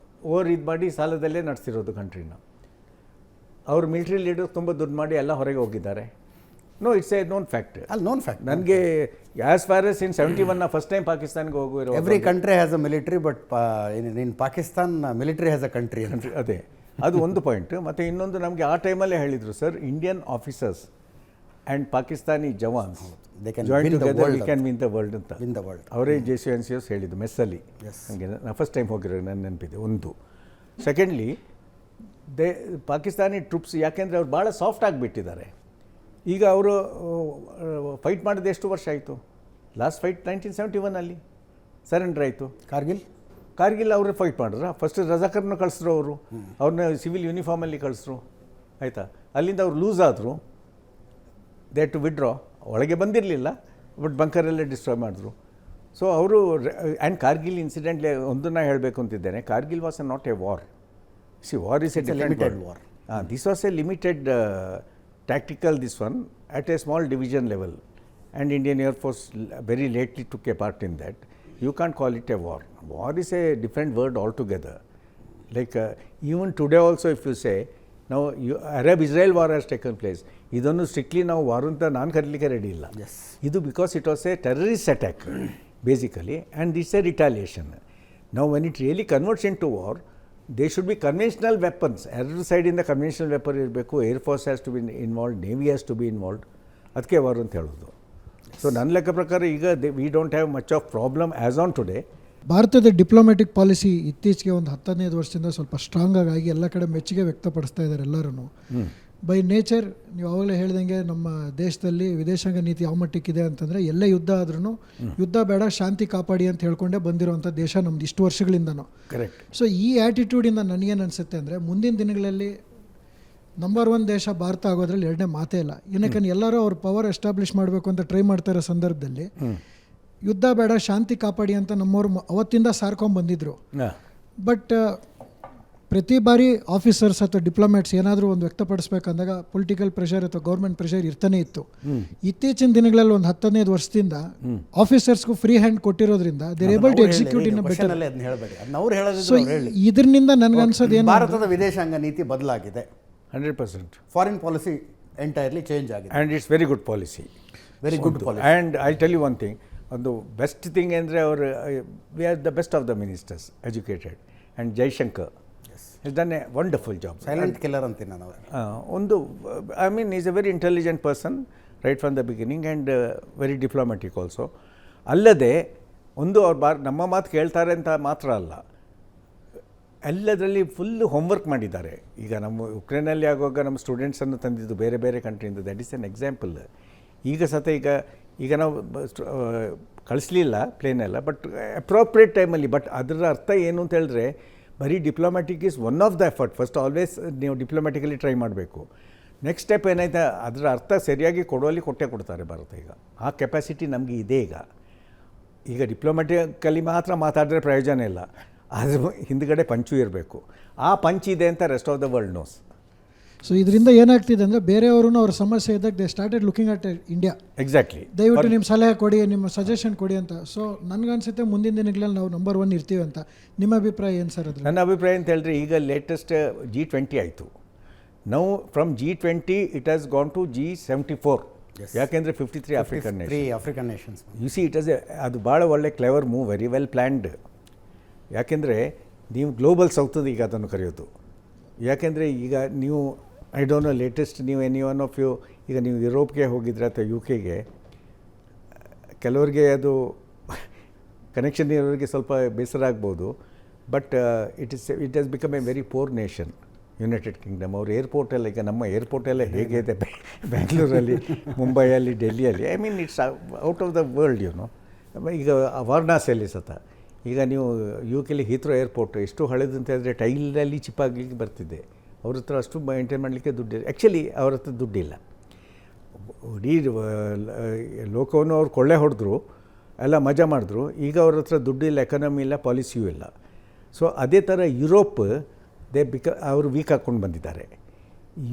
ಇದು ಮಾಡಿ ಸಾಲದಲ್ಲೇ ನಡೆಸಿರೋದು ಕಂಟ್ರಿನ. ಅವರು ಮಿಲಿಟ್ರಿ ಲೀಡರ್ಸ್ ತುಂಬ ದುಡ್ಡು ಮಾಡಿ ಎಲ್ಲ ಹೊರಗೆ ಹೋಗಿದ್ದಾರೆ. No, it's a known fact. Known fact. ನನಗೆ as far as in 71 first time ಪಾಕಿಸ್ತಾನ್ಗೆ ಹೋಗಿರೋ. Every country has a military, but in Pakistan military has a country. ಅದೇ, ಅದು ಒಂದು ಪಾಯಿಂಟ್. ಮತ್ತು ಇನ್ನೊಂದು, ನಮಗೆ ಆ ಟೈಮಲ್ಲೇ ಹೇಳಿದರು, sir, Indian officers and Pakistani jawans join together we can win the world ಅಂತ. ಅವರೇ JCNCS ಹೇಳಿದ್ದು ಮೆಸ್ಸಲ್ಲಿ. ನನಗೆ ನಾನು ಫಸ್ಟ್ ಟೈಮ್ ಹೋಗಿರೋ ನನ್ನ ನೆನಪಿದೆ ಒಂದು. ಸೆಕೆಂಡ್ಲಿ, ಪಾಕಿಸ್ತಾನಿ ಟ್ರೂಪ್ಸ್ ಯಾಕೆಂದರೆ ಅವ್ರು ಭಾಳ ಸಾಫ್ಟ್ ಆಗಿಬಿಟ್ಟಿದ್ದಾರೆ. ಈಗ ಅವರು ಫೈಟ್ ಮಾಡಿದ ಎಷ್ಟು ವರ್ಷ ಆಯಿತು? ಲಾಸ್ಟ್ ಫೈಟ್ 1971 ಸರೆಂಡರ್ ಆಯಿತು. ಕಾರ್ಗಿಲ್ ಅವರೇ ಫೈಟ್ ಮಾಡಿದ್ರ. ಫಸ್ಟ್ ರಜಾಕರ್ನ ಕಳಿಸಿದ್ರು ಅವರು, ಅವ್ರನ್ನ ಸಿವಿಲ್ ಯೂನಿಫಾರ್ಮಲ್ಲಿ ಕಳಿಸಿದ್ರು, ಆಯಿತಾ. ಅಲ್ಲಿಂದ ಅವ್ರು ಲೂಸ್ ಆದರು, ದೇ ಟು ವಿಡ್ರಾ. ಒಳಗೆ ಬಂದಿರಲಿಲ್ಲ, ಬಟ್ ಬಂಕರಲ್ಲೇ ಡಿಸ್ಟ್ರಾಯ್ ಮಾಡಿದ್ರು. ಸೊ ಅವರು ಆ್ಯಂಡ್ ಕಾರ್ಗಿಲ್ ಇನ್ಸಿಡೆಂಟ್ಲಿ ಒಂದನ್ನು ಹೇಳಬೇಕು ಅಂತಿದ್ದೇನೆ, Kargil was not a war. See war is a limited war. This was a limited tactical, this one at a small division level, and Indian Air Force very lately took a part in that. You can't call it a war. War is a different word altogether. Like even today also, if you say now Arab-Israel war has taken place, idonu strictly now war anta naan karlike ready illa. Yes. Idu because it was a terrorist attack basically, and this is a retaliation. Now when it really converts into war, they should be conventional weapons. Every side in the conventional weapon ಇರಬೇಕು. Air force has to be involved, navy has to be involved. ಅದಕ್ಕೆ war ಅಂತ ಹೇಳೋದು. So ನನ್ನ ಲೆಕ್ಕ ಪ್ರಕಾರ ಈಗ we don't have much of problem as on today. ಭಾರತದ diplomatic policy ಇತ್ತೀಚೆಗೆ ಒಂದು 10-15 ವರ್ಷದಿಂದ ಸ್ವಲ್ಪ ಸ್ಟ್ರಾಂಗ್ ಆಗಿ ಎಲ್ಲ ಕಡೆ ಮೆಚ್ಚುಗೆ ವ್ಯಕ್ತಪಡಿಸ್ತಾ ಇದ್ದಾರೆ ಎಲ್ಲರೂ. ಬೈ ನೇಚರ್ ನೀವು ಆವಾಗಲೇ ಹೇಳ್ದಂಗೆ ನಮ್ಮ ದೇಶದಲ್ಲಿ ವಿದೇಶಾಂಗ ನೀತಿ ಯಾವ ಮಟ್ಟಕ್ಕಿದೆ ಅಂತಂದರೆ, ಎಲ್ಲೇ ಯುದ್ಧ ಆದ್ರೂ ಯುದ್ಧ ಬೇಡ, ಶಾಂತಿ ಕಾಪಾಡಿ ಅಂತ ಹೇಳ್ಕೊಂಡೇ ಬಂದಿರೋವಂಥ ದೇಶ ನಮ್ದು ಇಷ್ಟು ವರ್ಷಗಳಿಂದನೂ. ಕರೆಕ್ಟ್. ಸೊ ಈ ಆ್ಯಟಿಟ್ಯೂಡಿಂದ ನನಗೇನು ಅನಿಸುತ್ತೆ ಅಂದರೆ, ಮುಂದಿನ ದಿನಗಳಲ್ಲಿ ನಂಬರ್ 1 ದೇಶ ಭಾರತ ಆಗೋದ್ರಲ್ಲಿ ಎರಡನೇ ಮಾತೇ ಇಲ್ಲ. ಏನಕ್ಕೆ ಎಲ್ಲರೂ ಅವ್ರ ಪವರ್ ಎಸ್ಟಾಬ್ಲಿಷ್ ಮಾಡಬೇಕು ಅಂತ ಟ್ರೈ ಮಾಡ್ತಾ ಇರೋ ಸಂದರ್ಭದಲ್ಲಿ ಯುದ್ಧ ಬೇಡ, ಶಾಂತಿ ಕಾಪಾಡಿ ಅಂತ ನಮ್ಮವ್ರು ಅವತ್ತಿಂದ ಸಾರ್ಕೊಂಡು ಬಂದಿದ್ರು. ಬಟ್ ಪ್ರತಿ ಬಾರಿ ಆಫೀಸರ್ಸ್ ಅಥವಾ ಡಿಪ್ಲೊಮ್ಯಾಟ್ಸ್ ಏನಾದರೂ ಒಂದು ವ್ಯಕ್ತಪಡಿಸ್ಬೇಕಂದಾಗ ಪೊಲಿಟಿಕಲ್ ಪ್ರೆಷರ್ ಅಥವಾ ಗೌರ್ಮೆಂಟ್ ಪ್ರೆಷರ್ ಇರ್ತಾನೆ ಇತ್ತು. ಇತ್ತೀಚಿನ ದಿನಗಳಲ್ಲಿ ಒಂದು 10-15 ವರ್ಷದಿಂದ ಆಫೀಸರ್ಸ್ಗೂ ಫ್ರೀ ಹ್ಯಾಂಡ್ ಕೊಟ್ಟಿರೋದ್ರಿಂದ they're able to execute in better. So ಇದರಿಂದ ನನಗನ್ಸೋದು ಏನು, ಭಾರತದ ವಿದೇಶಾಂಗ ನೀತಿ ಬದಲಾಗಿದೆ. 100%. ಫಾರಿನ್ ಪಾಲಿಸಿ ಎಂಟೈರ್ಲಿ ಚೇಂಜ್ ಆಗಿದೆ. And it's very good policy. Very good policy. And I tell you one thing, ಒಂದು ಬೆಸ್ಟ್ ಥಿಂಗ್ ಅಂದರೆ ಅವರು we are the best of the ministers, educated. And Jaishankar has done a wonderful job. Silent killer ಅಂತೀನಿ ನಾನು. ಒಂದು I mean is A very intelligent person right from the beginning, and very diplomatic also. ಅಲ್ಲದೆ ಒಂದು ಅವ್ರು ನಮ್ಮ ಮಾತು ಕೇಳ್ತಾರೆ ಅಂತ ಮಾತ್ರ ಅಲ್ಲ, ಎಲ್ಲದರಲ್ಲಿ ಫುಲ್ಲು ಹೋಮ್ವರ್ಕ್ ಮಾಡಿದ್ದಾರೆ. ಈಗ ನಮ್ಮ ಯುಕ್ರೇನಲ್ಲಿ ಆಗುವಾಗ ನಮ್ಮ ಸ್ಟೂಡೆಂಟ್ಸನ್ನು ತಂದಿದ್ದು ಬೇರೆ ಬೇರೆ ಕಂಟ್ರಿಯಿಂದ, ದಟ್ ಈಸ್ ಎನ್ ಎಕ್ಸಾಂಪಲ್. ಈಗ ಈಗ ನಾವು ಕಳಿಸ್ಲಿಲ್ಲ ಪ್ಲೇನೆಲ್ಲ, ಬಟ್ ಅಪ್ರೋಪ್ರಿಯೇಟ್ ಟೈಮಲ್ಲಿ. ಬಟ್ ಅದರ ಅರ್ಥ ಏನು ಅಂತ ಹೇಳಿದ್ರೆ, ಬರೀ diplomatic is one of the effort. First always ನೀವು ಡಿಪ್ಲೊಮ್ಯಾಟಿಕಲಿ ಟ್ರೈ ಮಾಡಬೇಕು. ನೆಕ್ಸ್ಟ್ ಸ್ಟೆಪ್ ಏನಾಯ್ತು, ಅದರ ಅರ್ಥ ಸರಿಯಾಗಿ ಕೊಡುವಲ್ಲಿ ಕೊಡ್ತಾರೆ ಭಾರತ. ಈಗ ಆ ಕೆಪಾಸಿಟಿ ನಮಗೆ ಇದೆ. ಈಗ ಡಿಪ್ಲೊಮ್ಯಾಟಿಕಲಿ ಮಾತ್ರ ಮಾತಾಡಿದ್ರೆ ಪ್ರಯೋಜನ ಇಲ್ಲ, ಅದ್ರ ಹಿಂದ್ಗಡೆ ಪಂಚು ಇರಬೇಕು. ಆ ಪಂಚಿದೆ ಅಂತ rest of the world knows. So ಇದರಿಂದ ಏನಾಗ್ತಿದೆ ಅಂದರೆ, ಬೇರೆಯವರು ಅವ್ರ ಸಮಸ್ಯೆ ಇದ್ದಾಗ they started looking at India. Exactly. ದಯವಿಟ್ಟು ನಿಮ್ಮ ಸಲಹೆ ಕೊಡಿ, ನಿಮ್ಮ ಸಜೆಷನ್ ಕೊಡಿ ಅಂತ. ಸೊ ನನಗನ್ಸುತ್ತೆ ಮುಂದಿನ ದಿನಗಳಲ್ಲಿ ನಾವು ನಂಬರ್ 1 ಇರ್ತೀವಿ ಅಂತ. ನಿಮ್ಮ ಅಭಿಪ್ರಾಯ ಏನು ಸರ್ ಅದು? ನನ್ನ ಅಭಿಪ್ರಾಯ ಅಂತ ಹೇಳಿದ್ರೆ, ಈಗ ಲೇಟೆಸ್ಟ್ G20 ಆಯಿತು. ನಾವು from G20 it has gone to G74. ಯಾಕೆಂದರೆ 53 African nations. You see it as ಅದು ಭಾಳ ಒಳ್ಳೆ clever move, very well planned. ಯಾಕೆಂದರೆ ನೀವು ಗ್ಲೋಬಲ್ ಸೌತ್ ಈಗ ಅದನ್ನು ಕರೆಯೋದು. ಯಾಕೆಂದರೆ ಈಗ ನೀವು ಐ ಡೋಂಟ್ ನೋ ಲೇಟೆಸ್ಟ್ ನೀವು ಎನಿ ಒನ್ ಆಫ್ ಯು ಈಗ ನೀವು ಯುರೋಪ್ಗೆ ಹೋಗಿದ್ರೆ ಅಥವಾ UK ಕೆಲವರಿಗೆ ಅದು ಕನೆಕ್ಷನ್ ಇರೋರಿಗೆ ಸ್ವಲ್ಪ ಬೇಸರ ಆಗ್ಬೋದು. But it has become a very poor nation, United Kingdom. ಅವ್ರ ಏರ್ಪೋರ್ಟೆಲ್ಲ ಈಗ ನಮ್ಮ ಏರ್ಪೋರ್ಟೆಲ್ಲ ಹೇಗಿದೆ ಬ್ಯಾಂಗ್ಳೂರಲ್ಲಿ, ಮುಂಬೈಯಲ್ಲಿ, ಡೆಲ್ಲಿಯಲ್ಲಿ, I mean it's out of the world no. ಈಗ ವಾರಣಾಸಿಯಲ್ಲಿ ಸತ ಈಗ ನೀವು UK ಹೀತ್ರೋ ಏರ್ಪೋರ್ಟ್ ಎಷ್ಟು ಹಳೆದು ಅಂತ ಹೇಳಿದ್ರೆ ಟೈಲಲ್ಲಿ ಚಿಪ್ಪಾಗಲಿಕ್ಕೆ ಬರ್ತಿದ್ದೆ. ಅವ್ರ ಹತ್ರ ಅಷ್ಟು ಮೇಂಟೈನ್ ಮಾಡಲಿಕ್ಕೆ ದುಡ್ಡಿಲ್ಲ. ಆ್ಯಕ್ಚುಲಿ ಅವ್ರ ಹತ್ರ ದುಡ್ಡಿಲ್ಲ. ಇಡೀ ಲೋಕವನ್ನು ಅವ್ರು ಕೊಳ್ಳೆ ಹೊಡೆದ್ರು, ಎಲ್ಲ ಮಜಾ ಮಾಡಿದ್ರು. ಈಗ ಅವ್ರ ಹತ್ರ ದುಡ್ಡಿಲ್ಲ, ಎಕಾನಮಿ ಇಲ್ಲ, ಪಾಲಿಸಿಯೂ ಇಲ್ಲ. ಸೊ ಅದೇ ಥರ ಯುರೋಪ್ ಅವರು ವೀಕ್ ಹಾಕ್ಕೊಂಡು ಬಂದಿದ್ದಾರೆ.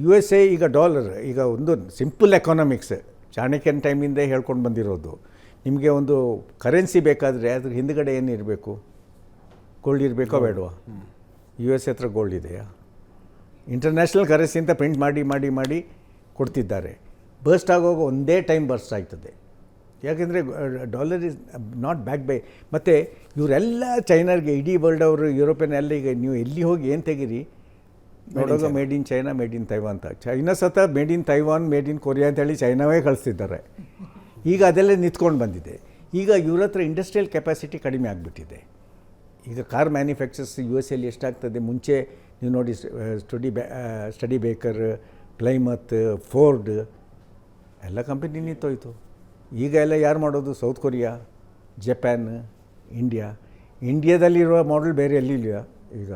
USA ಈಗ ಡಾಲರ್ ಈಗ ಒಂದು ಸಿಂಪಲ್ ಎಕಾನಮಿಕ್ಸ್ ಚಾಣಕ್ಯನ ಟೈಮಿಂದ ಹೇಳ್ಕೊಂಡು ಬಂದಿರೋದು. ನಿಮಗೆ ಒಂದು ಕರೆನ್ಸಿ ಬೇಕಾದರೆ ಅದ್ರ ಹಿಂದ್ಗಡೆ ಏನು ಇರಬೇಕು? ಗೋಲ್ಡ್ ಇರಬೇಕೋ ಬೇಡವಾ? USA ಹತ್ರ ಗೋಲ್ಡ್ ಇದೆಯಾ? ಇಂಟರ್ನ್ಯಾಷನಲ್ ಕರೆನ್ಸಿ ಅಂತ ಪ್ರಿಂಟ್ ಮಾಡಿ ಮಾಡಿ ಮಾಡಿ ಕೊಡ್ತಿದ್ದಾರೆ. ಬರ್ಸ್ಟ್ ಆಗೋವಾಗ ಒಂದೇ ಟೈಮ್ ಬರ್ಸ್ಟ್ ಆಗ್ತದೆ. ಯಾಕೆಂದರೆ dollar is not back by. ಮತ್ತು ಇವರೆಲ್ಲ ಚೈನಾಗೆ, ಇಡೀ ವರ್ಲ್ಡ್ ಅವರು ಯುರೋಪಿಯನ್ ಎಲ್ಲ ಈಗ ನೀವು ಎಲ್ಲಿ ಹೋಗಿ ಏನು ತೆಗೀರಿ ನೋಡೋದು made in China, made in Taiwan ಅಂತ. ಚೈನಾ ಸತ made in Taiwan, made in Korea ಅಂತೇಳಿ ಚೈನಾವೇ ಕಳಿಸ್ತಿದ್ದಾರೆ. ಈಗ ಅದೆಲ್ಲ ನಿಂತ್ಕೊಂಡು ಬಂದಿದೆ. ಈಗ ಇವ್ರ ಹತ್ರ ಇಂಡಸ್ಟ್ರಿಯಲ್ ಕೆಪಾಸಿಟಿ ಕಡಿಮೆ ಆಗಿಬಿಟ್ಟಿದೆ. ಈಗ ಕಾರ್ ಮ್ಯಾನುಫ್ಯಾಕ್ಚರ್ಸ್ USA ಎಷ್ಟಾಗ್ತದೆ, ಮುಂಚೆ ನೀವು ನೋಡಿ ಸ್ಟಡಿ ಬೇಕರ್, ಪ್ಲೈಮತ್, ಫೋರ್ಡ್ ಎಲ್ಲ ಕಂಪನಿ ನಿಂತೋಯ್ತು. ಈಗ ಎಲ್ಲ ಯಾರು ಮಾಡೋದು? ಸೌತ್ ಕೊರಿಯಾ, ಜಪಾನ್, ಇಂಡಿಯಾದಲ್ಲಿರುವ ಮಾಡೆಲ್ ಬೇರೆ ಎಲ್ಲಿ ಇಲ್ಲ ಈಗ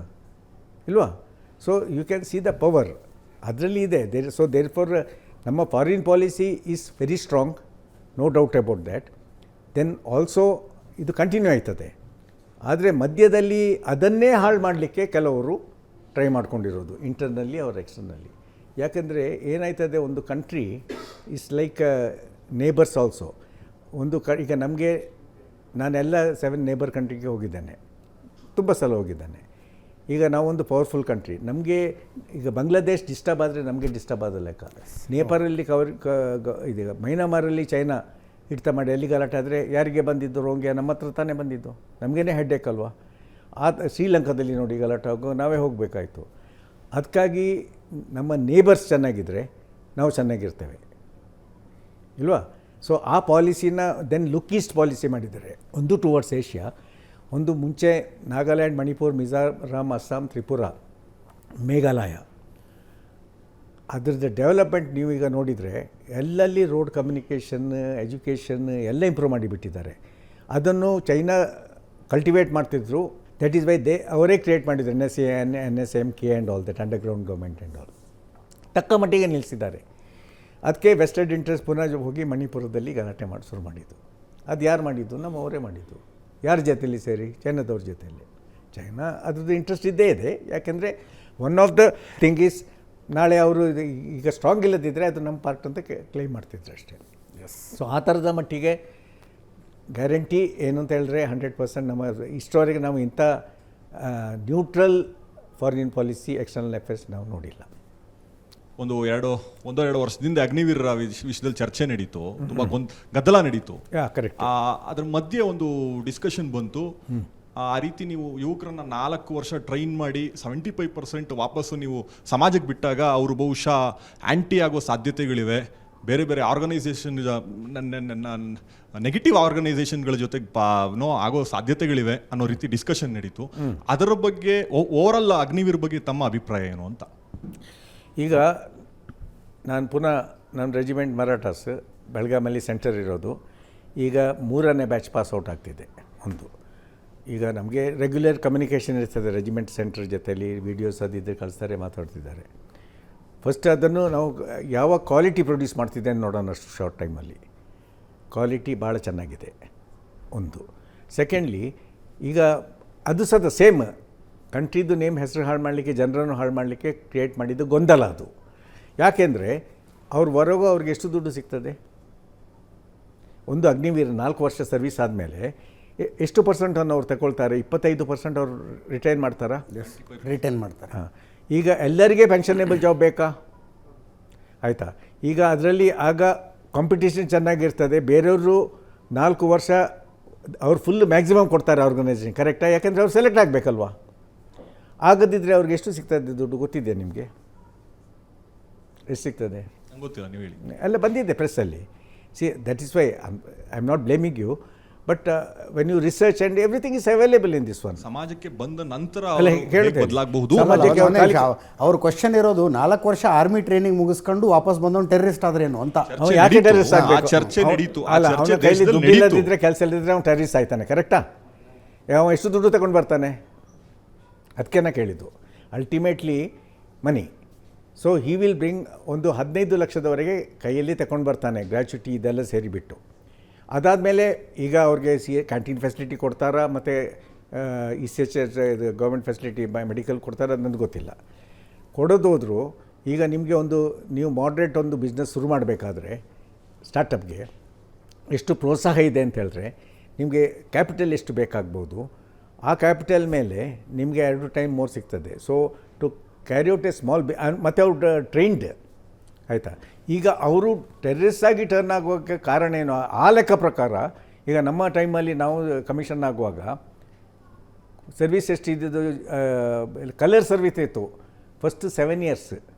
ಇಲ್ವಾ? So you can see the power ಅದರಲ್ಲಿ ಇದೆ. ದೇರ್ ಫಾರ್ ನಮ್ಮ foreign policy is very strong, no doubt about that. Then also ಇದು ಕಂಟಿನ್ಯೂ ಆಯ್ತದೆ. ಆದರೆ ಮಧ್ಯದಲ್ಲಿ ಅದನ್ನೇ ಹಾಳು ಮಾಡಲಿಕ್ಕೆ ಕೆಲವರು ಟ್ರೈ ಮಾಡ್ಕೊಂಡಿರೋದು, ಇಂಟರ್ನಲ್ಲಿ ಅವ್ರ ಎಕ್ಸ್ಟರ್ನಲ್ಲಿ. ಯಾಕೆಂದರೆ ಏನಾಯ್ತದೆ, ಒಂದು country is like neighbours also. ಈಗ ನಮಗೆ ನಾನೆಲ್ಲ 7 ನೇಬರ್ ಕಂಟ್ರಿಗೆ ಹೋಗಿದ್ದೇನೆ, ತುಂಬ ಸಲ ಹೋಗಿದ್ದಾನೆ. ಈಗ ನಾವೊಂದು ಪವರ್ಫುಲ್ ಕಂಟ್ರಿ, ನಮಗೆ ಈಗ ಬಾಂಗ್ಲಾದೇಶ್ ಡಿಸ್ಟರ್ಬ್ ಆದರೆ ನಮಗೆ ಡಿಸ್ಟರ್ಬ್ ಆದ ಲೆಕ್ಕ. ನೇಪಾಳಲ್ಲಿ ಇದೀಗ ಮೈನಾಮಾರಲ್ಲಿ ಚೈನಾ ಹಿಡಿತ ಮಾಡಿ ಎಲ್ಲಿ ಗಲಾಟೆ ಆದರೆ ಯಾರಿಗೆ ಬಂದಿದ್ದು ರೋಂಗೆ? ನಮ್ಮ ಹತ್ರ ತಾನೇ ಬಂದಿದ್ದು, ನಮಗೇನೆ ಹೆಡ್ಡೇಕ್ ಅಲ್ವಾ? ಶ್ರೀಲಂಕಾದಲ್ಲಿ ನೋಡಿ ಗಲಾಟೆ ಆಗೋ ನಾವೇ ಹೋಗಬೇಕಾಯ್ತು. ಅದಕ್ಕಾಗಿ ನಮ್ಮ ನೇಬರ್ಸ್ ಚೆನ್ನಾಗಿದ್ದರೆ ನಾವು ಚೆನ್ನಾಗಿರ್ತೇವೆ ಇಲ್ವಾ? ಸೊ ಆ ಪಾಲಿಸಿನ ದೆನ್ ಲುಕ್ ಈಸ್ಟ್ ಪಾಲಿಸಿ ಮಾಡಿದ್ದಾರೆ, ಒಂದು ಟುವರ್ಡ್ಸ್ ಏಷ್ಯಾ. ಒಂದು ಮುಂಚೆ ನಾಗಾಲ್ಯಾಂಡ್, ಮಣಿಪುರ್, ಮಿಜೋರಾಂ, ಅಸ್ಸಾಂ, ತ್ರಿಪುರ, ಮೇಘಾಲಯ, ಅದರದ್ದು ಡೆವಲಪ್ಮೆಂಟ್ ನೀವೀಗ ನೋಡಿದರೆ ಎಲ್ಲಲ್ಲಿ ರೋಡ್ ಕಮ್ಯುನಿಕೇಷನ್, ಎಜುಕೇಷನ್ ಎಲ್ಲ ಇಂಪ್ರೂವ್ ಮಾಡಿಬಿಟ್ಟಿದ್ದಾರೆ. ಅದನ್ನು ಚೈನಾ ಕಲ್ಟಿವೇಟ್ ಮಾಡ್ತಿದ್ರು. ದಟ್ ಈಸ್ ವೈ ಅವರೇ ಕ್ರಿಯೇಟ್ ಮಾಡಿದ್ರು NSMK and all that, underground government and all. ತಕ್ಕ ಮಟ್ಟಿಗೆ ನಿಲ್ಲಿಸಿದ್ದಾರೆ. ಅದಕ್ಕೆ ವೆಸ್ಟೆಡ್ ಇಂಟ್ರೆಸ್ಟ್ ಪುನಃ ಹೋಗಿ ಮಣಿಪುರದಲ್ಲಿ ಗಲಾಟೆ ಮಾಡಿ ಶುರು ಮಾಡಿದ್ದು. ಅದು ಯಾರು ಮಾಡಿದ್ದು? ನಮ್ಮವರೇ ಮಾಡಿದ್ದು. ಯಾರ ಜೊತೆಯಲ್ಲಿ ಸೇರಿ? ಚೈನಾದವ್ರ ಜೊತೆಯಲ್ಲಿ. ಚೈನಾ ಅದ್ರದ್ದು ಇಂಟ್ರೆಸ್ಟ್ ಇದ್ದೇ ಇದೆ. ಯಾಕೆಂದರೆ one of the thing is, ನಾಳೆ ಅವರು ಈಗ ಸ್ಟ್ರಾಂಗ್ ಇಲ್ಲದಿದ್ದರೆ ಅದು ನಮ್ಮ ಪಾರ್ಟ್ ಅಂತ ಕ್ಲೈಮ್ ಮಾಡ್ತಿದ್ರು ಅಷ್ಟೇ. ಸೊ ಆ ಥರದ ಮಟ್ಟಿಗೆ ಗ್ಯಾರಂಟಿ ಏನು ಅಂತ ಹೇಳಿದ್ರೆ 100% ನಮ್ಮ ಇಷ್ಟವರೆಗೆ ನಾವು ಇಂಥ neutral foreign policy, external affairs ನಾವು ನೋಡಿಲ್ಲ. ಒಂದೆರಡು ವರ್ಷದಿಂದ ಅಗ್ನಿವೀರ ವಿಷಯದಲ್ಲಿ ಚರ್ಚೆ ನಡೀತು, ತುಂಬಾ ಗದ್ದಲ ನಡೀತು. ಕರೆಕ್ಟ್. ಅದ್ರ ಮಧ್ಯೆ ಒಂದು ಡಿಸ್ಕಷನ್ ಬಂತು, ಆ ರೀತಿ ನೀವು ಯುವಕರನ್ನ 4 ವರ್ಷ ಟ್ರೈನ್ ಮಾಡಿ 75% ವಾಪಸ್ಸು ನೀವು ಸಮಾಜಕ್ಕೆ ಬಿಟ್ಟಾಗ ಅವರು ಬಹುಶಃ ಆ್ಯಂಟಿ ಆಗೋ ಸಾಧ್ಯತೆಗಳಿವೆ, ಬೇರೆ ಬೇರೆ ಆರ್ಗನೈಸೇಷನ್, ನೆಗೆಟಿವ್ ಆರ್ಗನೈಸೇಷನ್ಗಳ ಜೊತೆಗೆ ಆಗೋ ಸಾಧ್ಯತೆಗಳಿವೆ ಅನ್ನೋ ರೀತಿ ಡಿಸ್ಕಷನ್ ನಡೀತು. ಅದರ ಬಗ್ಗೆ ಓವರಾಲ್ ಅಗ್ನಿವೀರ್ ಬಗ್ಗೆ ತಮ್ಮ ಅಭಿಪ್ರಾಯ ಏನು ಅಂತ? ಈಗ ನಾನು ಪುನಃ ನನ್ನ ರೆಜಿಮೆಂಟ್ ಮರಾಠಾಸ್ ಬೆಳಗಾಮಲ್ಲಿ ಸೆಂಟರ್ ಇರೋದು. ಈಗ 3ನೇ ಬ್ಯಾಚ್ ಪಾಸ್ ಔಟ್ ಆಗ್ತಿದೆ. ಒಂದು ಈಗ ನಮಗೆ ರೆಗ್ಯುಲರ್ ಕಮ್ಯುನಿಕೇಷನ್ ಇರ್ತದೆ ರೆಜಿಮೆಂಟ್ ಸೆಂಟರ್ ಜೊತೆಯಲ್ಲಿ, ವೀಡಿಯೋಸ್ ಅದಿದ್ದರೆ ಕಳಿಸ್ತಾರೆ, ಮಾತಾಡ್ತಿದ್ದಾರೆ. ಫಸ್ಟ್ ಅದನ್ನು ನಾವು ಯಾವ ಕ್ವಾಲಿಟಿ ಪ್ರೊಡ್ಯೂಸ್ ಮಾಡ್ತಿದ್ದೆ ನೋಡೋಣ. ಅಷ್ಟು ಶಾರ್ಟ್ ಟೈಮಲ್ಲಿ ಕ್ವಾಲಿಟಿ ಭಾಳ ಚೆನ್ನಾಗಿದೆ ಒಂದು. ಸೆಕೆಂಡ್ಲಿ, ಈಗ ಅದು ಸಹ ಸೇಮ್ ಕಂಟ್ರಿದು ನೇಮ್ ಹೆಸರು ಹಾಳು ಮಾಡಲಿಕ್ಕೆ, ಜನರನ್ನು ಹಾಳು ಮಾಡಲಿಕ್ಕೆ ಕ್ರಿಯೇಟ್ ಮಾಡಿದ್ದು ಗೊಂದಲ ಅದು. ಯಾಕೆಂದರೆ ಅವ್ರು ಹೊರಗು ಅವ್ರಿಗೆ ಎಷ್ಟು ದುಡ್ಡು ಸಿಗ್ತದೆ? ಒಂದು ಅಗ್ನಿವೀರ 4 ವರ್ಷ ಸರ್ವಿಸ್ ಆದಮೇಲೆ ಎಷ್ಟು ಪರ್ಸೆಂಟನ್ನು ಅವ್ರು ತಗೊಳ್ತಾರೆ? 25% ಅವ್ರು ರಿಟೈನ್ ಮಾಡ್ತಾರಾ? ರಿಟೈನ್ ಮಾಡ್ತಾರೆ. ಹಾಂ. ಈಗ ಎಲ್ಲರಿಗೆ ಪೆನ್ಷನೇಬಲ್ ಜಾಬ್ ಬೇಕಾ? ಆಯಿತಾ? ಈಗ ಅದರಲ್ಲಿ ಆಗ ಕಾಂಪಿಟೇಷನ್ ಚೆನ್ನಾಗಿರ್ತದೆ. ಬೇರೆಯವರು 4 ವರ್ಷ ಅವ್ರು ಫುಲ್ ಮ್ಯಾಕ್ಸಿಮಮ್ ಕೊಡ್ತಾರೆ ಆರ್ಗನೈಸೇಷನ್, ಕರೆಕ್ಟಾ? ಯಾಕೆಂದರೆ ಅವ್ರು ಸೆಲೆಕ್ಟ್ ಆಗಬೇಕಲ್ವಾ? ಆಗದಿದ್ದರೆ ಅವ್ರಿಗೆ ಎಷ್ಟು ಸಿಗ್ತದೆ ದುಡ್ಡು ಗೊತ್ತಿದೆ ನಿಮಗೆ? ಎಷ್ಟು ಸಿಗ್ತದೆ? ಗೊತ್ತಿಲ್ಲ, ನೀವು ಹೇಳಿ. ಎಲ್ಲ ಬಂದಿದೆ ಪ್ರೆಸ್ಸಲ್ಲಿ. See, that is why I am not blaming you, but when you research and everything is available in this one. ಸಮಾಜಕ್ಕೆ ಬಂದ ನಂತರ ಬದಲಾಗಬಹುದು. ಅವ್ರ ಕ್ವಶನ್ ಇರೋದು 4 ವರ್ಷ ಆರ್ಮಿ ಟ್ರೈನಿಂಗ್ ಮುಗಿಸ್ಕೊಂಡು ವಾಪಸ್ ಬಂದವನು ಟೆರರಿಸ್ಟ್ ಆದ್ರೇನು ಅಂತ. ಯಾಕೆ ಟೆರರಿಸ್ಟ್ ಆಗಬೇಕು? ಚರ್ಚೆ ನಡೀತು. ಅವನ ಕೈಲಿ ದುಡ್ಡು ಇಲ್ಲದಿದ್ದರೆ, ಕೆಲಸ ಇಲ್ಲದಿದ್ದರೆ ಅವ್ನು ಟೆರರಿಸ್ಟ್ ಆಯ್ತಾನೆ, ಕರೆಕ್ಟಾ? ಯಾವ ಎಷ್ಟು ದುಡ್ಡು ತಗೊಂಡು ಬರ್ತಾನೆ? ಅದಕ್ಕೆ ನಾ ಕೇಳಿದ್ದು. Ultimately money. So he will bring ಒಂದು 15 ಲಕ್ಷದವರೆಗೆ ಕೈಯಲ್ಲಿ ತಗೊಂಡು ಬರ್ತಾನೆ, ಗ್ರ್ಯಾಚುಟಿ ಇದೆಲ್ಲ ಸೇರಿಬಿಟ್ಟು. ಅದಾದಮೇಲೆ ಈಗ ಅವ್ರಿಗೆ ಕ್ಯಾಂಟೀನ್ ಫೆಸಿಲಿಟಿ ಕೊಡ್ತಾರಾ, ಮತ್ತು ECH ಇದು ಗೌರ್ಮೆಂಟ್ ಫೆಸಿಲಿಟಿ ಮೆಡಿಕಲ್ ಕೊಡ್ತಾರಾ, ಅದು ನನಗೆ ಗೊತ್ತಿಲ್ಲ. ಕೊಡೋದೋದ್ರು ಈಗ ನಿಮಗೆ ನೀವು ಮಾಡ್ರೇಟ್ ಒಂದು ಬಿಸ್ನೆಸ್ ಶುರು ಮಾಡಬೇಕಾದ್ರೆ ಸ್ಟಾರ್ಟಪ್ಗೆ ಎಷ್ಟು ಪ್ರೋತ್ಸಾಹ ಇದೆ ಅಂತ ಹೇಳಿದ್ರೆ, ನಿಮಗೆ ಕ್ಯಾಪಿಟಲ್ ಎಷ್ಟು ಬೇಕಾಗ್ಬೋದು, ಆ ಕ್ಯಾಪಿಟಲ್ ಮೇಲೆ ನಿಮಗೆ 2 ಟೈಮ್ ಮೋರ್ ಸಿಗ್ತದೆ. So to carry out a small ಮತ್ತು ಅವ್ರು ಟ್ರೈನ್ಡ್, ಆಯಿತಾ? ಈಗ ಅವರು ಟೆರರಿಸ್ಟ್ ಆಗಿ ಟರ್ನ್ ಆಗೋಕ್ಕೆ ಕಾರಣ ಏನು? ಆ ಲೆಕ್ಕ ಪ್ರಕಾರ ಈಗ ನಮ್ಮ ಟೈಮಲ್ಲಿ ನಾವು ಕಮಿಷನ್ ಆಗುವಾಗ ಸರ್ವಿಸ್ ಎಷ್ಟು ಇದ್ದಿದ್ದು? ಕಲರ್ ಸರ್ವಿಸ್ ಇತ್ತು. ಫಸ್ಟ್ 7 ಇಯರ್ಸ್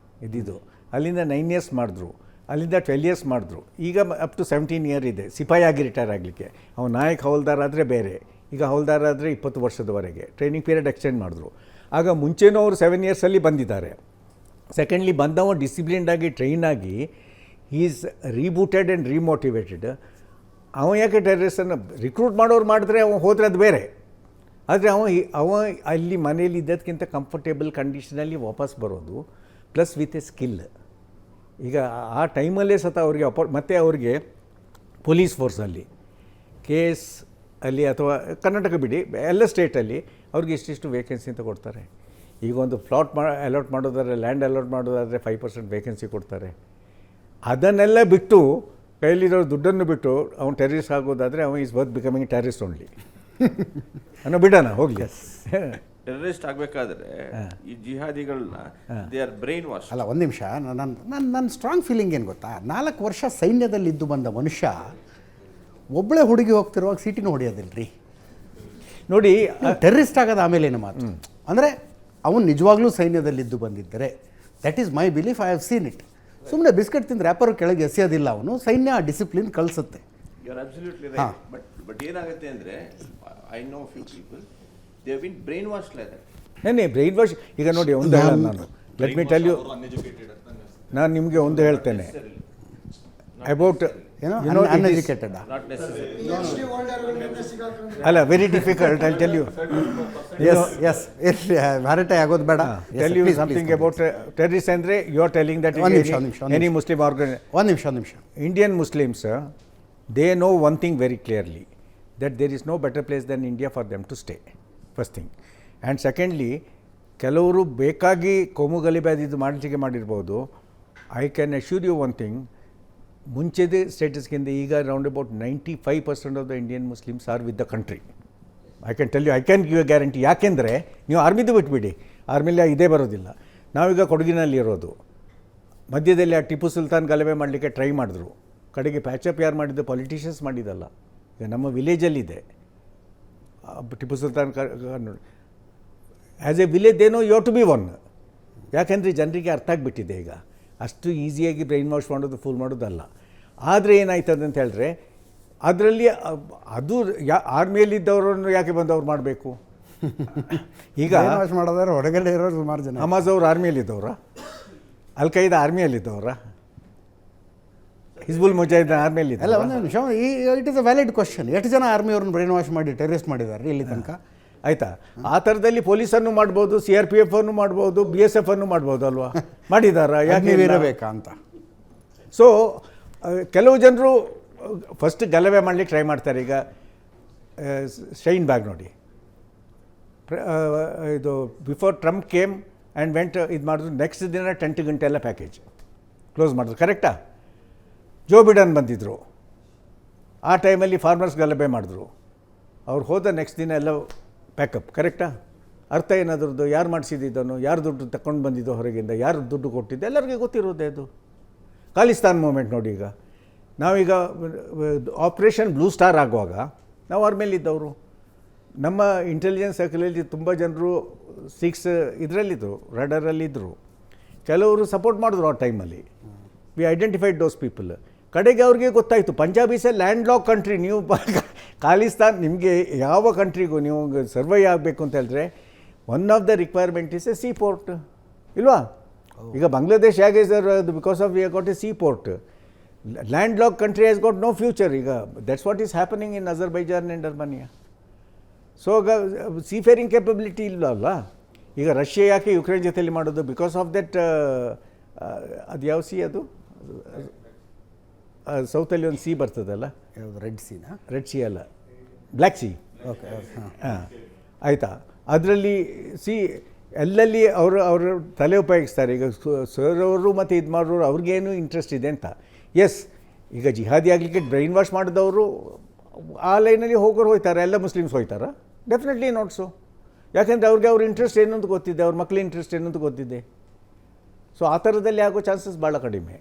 ಇದ್ದಿದ್ದು, ಅಲ್ಲಿಂದ 9 ಇಯರ್ಸ್ ಮಾಡಿದ್ರು, ಅಲ್ಲಿಂದ 12 ಇಯರ್ಸ್ ಮಾಡಿದ್ರು. ಈಗ ಅಪ್ ಟು 17 ಇಯರ್ ಇದೆ ಸಿಪಾಯಿಯಾಗಿ ರಿಟೈರ್ ಆಗಲಿಕ್ಕೆ. ಅವ್ನು ನಾಯಕ್ ಹೌಲ್ದಾರ್ ಆದರೆ ಬೇರೆ, ಈಗ ಹೌಲ್ದಾರ್ ಆದರೆ 20 ವರ್ಷದವರೆಗೆ ಟ್ರೈನಿಂಗ್ ಪೀರಿಯಡ್ ಎಕ್ಸ್ಟೆಂಡ್ ಮಾಡಿದ್ರು. ಆಗ ಮುಂಚೆನೂ ಅವರು 7 ಇಯರ್ಸಲ್ಲಿ ಬಂದಿದ್ದಾರೆ. ಸೆಕೆಂಡ್ಲಿ ಬಂದವ ಡಿಸಿಪ್ಲಿನ್ಡಾಗಿ ಟ್ರೈನ್ ಆಗಿ, ಹೀ ಈಸ್ ರೀಬೂಟೆಡ್ ಆ್ಯಂಡ್ ರಿಮೋಟಿವೇಟೆಡ್. ಅವ ಯಾಕೆ ಟೆರರಿಸ್ಟನ್ನು ರಿಕ್ರೂಟ್ ಮಾಡೋರು ಮಾಡಿದ್ರೆ ಅವ ಹೋದರೆ ಅದು ಬೇರೆ. ಆದರೆ ಅವ ಅಲ್ಲಿ ಮನೇಲಿ ಇದ್ದದಕ್ಕಿಂತ ಕಂಫರ್ಟೇಬಲ್ ಕಂಡೀಷನಲ್ಲಿ ವಾಪಸ್ ಬರೋದು, ಪ್ಲಸ್ ವಿತ್ ಎ ಸ್ಕಿಲ್. ಈಗ ಆ ಟೈಮಲ್ಲೇ ಸತ ಅವ್ರಿಗೆ ಮತ್ತು ಅವ್ರಿಗೆ ಪೊಲೀಸ್ ಫೋರ್ಸಲ್ಲಿ KS ಅಲ್ಲಿ ಅಥವಾ ಕರ್ನಾಟಕ ಬಿಡಿ ಎಲ್ಲ ಸ್ಟೇಟಲ್ಲಿ ಅವ್ರಿಗೆ ಇಷ್ಟಿಷ್ಟು ವೇಕೆನ್ಸಿ ಅಂತ ಕೊಡ್ತಾರೆ. ಈಗ ಒಂದು ಪ್ಲಾಟ್ ಅಲಾಟ್ ಮಾಡೋದಾದರೆ, ಲ್ಯಾಂಡ್ ಅಲಾಟ್ ಮಾಡೋದಾದರೆ 5% ವೇಕೆನ್ಸಿ ಕೊಡ್ತಾರೆ. ಅದನ್ನೆಲ್ಲ ಬಿಟ್ಟು ಕೈಲಿರೋ ದುಡ್ಡನ್ನು ಬಿಟ್ಟು ಅವ್ನು ಟೆರರಿಸ್ಟ್ ಆಗೋದಾದರೆ ಅವನು is worth becoming terrorist only ಅನ್ನೋ ಬಿಡೋಣ ಹೋಗಲಿ. ಟೆರರಿಸ್ಟ್ ಆಗಬೇಕಾದ್ರೆ ಈ ಜಿಹಾದಿಗಳನ್ನ ದೇ ಆರ್ ಬ್ರೈನ್ ವಾಶ್. ಅಲ್ಲ, ಒಂದು ನಿಮಿಷ. ನನ್ನ ಸ್ಟ್ರಾಂಗ್ ಫೀಲಿಂಗ್ ಏನು ಗೊತ್ತಾ, 4 ವರ್ಷ ಸೈನ್ಯದಲ್ಲಿದ್ದು ಬಂದ ಮನುಷ್ಯ ಒಬ್ಬಳೇ ಹುಡುಗಿ ಹೋಗ್ತಿರುವಾಗ ಸೀಟಿನೂ ಹೊಡೆಯೋದಿಲ್ರಿ. ನೋಡಿ, ಟೆರರಿಸ್ಟ್ ಆಗೋದು ಆಮೇಲೆ ಏನು ಮಾತು. ಅಂದರೆ ಅವನು ನಿಜವಾಗ್ಲೂ ಸೈನ್ಯದಲ್ಲಿದ್ದು ಬಂದಿದ್ದರೆ, that is my belief, I have seen it. ಸುಮ್ಮನೆ ಬಿಸ್ಕೆಟ್ ತಿಂದು ರ್ಯಾಪರ್ ಕೆಳಗೆ ಎಸೆಯೋದಿಲ್ಲ ಅವನು, ಸೈನ್ಯ ಡಿಸಿಪ್ಲಿನ್ ಕಳಿಸುತ್ತೆ. You are absolutely right. But ಏನಾಗುತ್ತೆ ಅಂದರೆ I know few people they have been brain wash like that. ನೆನ್ನೆ ಬ್ರೈನ್ ವಾಶ್. ಈಗ ನೋಡಿ, ಒಂದು ಹೇಳ ನಾನು, ಲೆಟ್ ಮಿ ಟೆಲ್ ಯು, ನಾನು ನಿಮಗೆ ಒಂದು ಹೇಳ್ತೇನೆ ಅಬೌಟ್ ಅನ್ಎಜುಕೇಟೆಡ್. ಅಲ್ಲ, very difficult. I tell you. Yes ವ್ಯಾರಟೈ ಆಗೋದು ಬೇಡ. Tell you something about terrorist ಅಂದರೆ you are telling that any Muslim ಒಂದು ನಿಮಿಷ Indian Muslims, they know one thing very clearly, that there is no better place than India for them to stay, first thing. And secondly, ಕೆಲವರು ಬೇಕಾಗಿ ಕೋಮು ಗಲಭೆ ಮಾಡಲಿಕ್ಕೆ ಮಾಡಿರ್ಬೋದು. I can assure you one thing, ಮುಂಚೆದೇ ಸ್ಟೇಟಸ್ಗಿಂತ ಈಗ round about 95% of the Indian Muslims are with the country. I can tell you, I can give a guarantee. ಯಾಕೆಂದರೆ ನೀವು ಆರ್ಮಿದು ಬಿಟ್ಬಿಡಿ, ಆರ್ಮಿಲಿ ಇದೇ ಬರೋದಿಲ್ಲ. ನಾವೀಗ ಕೊಡಗಿನಲ್ಲಿ ಇರೋದು, ಮಧ್ಯದಲ್ಲಿ ಆ ಟಿಪ್ಪು ಸುಲ್ತಾನ್ ಗಲಭೆ ಮಾಡಲಿಕ್ಕೆ ಟ್ರೈ ಮಾಡಿದ್ರು, ಕಡೆಗೆ ಪ್ಯಾಚಪ್ ಯಾರು ಮಾಡಿದ್ದು? ಪಾಲಿಟಿಷಿಯನ್ಸ್ ಮಾಡಿದ್ದಲ್ಲ. ಈಗ ನಮ್ಮ ವಿಲೇಜಲ್ಲಿದೆ Tipu Sultan as a village ಏನೋ ಯು ಟು ಬಿ ಒನ್. ಯಾಕೆಂದರೆ ಜನರಿಗೆ ಅರ್ಥ ಆಗಿಬಿಟ್ಟಿದೆ ಈಗ, ಅಷ್ಟು ಈಸಿಯಾಗಿ ಬ್ರೈನ್ ವಾಶ್ ಮಾಡೋದು, ಫೂಲ್ ಮಾಡೋದಲ್ಲ. ಆದರೆ ಏನಾಯ್ತದೆ ಅಂತ ಹೇಳಿದ್ರೆ, ಅದರಲ್ಲಿ ಅದು ಆರ್ಮಿಯಲ್ಲಿದ್ದವರನ್ನು ಯಾಕೆ ಬಂದವ್ರು ಮಾಡಬೇಕು? ಈಗ ಮಾಡೋದಾದ್ರೆ ಹೊರಗಡೆ ಇರೋರು ಸುಮಾರು ಜನ. ಹಮಾಸ್ ಅವರು ಆರ್ಮಿಯಲ್ಲಿದ್ದವ್ರ, ಅಲ್-ಖೈದಾ ಆರ್ಮಿಯಲ್ಲಿದ್ದವ್ರ, ಹಿಜ್ಬುಲ್ ಮುಜಾಹಿದ್ದೀನ್ ಆರ್ಮಿಯಲ್ಲಿ. ಅಲ್ಲ, ಒಂದು ನಿಮಿಷ, it is a valid question. ಎಷ್ಟು ಜನ ಆರ್ಮಿಯವ್ರನ್ನ ಬ್ರೈನ್ ವಾಶ್ ಮಾಡಿ ಟೆರರಿಸ್ಟ್ ಮಾಡಿದ್ದಾರೆ ಇಲ್ಲಿ ತನಕ? ಆಯಿತಾ? ಆ ಥರದಲ್ಲಿ ಪೊಲೀಸನ್ನು ಮಾಡ್ಬೋದು, CRPF ಅನ್ನು ಮಾಡ್ಬೋದು, BSF ಅನ್ನು ಮಾಡ್ಬೋದು ಅಲ್ವಾ? ಮಾಡಿದಾರಾ? ಯಾಕೆ ಇರಬೇಕಾ ಅಂತ. ಸೊ ಕೆಲವು ಜನರು ಫಸ್ಟ್ ಗಲಭೆ ಮಾಡಲಿಕ್ಕೆ ಟ್ರೈ ಮಾಡ್ತಾರೆ. ಈಗ ಶೈನ್ ಬ್ಯಾಗ್ ನೋಡಿ, ಇದು before Trump came and vent ಇದು ಮಾಡಿದ್ರು, ನೆಕ್ಸ್ಟ್ ದಿನ 10 ಗಂಟೆ ಎಲ್ಲ ಪ್ಯಾಕೇಜ್ ಕ್ಲೋಸ್ ಮಾಡಿದ್ರು. ಕರೆಕ್ಟಾ? ಜೋ ಬಿಡನ್ ಬಂದಿದ್ದರು, ಆ ಟೈಮಲ್ಲಿ ಫಾರ್ಮರ್ಸ್ ಗಲಭೆ ಮಾಡಿದ್ರು, ಅವ್ರು ಹೋದ ನೆಕ್ಸ್ಟ್ ದಿನ ಎಲ್ಲ ಪ್ಯಾಕಪ್. ಕರೆಕ್ಟಾ? ಅರ್ಥ ಏನಾದ್ರದ್ದು? ಯಾರು ಮಾಡಿಸಿದ್ದನ್ನು, ಯಾರು ದುಡ್ಡು ತಗೊಂಡು ಬಂದಿದ್ದು ಹೊರಗಿಂದ, ಯಾರು ದುಡ್ಡು ಕೊಟ್ಟಿದ್ದು, ಎಲ್ಲರಿಗೂ ಗೊತ್ತಿರೋದೇ ಅದು. ಖಾಲಿಸ್ತಾನ್ ಮೂಮೆಂಟ್ ನೋಡಿ. ಈಗ ನಾವೀಗ ಆಪ್ರೇಷನ್ ಬ್ಲೂ ಸ್ಟಾರ್ ಆಗುವಾಗ ನಾವು ಅವ್ರ ಮೇಲಿದ್ದವರು, ನಮ್ಮ ಇಂಟೆಲಿಜೆನ್ಸ್ ಸರ್ಕಲಲ್ಲಿ ತುಂಬ ಜನರು 6 ಇದರಲ್ಲಿದ್ದರು, ರಡರಲ್ಲಿದ್ದರು. ಕೆಲವರು ಸಪೋರ್ಟ್ ಮಾಡಿದ್ರು ಆ ಟೈಮಲ್ಲಿ. We identified those people. ಕಡೆಗೆ ಅವ್ರಿಗೆ ಗೊತ್ತಾಯಿತು, Punjab is a land lock country. ನೀವು ಖಾಲಿಸ್ತಾನ್, ನಿಮಗೆ ಯಾವ ಕಂಟ್ರಿಗೂ ನೀವು ಸರ್ವೈವ್ ಆಗಬೇಕು ಅಂತ ಹೇಳಿದ್ರೆ one of the requirement is a sea port, ಇಲ್ವಾ? ಈಗ ಬಾಂಗ್ಲಾದೇಶ್ ಹೇಗೆ sir, because of we got a sea port. Land lock country has got no future. ಈಗ that's what is happening in Azerbaijan and Armenia. So seafaring capability ಇಲ್ಲ ಅಲ್ಲ. ಈಗ Russia ಯಾಕೆ Ukraine ಜೊತೆಯಲ್ಲಿ ಮಾಡೋದು? ಬಿಕಾಸ್ ಆಫ್ ದಟ್, ಅದು ಯಾವ C, ಅದು ಸೌತಲ್ಲಿ ಒಂದು ಸಿ ಬರ್ತದಲ್ಲ, ಯಾವುದು? ರೆಡ್ ಸೀನಾ? ರೆಡ್ ಸಿ ಅಲ್ಲ, ಬ್ಲ್ಯಾಕ್ ಸಿ. ಓಕೆ, ಹಾಂ, ಆಯಿತಾ? ಅದರಲ್ಲಿ ಎಲ್ಲಲ್ಲಿ ಅವರು ತಲೆ ಉಪಯೋಗಿಸ್ತಾರೆ. ಈಗ ಸರ್ ಅವರು ಮತ್ತು ಇದು ಮಾಡೋರು ಅವ್ರಿಗೇನು ಇಂಟ್ರೆಸ್ಟ್ ಇದೆ ಅಂತ. ಎಸ್, ಈಗ ಜಿಹಾದಿ ಆಗಲಿಕ್ಕೆ ಬ್ರೈನ್ ವಾಶ್ ಮಾಡಿದವರು ಆ ಲೈನಲ್ಲಿ ಹೋಗೋರು ಹೋಗ್ತಾರೆ, ಎಲ್ಲ ಮುಸ್ಲಿಮ್ಸ್ ಹೋಗ್ತಾರಾ? Definitely not so. ಯಾಕೆಂದರೆ ಅವ್ರ ಇಂಟ್ರೆಸ್ಟ್ ಏನು ಅಂತ ಗೊತ್ತಿದೆ, ಅವ್ರ ಮಕ್ಕಳ ಇಂಟ್ರೆಸ್ಟ್ ಏನು ಅಂತ ಗೊತ್ತಿದೆ. ಸೊ ಆ ಥರದಲ್ಲಿ ಆಗೋ ಚಾನ್ಸಸ್ ಭಾಳ ಕಡಿಮೆ.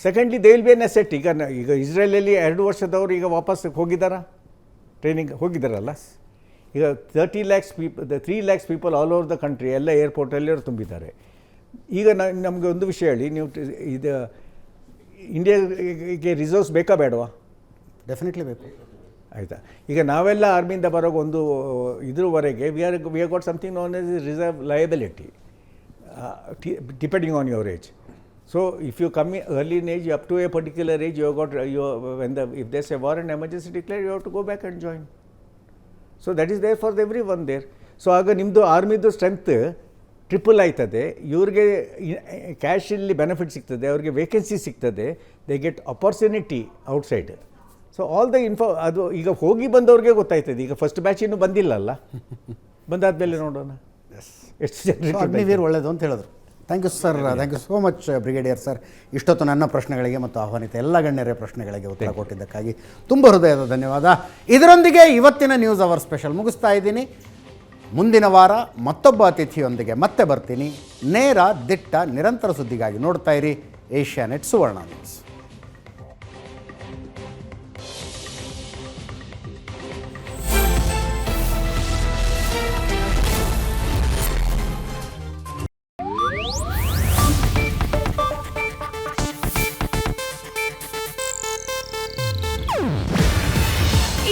Secondly they will be N asset. ಈಗ ಇಸ್ರೇಲಲ್ಲಿ 2 ವರ್ಷದವರು ಈಗ ವಾಪಸ್ ಹೋಗಿದ್ದಾರಾ? ಟ್ರೈನಿಂಗ್ ಹೋಗಿದ್ದಾರಲ್ಲ. ಈಗ 3 lakhs people all over the country, ಎಲ್ಲ ಏರ್ಪೋರ್ಟಲ್ಲಿ ಅವ್ರು ತುಂಬಿದ್ದಾರೆ. ಈಗ ನಮಗೆ ಒಂದು ವಿಷಯ ಹೇಳಿ, ನೀವು ಇದು ಇಂಡಿಯಾಗೆ ರಿಸರ್ವ್ಸ್ ಬೇಕಾ ಬೇಡವಾ? ಡೆಫಿನೆಟ್ಲಿ ಬೇಕು. ಆಯಿತಾ? ಈಗ ನಾವೆಲ್ಲ ಆರ್ಮಿಯಿಂದ ಬರೋಗ ಒಂದು ಇದ್ರವರೆಗೆ we got something known as reserve liability, depending on your age. So if you come in early in age, up to a particular age, you have got if there's a war and emergency declared, you have to go back and join. So that is there for everyone there. So ಆಗ ನಿಮ್ಮದು ಆರ್ಮಿದು strength triple ಆಯ್ತದೆ, ಇವ್ರಿಗೆ cash ಇಲ್ಲಿ benefit ಸಿಗ್ತದೆ, ಅವ್ರಿಗೆ vacancy ಸಿಗ್ತದೆ, they get opportunity outside. So all the ಅದು ಈಗ ಹೋಗಿ ಬಂದವ್ರಿಗೆ ಗೊತ್ತಾಯ್ತದೆ. ಈಗ ಫಸ್ಟ್ ಬ್ಯಾಚ್ ಇನ್ನೂ ಬಂದಿಲ್ಲಲ್ಲ, ಬಂದಾದ್ಮೇಲೆ ನೋಡೋಣ ಎಷ್ಟು ಜನರಿಗೆ. ಅಗ್ನಿವೀರ್ ಒಳ್ಳೆಯದು ಅಂತ ಹೇಳಿದ್ರು. Thank you sir, thank you so much brigadier sir. ಇಷ್ಟೊತ್ತು ನನ್ನ ಪ್ರಶ್ನೆಗಳಿಗೆ ಮತ್ತು ಆಹ್ವಾನಿತ ಎಲ್ಲ ಗಣ್ಯರ ಪ್ರಶ್ನೆಗಳಿಗೆ ಉತ್ತರ ಕೊಟ್ಟಿದ್ದಕ್ಕಾಗಿ ತುಂಬ ಹೃದಯದ ಧನ್ಯವಾದ. ಇದರೊಂದಿಗೆ ಇವತ್ತಿನ ನ್ಯೂಸ್ ಅವರ್ ಸ್ಪೆಷಲ್ ಮುಗಿಸ್ತಾ ಇದ್ದೀನಿ. ಮುಂದಿನ ವಾರ ಮತ್ತೊಬ್ಬ ಅತಿಥಿಯೊಂದಿಗೆ ಮತ್ತೆ ಬರ್ತೀನಿ. ನೇರ, ದಿಟ್ಟ, ನಿರಂತರ ಸುದ್ದಿಗಾಗಿ ನೋಡ್ತಾ ಇರಿ ಏಷ್ಯಾನೆಟ್ ಸುವರ್ಣ ನ್ಯೂಸ್.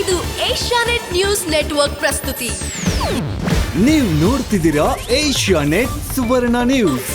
ಇದು ಏಷ್ಯಾನೆಟ್ ನ್ಯೂಸ್ ನೆಟ್ವರ್ಕ್ ಪ್ರಸ್ತುತಿ. ನೀವು ನೋಡ್ತಿದ್ದೀರಾ ಏಷ್ಯಾನೆಟ್ ಸುವರ್ಣ ನ್ಯೂಸ್.